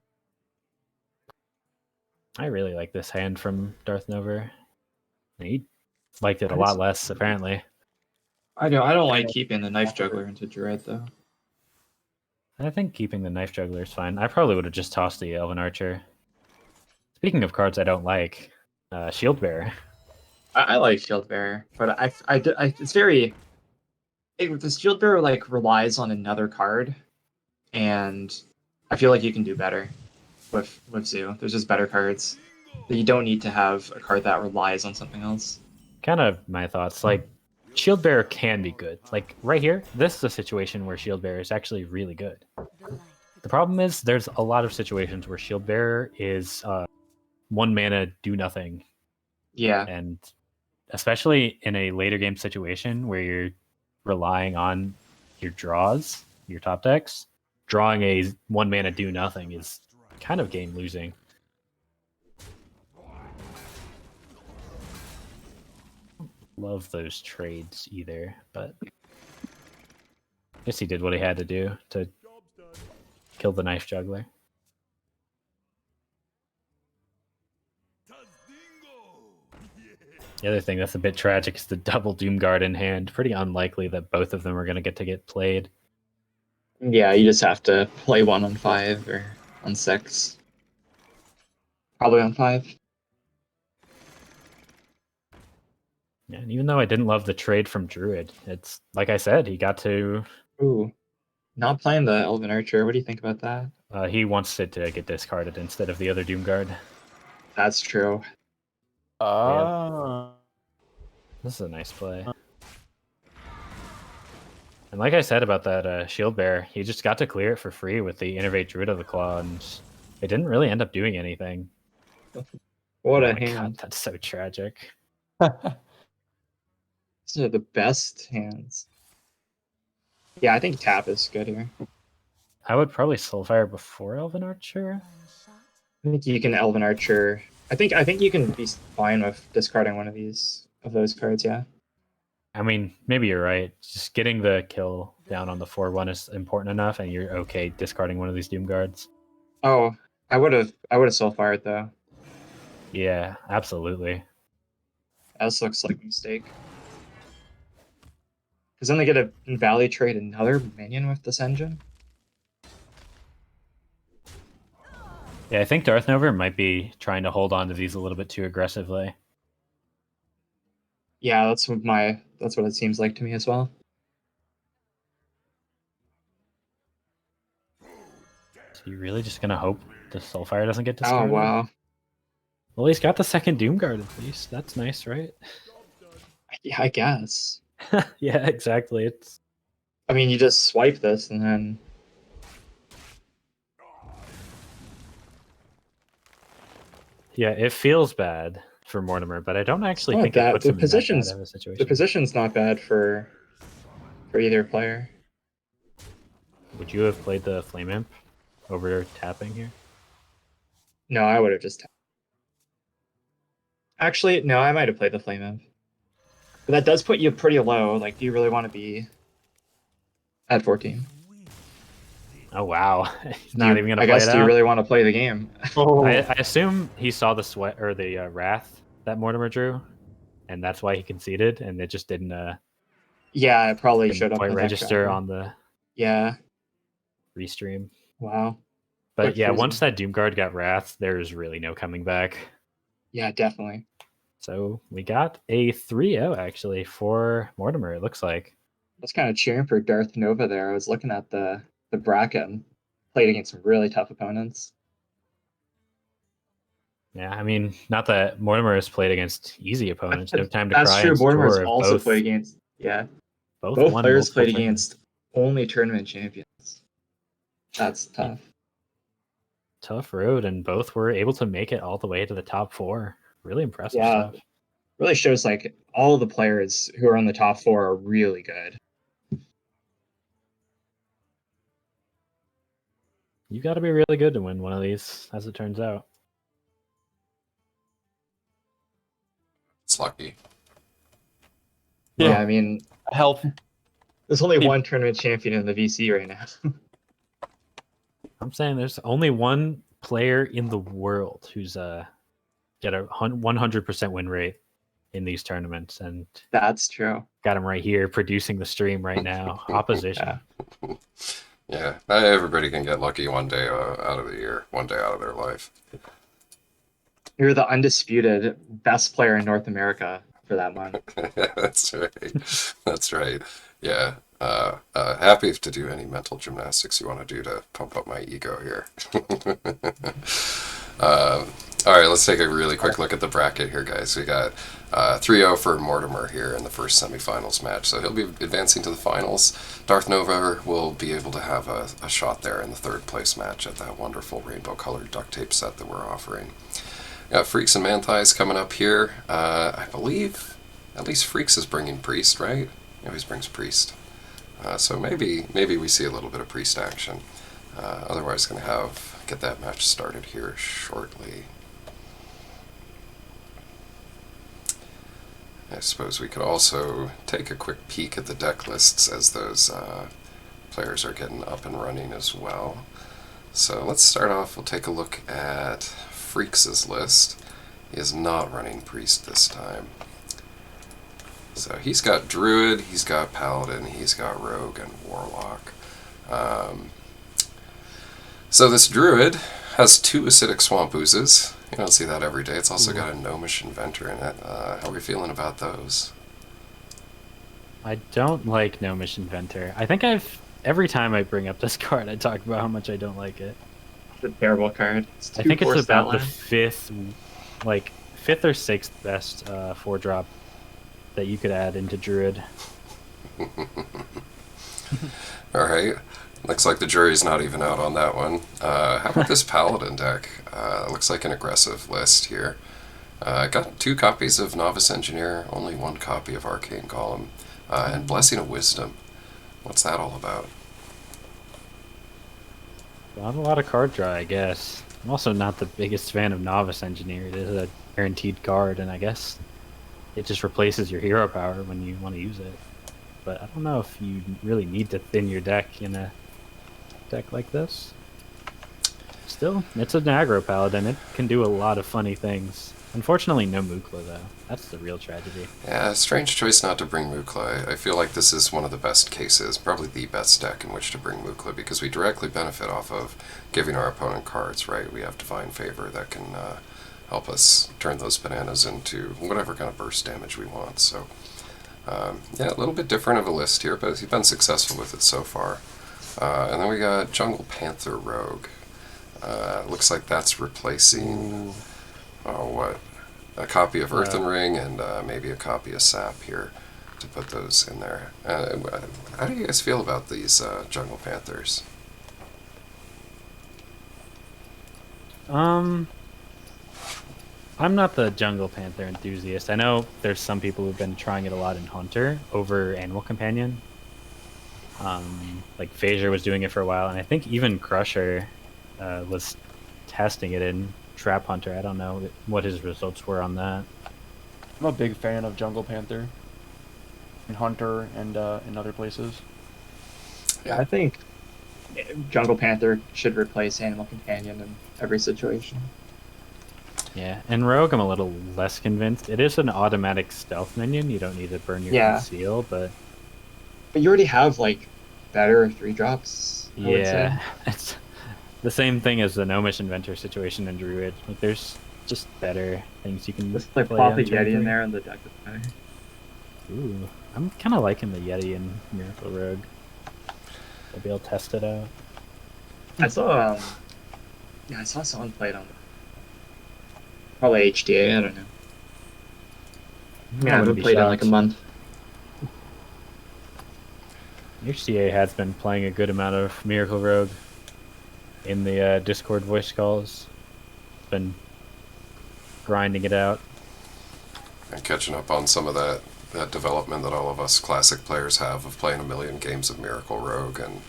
I really like this hand from Darth Nova. He liked it a lot less, apparently. I don't like keeping the Knife Juggler into Dread though. I think keeping the knife juggler is fine. I probably would have just tossed the elven archer. Speaking of cards I don't like, shield bearer. I like Shield Bearer, but it's very the Shield Bearer like relies on another card, and I feel like you can do better with Zoo. There's just better cards that you don't need to have a card that relies on something else. Kind of my thoughts. Like, shield bearer can be good. Like right here, this is a situation where shield bearer is actually really good. The light The problem is there's a lot of situations where shield bearer is 1 mana do nothing, Yeah, and especially in a later game situation where you're relying on your draws, your top decks, drawing a 1 mana do nothing is kind of game losing. Love those trades either, but I guess he did what he had to do to kill the knife juggler. The other thing that's a bit tragic is the double Doomguard in hand. Pretty unlikely that both of them are going to get played. yeah. You just have to play one on 5 or on 6. Probably on 5. Yeah, and even though I didn't love the trade from Druid, it's like I said, he got to. Ooh, not playing the Elven Archer. What do you think about that? He wants it to get discarded instead of the other Doomguard. That's true. Oh. This is a nice play. And like I said about that shield bear, he just got to clear it for free with the Innervate Druid of the Claw, and it didn't really end up doing anything. What Oh a my hand. God, that's so tragic. These are the best hands. Yeah, I think tap is good here. I would probably Soulfire before Elven Archer. one shot. I think you can Elven Archer. I think you can be fine with discarding one of those cards. Yeah. I mean, maybe you're right. Just getting the kill down on the 4/1 is important enough, and you're okay discarding one of these Doomguards. Oh, I would have Soulfired though. Yeah, absolutely. This looks like a mistake. Because then they get to Valley trade another minion with this engine. Yeah, I think Darth Nova might be trying to hold on to these a little bit too aggressively. Yeah, that's what it seems like to me as well. So you're really just gonna hope the Soulfire doesn't get Oh discarded? wow. Well, he's got the second Doomguard at least. That's nice, right? Yeah, I guess. Yeah, exactly. It's I mean, you just swipe this and then. yeah, it feels bad for Mortimer, but I don't actually Not think bad. it puts The him in that position's- bad of a The situation. position's not bad for either player. Would you have played the Flame Imp over tapping here? No, I would have just. Actually, no, I might have played the Flame Imp. But that does put you pretty low. Like, do you really want to be at 14? Oh wow, he's not even gonna I play guess it do you out. really want to play the game? I assume he saw the sweat or the wrath that Mortimer drew, and that's why he conceded, and it just didn't Yeah, it probably showed up quite in the deck register tracker. on the Yeah. restream. Wow. But Quick yeah, freezing. once that Doomguard got wrath, there's really no coming back. Yeah, definitely. So we got a 3-0 actually for Mortimer. It looks like. That's kind of cheering for Darth Nova there. I was looking at the bracket and played against some really tough opponents. Yeah, I mean, not that Mortimer has played against easy opponents. No time to That's cry. true. and Mortimer's Sator have also both, played against. Yeah, both both won players multiple played tournaments. against only tournament champions. That's tough. Tough road, and both were able to make it all the way to the top 4. Really impressive Yeah. stuff. Really shows like all the players who are on the top 4 are really good. You got to be really good to win one of these, as it turns out. It's lucky. Yeah, I mean, Health. there's only Hey. one tournament champion in the VC right now. I'm saying there's only one player in the world who's got a 100% win rate in these tournaments, and That's true. got him right here producing the stream right now. Opposition. Yeah. Yeah, not everybody can get lucky one day out of the year, one day out of their life. You're the undisputed best player in North America for that month. That's right. That's right. Yeah. Happy to do any mental gymnastics you want to do to pump up my ego here. All right, let's take a really quick look at the bracket here, guys. We got 3-0 for Mortimer here in the first semifinals match, so he'll be advancing to the finals. Darth Nova will be able to have a shot there in the third place match at that wonderful rainbow-colored duct tape set that we're offering. Got Freaks and Man-Thighs coming up here. I believe at least Freaks is bringing Priest, right? He always brings Priest. So maybe we see a little bit of Priest action. Otherwise, going to get that match started here shortly. I suppose we could also take a quick peek at the deck lists as those players are getting up and running as well. So let's start off, we'll take a look at Freaks' list. He is not running Priest this time. So he's got Druid, he's got Paladin, he's got Rogue and Warlock. So this Druid has 2 Acidic Swamp Oozes. You don't see that every day. It's also got a Gnomish Inventor in it. How are we feeling about those? I don't like Gnomish Inventor. I think every time I bring up this card, I talk about how much I don't like it. It's a terrible card. I think it's about the line. fifth or sixth best 4-drop that you could add into Druid. Alright. Looks like the jury's not even out on that one. How about this Paladin deck? Looks like an aggressive list here. Got 2 copies of Novice Engineer, only 1 copy of Arcane Golem, and Blessing of Wisdom. What's that all about? Not a lot of card draw, I guess. I'm also not the biggest fan of Novice Engineer. It is a guaranteed card, and I guess it just replaces your hero power when you want to use it. But I don't know if you really need to thin your deck in a deck like this. Still, it's an aggro paladin. It can do a lot of funny things. Unfortunately, no Mukla, though. That's the real tragedy. Yeah, strange choice not to bring Mukla. I feel like this is one of the best cases, probably the best deck in which to bring Mukla, because we directly benefit off of giving our opponent cards, right? We have Divine Favor that can help us turn those bananas into whatever kind of burst damage we want. So, yeah, a little bit different of a list here, but he's been successful with it so far. And then we got Jungle Panther Rogue. Looks like that's replacing... what? A copy of Earthen Ring and maybe a copy of Sap here to put those in there. How do you guys feel about these Jungle Panthers? I'm not the Jungle Panther enthusiast. I know there's some people who've been trying it a lot in Hunter over Animal Companion. Like Phasor was doing it for a while, and I think even Crusher was testing it in Trap Hunter. I don't know what his results were on that. I'm a big fan of Jungle Panther in Hunter and in other places. Yeah, I think Jungle Panther should replace Animal Companion in every situation. Yeah, and Rogue, I'm a little less convinced. It is an automatic stealth minion. You don't need to burn your conceal, but you already have like better 3-drops. Yeah, it's the same thing as the Gnomish Inventor situation in Druid. Like, there's just better things you can Let's play play pop on a turn Yeti in 3. there and the deck is better. Ooh, I'm kind of liking the Yeti in Miracle Rogue. Maybe I'll test it out. I saw someone play it on probably HDA, I don't know. I haven't played in like a month. HCA has been playing a good amount of Miracle Rogue in the Discord voice calls. Been grinding it out. And catching up on some of that development that all of us classic players have of playing a million games of Miracle Rogue and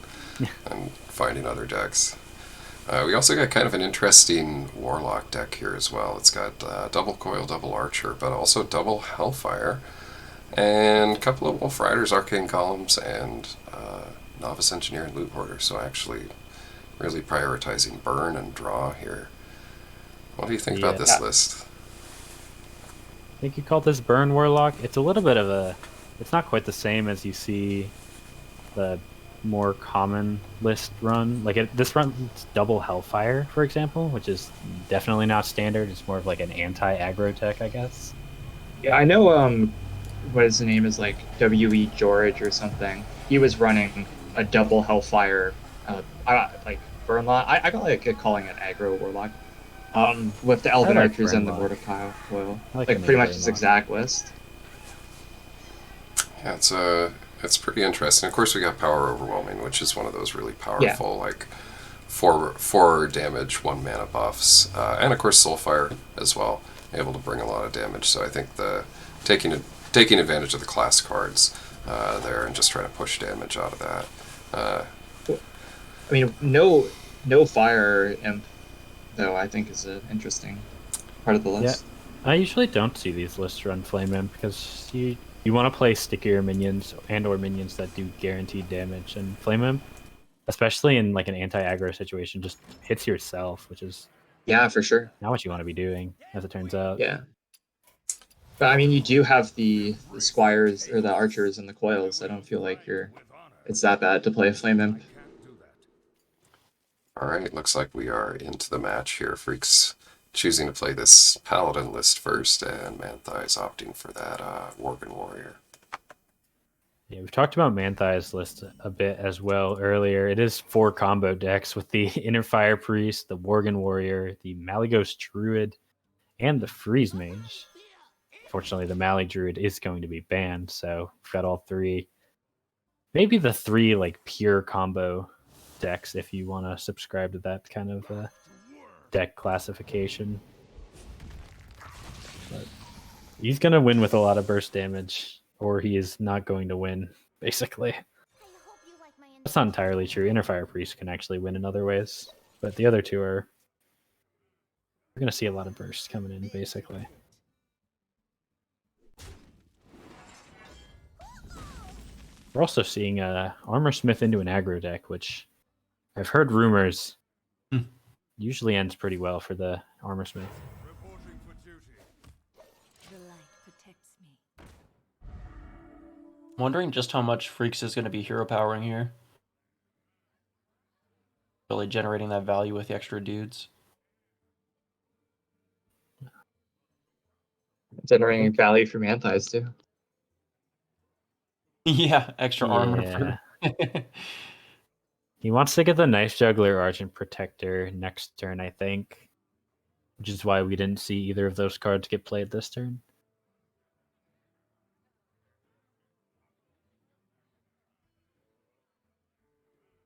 finding other decks. We also got kind of an interesting Warlock deck here as well. It's got double Coil, double Archer, but also double Hellfire, and a couple of Wolf Riders, Arcane Columns, and Novice Engineer and Loot Hoarder. So actually really prioritizing burn and draw here. What do you think about this list? I think you call this Burn Warlock. It's a little bit of a... It's not quite the same as you see the more common list run. Like this runs double Hellfire, for example, which is definitely not standard. It's more of like an anti-aggro tech, I guess. Yeah, I know. What his name is, like W.E. George or something. He was running a double Hellfire, like burn lot. I got like calling it aggro warlock. With the Elven like Archers and the Burnlock. Mordecai coil, I like like the pretty name much his Burnlock. exact list. Yeah, it's pretty interesting. Of course, we got Power Overwhelming, which is one of those really powerful, like four damage, 1 mana buffs, and of course Soulfire as well, able to bring a lot of damage. So I think taking advantage of the class cards there and just trying to push damage out of that. I mean, no fire imp though. I think is an interesting part of the list. I usually don't see these lists run Flame Imp because you want to play stickier minions or minions that do guaranteed damage, and Flame Imp, especially in like an anti-aggro situation, just hits yourself, which is Yeah, for sure. not what you want to be doing, as it turns out. Yeah. But I mean, you do have the squires or the archers and the coils. I don't feel like it's that bad to play a flame imp. All right, looks like we are into the match here. Freaks choosing to play this Paladin list first, and Manthai's opting for that Worgen Warrior. Yeah, we've talked about Manthai's list a bit as well earlier. It is 4 combo decks with the Inner Fire Priest, the Worgen Warrior, the Malygos Druid, and the Freeze Mage. Fortunately, the Mali Druid is going to be banned, so we've got all 3. Maybe the 3 like pure combo decks if you want to subscribe to that kind of deck classification. But he's going to win with a lot of burst damage, or he is not going to win, basically. That's not entirely true. Inner Fire Priest can actually win in other ways, but the other 2 are... We're going to see a lot of bursts coming in, basically. We're also seeing Armor Smith into an aggro deck, which I've heard rumors usually ends pretty well for the Armor Smith. Reporting for duty. The light protects me. I'm wondering just how much Freaks is going to be hero powering here. Really generating that value with the extra dudes. Generating value from antis too. Yeah, extra armor. Yeah. He wants to get the Knife Juggler, Argent Protector next turn, I think. Which is why we didn't see either of those cards get played this turn.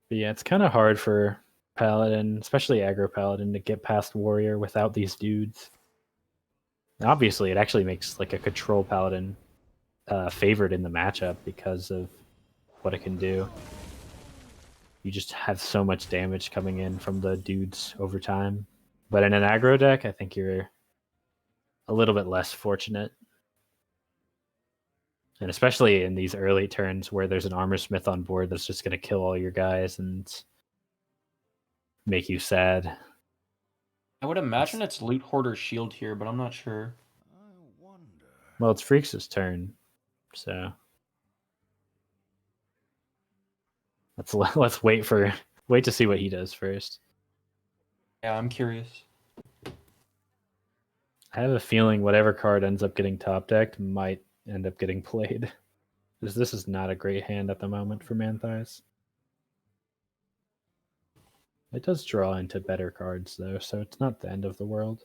But yeah, it's kind of hard for Paladin, especially aggro Paladin, to get past Warrior without these dudes. Obviously, it actually makes like a Control Paladin favored in the matchup because of what it can do. You just have so much damage coming in from the dudes over time. But in an aggro deck, I think you're a little bit less fortunate. And especially in these early turns where there's an Armor Smith on board that's just going to kill all your guys and make you sad. I would imagine it's Loot Hoarder's Shield here, but I'm not sure. I wonder. Well, it's Freaks' turn, so let's wait to see what he does first. Yeah, I'm curious. I have a feeling whatever card ends up getting top decked might end up getting played. Because this is not a great hand at the moment for Manthais. It does draw into better cards though, so it's not the end of the world.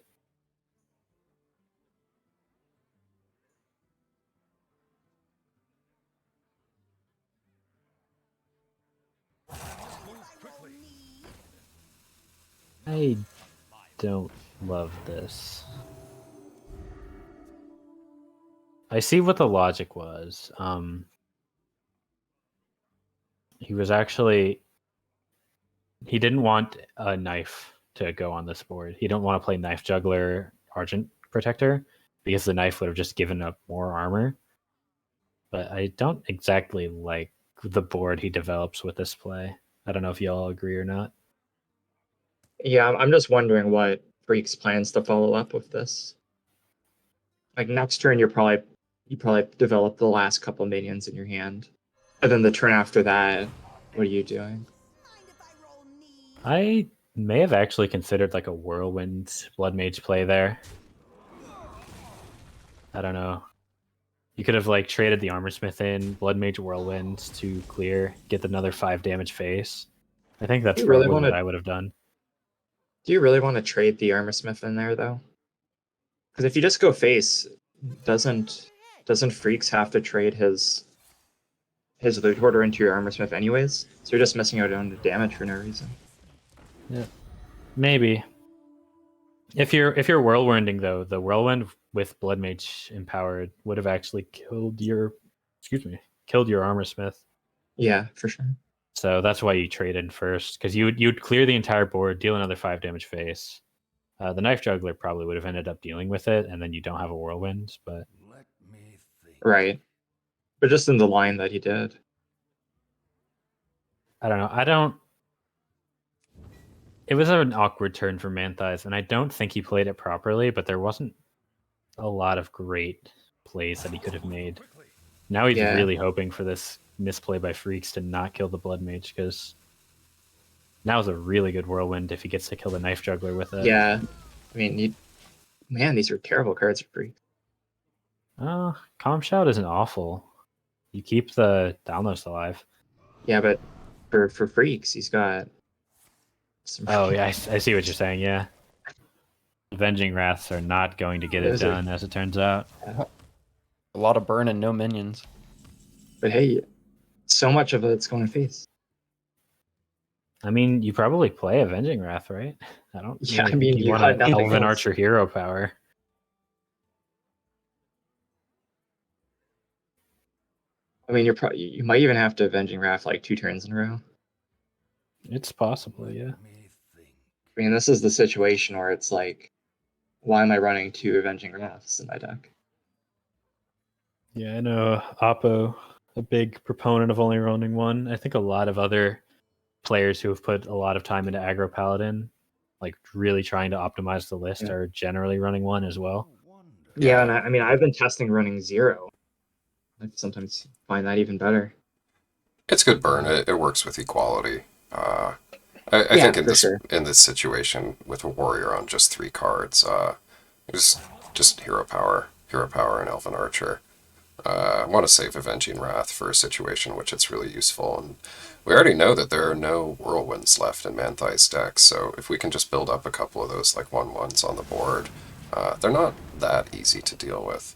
I don't love this. I see what the logic was. He didn't want a knife to go on this board. He didn't want to play Knife Juggler, Argent Protector, because the knife would have just given up more armor. But I don't exactly like the board he develops with this play. I don't know if y'all agree or not. Yeah, I'm just wondering what Freaks plans to follow up with this. Like next turn, you probably develop the last couple minions in your hand, and then the turn after that, What are you doing? I may have actually considered like a whirlwind blood mage play there. I don't know. You could have like traded the armor smith in blood mage whirlwind to clear, get another 5 damage face. I think that's You really probably wanna- what I would have done. Do you really want to trade the armor smith in there though? Because if you just go face, doesn't Freaks have to trade his loot hoarder into your armor smith anyways? So you're just missing out on the damage for no reason. Yeah, maybe. If you're whirlwinding though, the whirlwind with blood mage empowered would have actually killed your armor smith. Yeah, for sure. So that's why you trade in first, because you'd clear the entire board, deal another 5 damage face. The knife juggler probably would have ended up dealing with it, and then you don't have a whirlwind. But Let me think. Right. But just in the line that he did. I don't know. It was an awkward turn for Manthias, and I don't think he played it properly. But there wasn't a lot of great plays that he could have made. Now he's Yeah. really hoping for this misplay by Freaks to not kill the blood mage, because now is a really good whirlwind if he gets to kill the knife juggler with it. Yeah. I mean, man, these are terrible cards for Freaks. Calm Shout isn't awful. You keep the Downloads alive. Yeah, but for Freaks, he's got some. Oh yeah, I see what you're saying. Yeah, Avenging Wraths are not going to get it Those are- done, as it turns out. A lot of burn and no minions. But hey, so much of it's going to face. I mean, you probably play Avenging Wrath, right? I don't. Yeah, really I mean, think you want got an nothing Elven else. Archer hero power. I mean, you might even have to Avenging Wrath like 2 turns in a row. It's possible, yeah. Let me think. I mean, this is the situation where it's like, why am I running 2 Avenging Wraths in my deck? Yeah, I know Oppo, a big proponent of only running one. I think a lot of other players who have put a lot of time into aggro paladin, like really trying to optimize the list, Yeah. are generally running one as well. I wonder. Yeah, and I mean, I've been testing running 0. I sometimes find that even better. It's good burn. It works with equality. I Yeah, think in for sure. this situation with a warrior on just 3 cards, it was just hero power, and Elven Archer. I want to save Avenging Wrath for a situation in which it's really useful, and we already know that there are no whirlwinds left in Manthi's deck, so if we can just build up a couple of those like 1/1s on the board, they're not that easy to deal with.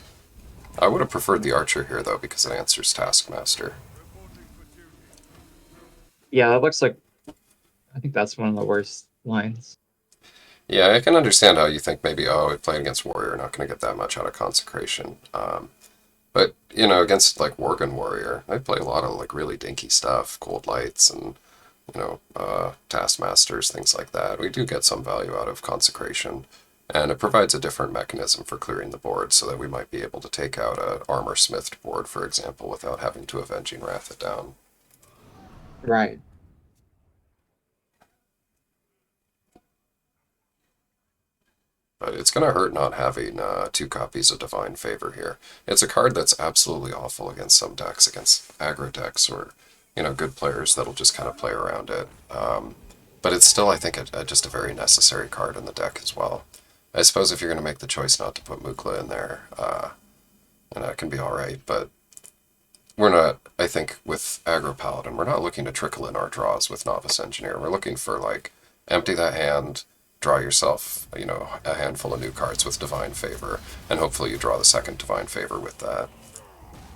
I would have preferred the Archer here though, because it answers Taskmaster. Yeah, that looks like. I think that's one of the worst lines. Yeah, I can understand how you think maybe, playing against Warrior, not going to get that much out of Consecration. But, against, like, Worgen Warrior, I play a lot of, like, really dinky stuff, Cold Lights and, Taskmasters, things like that. We do get some value out of Consecration, and it provides a different mechanism for clearing the board so that we might be able to take out a Armor Smithed board, for example, without having to Avenging Wrath it down. Right. But it's going to hurt not having 2 copies of Divine Favor here. It's a card that's absolutely awful against some decks, against aggro decks or, good players that'll just kind of play around it. But it's still, I think, just a very necessary card in the deck as well. I suppose if you're going to make the choice not to put Mukla in there, and that can be alright, but we're not, I think, with Aggro Paladin, we're not looking to trickle in our draws with Novice Engineer. We're looking for, like, empty that hand, draw yourself, a handful of new cards with Divine Favor, and hopefully you draw the second Divine Favor with that.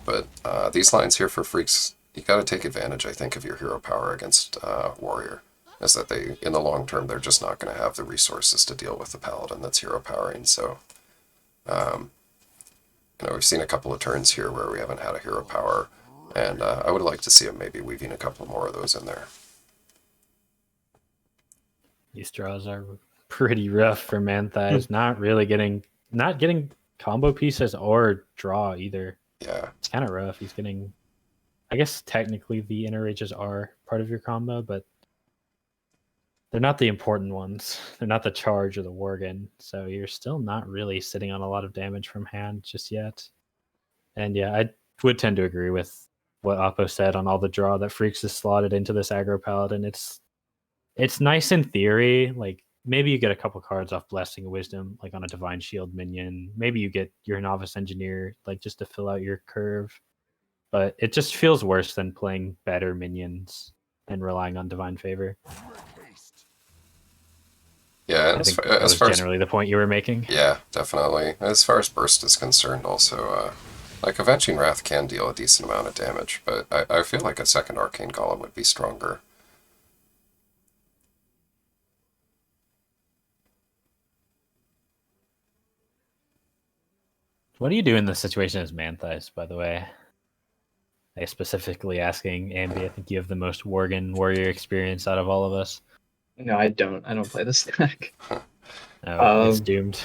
But these lines here for Freaks, you got to take advantage, I think, of your hero power against Warrior, is that they, in the long term, they're just not going to have the resources to deal with the Paladin that's hero powering. So, we've seen a couple of turns here where we haven't had a hero power, and I would like to see him maybe weaving a couple more of those in there. These draws are pretty rough for Manthias. not getting combo pieces or draw either. Yeah. It's kind of rough. He's getting, I guess technically the inner rages are part of your combo, but they're not the important ones. They're not the charge or the Worgen, so you're still not really sitting on a lot of damage from hand just yet. And yeah, I would tend to agree with what Oppo said on all the draw that Freaks is slotted into this aggro paladin. It's nice in theory. Like maybe you get a couple cards off Blessing of Wisdom, like on a Divine Shield minion. Maybe you get your Novice Engineer, like just to fill out your curve. But it just feels worse than playing better minions and relying on Divine Favor. Yeah, I as think far, that as was far as generally the point you were making. yeah, definitely. As far as burst is concerned, also, like Avenging Wrath can deal a decent amount of damage, but I feel like a second Arcane Golem would be stronger. What do you do in this situation as Manthias, by the way? I specifically asking Ambi. I think you have the most Worgen warrior experience out of all of us. No, I don't. I don't play this deck. Oh, it's doomed.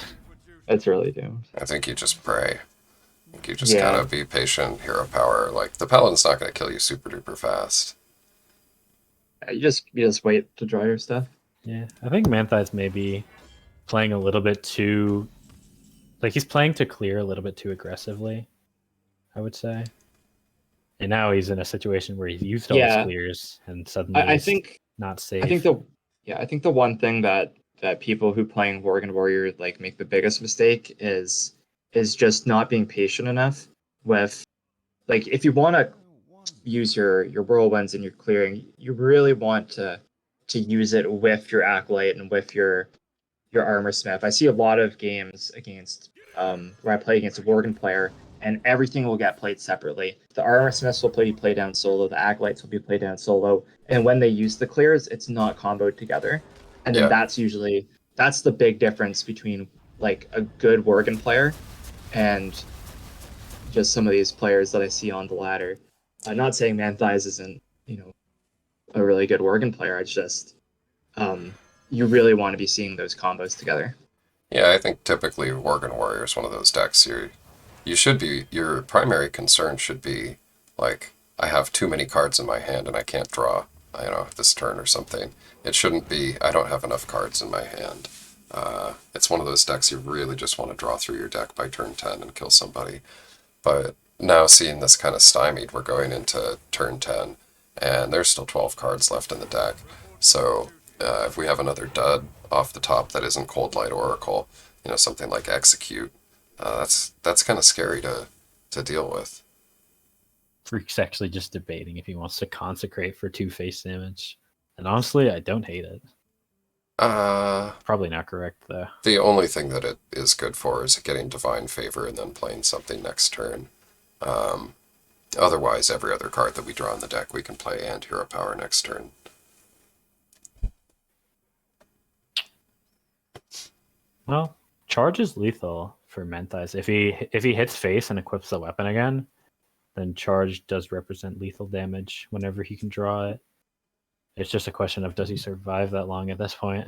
It's really doomed. I think you just pray. I think you just Yeah. gotta be patient, hero power. Like, the Paladin's not gonna kill you super duper fast. You just wait to draw your stuff. Yeah, I think Manthias may be playing a little bit too... Like, he's playing to clear a little bit too aggressively, I would say. And now he's in a situation where he's used all his Yeah. clears, and suddenly I he's think not safe. I think the one thing that people who playing Worgen Warrior like make the biggest mistake is just not being patient enough with, like, if you want to use your whirlwinds and your clearing, you really want to use it with your acolyte and with your armor smith. I see a lot of games against where I play against a Worgen player, and everything will get played separately. The armor smiths will be played down solo, the acolytes will be played down solo, and when they use the clears, it's not comboed together. And then Yeah. that's the big difference between like a good Worgen player and just some of these players that I see on the ladder. I'm not saying Manthias isn't, a really good Worgen player. It's just you really want to be seeing those combos together. Yeah, I think typically Worgen Warrior is one of those decks your primary concern should be, like, I have too many cards in my hand and I can't draw, this turn or something. It shouldn't be, I don't have enough cards in my hand. It's one of those decks you really just want to draw through your deck by turn 10 and kill somebody. But now seeing this kind of stymied, we're going into turn 10, and there's still 12 cards left in the deck. So if we have another dud off the top that isn't Cold Light Oracle, something like Execute, that's kind of scary to deal with. Freak's actually just debating if he wants to consecrate for 2 face damage. And honestly, I don't hate it. Probably not correct, though. The only thing that it is good for is getting Divine Favor and then playing something next turn. Otherwise, every other card that we draw in the deck we can play and Hero Power next turn. Well, charge is lethal for Manthias. If he hits face and equips the weapon again, then charge does represent lethal damage whenever he can draw it. It's just a question of does he survive that long at this point.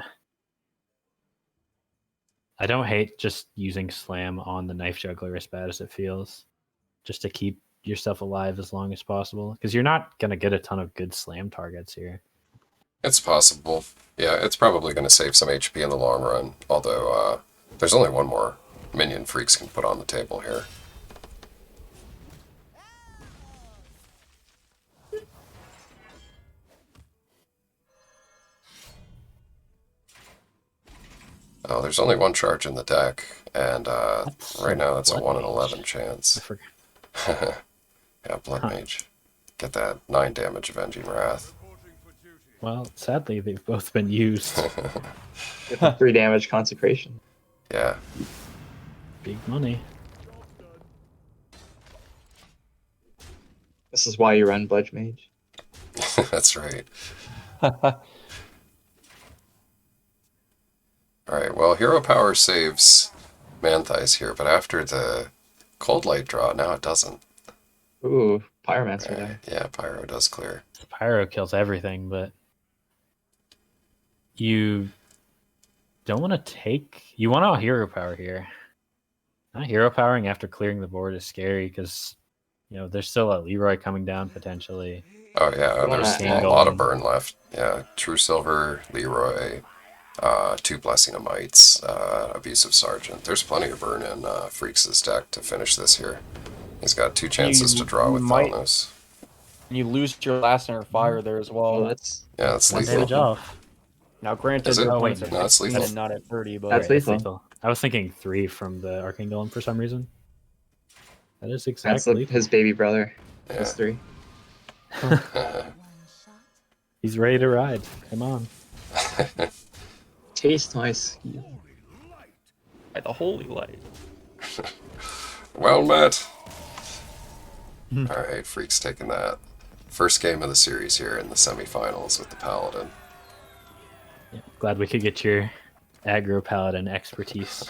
I don't hate just using slam on the knife juggler as bad as it feels, just to keep yourself alive as long as possible, because you're not going to get a ton of good slam targets here. It's possible. Yeah, it's probably going to save some HP in the long run, although there's only one more minion Freaks can put on the table here. Oh, there's only one charge in the deck, and right now it's a Blood 1 in Mage. 11 I chance. forgot. Yeah, Blood Mage. Get that 9 damage Avenging Wrath. Well, sadly, they've both been used. Get the 3 damage consecration. Yeah. Big money. This is why you run Budge Mage. That's right. Alright, well, Hero Power saves Manthias here, but after the Cold Light draw, now it doesn't. Ooh, Pyromancer there. Yeah, Pyro does clear. Pyro kills everything, but you don't want to take... You want a hero power here. Not hero powering after clearing the board is scary, because there's still a Leroy coming down, potentially. Oh yeah, there's Golem. a lot of burn left. Yeah, True Silver, Leroy, 2 Blessing of Mites, Abusive Sergeant. There's plenty of burn in Freaks' deck to finish this here. He's got 2 chances to draw with might- Thalnos. And you lose your last inner fire there as well. Oh, that's Yeah, that's That's lethal. Damage off. Now, granted, Is it? your Oh, opponent's wait, at no, it's 15 lethal. and not at 30, but That's Right, it's lethal. lethal. I was thinking 3 from the Arcane Golem for some reason. That is that's exactly his baby brother. Yeah. Plus 3. One shot. He's ready to ride. Come on. Taste my skill. by the holy light. Well met. Alright, Freak's taking that. First game of the series here in the semifinals with the Paladin. Yeah, glad we could get your aggro paladin expertise.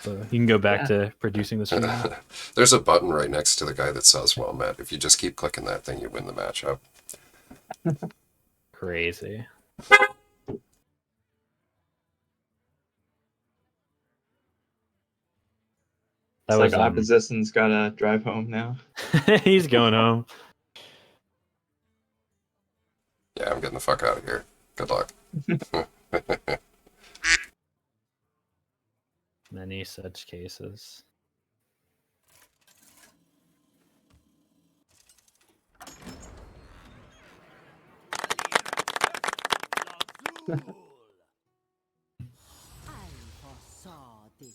You can go back to producing the stream now. There's a button right next to the guy that says well met. If you just keep clicking that thing, you win the matchup. Crazy. That It's was like opposition's gotta drive home now. he's going home. Yeah, I'm getting the fuck out of here. Good luck. Many such cases.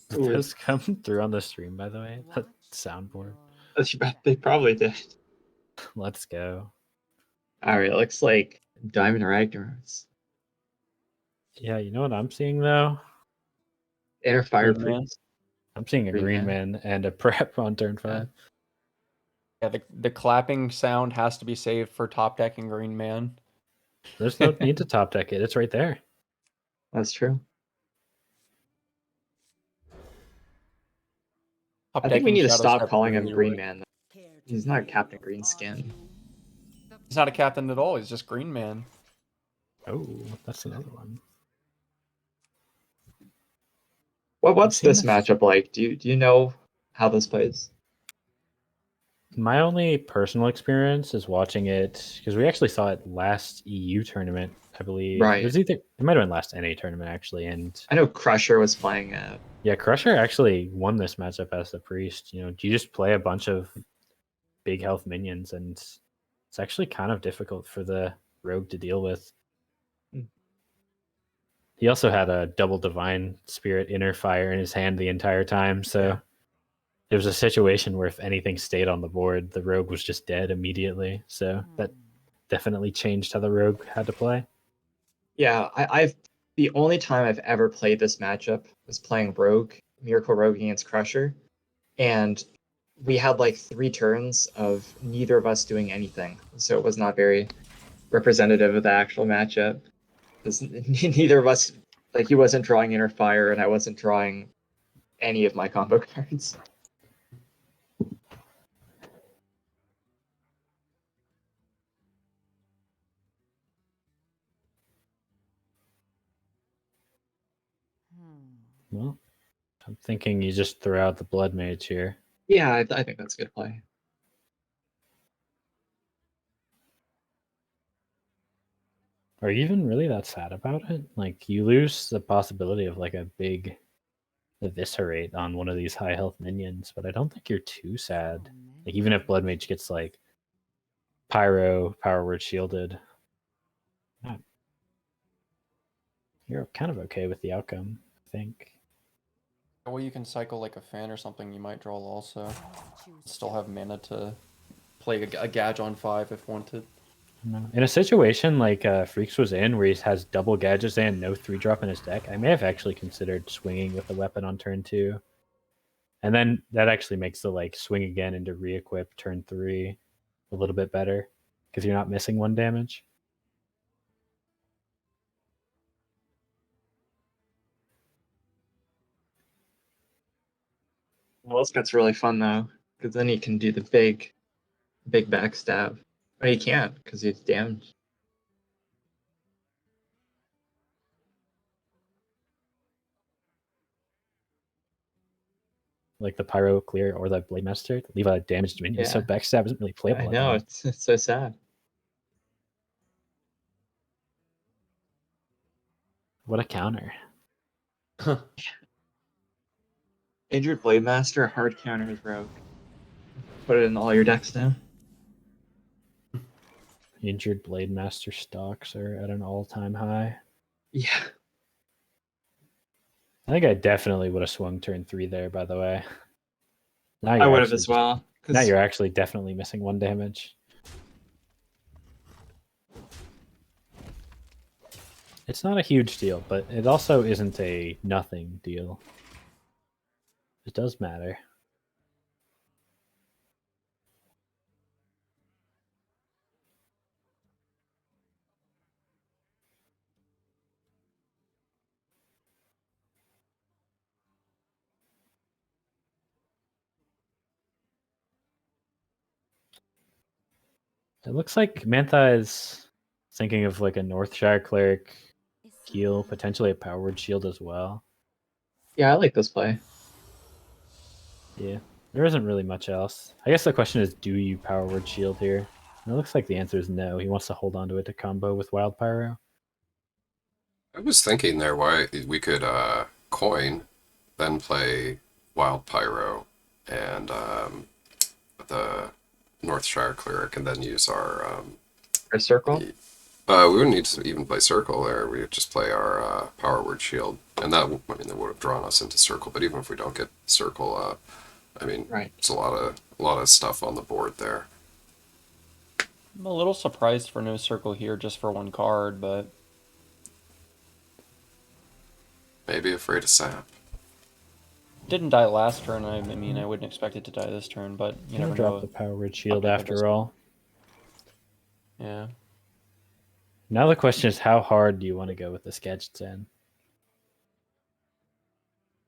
Did those come through on the stream, by the way? That soundboard. They probably did. Let's go. Alright, looks like Diamond Ragnar's. Yeah, you know what I'm seeing though? Inner Fire Green man. Priest. I'm seeing a Green green man and a prep on turn 5. Yeah, the clapping sound has to be saved for top decking Green Man. There's no need to top deck it. It's right there. That's true. Top I think we decking need to Shadow stop Step calling him really Green would. Man. He's not Captain Greenskin. He's not a captain at all. He's just Green Man. Oh, that's another one. What's seen this this- matchup like? Do you know how this plays? My only personal experience is watching it because we actually saw it last EU tournament, I believe. Right. It was either it might have been last NA tournament actually, and I know Crusher was playing it. yeah, Crusher actually won this matchup as the priest. You just play a bunch of big health minions, and it's actually kind of difficult for the rogue to deal with. Hmm. He also had a double divine spirit inner fire in his hand the entire time, so there was a situation where if anything stayed on the board, the rogue was just dead immediately. So that definitely changed how the rogue had to play. Yeah, I've the only time I've ever played this matchup was playing Rogue, Miracle Rogue against Crusher, and we had like 3 turns of neither of us doing anything, so it was not very representative of the actual matchup. Because neither of us, like, he wasn't drawing Inner Fire, and I wasn't drawing any of my combo cards. Well, I'm thinking you just throw out the Blood Mage here. Yeah, I think that's a good play. Are you even really that sad about it? Like, you lose the possibility of like a big eviscerate on one of these high health minions, but I don't think you're too sad. Like, even if Blood Mage gets like Pyro, Power Word shielded, you're kind of okay with the outcome, I think. Well, you can cycle like a fan or something. You might draw also. Still have mana to play a Gadge on 5 if wanted. No. In a situation like Freaks was in, where he has double gadgets and no 3-drop in his deck, I may have actually considered swinging with a weapon on turn 2. And then that actually makes the like swing again into re-equip turn 3 a little bit better, because you're not missing 1 damage. Well, this gets really fun though, because then he can do the big backstab. But he can't, because he's damaged. Like the Pyro Clear or the Blade Master, leave a damaged minion. So Yeah. backstab isn't really playable. I at know, all. it's so sad. What a counter. Injured Blade Master, hard counter his Rogue. Put it in all your decks now. injured Blade Master stocks are at an all-time high. Yeah. I think I definitely would have swung turn 3 there, by the way. Now I would have actually as well. Now 'Cause you're actually definitely missing 1 damage. It's not a huge deal, but it also isn't a nothing deal. It does matter. It looks like Mantha is thinking of like a Northshire cleric heal, potentially a power word shield as well. yeah, I like this play. Yeah, there isn't really much else. I guess the question is, do you power word shield here? And it looks like the answer is no. He wants to hold on to it to combo with Wild Pyro. I was thinking there why we could coin, then play Wild Pyro and the Northshire Cleric, and then use our. Or circle. We wouldn't need to even play Circle there. We would just play our Power Word Shield, and that that would have drawn us into Circle. But even if we don't get Circle, Right. it's a lot of stuff on the board there. I'm a little surprised for no circle here just for 1 card, but Maybe afraid of Sap. didn't die last turn. I mean, I wouldn't expect it to die this turn, but you Gonna never drop know. the power word shield Something like after this. all. Yeah. Now the question is, how hard do you want to go with this Gadget Zen?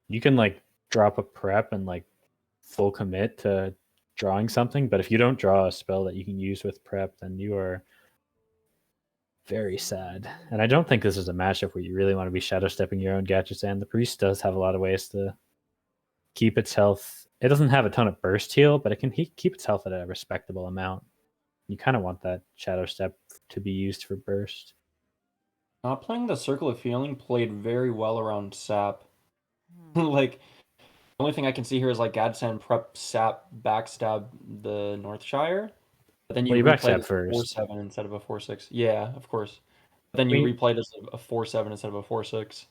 You can like drop a prep and like full commit to drawing something, but if you don't draw a spell that you can use with prep, then you are very sad. And I don't think this is a matchup where you really want to be shadow stepping your own Gadget Zen. The priest does have a lot of ways to keep its health. It doesn't have a ton of burst heal, but it can keep its health at a respectable amount. You kind of want that shadow step to be used for burst. Not playing the Circle of Healing played very well around Sap. Like, the only thing I can see here is like Gadsend prep Sap backstab the Northshire. But then Well, you you replay backstab this first. 4-7 instead of a 4-6. Yeah, of course. But then you Wait. replay this a 4-7 instead of a 4-6.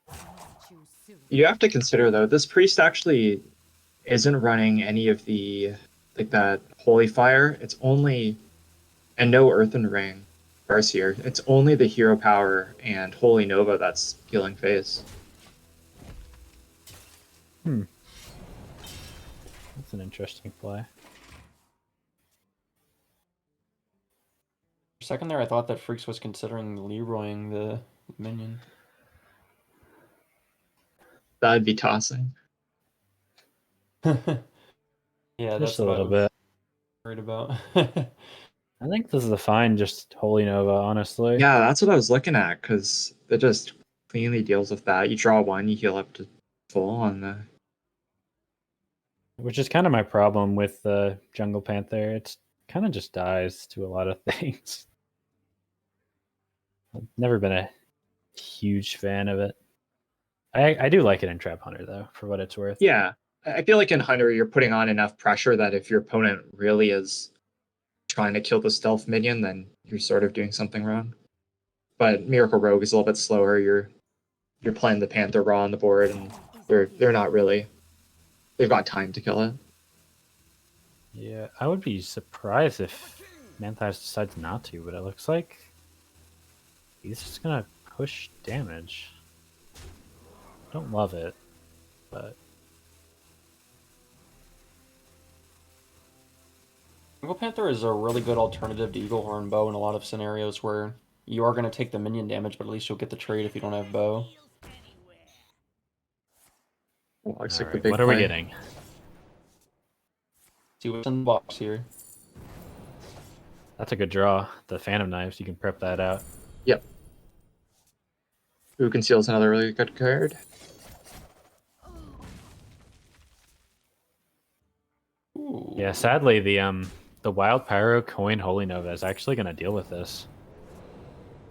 Choose soon. You have to consider though, this priest actually isn't running any of the like that holy fire. It's only and no earthen ring Farseer. It's only the hero power and holy nova that's healing phase. That's an interesting play. For a second there, I thought that Freaks was considering Leroying the minion. That'd be tossing. Yeah, Just that's a what I little was bit. worried about. I think this is a fine, just Holy Nova, honestly. Yeah, that's what I was looking at because it just cleanly deals with that. You draw 1, you heal up to full on the. Which is kind of my problem with the Jungle Panther. It's kind of just dies to a lot of things. I've never been a huge fan of it. I do like it in Trap Hunter though, for what it's worth. Yeah, I feel like in Hunter you're putting on enough pressure that if your opponent really is trying to kill the stealth minion, then you're sort of doing something wrong. But Miracle Rogue is a little bit slower. You're playing the Panther raw on the board, and they're not really. They've got time to kill it. Yeah, I would be surprised if Manthas decides not to, but it looks like he's just gonna push damage. Don't love it, but Jungle Panther is a really good alternative to Eaglehorn Bow in a lot of scenarios where you are going to take the minion damage, but at least you'll get the trade if you don't have Bow. Well, looks all like the right, big what are we play. getting? See what's in the box here. That's a good draw. The Phantom Knives, you can prep that out. Yep. Who Conceals another really good card. Ooh. Yeah, sadly the Wild Pyro coin Holy Nova is actually gonna deal with this.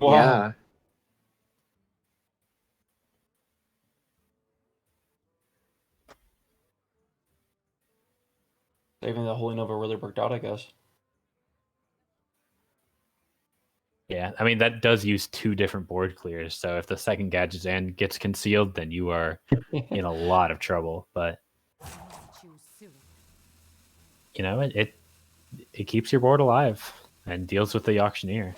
Wow. Yeah. Saving the Holy Nova really worked out, I guess. Yeah, I mean that does use 2 different board clears. So if the second Gadgetzan gets concealed, then you are in a lot of trouble. But Choose soon. you know it keeps your board alive and deals with the auctioneer.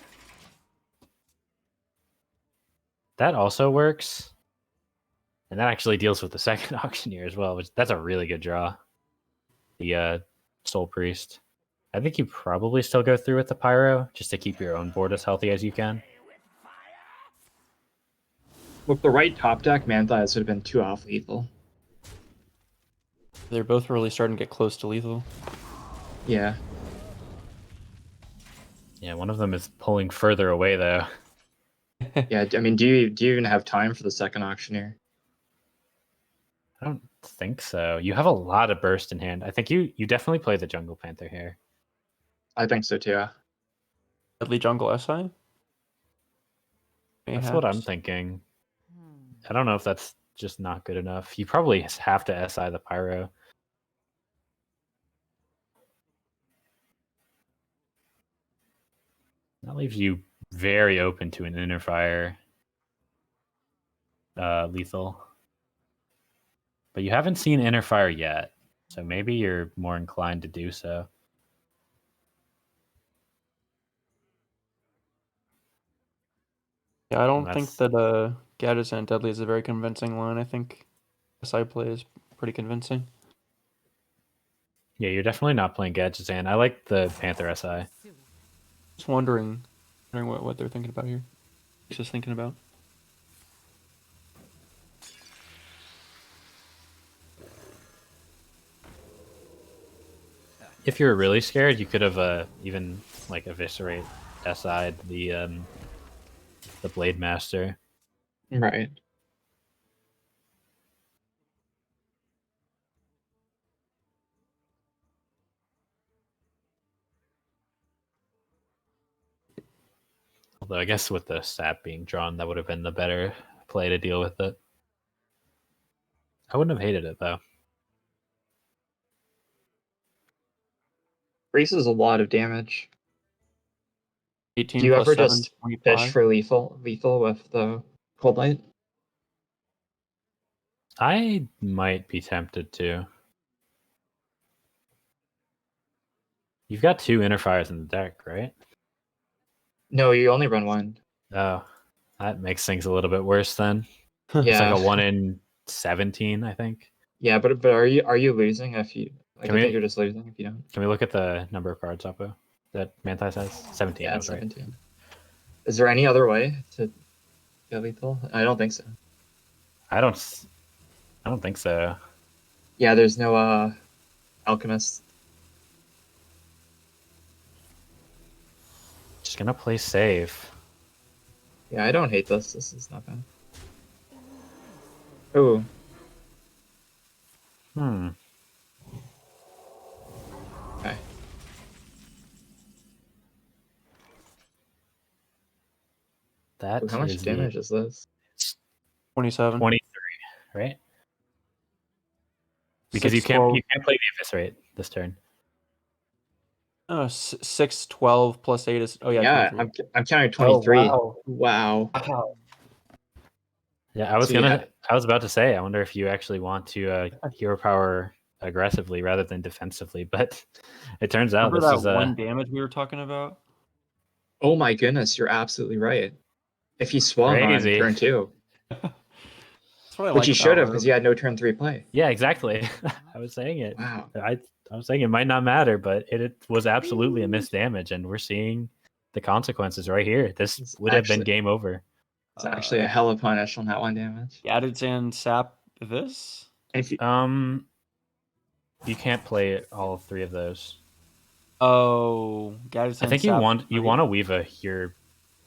That also works, and that actually deals with the second auctioneer as well. Which that's a really good draw. The Soul Priest. I think you probably still go through with the Pyro just to keep your own board as healthy as you can. With the right top deck, Manthias would have been 2 off lethal. They're both really starting to get close to lethal. Yeah. Yeah, one of them is pulling further away though. Yeah, I mean, do you even have time for the second auctioneer? I don't think so. You have a lot of burst in hand. I think you definitely play the Jungle Panther here. I think so too. Deadly Jungle SI? That's what I'm Mayhaps. thinking. Hmm. I don't know if that's just not good enough. You probably have to SI the Pyro. That leaves you very open to an inner fire lethal. But you haven't seen inner fire yet, so maybe you're more inclined to do so. Yeah, I don't think That's that Gadget and Deadly is a very convincing line. I think SI play is pretty convincing. yeah, you're definitely not playing Gadgetzan. I like the Panther SI. Soon. Just wondering what they're thinking about here. Just thinking about. If you were really scared, you could have even like eviscerate SI'd the Blade Master. Right. Although I guess with the sap being drawn, that would have been the better play to deal with it. I wouldn't have hated it though. Freeze is a lot of damage. 18 Do you plus ever 7, just 25. fish for lethal with the cold light? I might be tempted to. You've got 2 inner fires in the deck, right? No, you only run 1. Oh, that makes things a little bit worse then. It's Yeah. like a 1 in 17, I think. Yeah, but are you losing if you like? Can I think we- you're just losing if you don't. Can we look at the number of cards, Oppo, that Manthias has? 17. Yeah, I was right. 17. Is there any other way to go lethal? I don't think so. I don't think so. Yeah, there's no alchemist. Just gonna play safe. Yeah, I don't hate this. This is not bad. Oh, Hmm. okay. That Ooh, how much is damage is this? 27. 23, right? Because 6, you 12, can't play the eviscerate this turn. 6, 12 plus 8 is. Oh, yeah, Yeah, 23. I'm counting 23. wow. Wow. Wow. Yeah, I was So you I was about to say, I wonder if you actually want to hero power aggressively rather than defensively, but it turns out Remember this that is one damage we were talking about? Oh my goodness, you're absolutely right. If he swung Crazy. on turn 2, That's what I which like he about should have because Rogue. he had no turn 3 play. Yeah, exactly. I was saying it. Wow. I was saying it might not matter, but it was absolutely a missed damage, and we're seeing the consequences right here. This It's would have been actually- game over. It's actually a hell of punish on that one damage. Gadgets and Sap this? And if you, You can't play all 3 of those. Oh, Gadgets I and think Sap. you want to weave your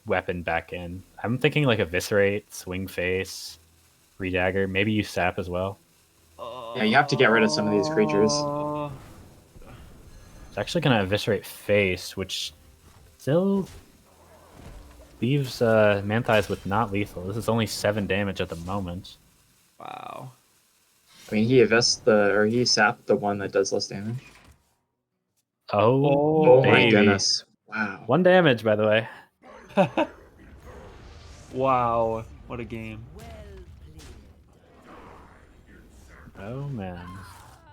weapon back in. I'm thinking like eviscerate, swing face, redagger. Maybe you sap as well. yeah, you have to get rid of some of these creatures. It's actually gonna eviscerate face, which still leaves Manthias with not lethal. This is only 7 damage at the moment. Wow. I mean, he sapped the one that does less damage. Oh, Oh my baby. goodness! Wow. 1 damage, by the way. Wow, what a game. Oh man,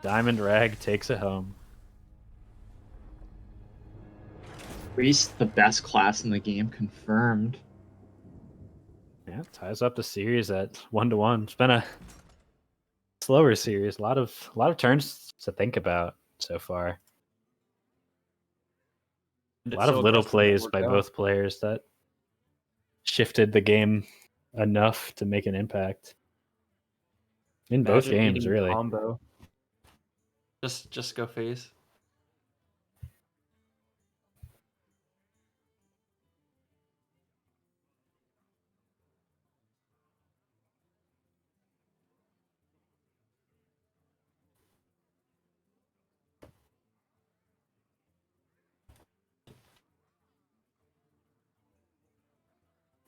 Diamond Rag takes it home. Priest, the best class in the game, confirmed. Yeah, ties up the series at 1-1. It's been a slower series. A lot of turns to think about so far. A lot of little plays by both players that shifted the game enough to make an impact. In both games, really. Combo. Just go face.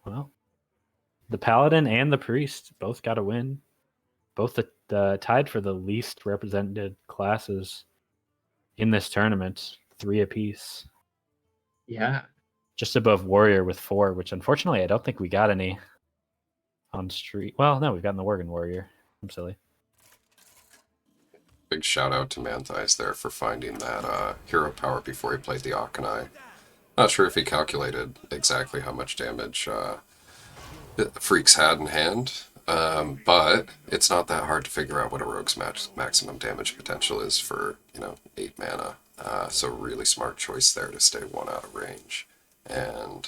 Well, the Paladin and the Priest both got a win. Both tied for the least represented classes in this tournament, 3 apiece. Yeah. Just above Warrior with 4, which unfortunately I don't think we got any on street. Well, no, we've gotten the Worgen Warrior. I'm silly. Big shout out to Manthias there for finding that hero power before he played the Akanai. Not sure if he calculated exactly how much damage Freaks had in hand, but it's not that hard to figure out what a rogue's maximum damage potential is for, 8 mana. So really smart choice there to stay 1 out of range. And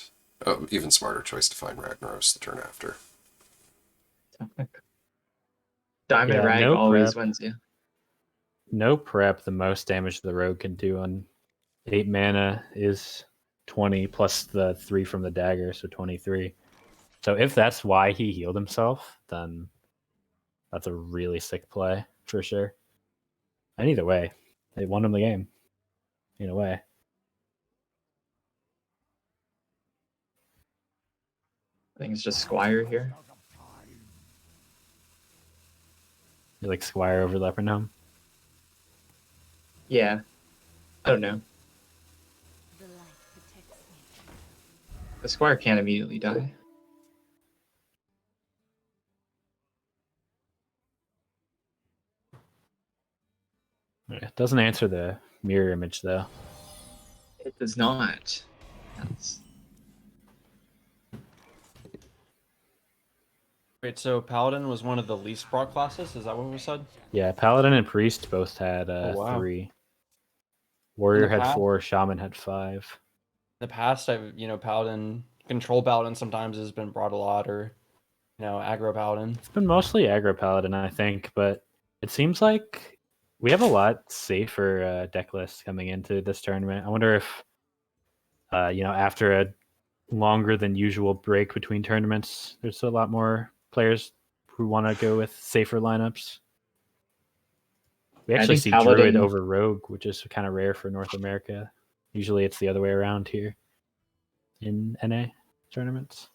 even smarter choice to find Ragnaros the turn after. Diamond Rag no always prep. wins, yeah. No prep, the most damage the rogue can do on 8 mana is 20 plus the 3 from the dagger, so 23. So if that's why he healed himself, then that's a really sick play for sure. And either way, they won him the game. In a way. I think it's just Squire here. You like Squire over Leper Gnome? Yeah. I don't know. The light protects me. The Squire can't immediately die. It doesn't answer the mirror image though. It does not. That's... Wait, so Paladin was one of the least brought classes? Is that what we said? Yeah, Paladin and Priest both had Oh, wow. 3. Warrior In the had past- 4, Shaman had 5. In the past, Paladin, control Paladin sometimes has been brought a lot, or, aggro Paladin. It's been mostly aggro Paladin, I think, but it seems like we have a lot safer deck lists coming into this tournament. I wonder if, after a longer than usual break between tournaments, there's a lot more players who want to go with safer lineups. We actually think see Paladin... Druid over Rogue, which is kind of rare for North America. Usually it's the other way around here in NA tournaments.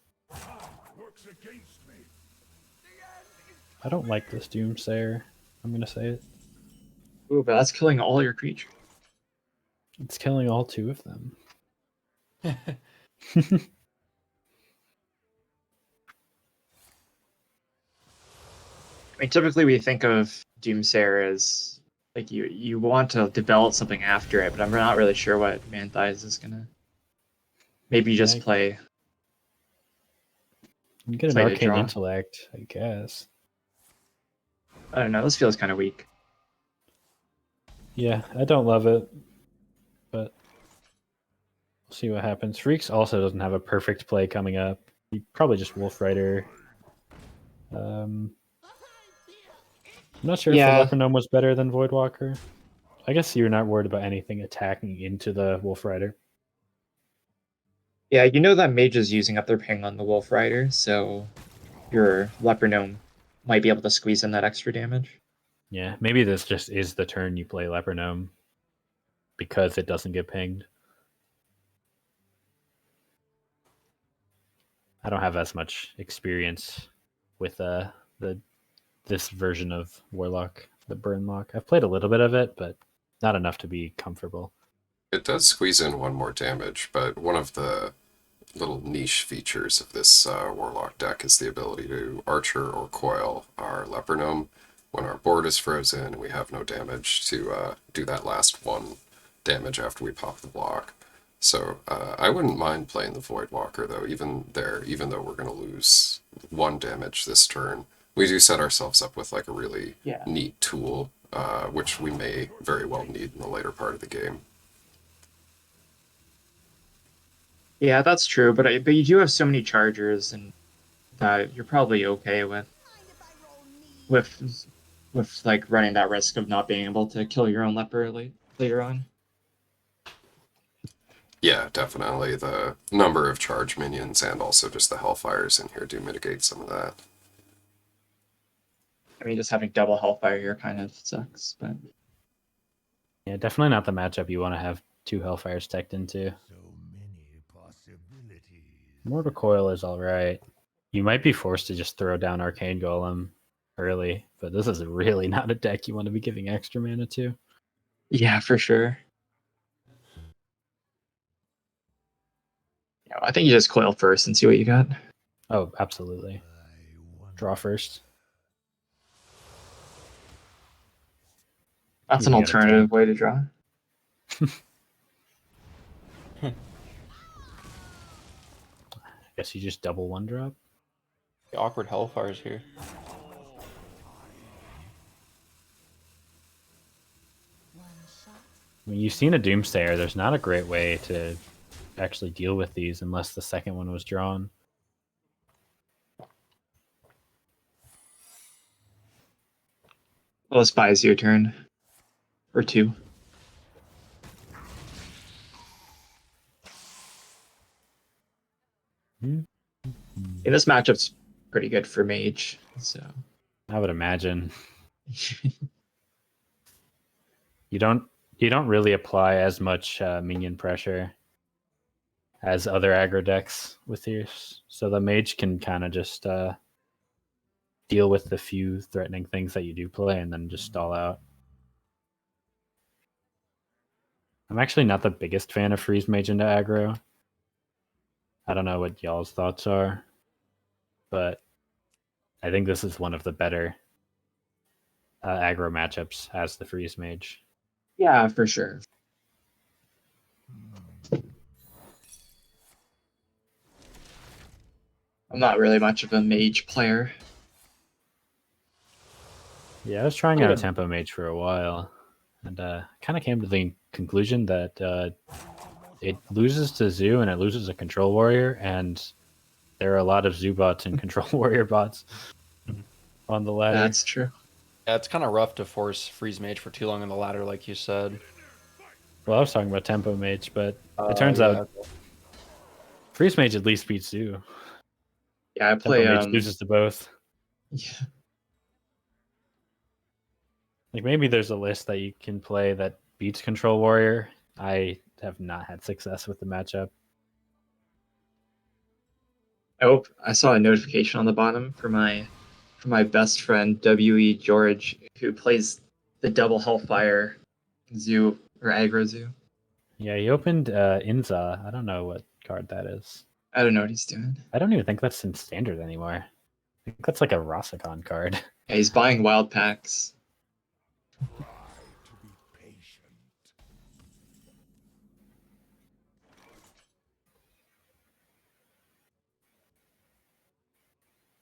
I don't like this Doomsayer. I'm going to say it. Ooh, but that's killing all your creatures. It's killing all 2 of them. I mean, typically we think of Doomsayer as like you want to develop something after it, but I'm not really sure what Manthias is gonna. Maybe just play. You get an play to Arcane draw. Intellect, I guess. I don't know. This feels kind of weak. Yeah, I don't love it, but we'll see what happens. Freaks also doesn't have a perfect play coming up. He probably just Wolf Rider. I'm not sure if the Leper Gnome was better than Voidwalker. I guess you're not worried about anything attacking into the Wolf Rider. Yeah, you know that mage is using up their ping on the Wolf Rider, so your Leper Gnome might be able to squeeze in that extra damage. Yeah, maybe this just is the turn you play Leper Gnome because it doesn't get pinged. I don't have as much experience with this version of Warlock, the Burn Lock. I've played a little bit of it, but not enough to be comfortable. It does squeeze in 1 more damage, but one of the little niche features of this Warlock deck is the ability to Archer or Coil our Leper Gnome when our board is frozen and we have no damage to do that last one damage after we pop the block. So I wouldn't mind playing the Voidwalker though, even though we're going to lose 1 damage this turn. We do set ourselves up with like a really Yeah. neat tool, which we may very well need in the later part of the game. Yeah, that's true. But you do have so many chargers, and that you're probably okay with like running that risk of not being able to kill your own leper later on. Yeah, definitely. The number of charge minions and also just the Hellfires in here do mitigate some of that. I mean, just having double Hellfire here kind of sucks, but Yeah, definitely not the matchup you want to have 2 Hellfires teched into. So many possibilities. Mortal Coil is alright. You might be forced to just throw down Arcane Golem early, but this is really not a deck you want to be giving extra mana to. yeah, for sure. Yeah, I think you just coil first and see what you got. Oh, absolutely. Draw first. That's You an gotta alternative way to draw. Guess you just double 1-drop. The awkward Hellfires here. I mean, you've seen a Doomsayer. There's not a great way to actually deal with these unless the second one was drawn. Well, this buys you a turn or 2. Hmm. Yeah, this matchup's pretty good for Mage, so I would imagine you don't really apply as much minion pressure as other aggro decks with yours, so the mage can kind of just deal with the few threatening things that you do play and then just stall out. I'm actually not the biggest fan of freeze mage into aggro. I don't know what y'all's thoughts are, but I think this is one of the better aggro matchups as the freeze mage. yeah, for sure. I'm not really much of a Mage player. Yeah, I was trying out a tempo mage for a while, and kind of came to the conclusion that it loses to Zoo and it loses a control warrior, and there are a lot of Zoo bots and control warrior bots on the ladder. That's true. Yeah, it's kind of rough to force Freeze Mage for too long on the ladder, like you said. Well, I was talking about tempo mage, but it turns out freeze mage at least beats Zoo. Yeah, I play. Tempo mage loses to both. Yeah. Like maybe there's a list that you can play that beats control warrior. I have not had success with the matchup. Oh, I saw a notification on the bottom for my best friend WE George, who plays the double Hellfire Zoo or Aggro Zoo. Yeah, he opened Inza. I don't know what card that is. I don't know what he's doing. I don't even think that's in standard anymore. I think that's like a Rasicon card. Yeah, he's buying wild packs.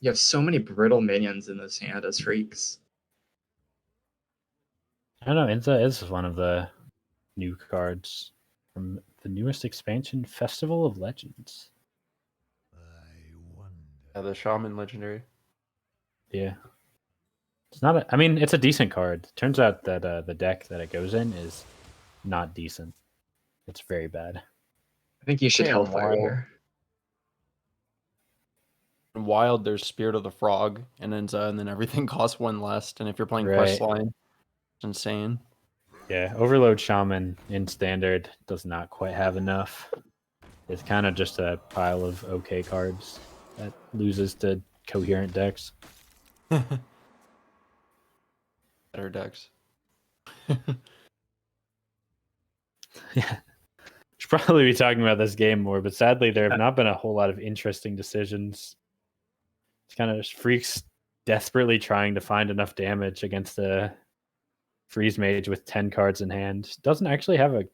You have so many brittle minions in this hand as freaks. I don't know. Inza is one of the new cards from the newest expansion, Festival of Legends. Yeah, the Shaman Legendary. Yeah. It's not I mean, it's a decent card. Turns out that the deck that it goes in is not decent. It's very bad. I think you should Yeah, Hellfire wild. here. In Wild, there's Spirit of the Frog and Enza, and then everything costs 1 less. And if you're playing Right. Questline, it's insane. Yeah, Overload Shaman in standard does not quite have enough. It's kind of just a pile of okay cards that loses to coherent decks. Better decks. Yeah. Should probably be talking about this game more, but sadly there have not been a whole lot of interesting decisions. It's kind of just Freaks desperately trying to find enough damage against a freeze mage with 10 cards in hand. Doesn't actually have a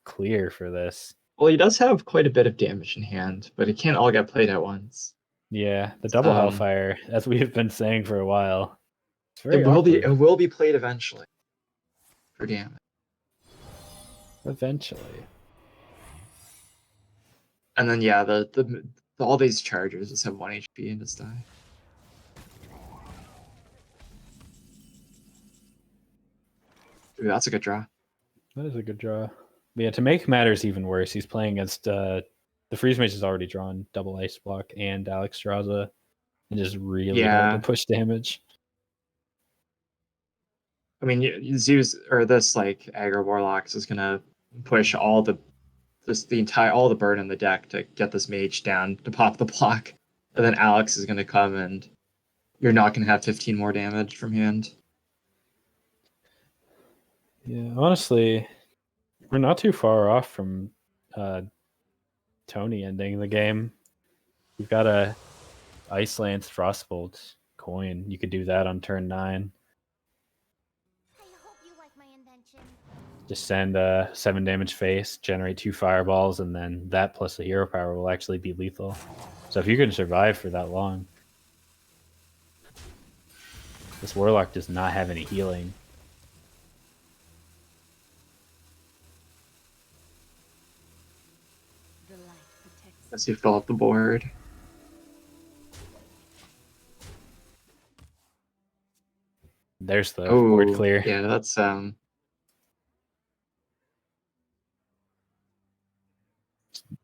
clear for this. Well, he does have quite a bit of damage in hand, but it can't all get played at once. Yeah, the double Hellfire, as we have been saying for a while. It's very It will be awkward. it will be played eventually for damage. Eventually. And then yeah, the all these chargers just have 1 HP and just die. Ooh, that's a good draw. That is a good draw. But yeah, to make matters even worse, he's playing against the freeze mage has already drawn double ice block and Alex Straza, and just really hard to push damage. I mean, Zeus or this like aggro warlocks is gonna push all the burn in the deck to get this mage down to pop the block, and then Alex is gonna come and you're not gonna have 15 more damage from hand. Yeah, honestly, we're not too far off from Tony ending the game. You've got a Ice Lance Frostbolt coin. You could do that on turn 9. I hope you like my invention. Just send a 7 damage face, generate 2 fireballs, and then that plus the hero power will actually be lethal. So if you can survive for that long. This Warlock does not have any healing. The light protects. As you fill up the board. There's the board clear. Yeah, that's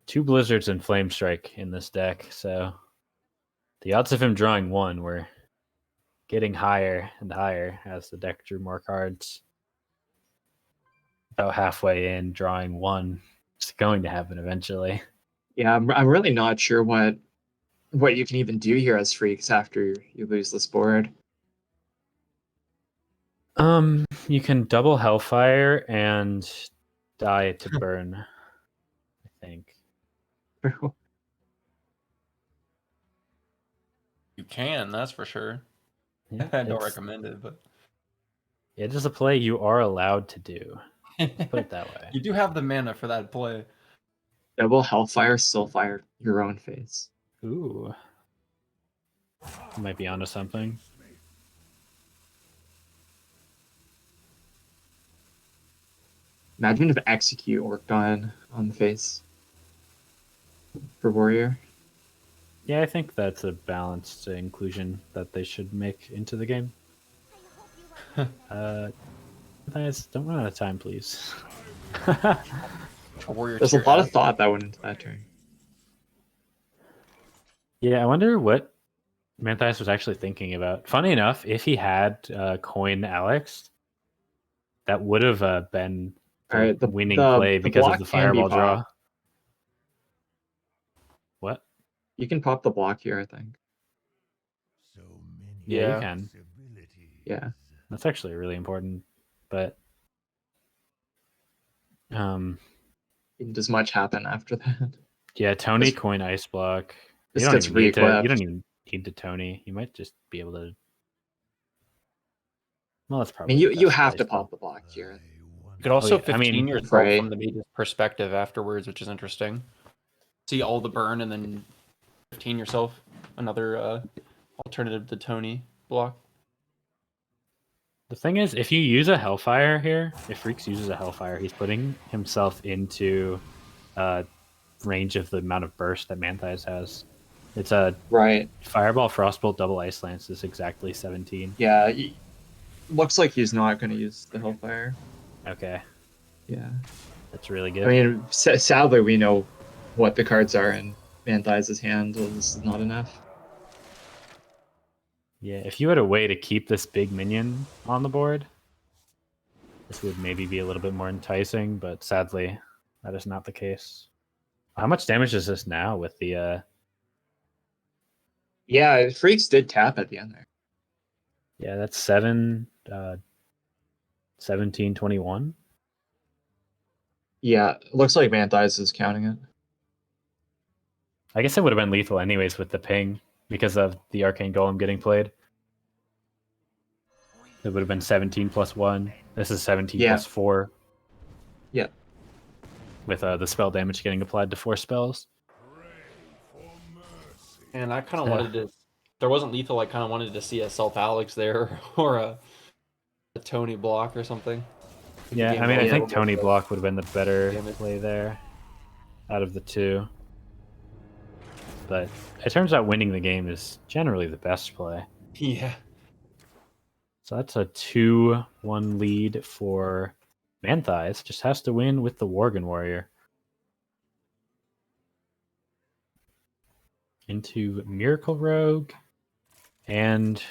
2 Blizzards and Flame Strike in this deck, so the odds of him drawing 1 were getting higher and higher as the deck drew more cards. About halfway in, drawing 1. It's going to happen eventually. yeah. I'm really not sure what you can even do here as Freaks after you lose this board. You can double Hellfire and die to burn, I think. You can, that's for sure. Yeah, I don't it's- recommend it, but It is a play you are allowed to do. Put it that way. you do have the mana for that play. Double Hellfire, still fire your own face. Ooh. You might be onto something. Imagine if Execute worked on the face for Warrior. Yeah, I think that's a balanced inclusion that they should make into the game. Guys, don't run out of time, please. Warrior There's a tier lot of F. thought that went into that turn. Yeah, I wonder what Manthias was actually thinking about. Funny enough, if he had coin Alex, that would have been the Alright, the winning the- play the because of block the can be fireball draw. popped. What? You can pop the block here, I think. So many Yeah, you can. possibilities. Yeah. That's actually really important. But Does much happen after that? yeah, Tony This- coin ice block. this You don't gets even need to. You re-equipped. don't even need to Tony. You might just be able to. Well, that's I probably. mean, the you best have play to still. pop the block here. You could also Oh, yeah, I 15 mean, yourself right. from the mage's perspective afterwards, which is interesting. See all the burn and then 15 yourself. Another alternative to Tony block. The thing is, if you use a Hellfire here, if Freaks uses a Hellfire, he's putting himself into range of the amount of burst that Manthias has. It's a Right. Fireball, Frostbolt, double Ice Lance is exactly 17. Yeah. Looks like he's not going to use the Hellfire. Okay, Yeah. that's really good. I mean, sadly, we know what the cards are in Manthias' hand. So this is not enough. Yeah, if you had a way to keep this big minion on the board, this would maybe be a little bit more enticing, but sadly, that is not the case. How much damage is this now with the Yeah, Freaks did tap at the end there. yeah, that's 7 17 21. Yeah, it looks like Manthias is counting it. I guess it would have been lethal anyways with the ping because of the Arcane Golem getting played. It would have been 17 plus 1. This is 17 Yeah. plus 4. Yeah. With the spell damage getting applied to 4 spells. And I kind of Yeah. wanted to. There wasn't lethal. I kind of wanted to see a self Alex there or a Tony block or something. Make the Yeah, game I mean, go a I little think bit Tony faster. block would have been the better Damage. play there out of the two. But it turns out winning the game is generally the best play. Yeah. So that's a 2-1 lead for Manthias. Just has to win with the Worgen Warrior. Into Miracle Rogue and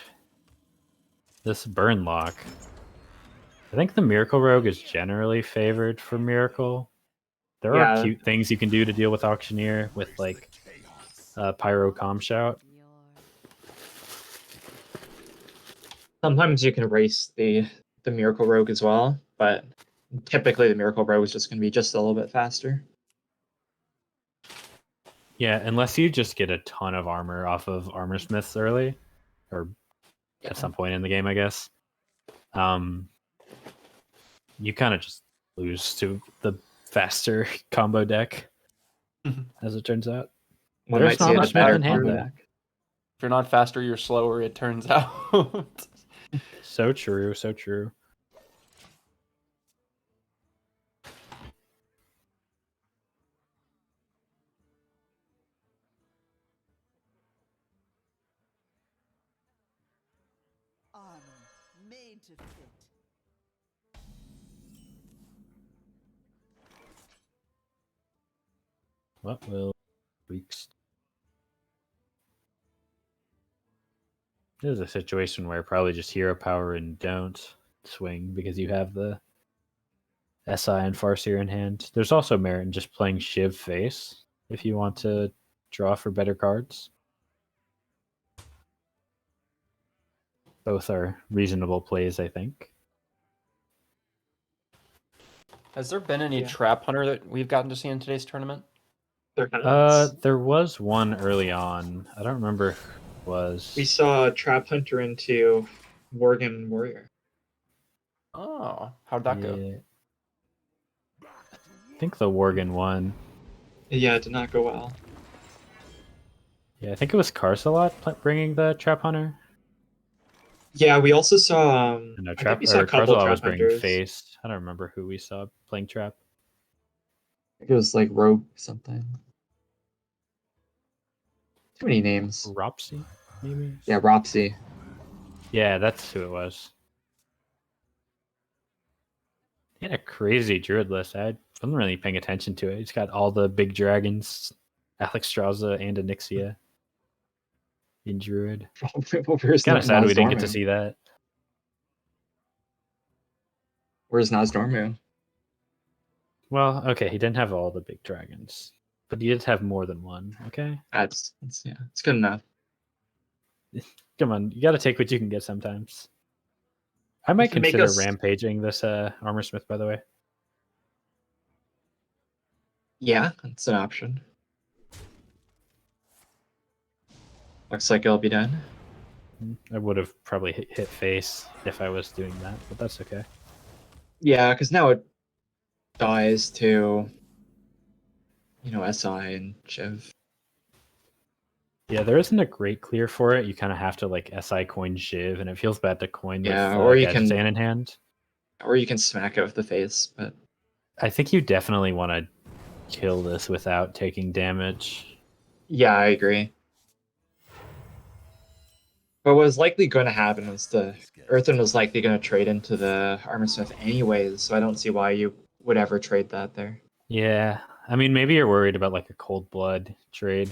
this Burn Lock. I think the Miracle Rogue is generally favored for Miracle. There are Yeah. cute things you can do to deal with Auctioneer with like Pyro Calm Shout. Sometimes you can race the Miracle Rogue as well, but typically the Miracle Rogue is just going to be just a little bit faster. Yeah, unless you just get a ton of armor off of Armor Smiths early, or at some point in the game, I guess. You kind of just lose to the faster combo deck, as it turns out. One There's might see not a much better in hand combo though. deck. If you're not faster, you're slower. It turns out. So true, so true. Armor made to fit. What will Weeks? This is a situation where probably just hero power and don't swing because you have the SI and Farseer in hand. There's also merit in just playing Shiv face if you want to draw for better cards. Both are reasonable plays, I think. Has there been any Yeah. trap hunter that we've gotten to see in today's tournament? There was one early on. I don't remember who it was. We saw Trap Hunter into Worgen Warrior. Oh, how'd that go? Yeah. I think the Worgen won. Yeah, it did not go well. Yeah, I think it was Carcelot bringing the Trap Hunter. Yeah, we also saw. No, I Trap think we saw or a couple Carcelot Trap was bringing Hunters. Face. I don't remember who we saw playing Trap. I think it was like Rogue something. Too many names. Ropsy, maybe? Yeah, Ropsy. Yeah, that's who it was. He had a crazy druid list. I wasn't really paying attention to it. He's got all the big dragons, Alexstrasza and Onyxia in druid. Where's Kind of sad we didn't get to Nozdormu? see that. Where's Nozdormu? Well, okay, he didn't have all the big dragons, but he did have more than one. Okay, That's yeah, it's good enough. come on, you got to take what you can get sometimes. I might To make consider us- rampaging this Armor Smith, by the way. Yeah, that's an option. Looks like it'll be done. I would have probably hit face if I was doing that, but that's okay. Yeah, because now it dies to, SI and Shiv. Yeah, there isn't a great clear for it. You kind of have to like SI coin Shiv, and it feels bad to coin Yeah, with or you Gadgetzan can- in hand. Or you can smack it with the face, but I think you definitely want to kill this without taking damage. yeah, I agree. But what was likely going to happen was the Earthen was likely going to trade into the Armor Smith anyways, so I don't see why you would ever trade that there. Yeah, I mean, maybe you're worried about like a cold blood trade.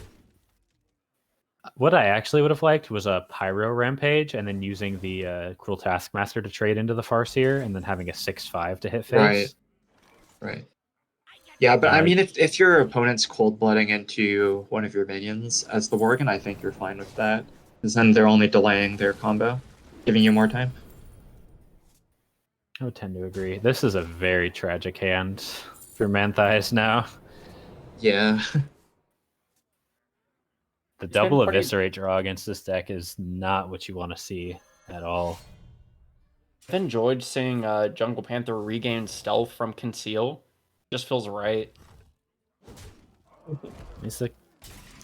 What I actually would have liked was a Pyro Rampage and then using the Cruel Taskmaster to trade into the Farseer and then having a 6/5 to hit face. Right. Yeah, but I mean, if your opponent's cold blooding into one of your minions as the Worgen, I think you're fine with that. Because then they're only delaying their combo, giving you more time. I would tend to agree. This is a very tragic hand for Manthias now. Yeah. The It's been double pretty- eviscerate draw against this deck is not what you want to see at all. I've enjoyed seeing Jungle Panther regain stealth from Conceal. Just feels right. He's the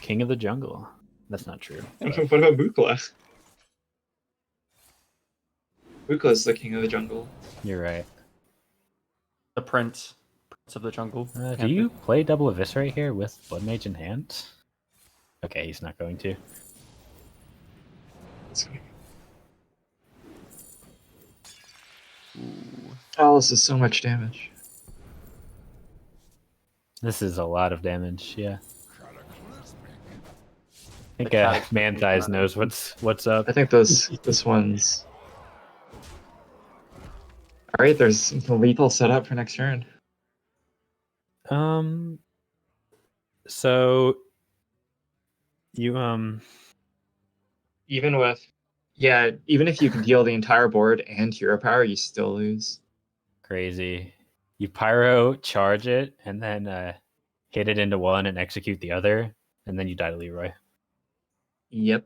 king of the jungle. That's not true. What about Mukla? Mukla's the king of the jungle. You're right. The Prince of the Jungle. Do Panther. you play double eviscerate here with Blood Mage in hand? Okay, he's not going to. Oh, this is so much damage. This is a lot of damage, yeah. I think The cataclysmic Manthias knows what's up. I think this one's. All right, there's the lethal setup for next turn. So you Even with, yeah, even if you can deal the entire board and hero power, you still lose. crazy. You pyro, charge it, and then hit it into one and execute the other, and then you die to Leroy. Yep.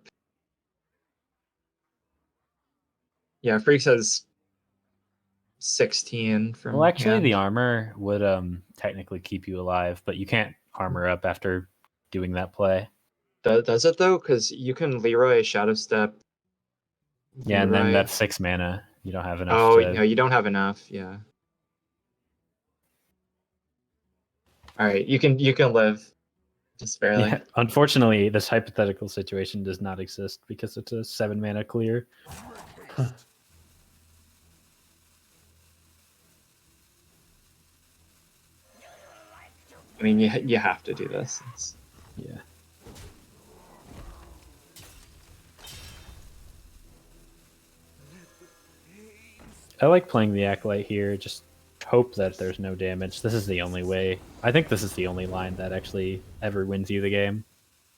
Yeah, Freaks has 16 from. Well, actually, the hand. armor would technically keep you alive, but you can't armor up after doing that play. Does it though? Because you can Leroy Shadow Step. Yeah, and then Leroy- that's 6 mana. You don't have enough. Oh to... no, you don't have enough. Yeah. All right, you can live. Just barely. Yeah, unfortunately, this hypothetical situation does not exist because it's a 7 mana clear. I mean, you have to do this. Yeah. I like playing the Acolyte here, just hope that there's no damage. This is the only way. I think this is the only line that actually ever wins you the game,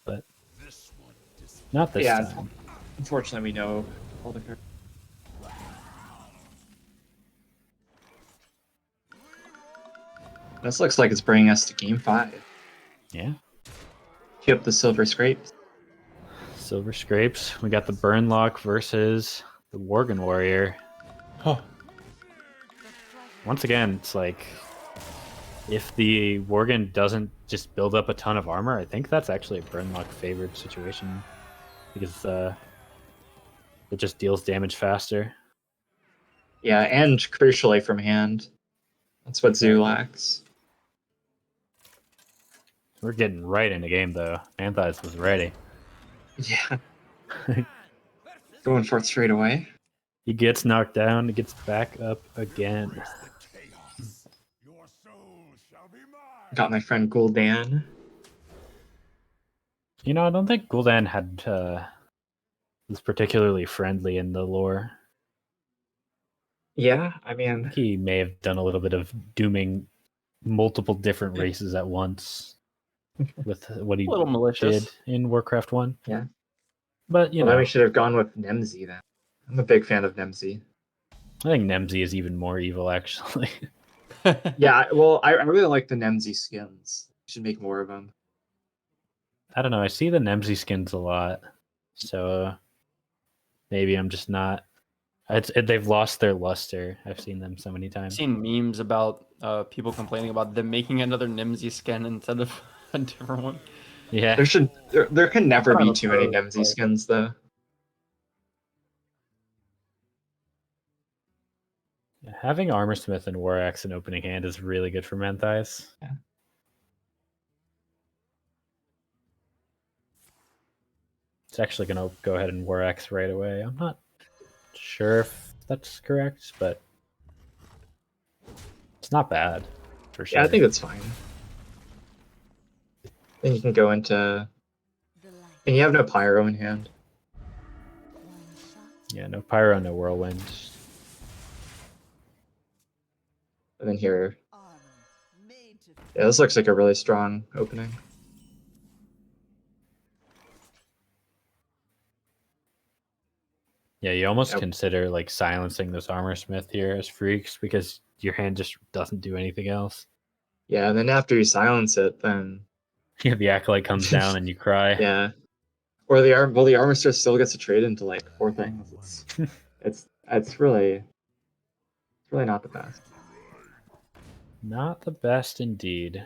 but not this Yeah. time. Unfortunately, we know all the cards. This looks like it's bringing us to game 5. Yeah. Cue up the Silver Scrapes. Silver Scrapes. We got the Burnlock versus the Worgen Warrior. Once again, it's like if the Worgen doesn't just build up a ton of armor, I think that's actually a Burnlock favored situation because it just deals damage faster. Yeah, and crucially from hand. That's what Zoo lacks. We're getting right into game though. Manthias was ready. Yeah. Going for it straight away. He gets knocked down, he gets back up again. Your soul shall be mine. Got my friend Gul'dan. You know, I don't think Gul'dan had was particularly friendly in the lore. Yeah, I I mean, think he may have done a little bit of dooming multiple different races at once with what he A little malicious. did in Warcraft 1. Yeah. But, you well, then know, we should have gone with Nemzi then. I'm a big fan of Nemzi. I think Nemzi is even more evil, actually. Yeah, well, I really like the Nemzi skins. Should make more of them. I don't know. I see the Nemzi skins a lot. So maybe I'm just not. They've lost their luster. I've seen them so many I've times. seen memes about people complaining about them making another Nimsy skin instead of a different one. Yeah. There can never be Not too many opposed, Nemzi but- skins though. Having Armorsmith and War Axe in opening hand is really good for Manthias. Yeah. It's actually going to go ahead and War Axe right away. I'm not sure if that's correct, but it's not bad for sure. Yeah, I think that's fine. Then you can go into, and you have no Pyro in hand. Yeah, no Pyro, no Whirlwind. And then here, Armor made to yeah, this looks like a really strong opening. Yeah, you almost Yep. consider like silencing this Armorsmith here as freaks because your hand just doesn't do anything else. Yeah, and then after you silence it, then Yeah, the acolyte comes down and you cry. yeah. Or the armister still gets to trade into like 4 things. It's really not the best. Not the best indeed.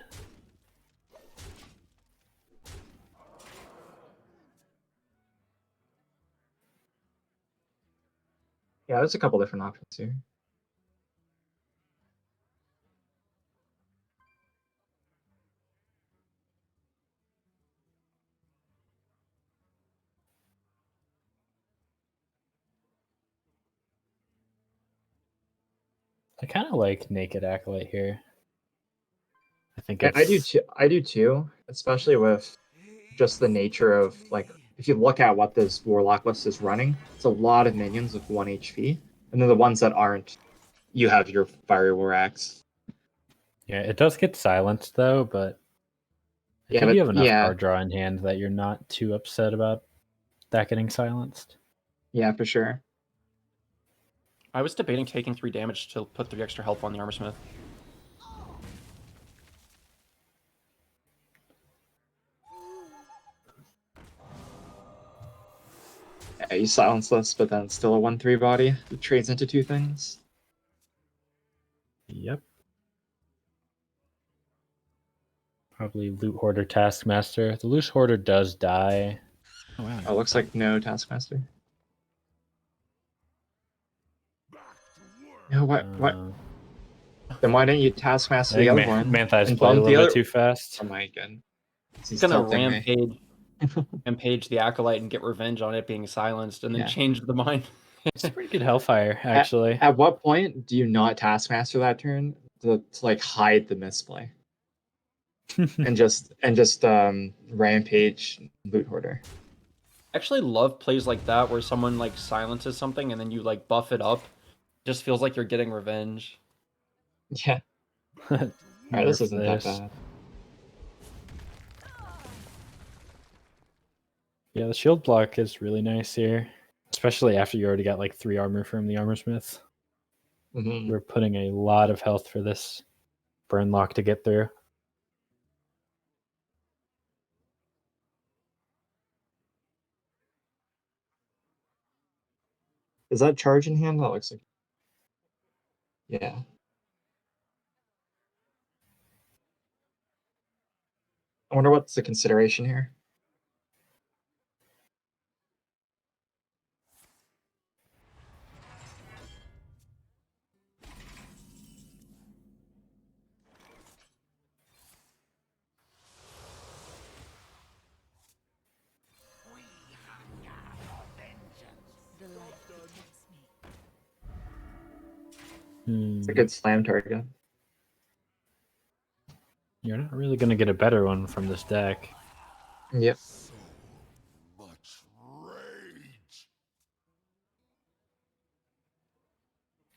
Yeah, there's a couple different options here. I kind of like Naked Acolyte here. I think Yeah, I do it's too. I do too, especially with just the nature of like if you look at what this warlock list is running, it's a lot of minions with 1 HP, and then the ones that aren't, you have your fiery war axe. yeah, it does get silenced though, but I Yeah, think you but have enough yeah, card draw in hand that you're not too upset about that getting silenced. yeah, for sure. I was debating taking 3 damage to put 3 extra health on the armorsmith. Yeah, you silence this, but then it's still a 1/3 body. It trades into 2 things. Yep. Probably Loot Hoarder Taskmaster. The Loot Hoarder does die. Oh, wow. Oh, looks like no Taskmaster. No, what? Then why didn't you I Taskmaster the think other one Manthi's and played a bump the little bit other? too fast. Oh my god. He's gonna rampage the acolyte and get revenge on it being silenced, and then Yeah. change the mind. It's pretty good Hellfire, actually. At what point do you not Taskmaster that turn to like hide the misplay and just rampage Loot Hoarder? I actually love plays like that where someone like silences something and then you like buff it up. Just feels like you're getting revenge. Yeah. Alright, this isn't that bad. Yeah, the shield block is really nice here, especially after you already got like 3 armor from the armorsmith. Mm-hmm. We're putting a lot of health for this burn lock to get through. Is that charge in hand? That looks like. Yeah. I wonder what's the consideration here. The light protects me. It's a good slam target. You're not really going to get a better one from this deck. Yep. So much rage.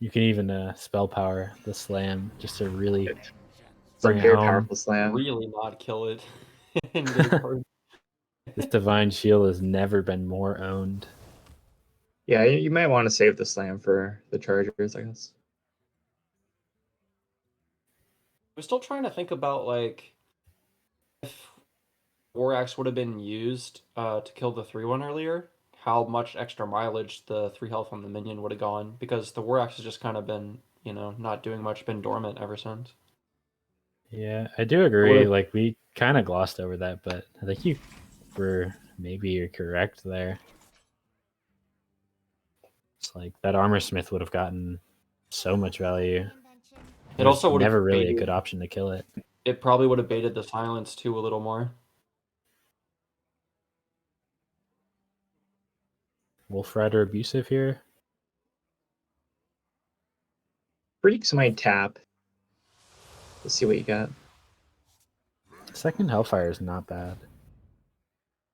You can even spell power the slam just to really It's a bring it very home. powerful slam. Really not kill it. And get a card. This Divine Shield has never been more owned. Yeah, you might want to save the slam for the chargers, I guess. I'm still trying to think about like if War Axe would have been used to kill the 3-1 earlier, how much extra mileage the 3 health on the minion would have gone, because the War Axe has just kind of been, not doing much, been dormant ever since. Yeah, I do agree. Like, we kind of glossed over that, but I think you're correct there. It's like that armorsmith would have gotten so much value. It also would have never really a baited, good option to kill it. it probably would have baited the silence too a little more. Wolf Rider abusive here. Freaks might tap. Let's see what you got. Second Hellfire is not bad.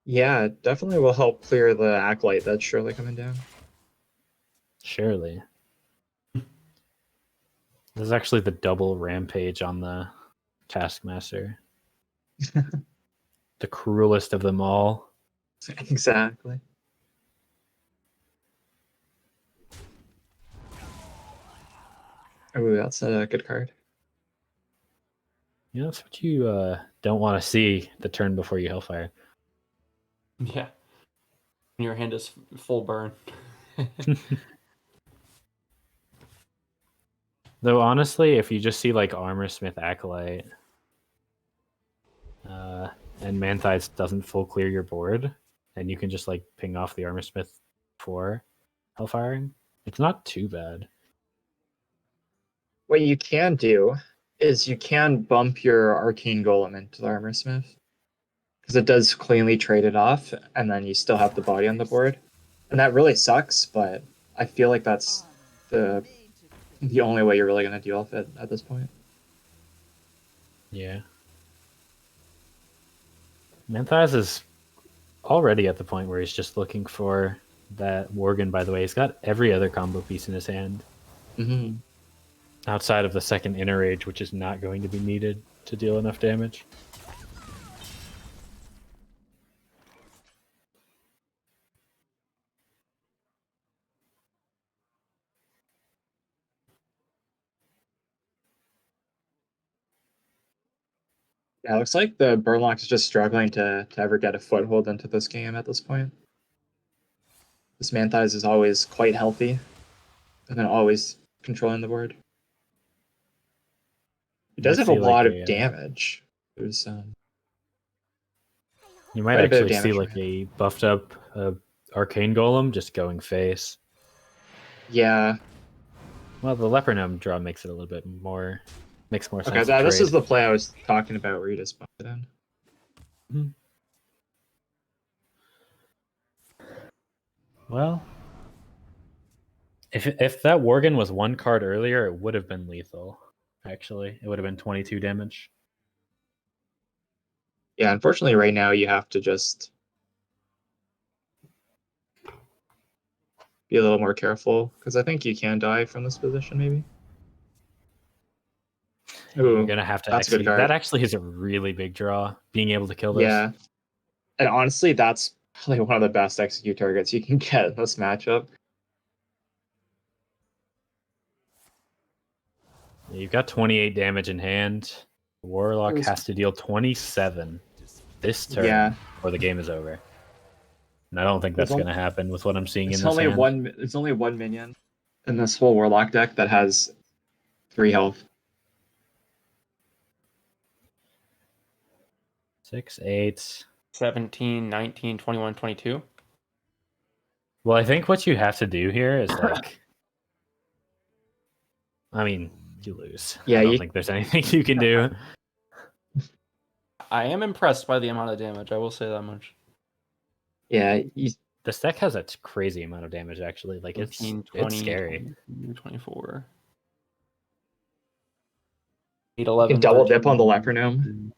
Yeah, it definitely will help clear the acolyte that's surely coming down. Surely. This is actually the double rampage on the Taskmaster. The cruelest of them all. Exactly. Oh, that's a good card. That's what you don't want to see the turn before you Hellfire. Yeah. When your hand is full burn. Though honestly, if you just see like Armor Smith Acolyte, and Manthias doesn't full clear your board, and you can just like ping off the Armor Smith for Hellfiring, it's not too bad. What you can do is you can bump your Arcane Golem into the Armor Smith. Because it does cleanly trade it off, and then you still have the body on the board. And that really sucks, but I feel like that's the only way you're really going to deal with it at this point. Yeah. Manthias is already at the point where he's just looking for that Worgen, by the way. He's got every other combo piece in his hand. Mm-hmm. Outside of the second Inner Rage, which is not going to be needed to deal enough damage. Yeah, it looks like the Burnlock is just struggling to ever get a foothold into this game at this point. This Manthias is always quite healthy, and then always controlling the board. He does have a lot of damage. There's you might quite a bit of actually see damage like from him. a buffed up Arcane Golem just going face. Yeah. Well, the Leper Gnome draw makes it a little bit more, makes more sense. Okay, to this trade. is the play I was talking about where you just bumped it in. Well, if that Worgen was one card earlier, it would have been lethal. Actually, it would have been 22 damage. Yeah, unfortunately, right now you have to just be a little more careful because I think you can die from this position, maybe. Ooh, You're gonna have to that's a good execute. card. That actually is a really big draw. Being able to kill this. Yeah, and honestly, that's probably one of the best execute targets you can get in this matchup. You've got 28 damage in hand. Warlock has to deal 27 this turn, Yeah, or the game is over. And I don't think that's going to happen with what I'm seeing in it's this only hand. It's only one minion in this whole Warlock deck that has 3 health. 6, 8. 17, 19, 21, 22. Well, I think what you have to do here is like, I mean, you lose. Yeah, I don't think there's anything you can do. I am impressed by the amount of damage. I will say that much. Yeah, this deck has a crazy amount of damage. Actually, like 15, it's scary. 24. 8, you 11, can double 13, dip on the Leper Gnome.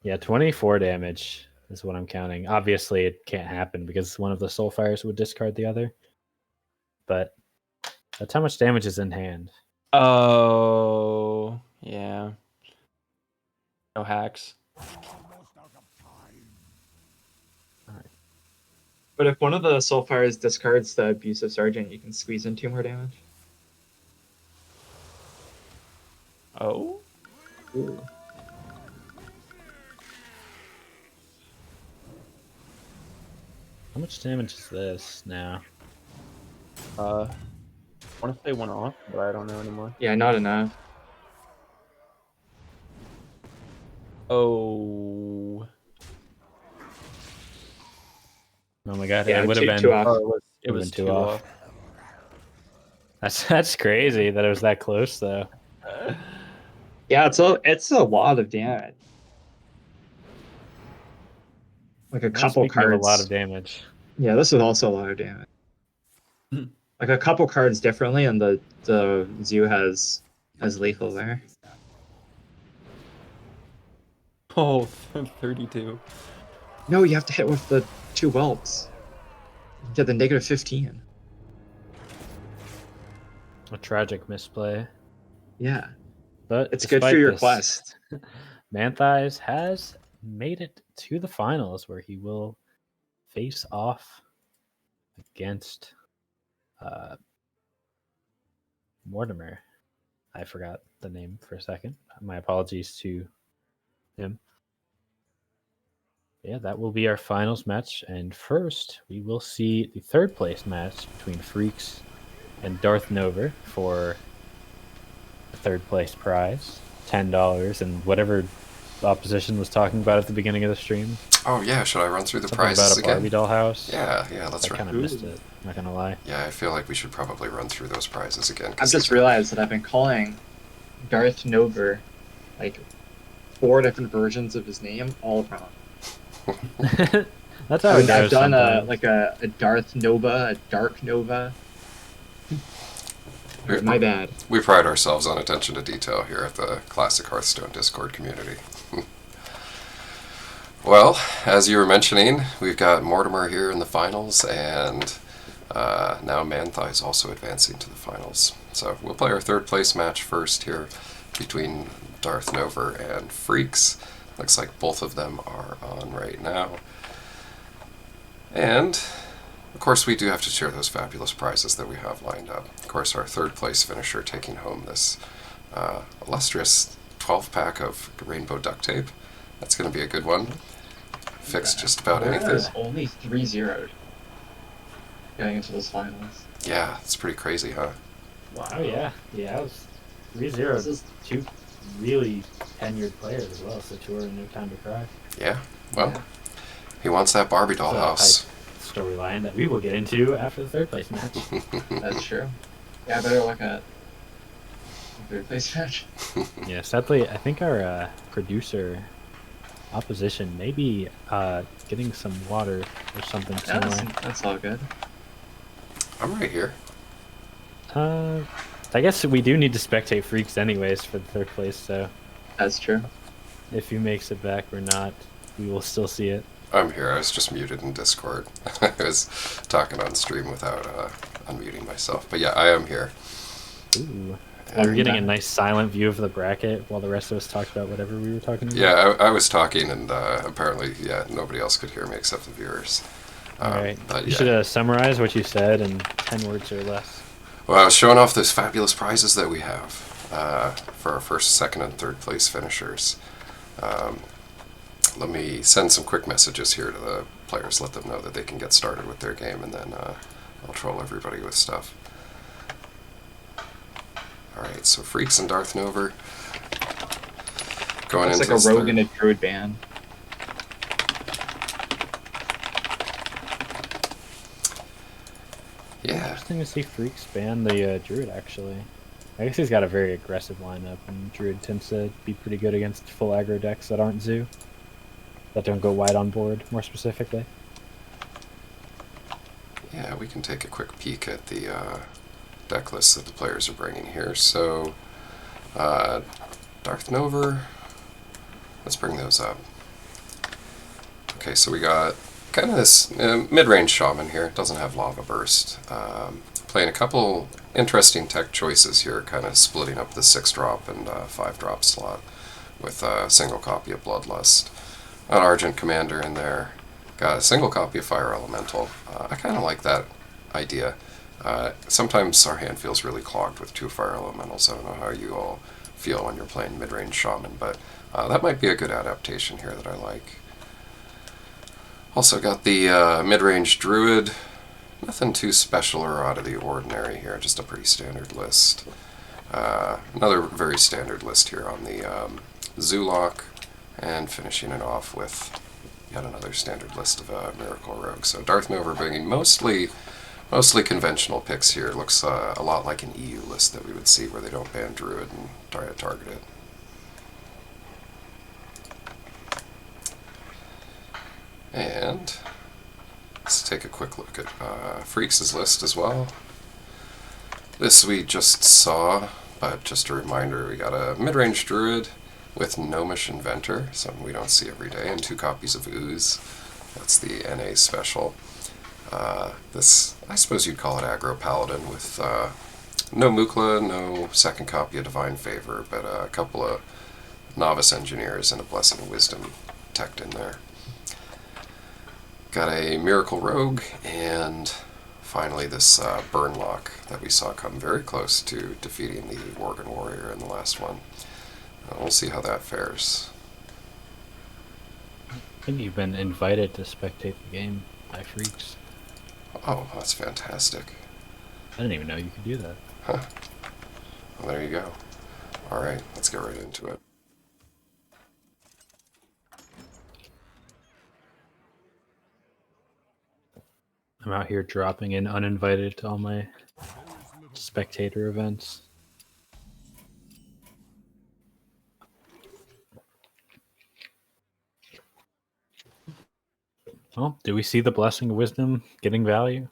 Yeah, 24 damage is what I'm counting. Obviously, it can't happen because one of the Soulfires would discard the other. But that's how much damage is in hand. Oh, yeah. No hacks. But if one of the Soulfires discards the Abusive Sergeant, you can squeeze in 2 more damage. Oh? Ooh. How much damage is this now? I want to say 1 off, but I don't know anymore. Yeah, not enough. Oh. Oh my god, Yeah, it would have been 2 off. Oh, it was 2 off. That's crazy that it was that close though. Yeah, it's a lot of damage. Like a couple Speaking cards. of a lot of damage. Yeah, this is also a lot of damage. Like a couple cards differently, and the Zoo has lethal there. Oh, 32. No, you have to hit with the 2 whelps. You get the negative 15. A tragic misplay. Yeah. But it's good for your this, quest. Manthias has made it to the finals where he will face off against Mortimer. I forgot the name for a second. My apologies to him. Yeah, that will be our finals match. And first, we will see the third place match between Freaks and Darth Nover for the third place prize, $10, and whatever the opposition was talking about at the beginning of the stream. Oh yeah, should I run through the Something prizes about a Barbie again? doll house. Yeah, let's I kind run. of missed it. Not gonna lie. Yeah, I feel like we should probably run through those prizes again. I've just realized that I've been calling Darth Nover like 4 different versions of his name all wrong. That's how it I've goes done sometimes. a Darth Nova, a Dark Nova. My bad. We pride ourselves on attention to detail here at the Classic Hearthstone Discord community. Well, as you were mentioning, we've got Mortimer here in the finals, and now Manthai is also advancing to the finals. So we'll play our third place match first here between Darth Nover and Freaks. Looks like both of them are on right now. And, of course, we do have to share those fabulous prizes that we have lined up. Of course, our third place finisher taking home this illustrious 12-pack of rainbow duct tape. That's going to be a good one. Fix just about anything. There's only 3-0'd going into those finals. Yeah, it's pretty crazy, huh? Wow. Oh yeah, it was 3-0. This is- Two really tenured players as well, so two are no time to cry. Yeah, well, he wants that Barbie doll So, house. Storyline that we will get into after the third place match. That's true. Yeah, I better look at the third place match. Yeah, sadly, I think our producer opposition may be getting some water or something Yeah, similar. that's all good. I'm right here. I guess we do need to spectate Freaks anyways for the third place, so That's true. if he makes it back or not, we will still see it. I'm here. I was just muted in Discord. I was talking on stream without unmuting myself. But yeah, I am here. Ooh. And- We're getting a nice silent view of the bracket while the rest of us talked about whatever we were talking about. Yeah, I was talking, and apparently, yeah, nobody else could hear me except the viewers. Alright. But You yeah. should summarize what you said in 10 words or less. Well, I was showing off those fabulous prizes that we have for our first, second, and third place finishers. Let me send some quick messages here to the players, let them know that they can get started with their game, and then I'll troll everybody with stuff. Alright, so Freaks and Darth Nover going Looks into like this a rogue third- and a druid band. Yeah, Interesting to see Freaks ban the Druid, actually. I guess he's got a very aggressive lineup, and Druid tends to be pretty good against full aggro decks that aren't Zoo. That don't go wide on board, more specifically. yeah, we can take a quick peek at the deck list that the players are bringing here. So, Darth Nover, let's bring those up. Okay, so we got kind of this mid-range shaman here. Doesn't have Lava Burst. Playing a couple interesting tech choices here, kind of splitting up the 6-drop and 5-drop slot with a single copy of Bloodlust. An Argent Commander in there. Got a single copy of Fire Elemental. I kind of like that idea. Sometimes our hand feels really clogged with 2 Fire Elementals. I don't know how you all feel when you're playing mid-range shaman, but that might be a good adaptation here that I like. Also got the mid-range Druid. Nothing too special or out of the ordinary here, just a pretty standard list. Another very standard list here on the Zoolock, and finishing it off with yet another standard list of Miracle Rogue. So Darth Nover bringing mostly conventional picks here. Looks a lot like an EU list that we would see where they don't ban Druid and try to target it. And let's take a quick look at Freaks' list as well. This we just saw, but just a reminder, we got a mid-range Druid with Gnomish Inventor, something we don't see every day, and 2 copies of Ooze. That's the NA special. This, I suppose you'd call it Aggro Paladin with no Mukla, no second copy of Divine Favor, but a couple of Novice Engineers and a Blessing of Wisdom teched in there. Got a Miracle Rogue, and finally this Burnlock that we saw come very close to defeating the Worgen Warrior in the last one. We'll see how that fares. think you've been invited to spectate the game by Freaks. Oh, that's fantastic. I didn't even know you could do that. Huh. Well, there you go. Alright, let's get right into it. I'm out here dropping in uninvited to all my spectator events. Well, do we see the Blessing of Wisdom getting value?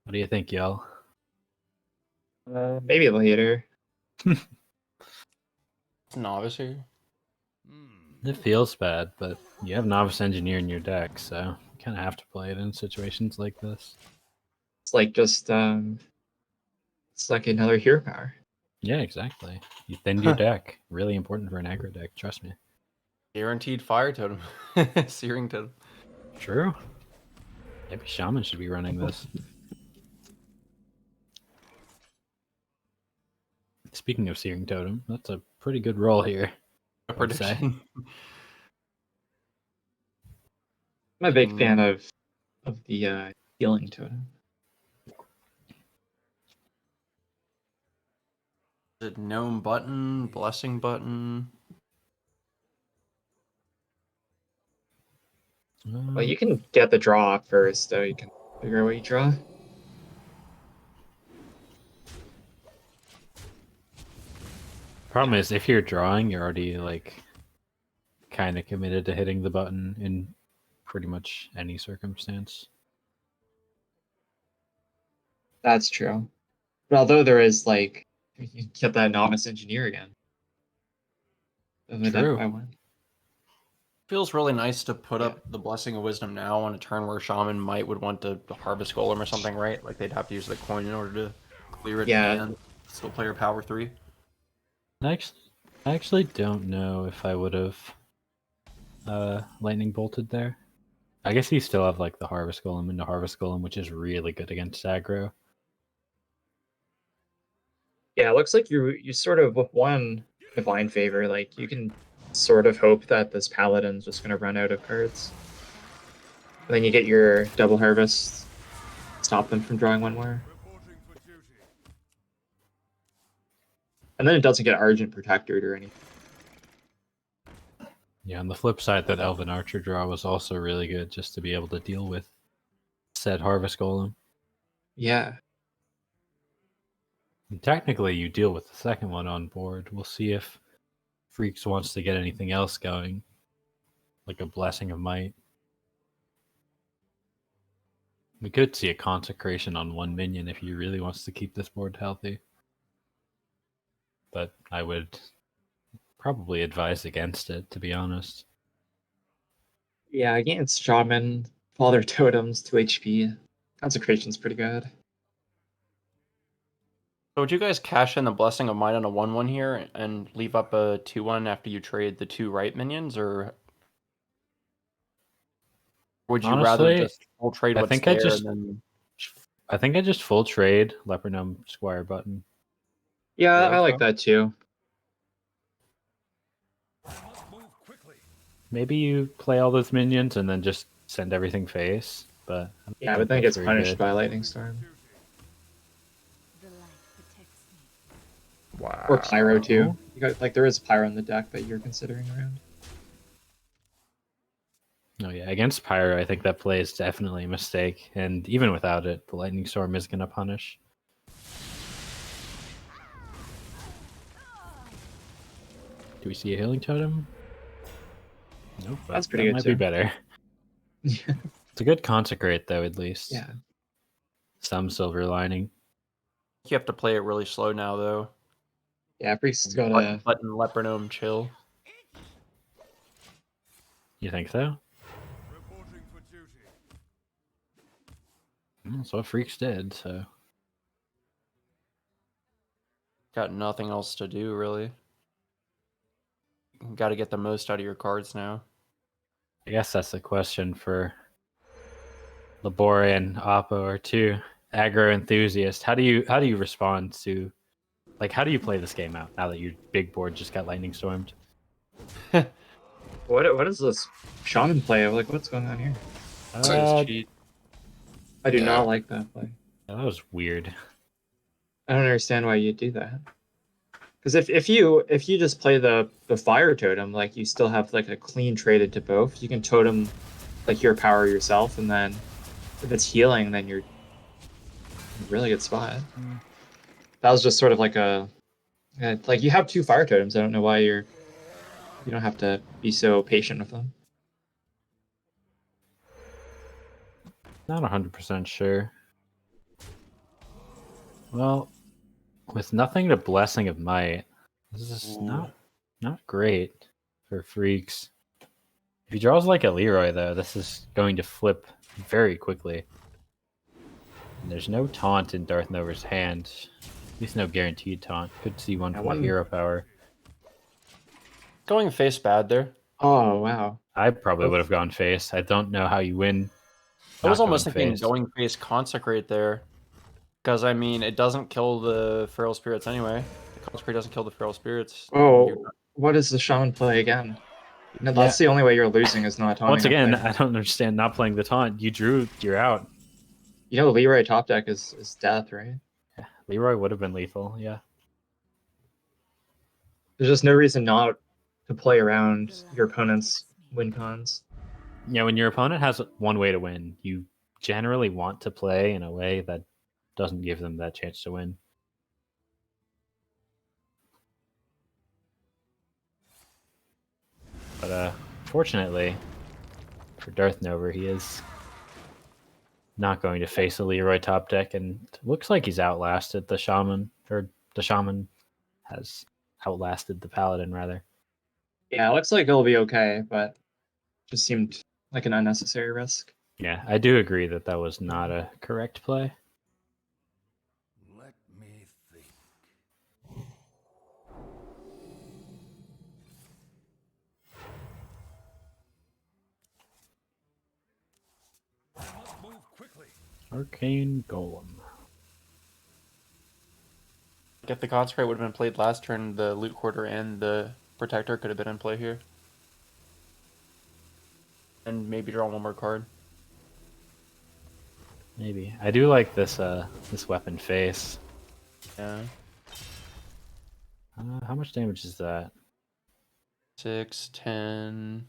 What do you think, y'all? Maybe later. Novice here. It feels bad, but you have Novice Engineer in your deck, so you kind of have to play it in situations like this. It's like just it's like another hero power. Yeah, exactly. You thinned your deck. Really important for an aggro deck, trust me. Guaranteed fire totem. Searing totem. True. Maybe Shaman should be running this. Speaking of Searing Totem, that's a pretty good roll here. A I would say. prediction. I'm a big fan of the healing totem. Is it gnome button, blessing button? Well, you can get the draw first, so you can figure out what you draw. Problem is, if you're drawing, you're already like kind of committed to hitting the button in pretty much any circumstance. That's true. But although there is like you can get that novice engineer again. Of a deck True. by one. Feels really nice to put Yeah. up the Blessing of Wisdom now on a turn where Shaman would want to harvest Golem or something, right? Like they'd have to use the coin in order to clear it Yeah. and still play your power 3. I actually don't know if I would have lightning bolted there. I guess you still have like the Harvest Golem and the Harvest Golem, which is really good against aggro. Yeah, it looks like you sort of with one divine favor, like you can sort of hope that this paladin's just gonna run out of cards. And then you get your double harvest, stop them from drawing one more. And then it doesn't get Argent protected or anything. Yeah, on the flip side, that Elven Archer draw was also really good just to be able to deal with said Harvest Golem. Yeah. And technically, you deal with the second one on board. We'll see if Freaks wants to get anything else going, like a Blessing of Might. We could see a Consecration on one minion if he really wants to keep this board healthy. But I would probably advise against it, to be honest. Yeah, against Shaman, Father Totems, 2 HP. Consecration's pretty good. So would you guys cash in the Blessing of Might on a 1/1 here and leave up a 2/1 after you trade the 2 right minions, or would you rather Honestly, just full trade I what's think there I just full trade Leopard Gnome Squire button. Yeah, Yeah, I like okay. that too. Maybe you play all those minions and then just send everything face, but I don't Yeah, think but then it that's gets very punished good. by Lightning Storm. The light protects me. Wow. Or Pyro too. You got like there is Pyro in the deck that you're considering around. Oh yeah, against Pyro, I think that play is definitely a mistake, and even without it, the Lightning Storm is going to punish. Do we see a Healing Totem? Nope, but That's pretty that good might too. be better. It's a good Consecrate, though, at least. Yeah. Some Silver Lining. You have to play it really slow now, though. Yeah, Freak's got Button Lepronome chill. You think so? That's what Freaks did, so... Got nothing else to do, really. Got to get the most out of your cards now. I guess that's the question for Labore and Oppo, or two aggro enthusiasts. How do you respond to Like, how do you play this game out now that your big board just got lightning stormed? What is this shaman play? Like, what's going on here? Cheat. I do Yeah. not like that play. That was weird. I don't understand why you do that. Because if you just play the fire totem, like you still have like a clean traded to both. You can totem like your power yourself, and then if it's healing, then you're in a really good spot. That was just sort of like like you have 2 fire totems. I don't know why you don't have to be so patient with them. Not 100% sure. Well, with nothing to Blessing of Might, this is not great for Freaks. If he draws like a Leroy, though, this is going to flip very quickly. And there's no taunt in Darth Nover's hand. At least no guaranteed taunt. Could see one from Hero Power. Going face bad there. Oh wow! I probably would have gone face. I don't know how you win. I was not almost going thinking face. going face Consecrate there. Because, I mean, it doesn't kill the Feral Spirits anyway. The Consecrate doesn't kill the Feral Spirits. Oh, what is the shaman play again? No, that's the only way you're losing is not taunting. Once again, that player. I don't understand not playing the taunt. You drew, you're out. You know, Leroy top deck is death, right? Yeah, Leroy would have been lethal, yeah. There's just no reason not to play around your opponent's win cons. Yeah, when your opponent has one way to win, you generally want to play in a way that doesn't give them that chance to win. But fortunately for Darth Nover, he is not going to face a Leroy top deck, and it looks like he's outlasted the Shaman, or the Shaman has outlasted the Paladin, rather. Yeah, it looks like it'll be okay, but just seemed like an unnecessary risk. Yeah, I do agree that that was not a correct play. Let me think. I must move quickly. Arcane Golem. If the Consecrate would have been played last turn, the Loot Quarter and the Protector could have been in play here. And maybe draw one more card. Maybe. I do like this this weapon face. Yeah. How much damage is that? 6, 10,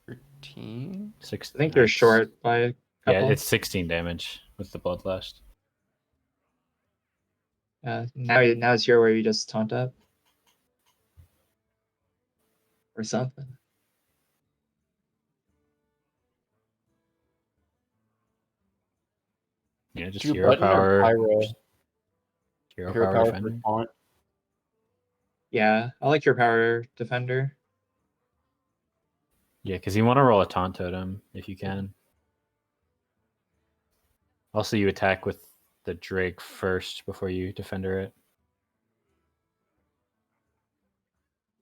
13? 6. I think you're short by a couple. Yeah, it's 16 damage with the Bloodlust. Now it's here where you just taunt up or something. Yeah, just Do hero button or power. pyro? Hero Hero power power for defending. taunt. Yeah, I like your power defender. Yeah, because you want to roll a taunt totem if you can. Also, you attack with the Drake first before you defender it.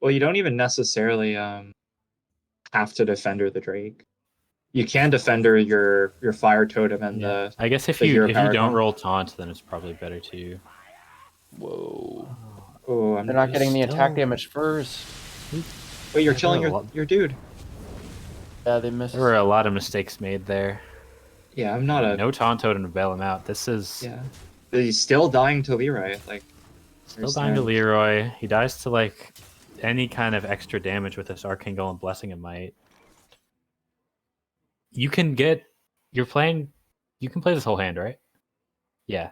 Well, you don't even necessarily have to defender the Drake. You can defender your fire totem and Yeah. I guess if the you hero if power you don't comp. roll taunt, then it's probably better to. Whoa. Oh, I'm They're not getting the attack Still- damage first. Wait, you're Yeah, killing there are a lot- your dude. Yeah, they missed. There were a lot of mistakes made there. Yeah, I'm not a No taunt totem to bail him out. This is yeah. But he's still dying to Leroy. Like still dying to Leroy. He dies to like any kind of extra damage with this Arcane Golem Blessing of Might. You can get. You're playing. You can play this whole hand, right? Yeah.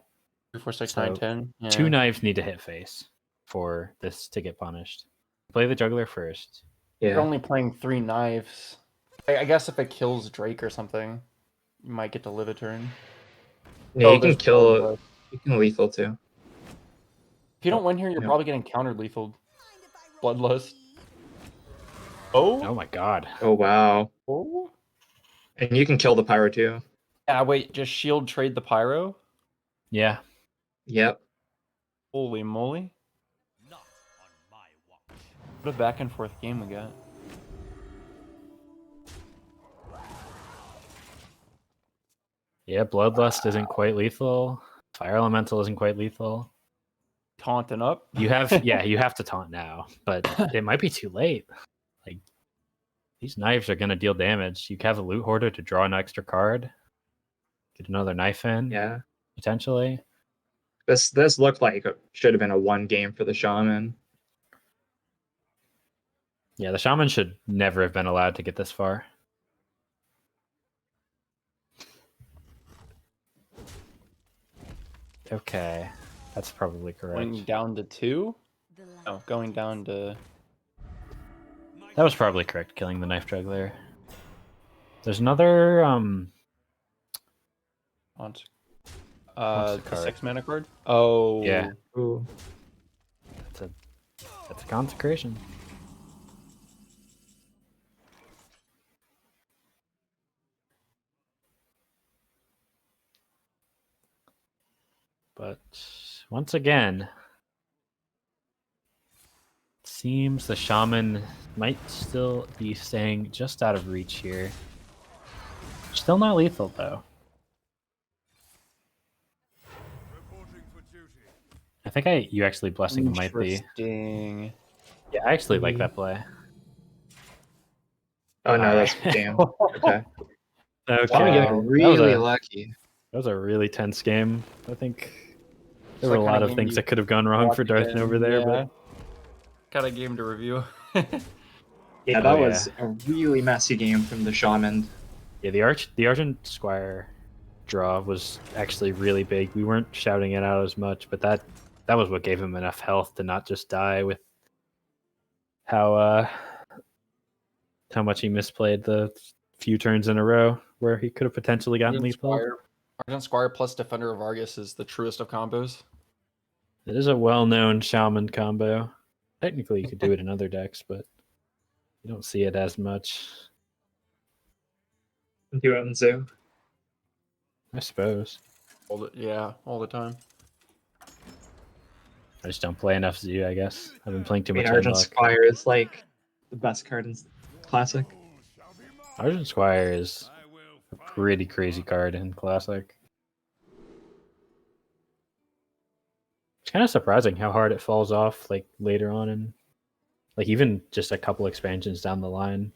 3, 4, 6, So, 9, 10. Yeah. 2 knives need to hit face for this to get punished. Play the juggler first. You're Yeah. only playing 3 knives. I guess if it kills Drake or something, you might get to live a turn. Yeah, Oh, you can there's kill. Bloodlust. You can lethal too. If you don't win here, you're Yeah. probably getting counter lethal. Bloodlust. Oh. Oh my god. Oh wow. Oh. And you can kill the pyro too. Yeah, wait, just shield trade the pyro? Yeah. Yep. Holy moly. What a back and forth game we got. Yeah, Bloodlust isn't quite lethal. Fire Elemental isn't quite lethal. taunting up. You have you have to taunt now, but it might be too late. Like these knives are gonna deal damage. You have a loot hoarder to draw an extra card, get another knife in, Yeah. potentially. This looked like it should have been a 1 game for the shaman. Yeah, the shaman should never have been allowed to get this far. Okay, that's probably correct. Going down to 2? The light. No, going down to... That was probably correct, killing the knife juggler. There's another What's the the card? 6 mana card? Oh. Yeah. Ooh. That's a consecration. But once again, seems the shaman might still be staying just out of reach here. Still not lethal though. I think you actually blessing him might be. Interesting. Yeah, I actually like that play. Oh no, Alright. that's damn. Okay. Okay. Shaman Wow. getting really lucky. That was a really tense game. I think there It's were that a kinda lot of game things you that could have gone wrong watch for Darth again, over there, yeah. Kind of game to review. Yeah, Oh, that yeah. was a really messy game from the shaman. yeah, the Argent Squire draw was actually really big. We weren't shouting it out as much, but that was what gave him enough health to not just die with how much he misplayed the few turns in a row where he could have potentially gotten lethal. Argent Squire plus Defender of Argus is the truest of combos. It is a well-known shaman combo. Technically, you could do it in other decks, but you don't see it as much, Do it in zoo. I suppose. All the time. I just don't play enough Zoo, I guess. I've been playing too I mean, much Argent Unlock. Squire is like the best card in Classic. Argent Squire is a pretty crazy card in Classic. It's kind of surprising how hard it falls off like later on in, like even just a couple expansions down the line.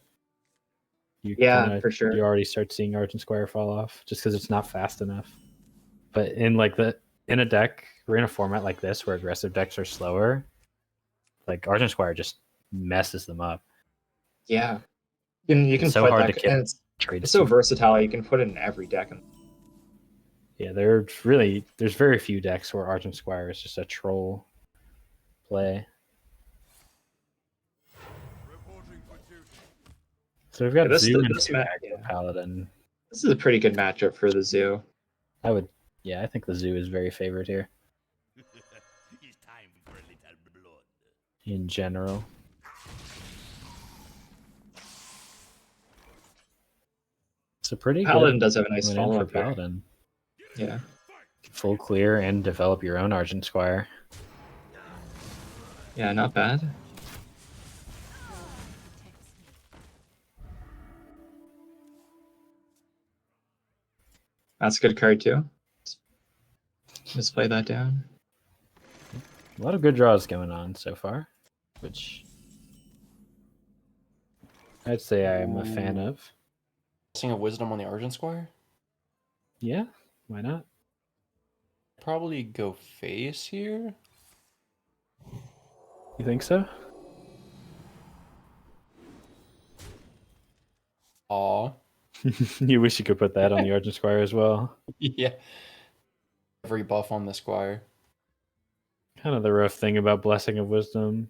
Yeah, for sure. You already start seeing Argent Squire fall off just because it's not fast enough. But in a deck, we're in a format like this where aggressive decks are slower. Like Argent Squire just messes them up. Yeah. You can It's so put hard that, to kill. and it's so versatile. You can put it in every deck. Yeah, there's very few decks where Argent Squire is just a troll play. So we've got Zoo and Paladin. This is a pretty good matchup for the Zoo. I think the Zoo is very favored here. It's time for a little blood. In general. It's a pretty Paladin good does have a nice win follow for up here. Paladin. Yeah. Full clear and develop your own Argent Squire. Yeah, not bad. That's a good card too. Just play that down. A lot of good draws going on so far, which I'd say I am a fan of. Blessing of Wisdom on the Argent Squire? Yeah, why not? Probably go face here. You think so? Aw. You wish you could put that on the Argent Squire as well. Yeah. Every buff on the Squire. Kind of the rough thing about Blessing of Wisdom.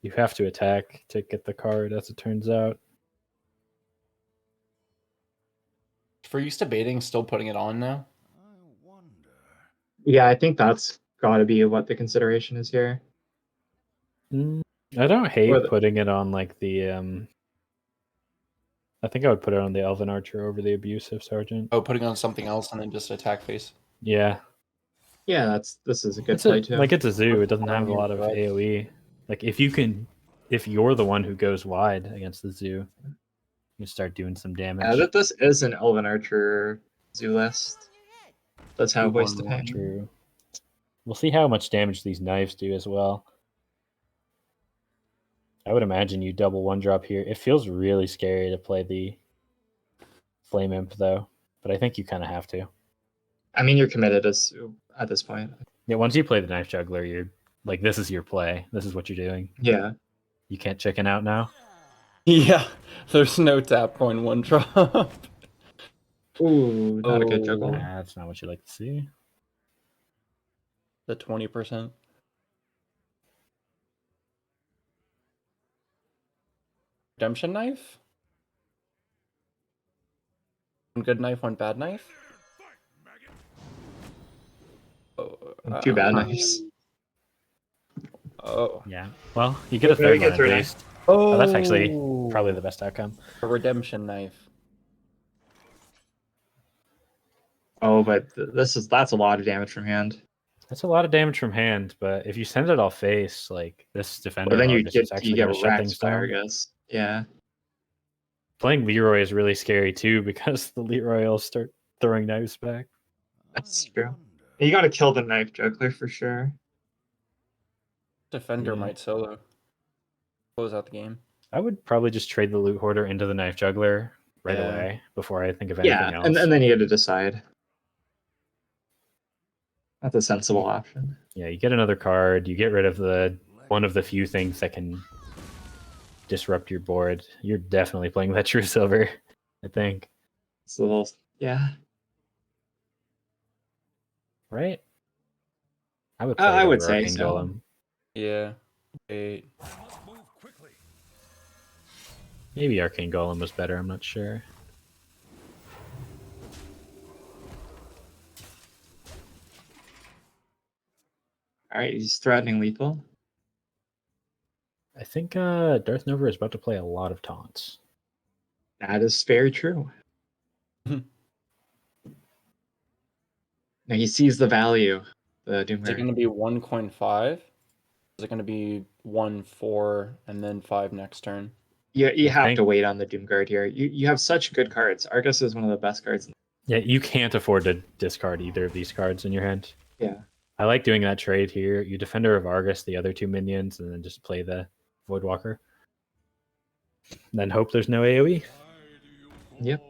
You have to attack to get the card, as it turns out. For used to baiting, still putting it on now? I wonder. Yeah, I think that's got to be what the consideration is here. I don't hate Or the- putting it on like the I think I would put it on the Elven Archer over the Abusive Sergeant. Oh, putting on something else and then just attack face. Yeah. Yeah, this is a good play too. Like it's a Zoo, it doesn't have a lot of AoE. Like if you're the one who goes wide against the Zoo, you start doing some damage. Yeah, this is an Elven Archer Zoo list. That's how Good waste one, of pain. True. We'll see how much damage these knives do as well. I would imagine you double one drop here. It feels really scary to play the Flame Imp though, but I think you kind of have to. I mean, you're committed at this point. Yeah, once you play the Knife Juggler, you're like, this is your play. This is what you're doing. Yeah. You can't chicken out now. Yeah, there's no tap coin one drop. Ooh, not a good Oh. juggle. That's not what you like to see. The 20%. Redemption knife? One good knife, one bad knife? Oh, Two bad knives. Oh. Yeah. Well, you get a Maybe third get one through at an least. Oh, that's actually probably the best outcome. A redemption knife. Oh, but that's a lot of damage from hand. That's a lot of damage from hand, but if you send it all face, like this defender, But then you Argus is get actually going to shut wrecked things by down. Argus. Yeah. Playing Leroy is really scary too because the Leroy will start throwing knives back. That's true. You got to kill the knife juggler for sure. Defender Yeah. might solo. Close out the game. I would probably just trade the Loot Hoarder into the Knife Juggler right Yeah. away before I think of anything Yeah, else. and then you got to decide. That's a sensible option. Yeah, you get another card. You get rid of one of the few things that can disrupt your board. You're definitely playing that True Silver, I think. It's a little, yeah. Right? I would play I it would over say Arcane so. Golem. Yeah. 8. Maybe Arcane Golem was better, I'm not sure. All right, he's threatening lethal. I think Darth Nova is about to play a lot of taunts. That is very true. Now he sees the value. The Doom Is it going to be 1.5? Is it going to be 1, 4, and then 5 next turn? You I have think- to wait on the Doomguard here. You have such good cards. Argus is one of the best cards. Yeah, you can't afford to discard either of these cards in your hand. Yeah. I like doing that trade here. You Defender of Argus, the other two minions, and then just play the Voidwalker. Then hope there's no AoE. Yep.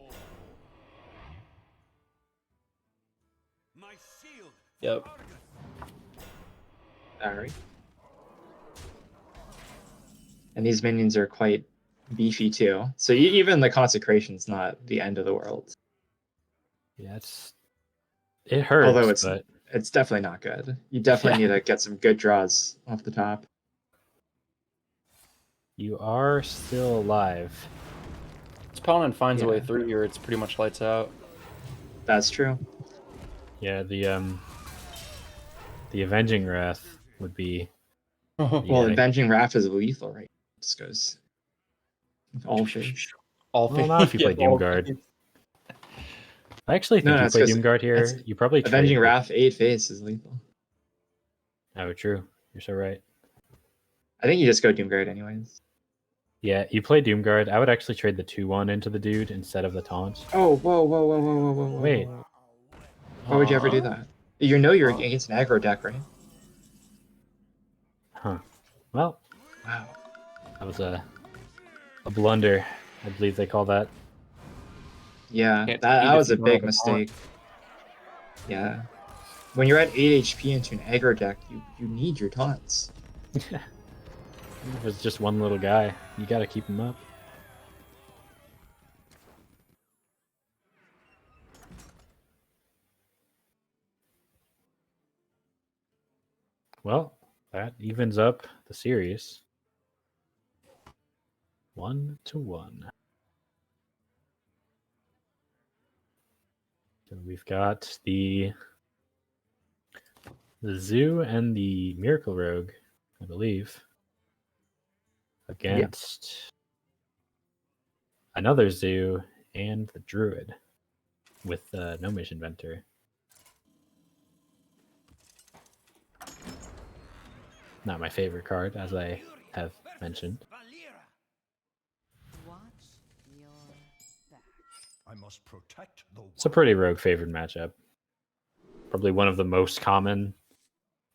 Yep. All right. And these minions are quite beefy too. So even the Consecration's not the end of the world. Yeah, it hurts, Although but it's definitely not good. You definitely need to get some good draws off the top. you are still alive. If Paladin finds a way Yeah. through here, it's pretty much lights out. That's true. Yeah, the Avenging Wrath would be. Well, Yeah. Avenging Wrath is lethal, right? Just goes all face. All Well, not if you play Doomguard. I actually think No, you it's play 'cause Doomguard here. it's- You probably Avenging trade- Wrath 8 face is lethal. Oh, true. You're so right. I think you just go Doomguard anyways. Yeah, you play Doomguard. I would actually trade the 2/1 into the dude instead of the taunt. Oh, whoa. Wait. Why would you ever do that? You know you're against an aggro deck, right? Huh. Well, Wow. that was a blunder. I believe they call that. Yeah, Can't that beat if was you a don't big have a taunt. mistake. Yeah. When you're at 8 HP into an aggro deck, you need your taunts. If it's just one little guy, you got to keep him up. Well, that evens up the series. 1-1. So we've got the Zoo and the Miracle Rogue, I believe, against another Zoo and the Druid with no Mission Inventor. Not my favorite card, as I have mentioned. Watch your back. I must protect the It's a pretty rogue favored matchup. Probably one of the most common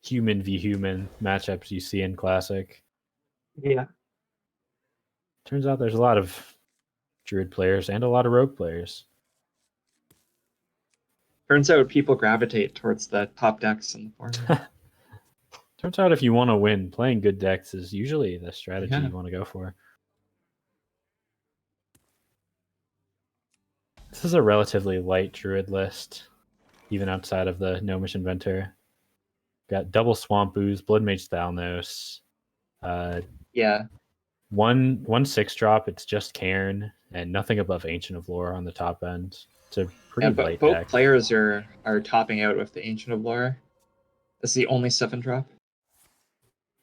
human v human matchups you see in Classic. Yeah. Turns out there's a lot of Druid players and a lot of Rogue players. Turns out people gravitate towards the top decks in the format. Turns out if you want to win, playing good decks is usually the strategy Yeah. you want to go for. This is a relatively light Druid list, even outside of the Gnomish Inventor. Got double Swamp Ooze, Blood Mage Thalnos, Yeah. one 6-drop. It's just Cairn and nothing above Ancient of Lore on the top end. It's a pretty Yeah, but light both deck. players are topping out with the Ancient of Lore. That's the only 7-drop.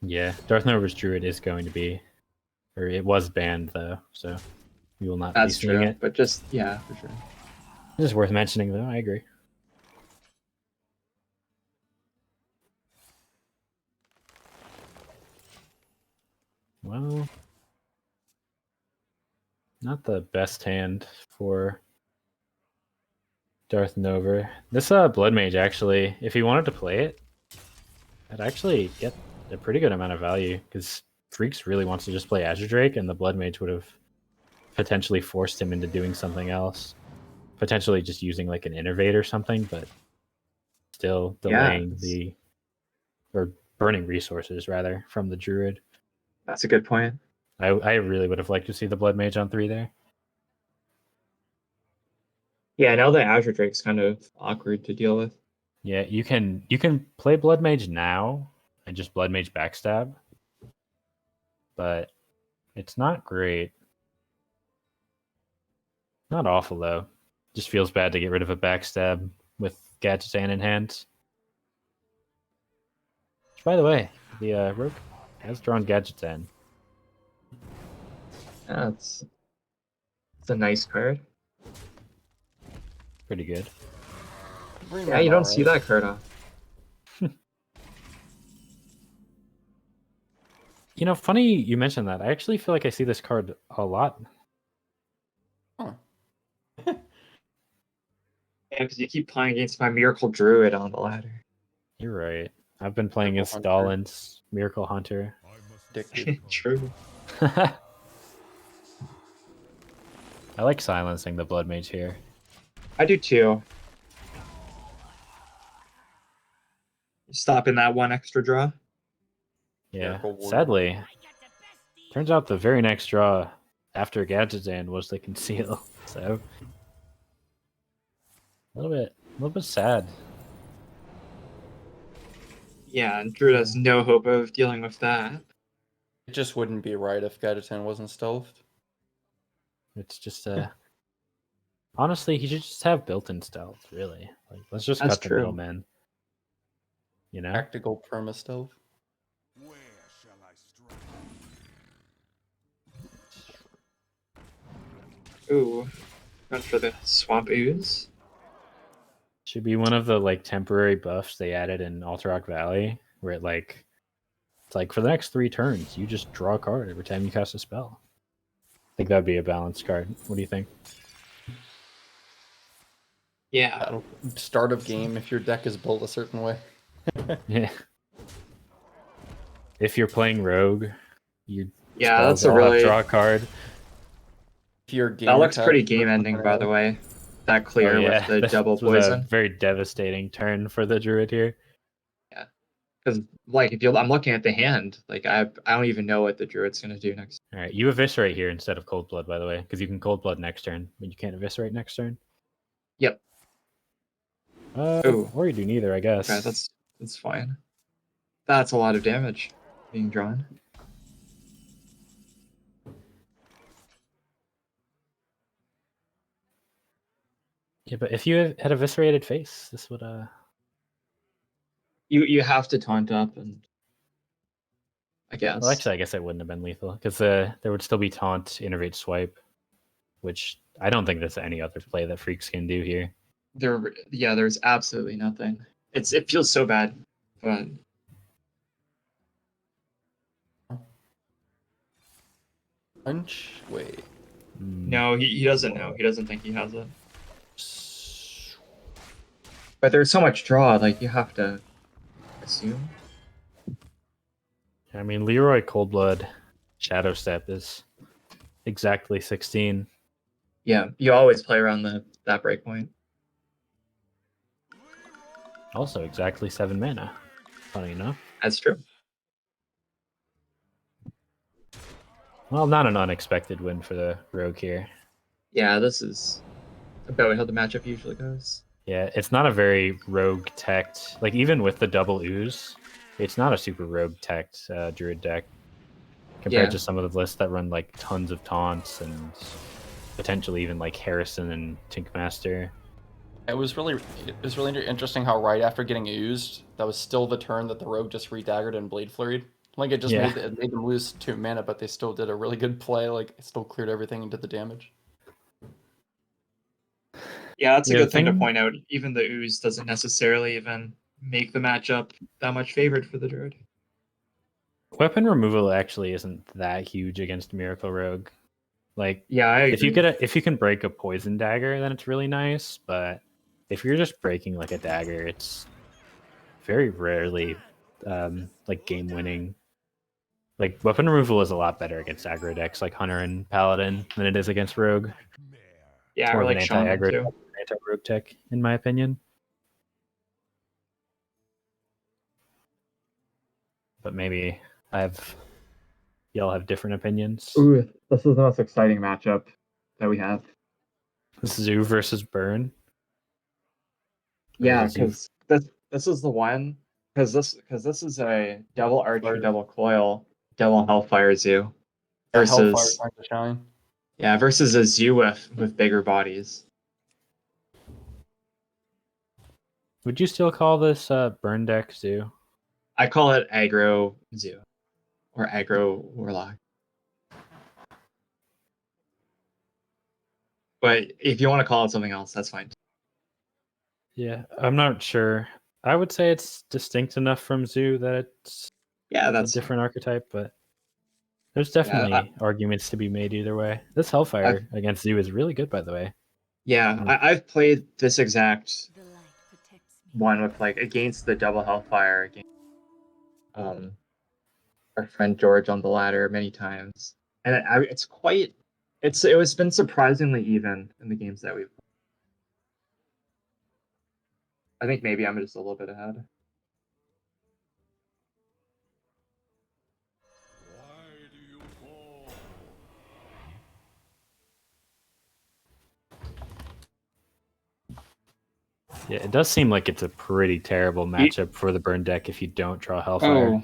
Yeah, Darth Nova's Druid is going to be, or it was banned though, so we will not That's be seeing true. it. But just yeah, for sure. It is worth mentioning though. I agree. Well, not the best hand for Darth Nova. This Blood Mage actually, if he wanted to play it, I'd actually get a pretty good amount of value because Freaks really wants to just play Azure Drake, and the Blood Mage would have potentially forced him into doing something else, potentially just using like an Innervate or something, but still delaying the or burning resources rather from the Druid. That's a good point. I really would have liked to see the Blood Mage on 3 there. Yeah, now the Azure Drake's kind of awkward to deal with. Yeah, you can play Blood Mage now and just Blood Mage backstab, but it's not great. Not awful though. Just feels bad to get rid of a backstab with Gadgetzan in hand. Which, by the way, the Rogue has drawn Gadgetzan. Yeah, it's a nice card. Pretty good. Yeah, you don't see that card off. You know, funny you mentioned that. I actually feel like I see this card a lot. Huh. Yeah, because you keep playing against my Miracle Druid on the ladder. You're right. I've been playing Miracle against Hunter. Dalin's Miracle Hunter. Addicted. True. I like silencing the Blood Mage here. I do too. Stopping that one extra draw. Yeah. Miracle Warden. Sadly, turns out the very next draw after Gadgetzan was the Conceal. So a little bit sad. Yeah, and Druid has no hope of dealing with that. It just wouldn't be right if Gadgetzan wasn't stealthed. It's just honestly, he should just have built-in stealth, really. Like, let's just That's cut the true. middleman. You know? Tactical perma stealth. Where shall I strike? Ooh. Going for the Swamp Ooze. Should be one of the like temporary buffs they added in Alterock Valley, where it's like for the next 3 turns, you just draw a card every time you cast a spell. I think that'd be a balanced card. What do you think? Yeah. That'll start of game if your deck is built a certain way. Yeah. If you're playing Rogue, you Yeah, that's spells a all have really draw a card. If your game that looks attack pretty is game ending, by the way. That clear with the double This was a poison. very devastating turn for the Druid here. Because like if I'm looking at the hand, like I don't even know what the Druid's gonna do next. All right, you eviscerate here instead of Cold Blood, by the way, because you can Cold Blood next turn, but you can't eviscerate next turn. Yep. Ooh. Or you do neither, I guess. Okay, that's fine. That's a lot of damage being drawn. Yeah, but if you had eviscerated face, this would You have to taunt up, and I guess. Well, actually, I guess it wouldn't have been lethal because there would still be taunt, innervate, swipe, which I don't think there's any other play that Freaks can do here. There's absolutely nothing. It feels so bad, but punch. Wait. no, he doesn't know. He doesn't think he has it. But there's so much draw, like you have to assume. I mean, Leroy Coldblood Shadow Step is exactly 16. Yeah, you always play around that breakpoint. Also exactly 7 mana. Funny enough. That's true. Well, not an unexpected win for the Rogue here. Yeah, this is about how the matchup usually goes. Yeah, it's not a very rogue teched, like even with the double ooze, it's not a super rogue teched druid deck compared Yeah. to some of the lists that run like tons of taunts and potentially even like Harrison and Tinkmaster. It was really interesting how right after getting used, that was still the turn that the rogue just redaggered and blade flurried. Like it just Yeah. made them lose 2 mana, but they still did a really good play. Like it still cleared everything and did the damage. Yeah, that's a Yeah, good the thing to thing- point out. Even the ooze doesn't necessarily even make the matchup that much favored for the druid. Weapon removal actually isn't that huge against Miracle Rogue. Like, Yeah, I if you agree. if you can break a poison dagger, then it's really nice. But if you're just breaking like a dagger, it's very rarely like game winning. Like weapon removal is a lot better against aggro decks like Hunter and Paladin than it is against Rogue. It's Yeah, more or of an like Shaman anti-aggro, too. anti-rogue tech, in my opinion. But maybe y'all have different opinions. Ooh, this is the most exciting matchup that we have. Zoo versus Burn. Yeah, Or Zoo. because this is the one because this is a double archer, double coil, double hellfire zoo Yeah, Hellfire versus trying to shine. versus a zoo with bigger bodies. Would you still call this Burn deck Zoo? I call it aggro zoo or aggro warlock. But if you want to call it something else, that's fine. Yeah, I'm not sure. I would say it's distinct enough from Zoo that it's Yeah, a that's different archetype, but there's yeah. definitely arguments to be made either way. This Hellfire against Zoo is really good, by the way. I've played this exact The light protects me. one with like against the double hellfire against um our friend George on the ladder many times, and it's quite it was been surprisingly even in the games that we've. I think maybe I'm just a little bit ahead. Yeah, it does seem like it's a pretty terrible matchup for the Burn deck if you don't draw Hellfire. Oh,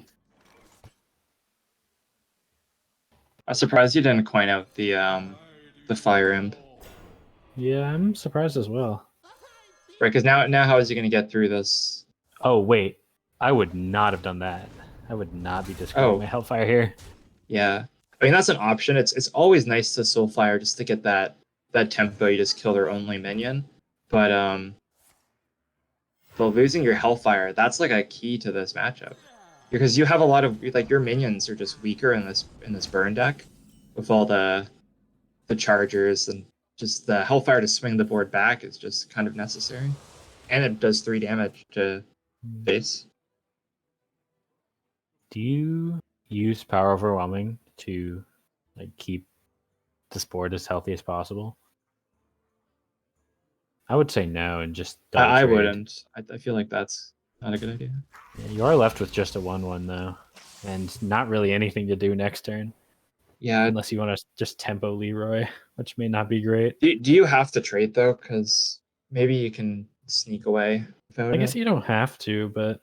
I'm surprised you didn't coin out the fire imp, Yeah, I'm surprised as well. right? Because now how is he going to get through this? Oh, wait. I would not have done that. I would not be discarding Oh. my Hellfire here. Yeah, I mean that's an option. It's always nice to soulfire just to get that tempo. You just kill their only minion, but losing your hellfire, that's like a key to this matchup because you have a lot of like your minions are just weaker in this burn deck with all the chargers, and just the hellfire to swing the board back is just kind of necessary, and it does 3 damage to base. Do you use Power Overwhelming to like keep this board as healthy as possible? I would say no and just double I trade. wouldn't. I feel like that's not a good idea. Yeah, you are left with just a 1/1 though, and not really anything to do next turn. Yeah. Unless you want to just tempo Leroy, which may not be great. Do you have to trade though? Because maybe you can sneak away without I guess it. you don't have to, but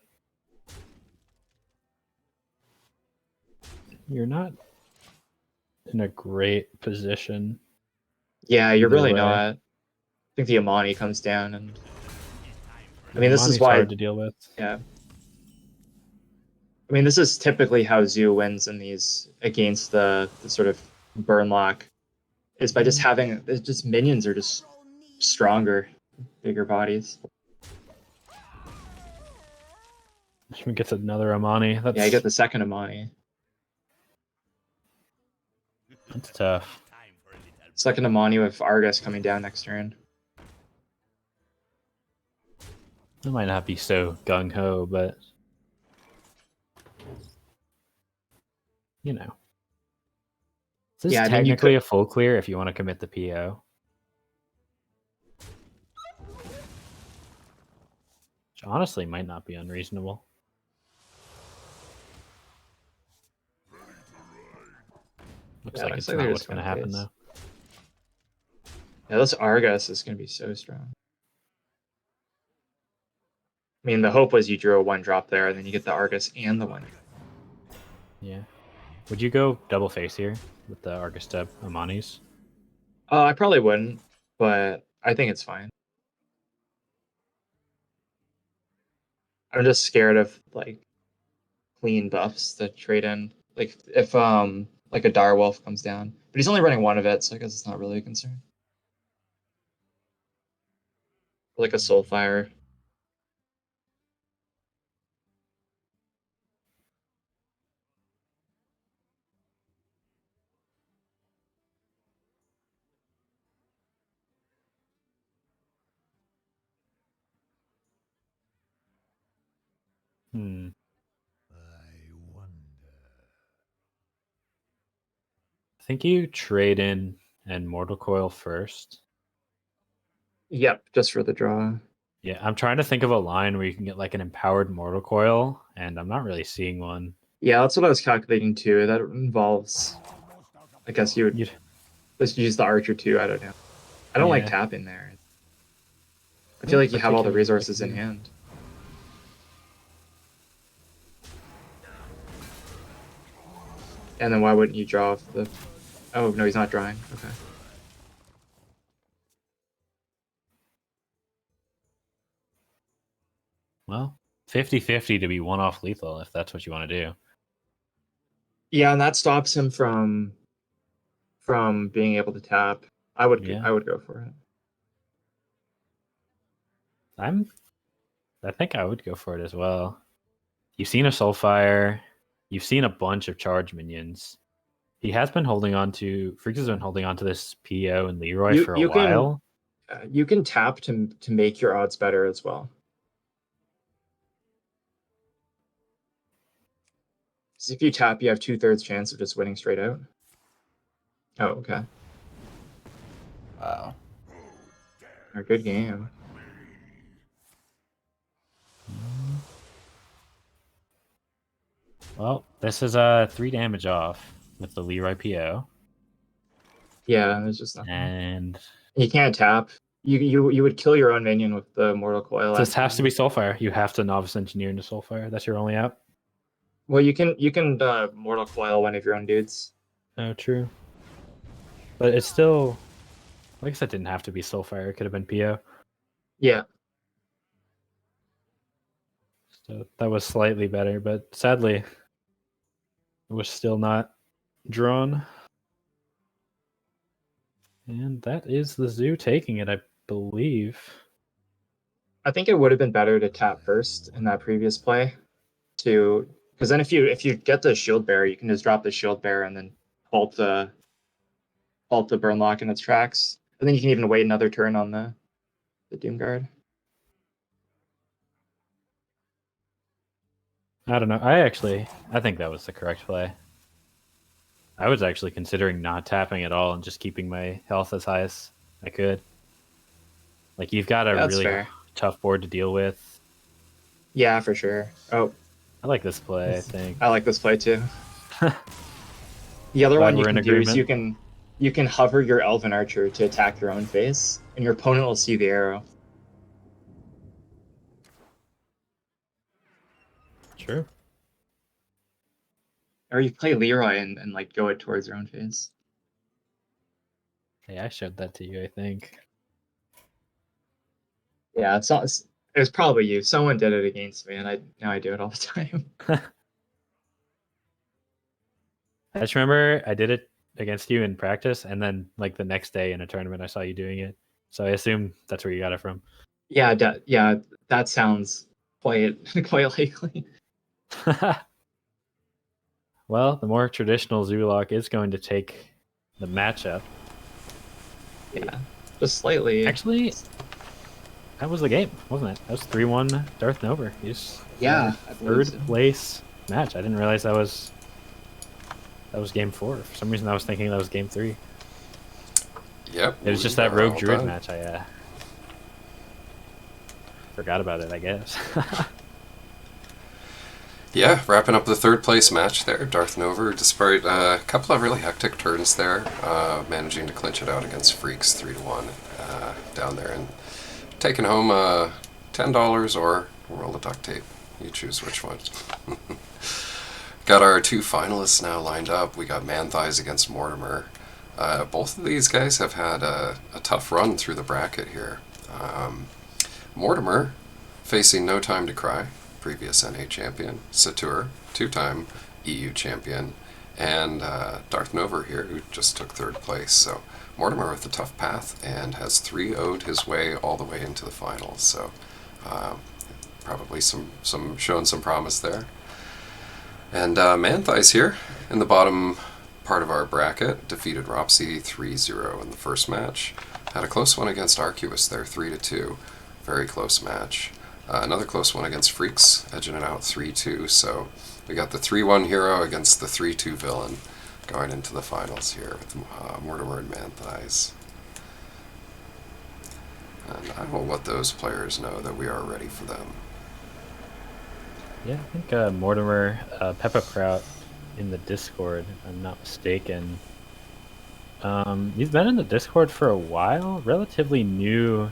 you're not in a great position. Yeah, you're either really way. not. I think the Amani comes down, and I Yeah, mean this is Monty's why. hard to deal with. Yeah. I mean, this is typically how Zoo wins in these against the sort of burn lock, is by just having just minions are just stronger, bigger bodies. We get another Amani. That's Yeah, I get the second Amani. That's tough. Second Amani with Argus coming down next turn. It might not be so gung ho, but you know. This is Yeah, I mean, you technically could- a full clear if you want to commit the PO. Which honestly might not be unreasonable. Looks Yeah, like looks it's like not they're what's just going to going happen, face. though. Yeah, this Argus is going to be so strong. I mean, the hope was you drew a 1-drop there, and then you get the Argus and the 1. Yeah. Would you go double face here with the Argus Step Amanis? I probably wouldn't, but I think it's fine. I'm just scared of like clean buffs to trade in. Like if like a Direwolf comes down, but he's only running one of it, so I guess it's not really a concern. Or like a Soulfire. Hmm. I wonder. I think you trade in and Mortal Coil first. Yep, just for the draw. Yeah, I'm trying to think of a line where you can get like an empowered Mortal Coil, and I'm not really seeing one. Yeah, that's what I was calculating too. That involves, I guess you would You'd, just use the Archer too. I don't know. I don't like Yeah. tapping there. I feel like you have all the particularly resources like in you. hand. And then why wouldn't you draw off the... Oh, no, he's not drawing. Okay. Well, 50-50 to be one-off lethal if that's what you want to do. Yeah, and that stops him from being able to tap. I would Yeah. go for it. I think I would go for it as well. You've seen a Soulfire. You've seen a bunch of charge minions. He has been holding on to... Freaks has been holding on to this PO and Leroy for a while. You can tap to make your odds better as well. Because if you tap, you have 2/3 chance of just winning straight out. Oh, okay. Wow. A good game. Well, this is 3 damage off with the Leroy PO. Yeah, there's just nothing. And You can't tap. You would kill your own minion with the Mortal Coil. this has to be Soulfire. You have to Novice Engineer into Soulfire. That's your only out. Well, you can Mortal Coil one of your own dudes. Oh, true. But it's still... I guess that didn't have to be Soulfire. It could have been PO. Yeah. So that was slightly better, but sadly, it was still not drawn. And that is the Zoo taking it, I believe. I think it would have been better to tap first in that previous play, because then if you get the Shield Bearer, you can just drop the Shield Bearer and then halt the Burn Lock in its tracks, and then you can even wait another turn on the Doomguard. I don't know. I think that was the correct play. I was actually considering not tapping at all and just keeping my health as high as I could. Like, you've got a That's really fair. tough board to deal with. Yeah, for sure. Oh, I like this play, I think. I like this play too. The other Glad one you we're in can do is agreement. you can hover your Elven Archer to attack your own face, and your opponent will see the arrow. Sure. Or you play Leroy and like go it towards your own face. Hey, I showed that to you, I think. Yeah, it's not. It was probably you. Someone did it against me, and now I do it all the time. I just remember I did it against you in practice, and then like the next day in a tournament, I saw you doing it. So I assume that's where you got it from. Yeah, that sounds quite likely. Well, the more traditional Zoolock is going to take the matchup. Yeah, just slightly. Actually, that was the game, wasn't it? That was 3-1 Darth Nova. He's Yeah, I believe third so. place match. I didn't realize that was That was game 4. For some reason, I was thinking that was game 3. Yep. It was just that Rogue Druid match. I forgot about it, I guess. Yeah, wrapping up the third place match there. Darth Nova, despite a couple of really hectic turns there, managing to clinch it out against Freaks 3-1 down there and taking home $10 or a roll of duct tape. You choose which one. Got our 2 finalists now lined up. We got Man Thighs against Mortimer. Both of these guys have had a tough run through the bracket here. Mortimer facing No Time to Cry, previous NA champion, Satur, 2-time EU champion, and Darth Nova here, who just took 3rd place. So Mortimer with a tough path and has 3-0'd his way all the way into the finals. So probably showing some promise there. And Man Thighs here in the bottom part of our bracket defeated Ropsy 3-0 in the first match. Had a close one against Arcuous there, 3-2. Very close match. Another close one against Freaks, edging it out 3-2. So we got the 3-1 hero against the 3-2 villain going into the finals here with Mortimer and Man Thighs. And I will let those players know that we are ready for them. Yeah, I think Mortimer, Peppa Kraut in the Discord, if I'm not mistaken. He's been in the Discord for a while, relatively new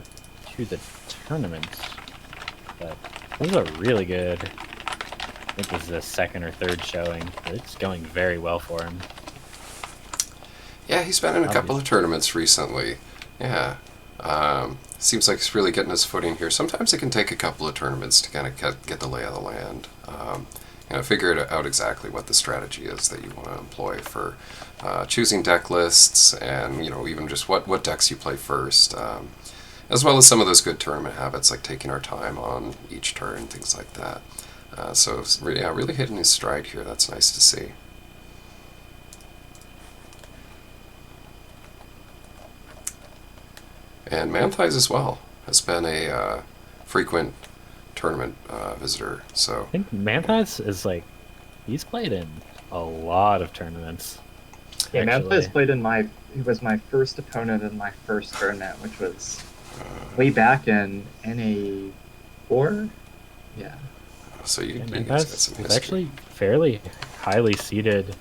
to the tournaments. But this is a really good, I think this is a 2nd or 3rd showing. It's going very well for him. Yeah, he's been in a couple of tournaments recently. Yeah. Seems like he's really getting his footing here. Sometimes it can take a couple of tournaments to kind of get the lay of the land. Figure out exactly what the strategy is that you want to employ for choosing deck lists and, even just what decks you play first. As well as some of those good tournament habits like taking our time on each turn, things like that. So, really hitting his stride here. That's nice to see. And Man Thighs as well has been a frequent tournament visitor. So I think Man Thighs is he's played in a lot of tournaments. Yeah, Man Thighs played he was my first opponent in my first tournament, which was way back in NA4. Yeah. So you guys got Man some Thighs is history. actually fairly highly seeded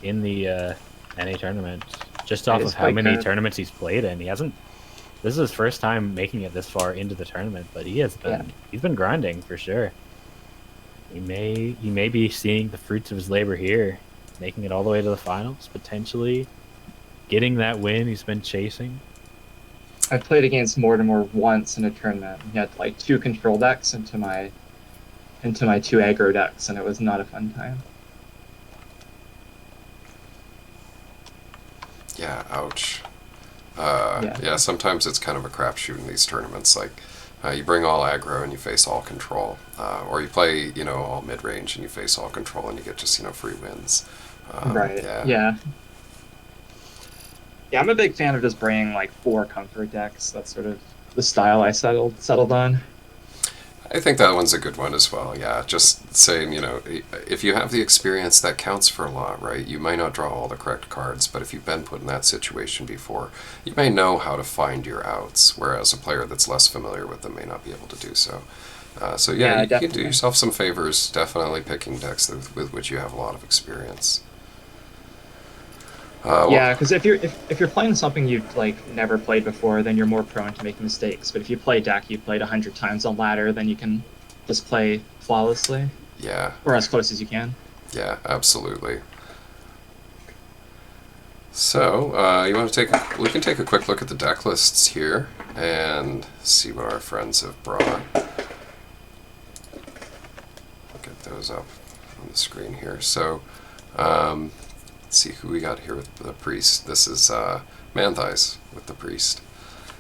in the NA tournament, just off of how many tournaments he's played in. This is his first time making it this far into the tournament, but he's been grinding for sure. He may be seeing the fruits of his labor here, making it all the way to the finals, potentially getting that win he's been chasing. I played against Mortimer once in a tournament. He had 2 control decks into my 2 aggro decks, and it was not a fun time. Yeah, ouch. Yeah, sometimes it's kind of a crapshoot in these tournaments. You bring all aggro and you face all control, or you play all mid range and you face all control and you get just free wins. Right. Yeah. Yeah, I'm a big fan of just bringing 4 comfort decks. That's sort of the style I settled on. I think that one's a good one as well. Yeah, just saying, if you have the experience, that counts for a lot, right? You may not draw all the correct cards, but if you've been put in that situation before, you may know how to find your outs, whereas a player that's less familiar with them may not be able to do so. You can do yourself some favors, definitely picking decks with which you have a lot of experience. Because if you're playing something you've never played before, then you're more prone to making mistakes. But if you play a deck you've played 100 times on ladder, then you can just play flawlessly. Yeah. Or as close as you can. Yeah, absolutely. So, we can take a quick look at the deck lists here and see what our friends have brought. Get those up on the screen here. So, let's see who we got here with the Priest. This is Man Thighs with the Priest.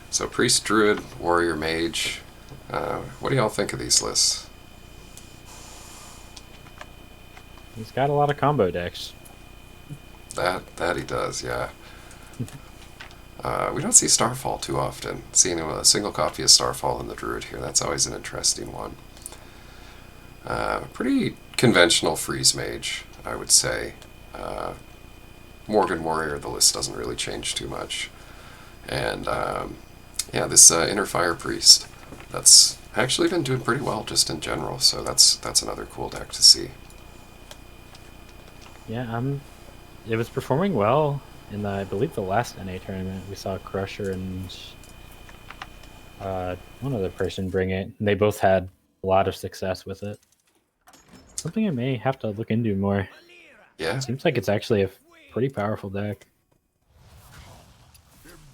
So Priest, Druid, Warrior, Mage. What do y'all think of these lists? He's got a lot of combo decks. That he does, yeah. We don't see Starfall too often. Seeing a single copy of Starfall in the Druid here, that's always an interesting one. Pretty conventional Freeze Mage, I would say. Morgan Warrior, the list doesn't really change too much. And yeah, this Inner Fire Priest, that's actually been doing pretty well just in general, so that's another cool deck to see. Yeah, it was performing well in I believe the last NA tournament. We saw Crusher and one other person bring it. And they both had a lot of success with it. Something I may have to look into more. Yeah, Seems like it's actually a pretty powerful deck.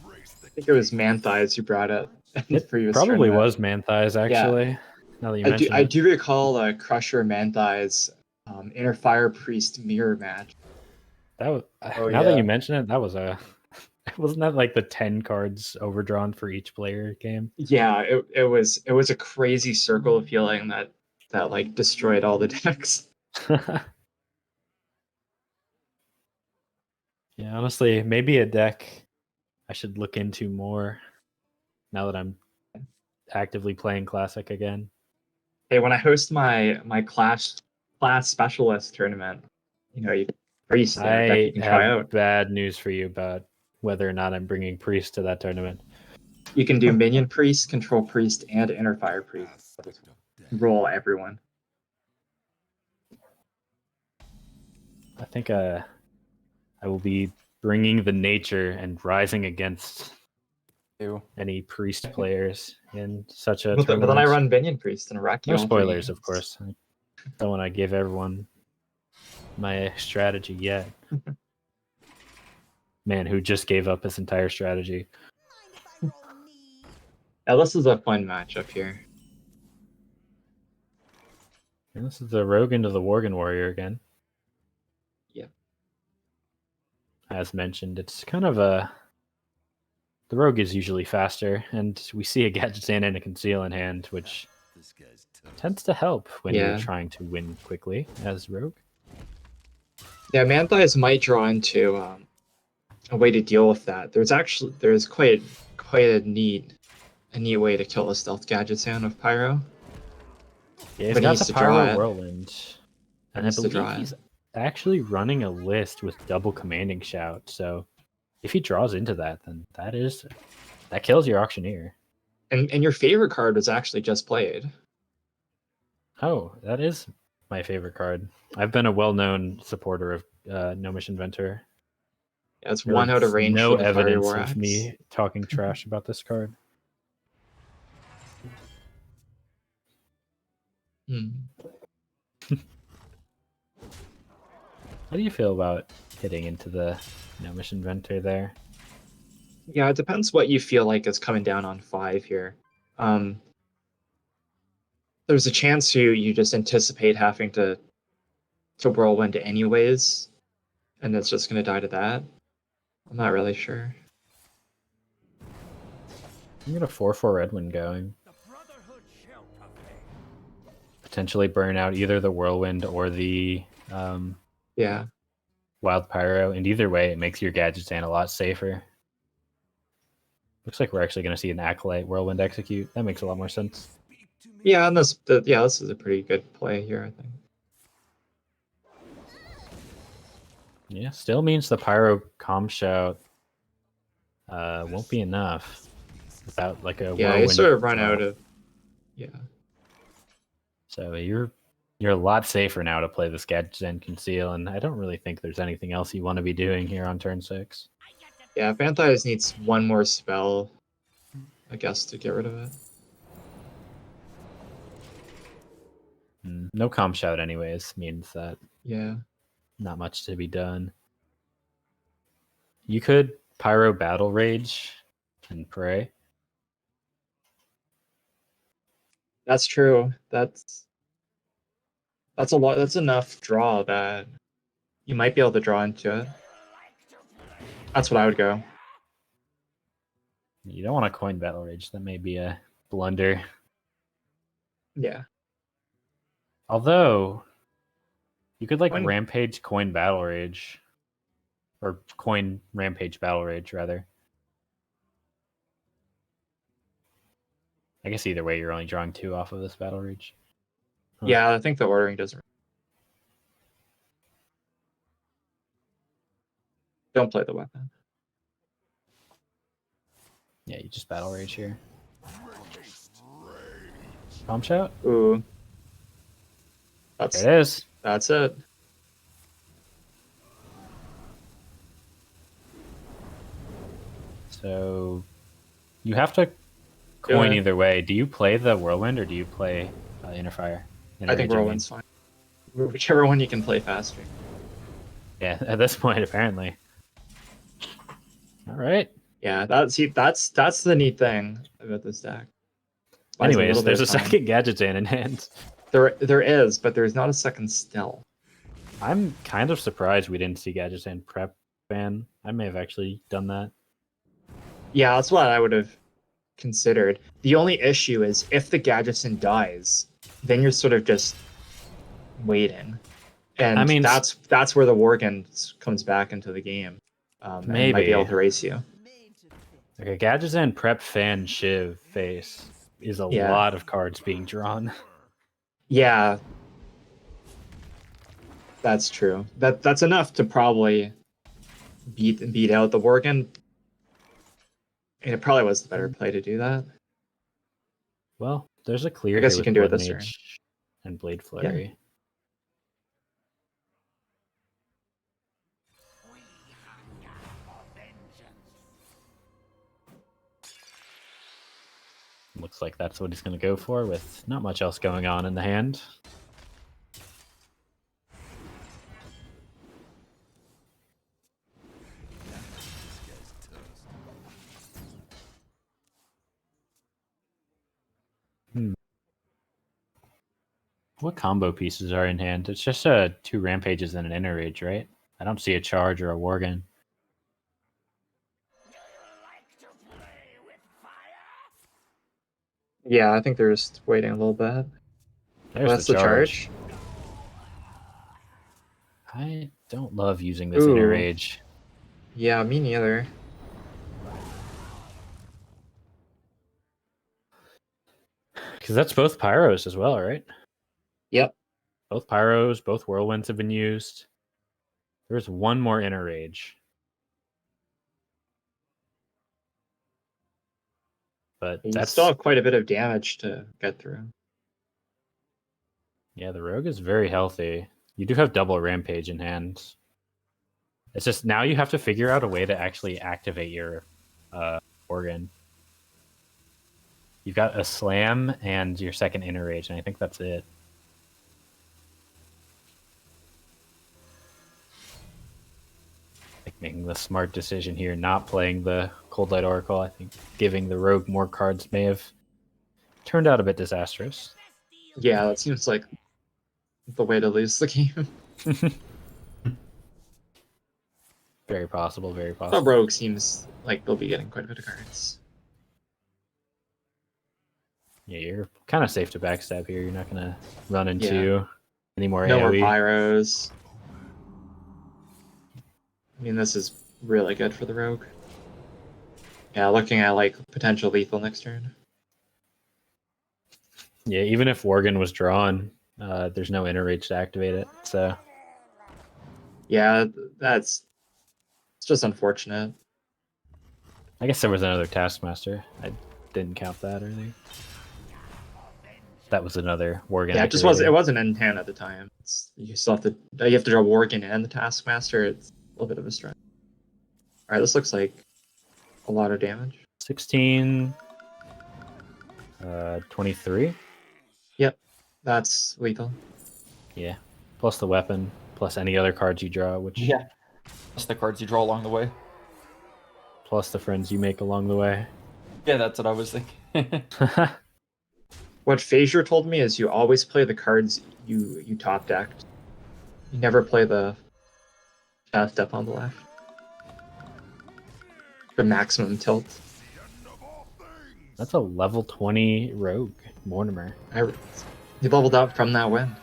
I think it was Manthias who brought it in the It previous probably tournament. was Manthias, actually. Now that you mention I it. do recall a Crusher Manthias Inner Fire Priest mirror match. That was, Oh, now that yeah. you mention it, that was wasn't that like the 10 cards overdrawn for each player game? Yeah, it was a crazy circle of healing that like destroyed all the decks. Yeah, honestly, maybe a deck I should look into more now that I'm actively playing Classic again. Hey, when I host my class specialist tournament, you Priest in a deck you I can try have out. bad news for you about whether or not I'm bringing Priest to that tournament. You can do Minion Priest, Control Priest, and Inner Fire Priest. Just roll everyone. I think I will be bringing the nature and rising against Ew. any Priest players in such a But then I tournament. run Minion Priest and wreck you No all 3 spoilers, of games. course. I don't want to give everyone my strategy yet. Man, who just gave up his entire strategy. Yeah, this is a fun matchup here. And this is the Rogue into the Worgen Warrior again. Yeah. As mentioned, it's kind of a... The Rogue is usually faster, and we see a Gadget Stand and a Conceal in hand, which This guy's tough. tends to help when Yeah. you're trying to win quickly as Rogue. Yeah, Manthias might draw into a way to deal with that. There's quite a neat way to kill a stealth gadget sound of Pyro. Yeah, he's But he got needs the to draw Pyro it. Whirlwind. And I needs to believe draw it. he's actually running a list with double Commanding Shout, so if he draws into that, then that kills your Auctioneer. And your favorite card was actually just played. Oh, that is my favorite card. I've been a well-known supporter of Gnomish Inventor. Yeah, it's 1 out of range no for the Fiery evidence War of Axe. me talking trash about this card. Hmm. How do you feel about hitting into the Gnomish Inventor there? Yeah, it depends what you feel like is coming down on 5 here. There's a chance you just anticipate having to whirlwind anyways, and it's just gonna die to that. I'm not really sure. I'm gonna 4/4 Edwin going. The Brotherhood shall prevail. Potentially burn out either the Whirlwind or the Yeah. Wild Pyro, and either way, it makes your Gadget Stand a lot safer. Looks like we're actually going to see an Acolyte Whirlwind execute. That makes a lot more sense. Speak to me. Yeah, and this is a pretty good play here, I think. Yeah, still means the Pyro Calm Shout won't be enough without like a Yeah, Whirlwind. you sort of run draw. out of. Yeah. So you're a lot safer now to play this Gadget and Conceal, and I don't really think there's anything else you want to be doing here on turn 6. Yeah, Manthias needs one more spell, I guess, to get rid of it. No Calm Shout anyways means that Yeah. not much to be done. You could Pyro Battle Rage and pray. That's true. That's a lot. That's enough draw that you might be able to draw into it. That's what I would go. You don't want to coin Battle Rage. That may be a blunder. Yeah. Although, you could like Coin- Rampage coin Battle Rage. Or coin Rampage Battle Rage, rather. I guess either way, you're only drawing 2 off of this Battle Rage. Huh. Yeah, I think the ordering doesn't. Don't play the weapon. Yeah, you just battle rage here. Palm shout. Ooh. That's There it is. that's it. So you have to coin either way. Do you play the whirlwind or do you play inner fire? I think Whirlwind's fine. Whichever one you can play faster. Yeah, at this point, apparently. All right. Yeah, that's the neat thing about this deck. Buys Anyways, little bit there's a of time. second Gadgetzan in hand. There is, but there's not a second still. I'm kind of surprised we didn't see Gadgetzan prep ban. I may have actually done that. Yeah, that's what I would have considered. The only issue is if the Gadgetzan dies, then you're sort of just waiting. And I mean, that's where the Worgen comes back into the game. And might be able to race you. Like a Gadgetzan prep fan Shiv face is a lot of cards being drawn. Yeah. That's true. That's enough to probably beat out the Worgen. And it probably was the better play to do that. Well, there's a clear. I guess here you with can do it Blood this turn. Mage and Blade Flurry. Yeah. Looks like that's what he's going to go for with not much else going on in the hand. What combo pieces are in hand? It's just 2 Rampages and an Inner Rage, right? I don't see a Charge or a Worgen. Yeah, I think they're just waiting a little bit. There's the charge. I don't love using this Inner Rage. Yeah, me neither. Because that's both Pyros as well, right? Yep. Both Pyros, both Whirlwinds have been used. There's one more Inner Rage. But You that's still have quite a bit of damage to get through. Yeah, the Rogue is very healthy. You do have double Rampage in hand. It's just now you have to figure out a way to actually activate your organ. You've got a Slam and your second Inner Rage, and I think that's it. Like making the smart decision here, not playing the Cold Light Oracle. I think giving the Rogue more cards may have turned out a bit disastrous. Yeah, that seems like the way to lose the game. Very possible, very possible. The Rogue seems like they'll be getting quite a bit of cards. Yeah, you're kind of safe to backstab here. You're not going to run into any more No more AoE. Pyros. I mean, this is really good for the Rogue. Yeah, looking at like potential lethal next turn. Yeah, even if Worgen was drawn, there's no Inner Rage to activate it. So yeah, it's just unfortunate. I guess there was another Taskmaster. I didn't count that or anything. That was another Worgen. Yeah, it wasn't in hand at the time. You still have to draw Worgen and the Taskmaster. It's a little bit of a stretch. All right, this looks like a lot of damage. 16, 23. Yep, that's lethal. Yeah, plus the weapon, plus any other cards you draw, which plus the cards you draw along the way. Plus the friends you make along the way. Yeah, that's what I was thinking. What Phasor told me is you always play the cards you top decked. You never play the step on the left. The maximum tilt. That's a level 20 rogue, Mortimer. He leveled up from that win.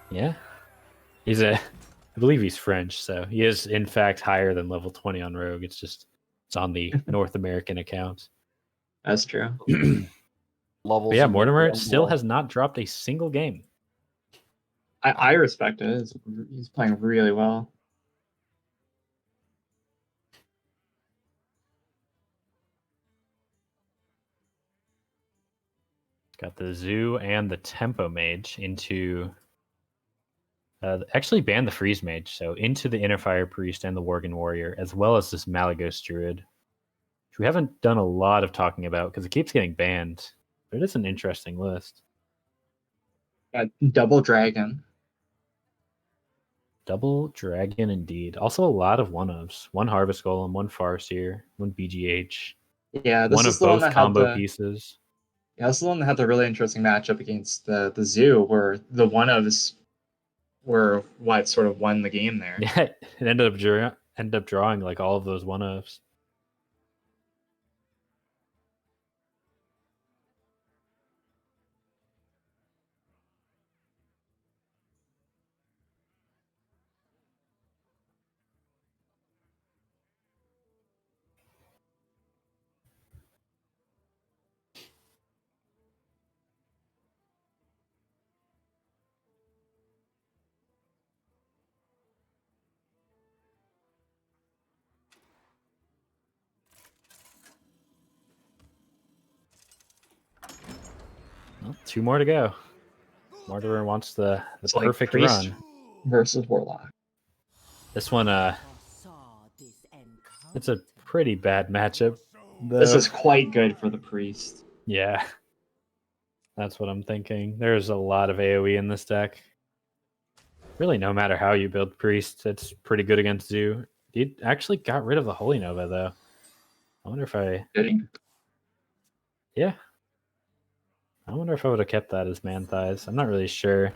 Yeah. I believe he's French, so he is in fact higher than level 20 on rogue. It's on the North American account. That's true. Levels. Yeah, Mortimer still has not dropped a single game. I respect it. He's playing really well. Got the Zoo and the Tempo Mage into... actually banned the Freeze Mage, so into the Inner Fire Priest and the Worgen Warrior, as well as this Malagos Druid, which we haven't done a lot of talking about because it keeps getting banned. But it is an interesting list. Double Dragon. Double Dragon indeed. Also a lot of one-ofs. One Harvest Golem, one Farseer, one BGH. Yeah, this One is of the one both that had combo the pieces. yeah, this is the one that had the really interesting matchup against the Zoo, where the one ofs were what sort of won the game there. Yeah, it ended up drawing like all of those one-ofs. Well, 2 more to go. Mortimer wants the It's like perfect Priest run. versus Warlock. This one, it's a pretty bad matchup. This is quite good for the Priest. Yeah. That's what I'm thinking. There's a lot of AoE in this deck. Really, no matter how you build Priest, it's pretty good against Zoo. He actually got rid of the Holy Nova, though. I wonder if I... Did he? Yeah. I wonder if I would have kept that as Man Thighs. I'm not really sure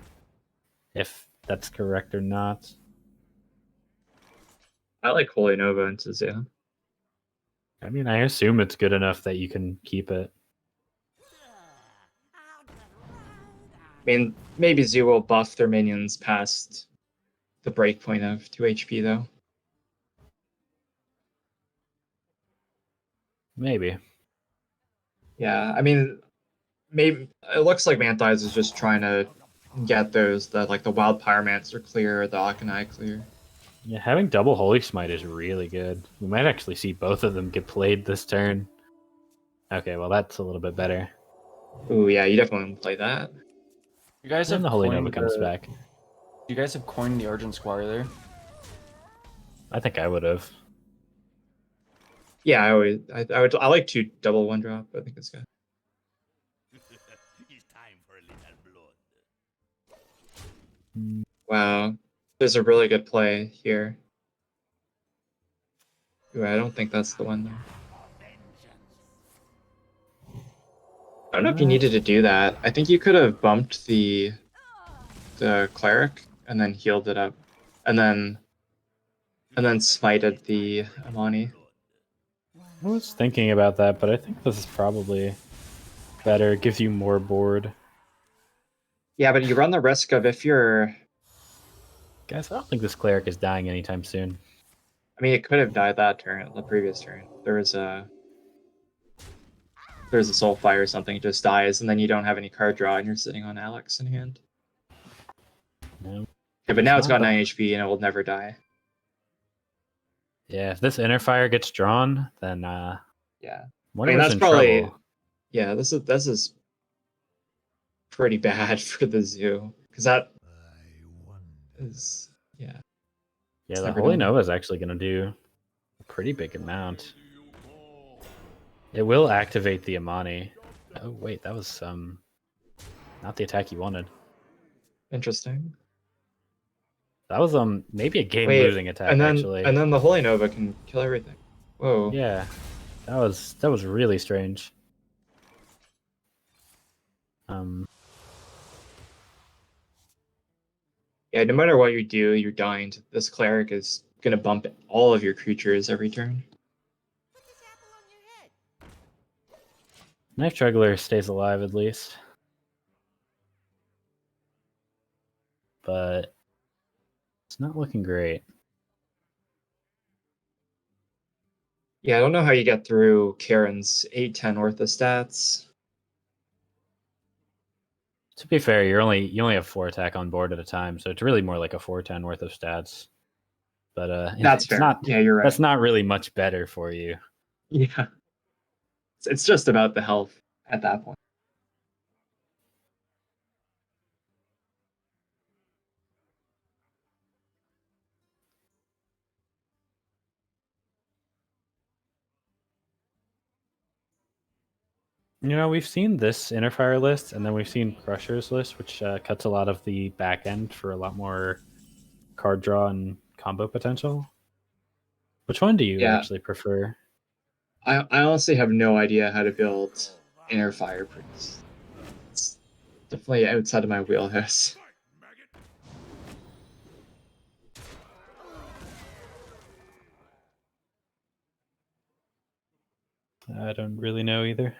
if that's correct or not. I like Holy Nova into Zoo. I mean, I assume it's good enough that you can keep it. I mean, maybe Zoo will buff their minions past the breakpoint of 2 HP, though. Maybe. Yeah, I mean, maybe it looks like Manthias is just trying to get the Wild Pyromancer clear or the Akanai clear. Yeah, having double Holy Smite is really good. We might actually see both of them get played this turn. Okay, well that's a little bit better. Ooh, yeah, you definitely want to play that. You guys And have the Holy coined Nova comes back. You guys have coined the Argent Squire there. I think I would have. Yeah, I like to double 1-drop. I think it's good. It's time for a little blood. Wow, there's a really good play here. Ooh, I don't think that's the one though. I don't know if you needed to do that. I think you could have bumped the cleric and then healed it up, and then smited the Amani. I was thinking about that, but I think this is probably better. It gives you more board. Yeah, but you run the risk of if you're... Guys, I don't think this cleric is dying anytime soon. I mean, it could have died that turn, the previous turn. There's a Soulfire or something, it just dies, and then you don't have any card draw, and you're sitting on Alex in hand. No. Yeah, but now it's got not 9 HP, and it will never die. Yeah, if this Inner Fire gets drawn, then Yeah. Mortimer's that's in probably... trouble. Yeah, this is pretty bad for the Zoo, because that is... Yeah. Yeah, the never Holy done. Nova is actually going to do a pretty big amount. It will activate the Amani. Oh, wait, that was not the attack you wanted. Interesting. That was maybe a game-losing attack, and then, actually. And then the Holy Nova can kill everything. Whoa. Yeah, that was really strange. Yeah, no matter what you do, you're dying. This cleric is gonna bump all of your creatures every turn. Knife Juggler stays alive at least. But it's not looking great. Yeah, I don't know how you get through Karen's 8-10 orthostats. To be fair, you only have 4 attack on board at a time, so it's really more like a 4/10 worth of stats. But That's it's fair. not. Yeah, you're right. That's not really much better for you. Yeah. It's just about the health at that point. We've seen this Interfire list, and then we've seen Crusher's list, which cuts a lot of the back end for a lot more card draw and combo potential. Which one do you Yeah. actually prefer? I honestly have no idea how to build inner fire priest. It's definitely outside of my wheelhouse. I don't really know either.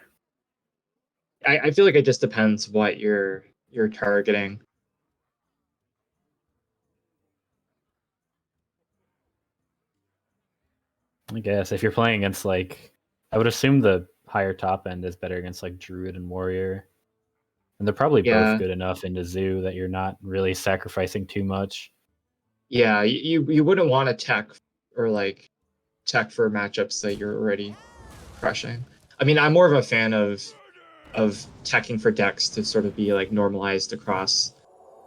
I feel like it just depends what you're targeting. I guess if you're playing against like, I would assume the higher top end is better against like Druid and Warrior, and they're probably both Yeah. good enough into Zoo that you're not really sacrificing too much. Yeah, you wouldn't want to tech or like tech for matchups that you're already crushing. I mean, I'm more of a fan of teching for decks to sort of be like normalized across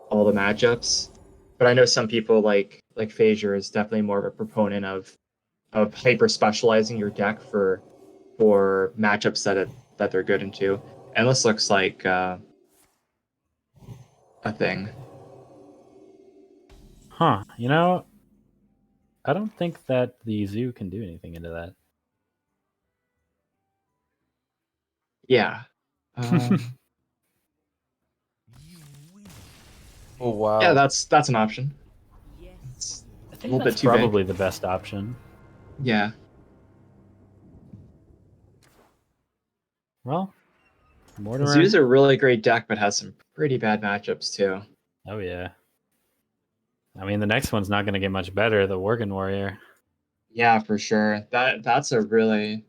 all the matchups. But I know some people like Phasier is definitely more of a proponent of hyper specializing your deck for matchups that they're good into. And this looks like a thing. Huh? I don't think that the Zoo can do anything into that. Yeah. Oh wow. Yeah, that's an option. It's I a think little bit that's too big. probably the best option. Yeah. Well, Mortimer. Zoo's a really great deck, but has some pretty bad matchups too. Oh yeah. I mean, the next one's not going to get much better. The Worgen Warrior. Yeah, for sure. That's a really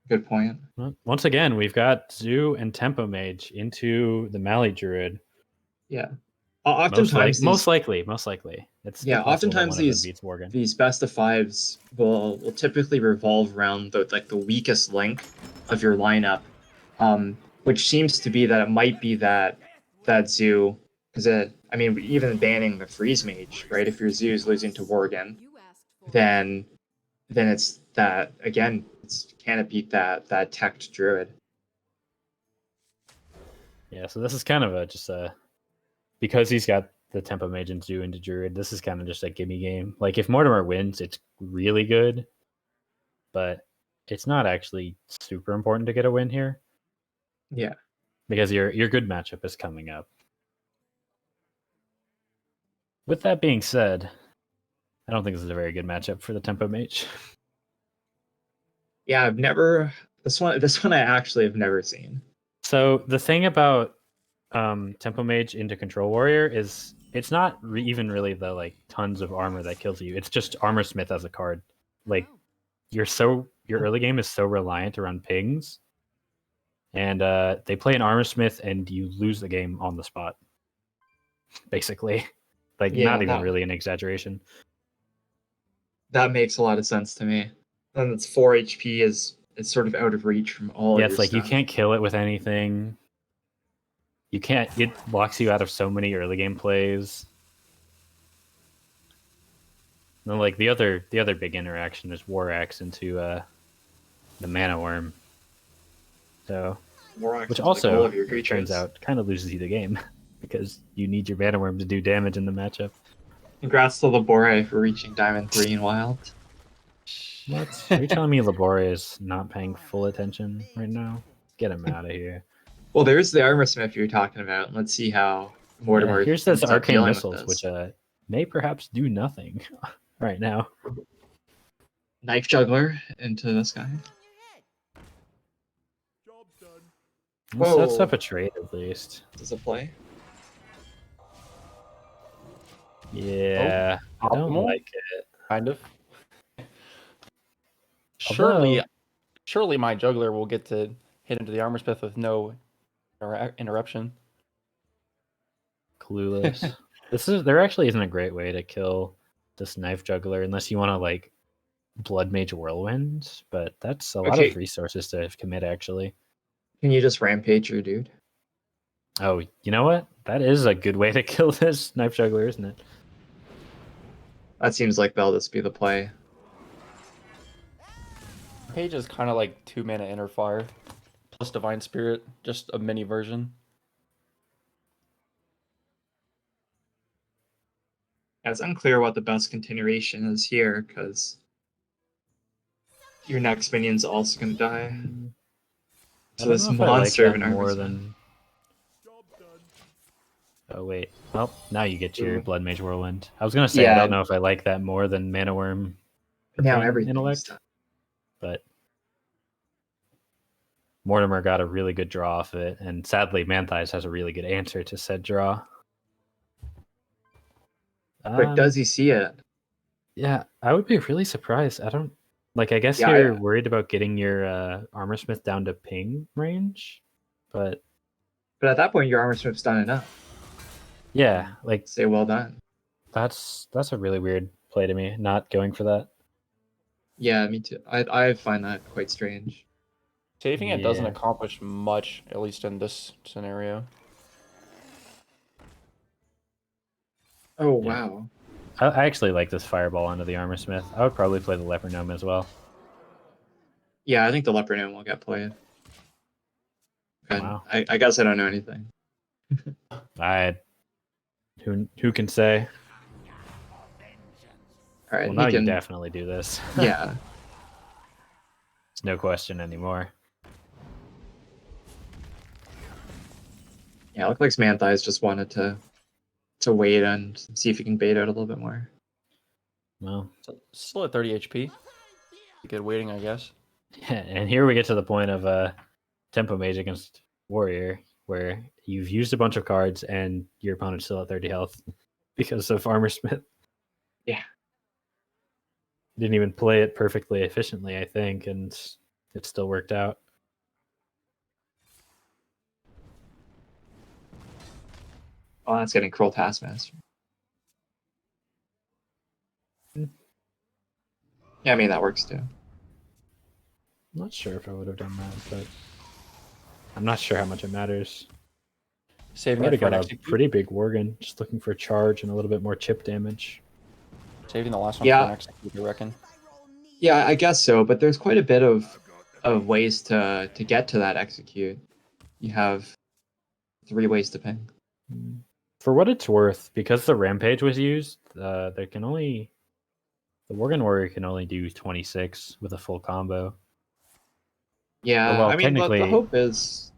good point. Well, once again, we've got Zoo and Tempo Mage into the Mali Druid. Yeah. Oftentimes Most likely. It's possible that oftentimes one of them beats Worgen. these best of fives will typically revolve around the weakest link of your lineup, which seems to be that it might be that Zoo, because I mean even banning the freeze mage, right? If your Zoo is losing to Worgen, You asked for then it's that again. Can it beat that teched druid? Yeah, so this is kind of because he's got the Tempo Mage and Zoo into Druid. This is kind of just a gimme game. Like if Mortimer wins, it's really good, but it's not actually super important to get a win here. Yeah. Because your good matchup is coming up. With that being said, I don't think this is a very good matchup for the Tempo Mage. Yeah, I've never this one I actually have never seen. So the thing about Tempo Mage into Control Warrior is it's not even really the like tons of armor that kills you. It's just Armor Smith as a card. Like your early game is so reliant around pings, and they play an Armor Smith and you lose the game on the spot. Basically, like Yeah, not even really an exaggeration. that makes a lot of sense to me. And it's 4 HP is sort of out of reach from all of Yeah, your it's like you stuff. can't kill it with anything. You can't. It blocks you out of so many early game plays. And then, like the other big interaction is War Axe into the Mana Worm. So, More which actions like all also of your creatures. turns out kind of loses you the game because you need your Mana Worm to do damage in the matchup. Congrats to Labore for reaching Diamond 3 in Wild. What? Are you telling me Labore is not paying full attention right now? Get him out of here. Well, there's the Armor Smith you're talking about. Let's see how Mortimer Here's those ends up Arcane dealing Missiles, with which this. may perhaps do nothing right now. Knife Juggler into this guy. Job done. Well, sets Whoa. up a trade at least. Does it play? Yeah, I don't Optimal? like it. Kind of. Although- Surely my juggler will get to hit into the armor smith with no interruption. Clueless. There actually isn't a great way to kill this Knife Juggler unless you want to like Blood Mage Whirlwind, but that's a lot Okay. of resources to commit actually. Can you just rampage your dude? Oh, you know what? That is a good way to kill this Knife Juggler, isn't it? That seems like that'll just be the play. Page is kind of like 2 mana inner fire plus Divine Spirit, just a mini version. Yeah, it's unclear what the best continuation is here, because your next minion's also gonna die. I So don't this know if I like monster of that an more Armor than. Oh wait. Well, now you get your Ooh. Blood Mage Whirlwind. I was gonna say I Yeah. don't know if I like that more than Mana Worm. Now Arcane everything's Intellect, done. but Mortimer got a really good draw off it, and sadly, Manthias has a really good answer to said draw. But does he see it? Yeah, I would be really surprised. I don't like. I guess Yeah, you're worried about getting your Armor Smith down to ping range, but But at that point, your Armor Smith's done enough. yeah, like Say well done. that's a really weird play to me. Not going for that. Yeah, me too. I find that quite strange. Saving it doesn't Yeah. accomplish much, at least in this scenario. Oh Yeah. wow. I actually like this Fireball onto the Armor Smith. I would probably play the Leper Gnome as well. Yeah, I think the Leper Gnome will get played. And Wow. I guess I don't know anything. I who can say? All right, Well, now he you can. definitely do this. Yeah. It's no question anymore. Yeah, it looks like Manthias just wanted to wait and see if he can bait out a little bit more. Well, So, still at 30 HP. Good waiting, I guess. and here we get to the point of Tempo Mage against Warrior, where you've used a bunch of cards and your opponent's still at 30 health because of Armor Smith. Yeah. Didn't even play it perfectly efficiently, I think, and it still worked out. Oh, that's getting Cruel Taskmaster. Yeah, I mean that works too. I'm not sure if I would have done that, but I'm not sure how much it matters. Saving Already it for an got a execute. pretty big Worgen, just looking for charge and a little bit more chip damage. Saving the last one Yeah. for an execute, I reckon. Yeah, I guess so, but there's quite a bit of ways to get to that execute. You have 3 ways to ping. For what it's worth, because the Rampage was used, there can only the Worgen Warrior can only do 26 with a full combo. Yeah, well, I mean the technically, hope is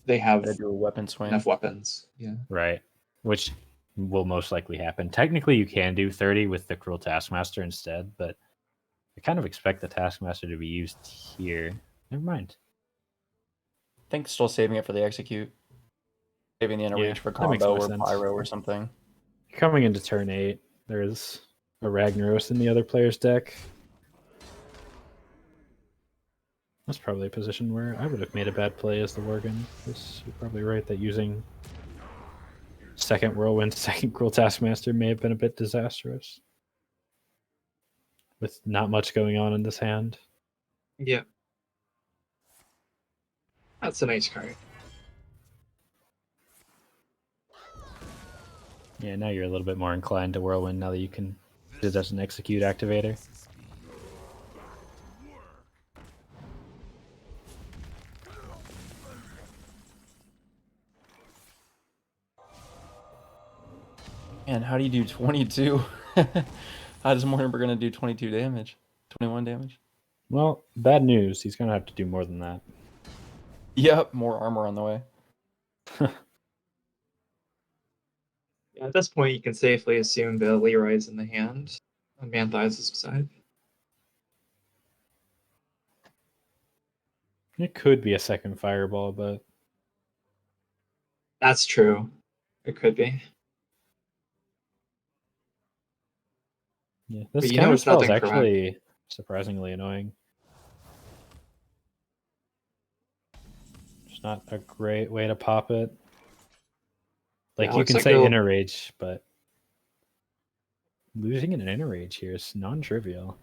they have Gotta do a weapon swing. enough weapons. Yeah. right, which will most likely happen. Technically, you can do 30 with the Cruel Taskmaster instead, but I kind of expect the Taskmaster to be used here. Never mind. I think still saving it for the execute. Saving the inner Yeah, reach for that makes combo more or sense. pyro or something. Coming into turn 8, there's a Ragnaros in the other player's deck. That's probably a position where I would have made a bad play as the Worgen. Because you're probably right that using second Whirlwind, second Cruel Taskmaster may have been a bit disastrous. With not much going on in this hand. Yeah. That's a nice card. Yeah, now you're a little bit more inclined to Whirlwind now that you can use it as an execute activator. Man, how do you do 22? How does Mortimer gonna do 22 damage? 21 damage? Well, bad news. He's going to have to do more than that. Yep, more armor on the way. Yeah, at this point, you can safely assume the Leroy's in the hand on Manthias' side. It could be a second Fireball, but That's true. It could be. yeah, this But you know counter it's spell is nothing correct. actually surprisingly annoying. It's not a great way to pop it. Like Yeah, you looks can like say they'll- inner rage, but losing an inner rage here is non-trivial.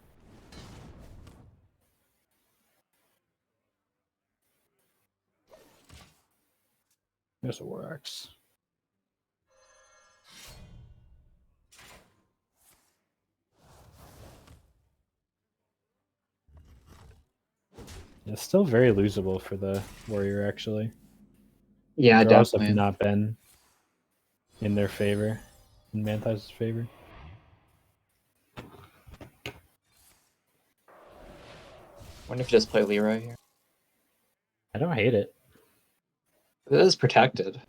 There's a War Axe. It's still very losable for the warrior, actually. Yeah, Draws have definitely. not been in their favor, in Manthi's favor. Wonder if you just play Leroy here. I don't hate it. It is protected.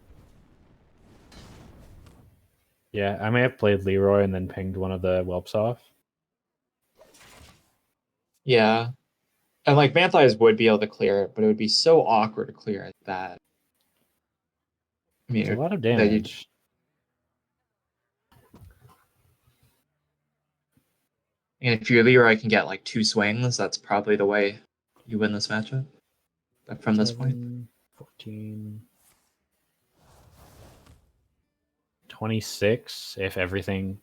Yeah, I may have played Leroy and then pinged one of the whelps off. Yeah. And like Manthi's would be able to clear it, but it would be so awkward to clear it that I mean It's a lot of that you damage. and if your Leroy can get like 2 swings, that's probably the way you win this matchup. From this point. 7, 14, 26 if everything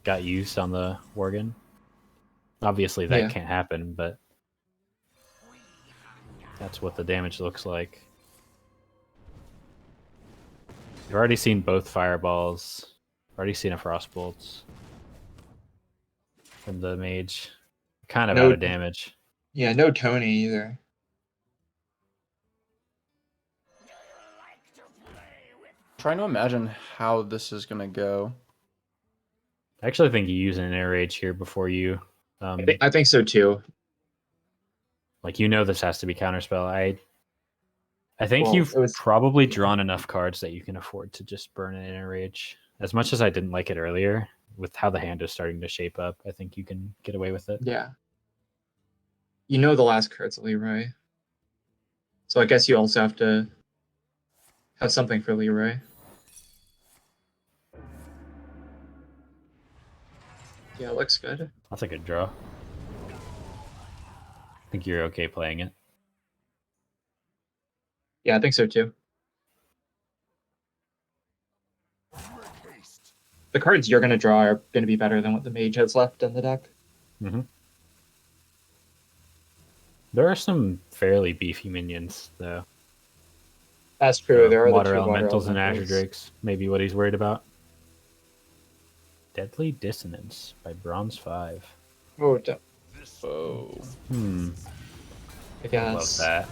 got used on the Worgen. Obviously that Yeah. can't happen, but that's what the damage looks like. You've already seen both fireballs. Already seen a frostbolts from the mage. Kind of No- out of damage. Yeah, no Tony either. Trying to imagine how this is gonna go. I actually think you use an air rage here before you I think so too. like this has to be counterspell. I think Well, you've it was- probably drawn enough cards that you can afford to just burn an inner rage. As much as I didn't like it earlier, with how the hand is starting to shape up, I think you can get away with it. Yeah. You know the last card's Leroy. So I guess you also have to have something for Leroy. Yeah, it looks good. That's a good draw. I think you're okay playing it. Yeah, I think so too. The cards you're going to draw are going to be better than what the mage has left in the deck. Mm-hmm. There are some fairly beefy minions, though. That's true. There are water the 2 water elementals and Azure elementals. Drakes. Maybe what he's worried about. Deadly Dissonance by Bronze 5. Oh, Oh. I guess. Love that.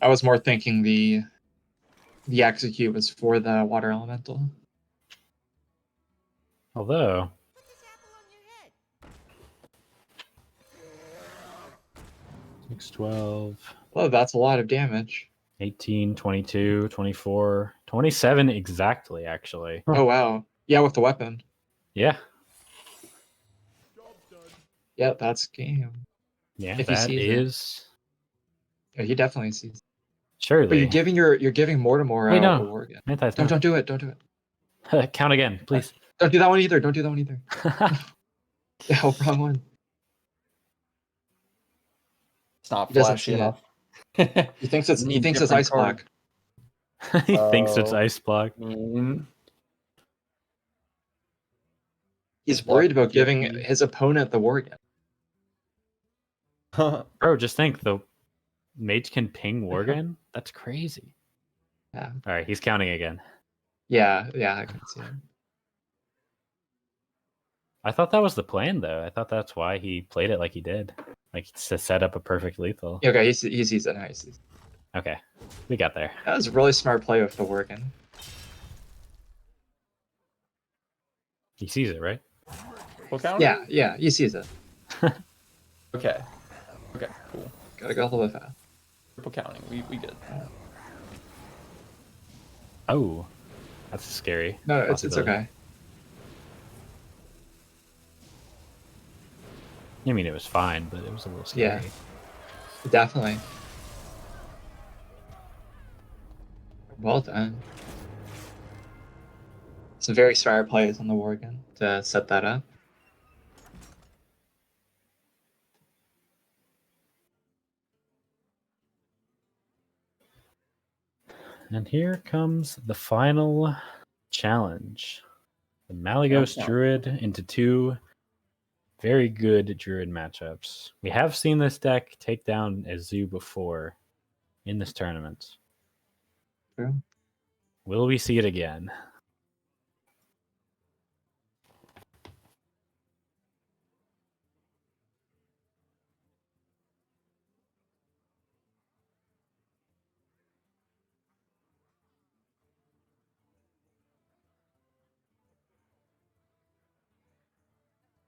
I was more thinking the execute was for the water elemental. Although, Put this apple on your head. 6, 12, Oh, that's a lot of damage. 18, 22, 24, 27 exactly, actually. Oh wow. Yeah, with the weapon. Yeah. Yeah, that's game. Yeah, If he that sees it. is... Yeah, he definitely sees it. Surely. But you're giving Mortimer Wait, out no. a Worgen. Manthi's Don't do it. Don't do it. Count again, please. Don't do that one either. Don't do that one either. Yeah, wrong one. It's not He doesn't flashy see it. enough. He thinks it's Need ice different block. He thinks it's Oh. ice block. He's Ice block worried about giving TP. his opponent the Worgen. Bro, just think, the mage can ping Worgen? That's crazy. Yeah. Alright, he's counting again. Yeah, I can see it. I thought that was the plan, though. I thought that's why he played it like he did. Like, to set up a perfect lethal. Okay, he sees it now. He sees it. Okay, we got there. That was a really smart play with the Worgen. He sees it, right? Full counter? Yeah, he sees it. Okay. Okay, cool. Gotta go a little bit fast. Triple counting. We good. Oh, that's scary. No, it's possibility. okay. I mean, it was fine, but it was a little scary. Yeah. Definitely. Well done. Some very smart plays on the Worgen to set that up. And here comes the final challenge. The Malygos Yeah. Druid into 2 very good Druid matchups. We have seen this deck take down a zoo before in this tournament. True. Will we see it again?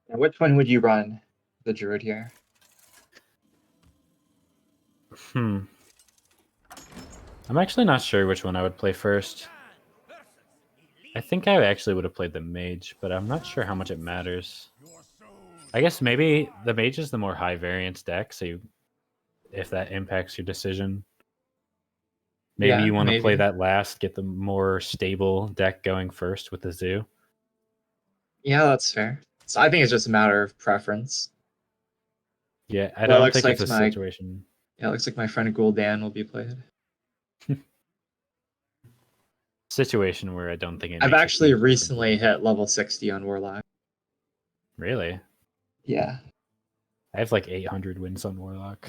Now, which one would you run? The druid here. I'm actually not sure which one I would play first. I think I actually would have played the mage, but I'm not sure how much it matters. I guess maybe the mage is the more high variance deck, so if that impacts your decision, maybe Yeah, you want to play maybe. that last, get the more stable deck going first with the zoo. Yeah, that's fair. So I think it's just a matter of preference. Yeah, I Well, it don't looks think like it's a my situation. yeah, it looks like my friend Gul'dan will be played. Situation where I don't think it I've makes a actually huge difference. recently hit level 60 on Warlock. Really? Yeah. I have like 800 wins on Warlock.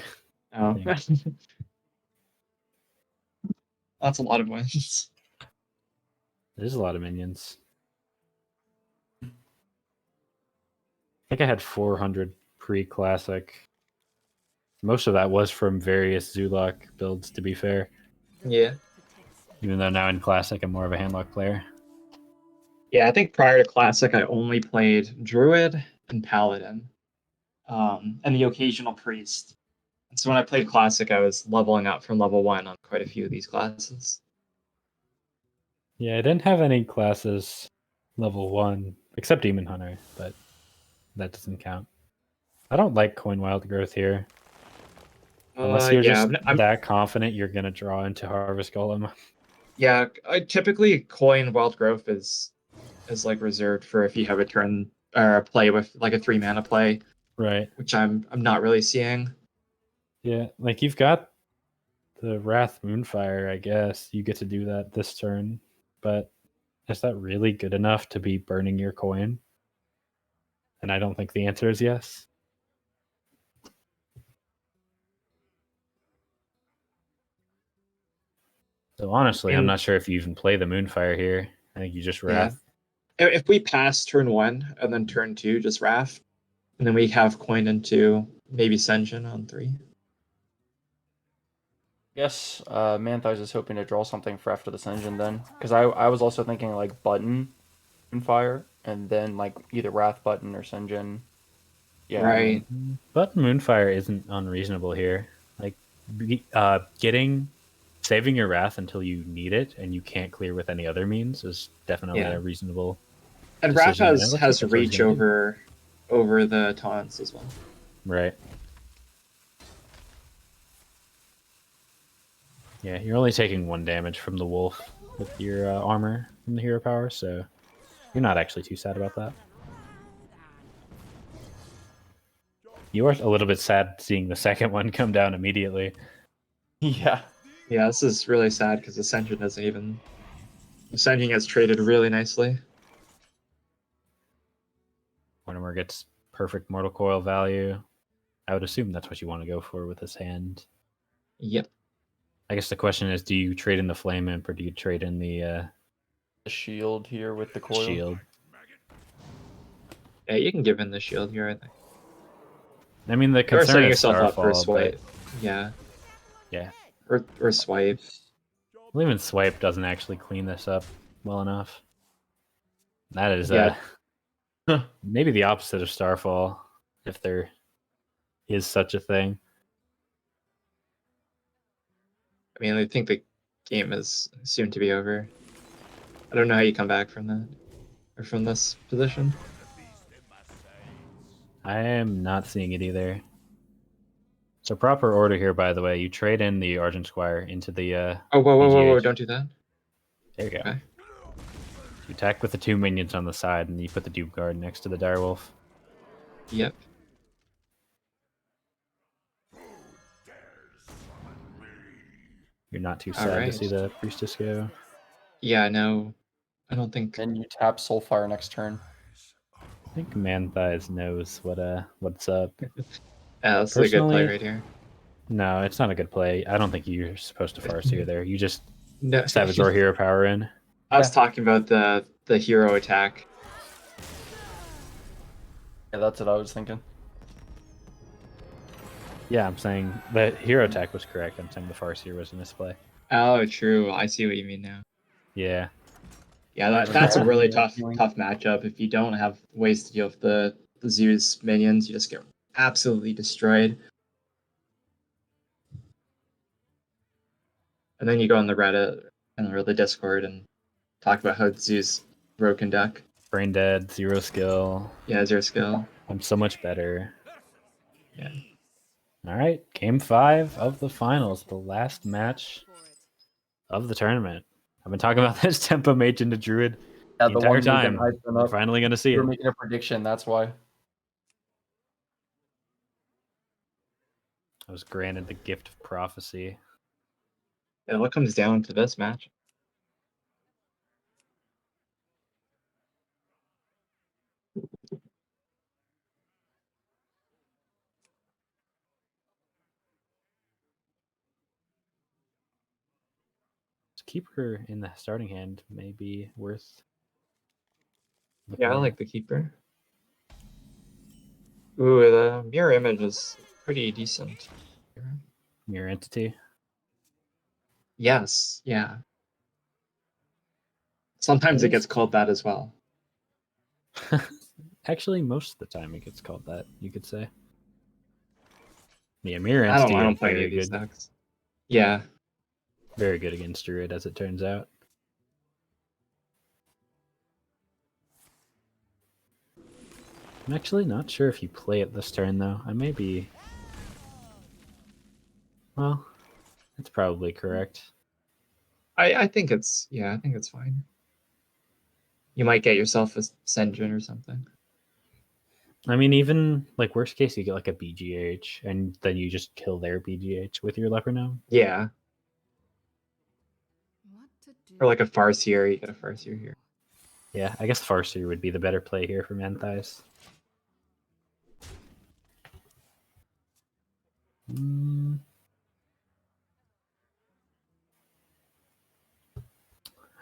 Oh. think. That's a lot of wins. There's a lot of minions. I think I had 400 pre-classic. Most of that was from various Zulok builds, to be fair. Yeah. Even though now in Classic I'm more of a handlock player. Yeah, I think prior to Classic, I only played Druid and Paladin, and the occasional Priest. And so when I played Classic, I was leveling up from level 1 on quite a few of these classes. Yeah, I didn't have any classes level 1, except Demon Hunter, but that doesn't count. I don't like Coin Wild Growth here. Unless you're Yeah, just that confident you're going to draw into Harvest Golem. yeah. I typically coin Wild Growth is like reserved for if you have a turn or a play with like a 3-mana play, Right. which I'm not really seeing. Yeah, like you've got the Wrath Moonfire, I guess. You get to do that this turn, but is that really good enough to be burning your coin? And I don't think the answer is yes. So honestly, I'm not sure if you even play the Moonfire here. I think you just Wrath. Yeah. If we pass turn 1 and then turn 2, just Wrath, and then we have coin into maybe Senjin on 3. Guess Manthos is hoping to draw something for after this engine then, because I was also thinking like button and fire, and then like either Wrath button or Senjin. Yeah, Right. But Moonfire isn't unreasonable here. Like saving your Wrath until you need it and you can't clear with any other means is definitely a reasonable. And Wrath decision, and it looks like has that's what he's reach gonna do. over the taunts as well. Right. Yeah, you're only taking 1 damage from the wolf with your armor from the hero power, so you're not actually too sad about that. You are a little bit sad seeing the second one come down immediately. Yeah. Yeah, this is really sad because Ascension doesn't even. Ascension gets traded really nicely. Mortimer gets perfect Mortal Coil value. I would assume that's what you want to go for with this hand. Yep. I guess the question is, do you trade in the Flame Imp or do you trade in the shield here with the coil? shield? Yeah, you can give in the shield here, I think. I mean, the You're concern setting is yourself up for a Starfall, swipe. but Yeah. yeah. Or swipe. Well, even Swipe doesn't actually clean this up well enough. That is Yeah. maybe the opposite of Starfall, if there is such a thing. I mean, I think the game is soon to be over. I don't know how you come back from that. Or from this position. I am not seeing it either. So proper order here, by the way. You trade in the Argent Squire into the Oh, whoa, EGH. don't do that. There you go. Okay. You attack with the 2 minions on the side, and you put the Dupe Guard next to the Direwolf. Yep. You're not too sad to see the Priestess go. Yeah, no. I don't think. And you tap Soulfire next turn. I think Manthias knows what's up. That's a good play right here. No, it's not a good play. I don't think you're supposed to Farseer there. You just No. Savage Roar hero power in. I was talking about the hero attack. Yeah, that's what I was thinking. Yeah, I'm saying the hero attack was correct. I'm saying the Farseer was a misplay. Oh, true. I see what you mean now. Yeah. Yeah, that's a really tough matchup if you don't have ways to deal with the the Zeus minions, you just get absolutely destroyed. And then you go on the Reddit or the Discord and talk about how Zeus broken deck. Brain dead, 0 skill. Yeah, 0 skill. I'm so much better. Yeah. All right, game 5 of the finals, the last match of the tournament. I've been talking about this tempo mage into druid Yeah, the the entire one we've been time. hyping We're up. finally gonna see We're it. making a prediction. That's why. I was granted the gift of prophecy. It all comes down to this match. Keeper in the starting hand may be worth. Yeah, I looking like at. the keeper. Ooh, the mirror image is pretty decent. Mirror entity. Yes, yeah. Sometimes it gets called that as well. Actually, most of the time it gets called that, you could say. Yeah, mirror I entity don't is play any very of these good. decks. Yeah. Very good against druid, as it turns out. I'm actually not sure if you play it this turn, though. I may be. Well, that's probably correct. I think it's I think it's fine. You might get yourself a Senjin or something. I mean, even like worst case, you get like a BGH, and then you just kill their BGH with your Leper Gnome. Yeah. What to do? Or like a Farseer, you get a Farseer here. Yeah, I guess Farseer would be the better play here for Manthias.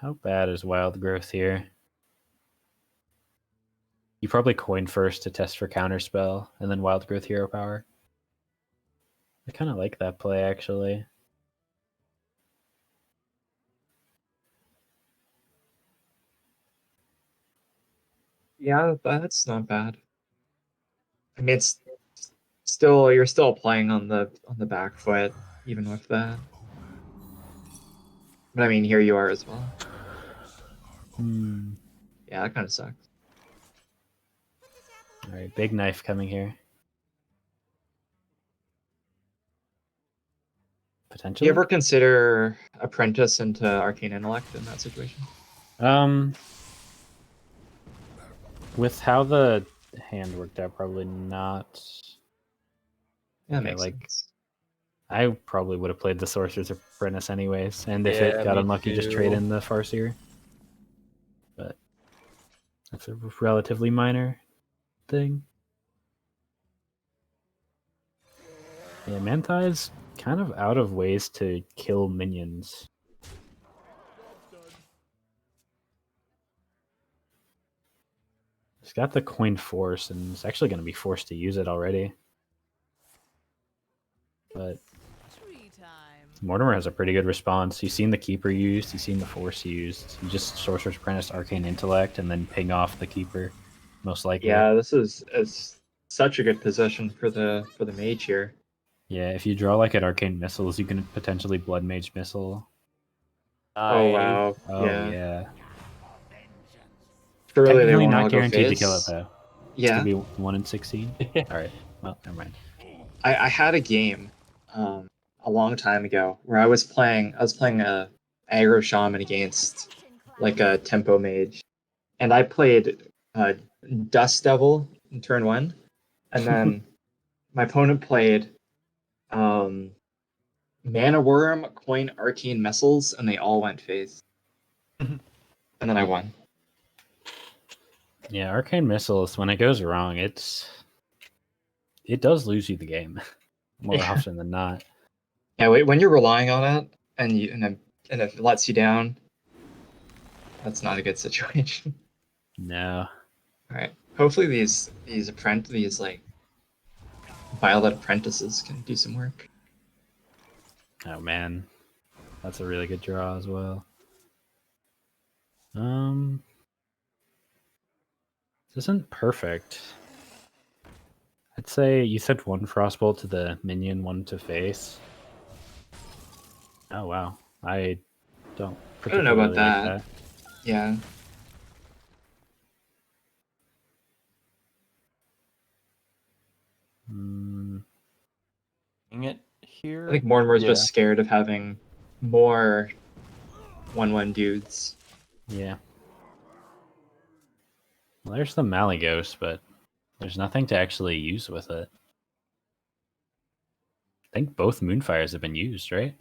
How bad is Wild Growth here? You probably coin first to test for Counterspell, and then Wild Growth Hero Power. I kind of like that play, actually. Yeah, that's not bad. I mean, it's still you're still playing on the back foot even with that. But I mean, here you are as well. Yeah, that kind of sucks. All right, big knife coming here. Do Potentially. you ever consider Apprentice into Arcane Intellect in that situation? With how the hand worked out, probably not. Yeah, that Okay, makes like sense. I probably would have played the Sorcerer's Apprentice anyways, and if it Yeah, got me unlucky, just too. trade in the Farseer. But that's a relatively minor thing. Yeah, Manthi's kind of out of ways to kill minions. He's got the coin force, and he's actually going to be forced to use it already. But Tree time. Mortimer has a pretty good response. He's seen the Keeper used, he's seen the Force used. He just Sorcerer's Apprentice Arcane Intellect and then ping off the Keeper, most likely. Yeah, this is such a good position for the mage here. Yeah, if you draw like at Arcane Missiles, you can potentially Blood Mage Missile. Oh wow. Oh yeah. Surely they Technically won't not all go guaranteed to face. kill it though. It's Yeah. gonna be 1 in 16. Alright. Well, never mind. I had a game a long time ago where I was playing a aggro shaman against like a tempo mage, and I played Dust Devil in turn 1, and then my opponent played Mana Worm, Coin, Arcane Missiles, and they all went phase, and then I won. Yeah, Arcane Missiles, when it goes wrong, it does lose you the game more Yeah. often than not. Yeah, wait, when you're relying on it and it lets you down, that's not a good situation. No. All right. Hopefully these like Violet apprentices can do some work. Oh man. That's a really good draw as well. This isn't perfect. I'd say you said one Frostbolt to the minion, one to face. Oh wow, I don't I don't know particularly about like that. Yeah. Mm, Seeing it here. I think more and more is Yeah. just scared of having more 1/1 dudes. yeah. Well, there's the Malygos, but there's nothing to actually use with it. I think both Moonfires have been used, right?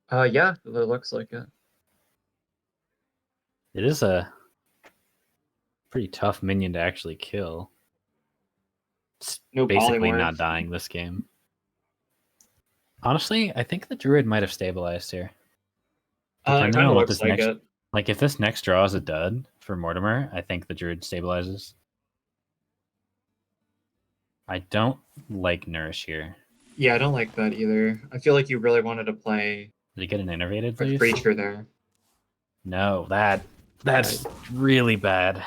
Yeah, it looks like it. It is a pretty tough minion to actually kill. It's No basically polymorph. not dying this game. Honestly, I think the Druid might have stabilized here. It Depending kind on of what looks this like next, it. like if this next draw is a dud for Mortimer, I think the Druid stabilizes. I don't like Nourish here. Yeah, I don't like that either. I feel like you really wanted to play Did he get an Innervated, a please? creature there. No, that's really bad.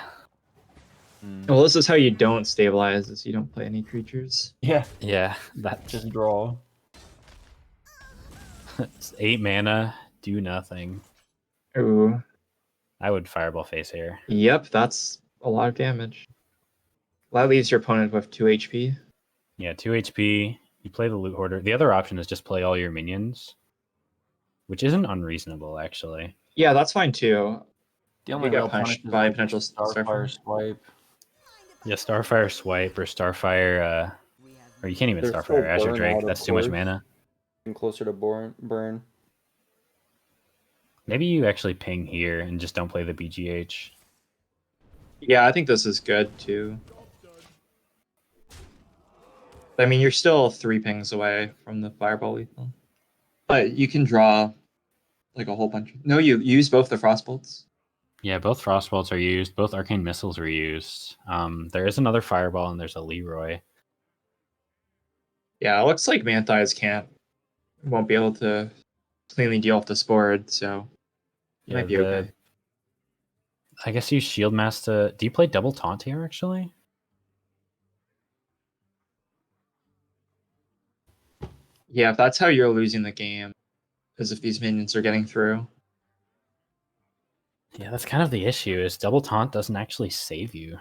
Well, this is how you don't stabilize, is you don't play any creatures. Yeah. Yeah, that's Just draw. it's 8 mana, do nothing. Ooh. I would Fireball face here. Yep, that's a lot of damage. Well, that leaves your opponent with 2 HP. Yeah, 2 HP. You play the Loot Hoarder. The other option is just play all your minions, which isn't unreasonable, actually. Yeah, that's fine too. The only You real got punished punish is by like potential Starfire Starfire. swipe. Yeah, Starfire Swipe or Starfire, or you can't even There's Starfire still Azure burn Drake. out, of That's too much course. mana. And closer to burn. Maybe you actually ping here and just don't play the BGH. Yeah, I think this is good too. I mean, you're still 3 pings away from the Fireball lethal. But you can draw like a whole bunch. No, you use both the Frostbolts. Yeah, both Frostbolts are used. Both Arcane Missiles were used. There is another Fireball and there's a Leroy. Yeah, it looks like Manthi's won't be able to cleanly deal with this board, so it Yeah, might be okay. I guess you Shield Mass to... Do you play double Taunt here, actually? Yeah, if that's how you're losing the game, is if these minions are getting through. Yeah, that's kind of the issue, is double Taunt doesn't actually save you.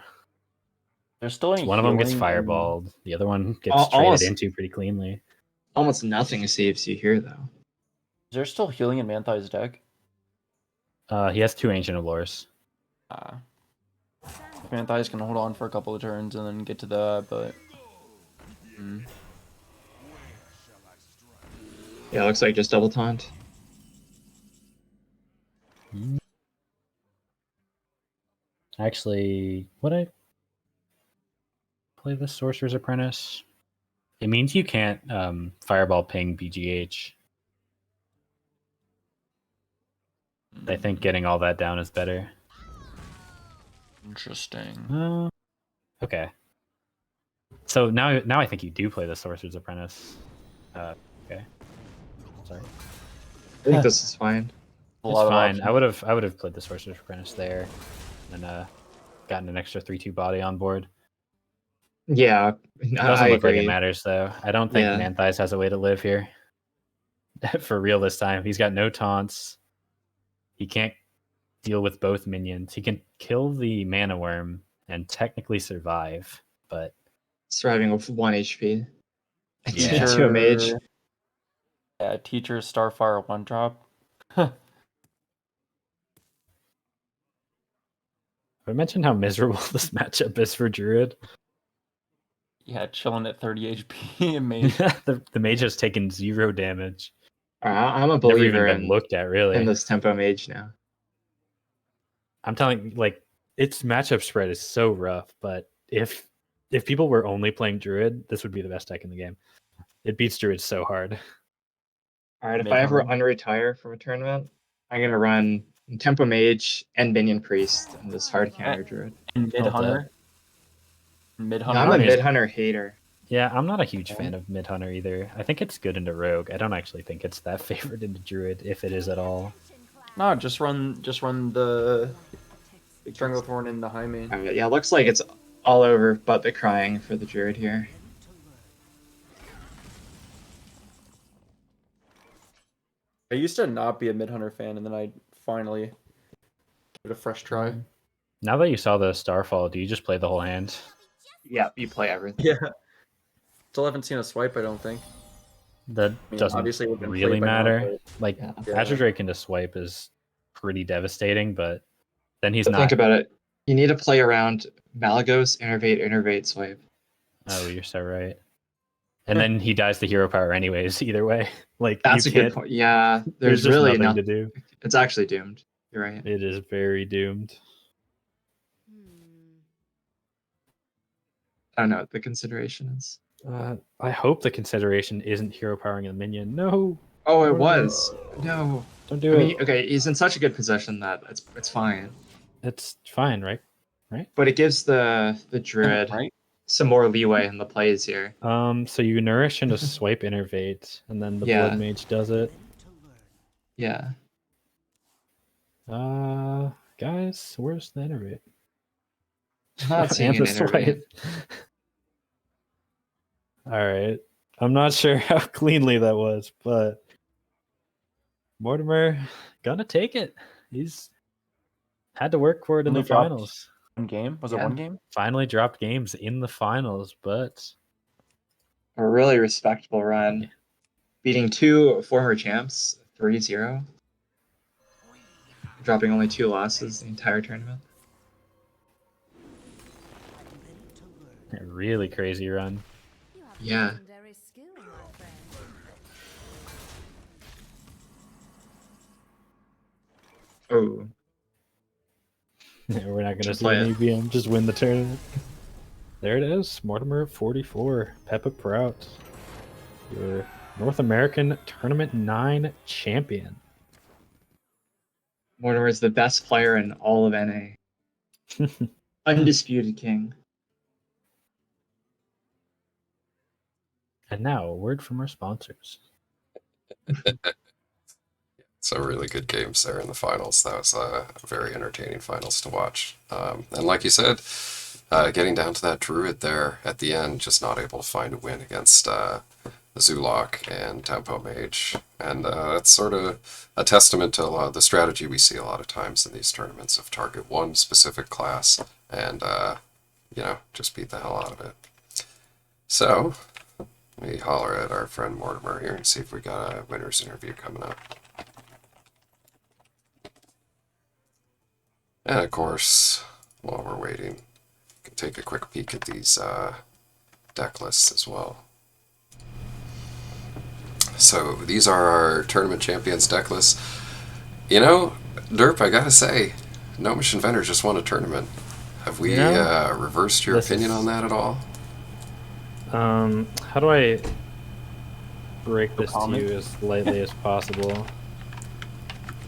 There's still any One of them gets healing and- Fireballed. The other one gets Almost- traded into pretty cleanly. Almost nothing saves you here, though. Is there still healing in Manthi's deck? He has 2 Ancient of Lores. Manthi's can hold on for a couple of turns and then get to that, but Yeah, it looks like just double taunt. Actually, would I play the Sorcerer's Apprentice? It means you can't Fireball ping BGH. I think getting all that down is better. interesting. Okay. So now I think you do play the Sorcerer's Apprentice. Okay. Sorry. I think this is fine. It's fine. I would have played the Sorcerer's Apprentice there, and gotten an extra 3/2 body on board. Yeah, It doesn't I look like agree. it matters though. I don't think Yeah. Manthi's has a way to live here. For real this time. He's got no taunts. He can't deal with both minions. He can kill the mana worm and technically survive, but Surviving with 1 HP. Yeah. To a mage. Yeah, teacher Starfire 1-drop. I mentioned how miserable this matchup is for Druid. Yeah, chilling at 30 HP and mage. the mage has taken 0 damage. I'm a Never even believer been looked at, really. in this tempo mage now. I'm telling you, like, its matchup spread is so rough, but if people were only playing Druid, this would be the best deck in the game. It beats Druid so hard. Alright, if Mage I ever Hunter. unretire from a tournament, I'm gonna run Tempo Mage and Minion Priest and this hard counter Druid. And Mid Hold Hunter. Mid No, Hunter. I'm a mean- Mid Hunter hater. Yeah, I'm not a huge fan of Mid Hunter either. I think it's good into Rogue. I don't actually think it's that favored into Druid, if it is at all. No, just run the Stranglethorn in the high main. Alright, yeah, it looks like it's all over but the crying for the druid here. I used to not be a Mid Hunter fan, and then I finally give it a fresh try. Now that you saw the Starfall, do you just play the whole hand? Yeah, you play everything. Yeah. Still haven't seen a swipe, I don't think. That mean, doesn't obviously it would've been really played by now, matter. Like, Yeah. Azure Drake into swipe is pretty devastating, but then he's But not. think about it. You need to play around Malagos, Innervate, swipe. Oh, you're so right. And then he dies to hero power anyways, either way. Like, That's you a good can't. point. Yeah, There's there's just really nothing to nothing. do. It's actually doomed. You're right. It is very doomed. I don't know what the consideration is. I hope the consideration isn't hero powering a minion. No. Oh, it No. was. No. Don't do I it. mean, okay, he's in such a good position that it's fine. It's fine, right? But it gives the druid Right? some more leeway in the plays here. So you nourish into swipe innervate, and then the Yeah. blood mage does it. Yeah. Guys, where's the innervate? I'm not seeing And an the innervate. All right. I'm not sure how cleanly that was, but Mortimer gonna take it. He's had to work for it in Only the dropped finals. One game? Was it Yeah. one game? Finally dropped games in the finals, but A really respectable run. Beating two former champs, 3-0. Dropping only 2 losses the entire tournament. a really crazy run. You have Yeah. legendary skill, my friend. Oh. We're not gonna Should see play an it. EVM just win the tournament. There it is, Mortimer 44, Peppa Prout, your North American Tournament 9 champion. Mortimer is the best player in all of NA. Undisputed king. And now, a word from our sponsors. So really good games there in the finals. That was a very entertaining finals to watch. And like you said, getting down to that druid there at the end, just not able to find a win against the Zulok and Tempo Mage. And that's sort of a testament to a lot of the strategy we see a lot of times in these tournaments of target one specific class and, just beat the hell out of it. So, we holler at our friend Mortimer here and see if we got a winner's interview coming up. And of course, while we're waiting, we can take a quick peek at these deck lists as well. So these are our Tournament Champions deck lists. You know, Derp, I gotta say, Gnomish Inventor just won a tournament. Have we reversed your opinion on that at all? How do I break this to comment? you as lightly as possible?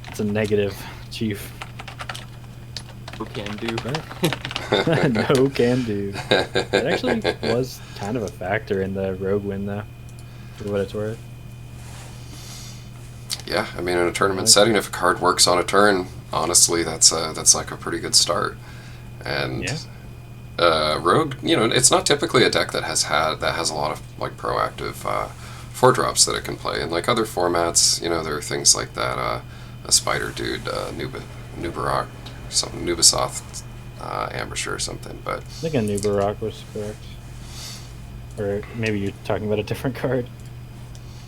It's a negative, Chief. Who can do? No can do. It actually was kind of a factor in the rogue win, though, for what it's worth. Yeah, I mean, in a tournament setting, if a card works on a turn, honestly, that's like a pretty good start. And Rogue, it's not typically a deck that has a lot of like proactive 4-drops that it can play. In like other formats, there are things like that. A Spider Dude, Nubarok, something, Nubisoft, Ambusher or something. But I think a Nubarok was correct. Or maybe you're talking about a different card.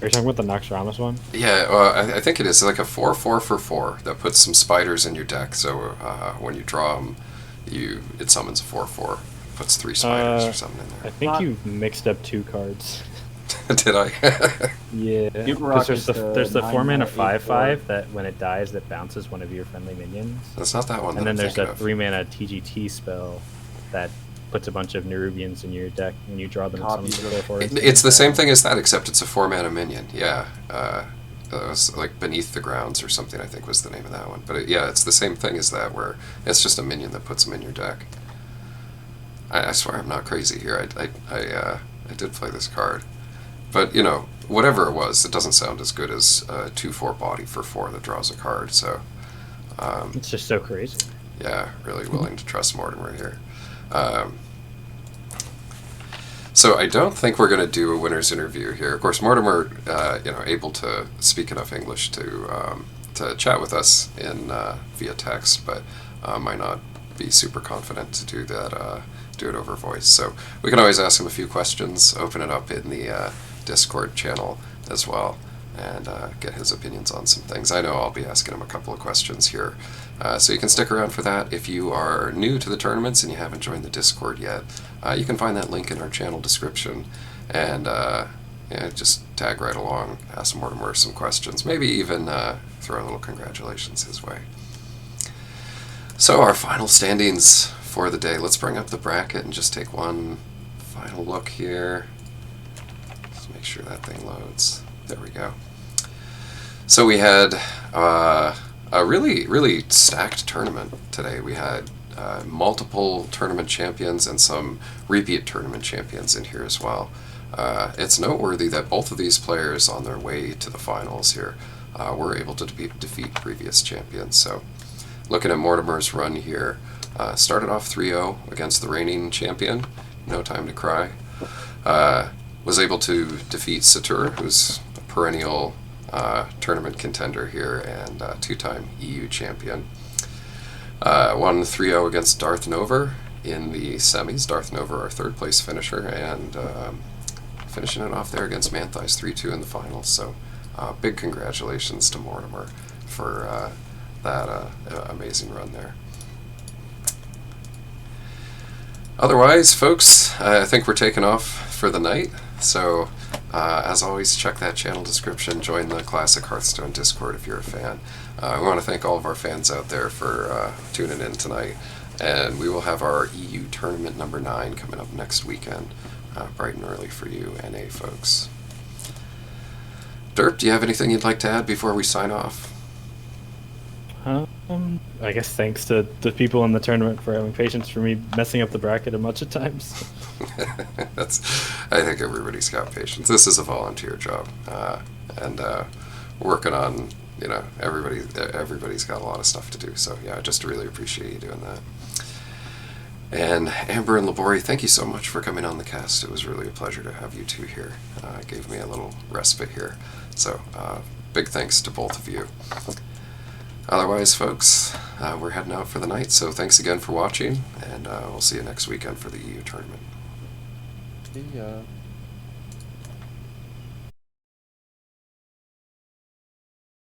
Are you talking about the Noxramas one? yeah, I think it is like a 4/4 for 4 that puts some spiders in your deck. So when you draw them, it summons a 4/4, puts 3 spiders or something in I there. think you mixed up 2 cards. Did I? Yeah. Nubarok Because is the there's the 4-mana 9-8/4. 5/5 that when it dies, it bounces one of your friendly minions. That's not that one. And that then I'm there's a thinking of. 3-mana TGT spell that puts a bunch of Nerubians in your deck and you draw them and summon Copies the of 4/4. It's the same thing as that, except it's a 4-mana minion. Yeah. It was like Beneath the Grounds or something, I think was the name of that one. But it's the same thing as that, where it's just a minion that puts them in your deck. I swear I'm not crazy here. I did play this card. But, whatever it was, it doesn't sound as good as a 2/4 body for 4 that draws a card. So, It's just so crazy. yeah, really willing to trust Mortimer here. So I don't think we're going to do a winner's interview here. Of course, Mortimer, able to speak enough English to chat with us in via text, but might not be super confident to do that. Do it over voice. So we can always ask him a few questions, open it up in the Discord channel as well, and get his opinions on some things. I know I'll be asking him a couple of questions here. So you can stick around for that. If you are new to the tournaments and you haven't joined the Discord yet, you can find that link in our channel description, and just tag right along, ask Mortimer some questions, maybe even throw a little congratulations his way. So our final standings for the day. Let's bring up the bracket and just take one final look here. Let's make sure that thing loads. There we go. So we had a really, really stacked tournament today. We had multiple tournament champions and some repeat tournament champions in here as well. It's noteworthy that both of these players on their way to the finals here were able to defeat previous champions. So looking at Mortimer's run here, started off 3-0 against the reigning champion, No Time to Cry. Was able to defeat Satur, who's a perennial tournament contender here and two-time EU champion. Won 3-0 against Darth Nover in the semis. Darth Nover, our third place finisher, and finishing it off there against Manthi's 3-2 in the finals. So big congratulations to Mortimer for that amazing run there. Otherwise, folks, I think we're taking off for the night. So, as always, check that channel description. Join the Classic Hearthstone Discord if you're a fan. We want to thank all of our fans out there for tuning in tonight. And we will have our EU Tournament number 9 coming up next weekend, bright and early for you NA folks. Derp, do you have anything you'd like to add before we sign off? I guess thanks to the people in the tournament for having patience for me messing up the bracket a bunch of times. I think everybody's got patience. This is a volunteer job, and working on, everybody's got a lot of stuff to do. So yeah, I just really appreciate you doing that. And Amber and Labore, thank you so much for coming on the cast. It was really a pleasure to have you two here. It gave me a little respite here. So big thanks to both of you. Otherwise, folks, we're heading out for the night, so thanks again for watching, and we'll see you next weekend for the EU tournament. Yeah.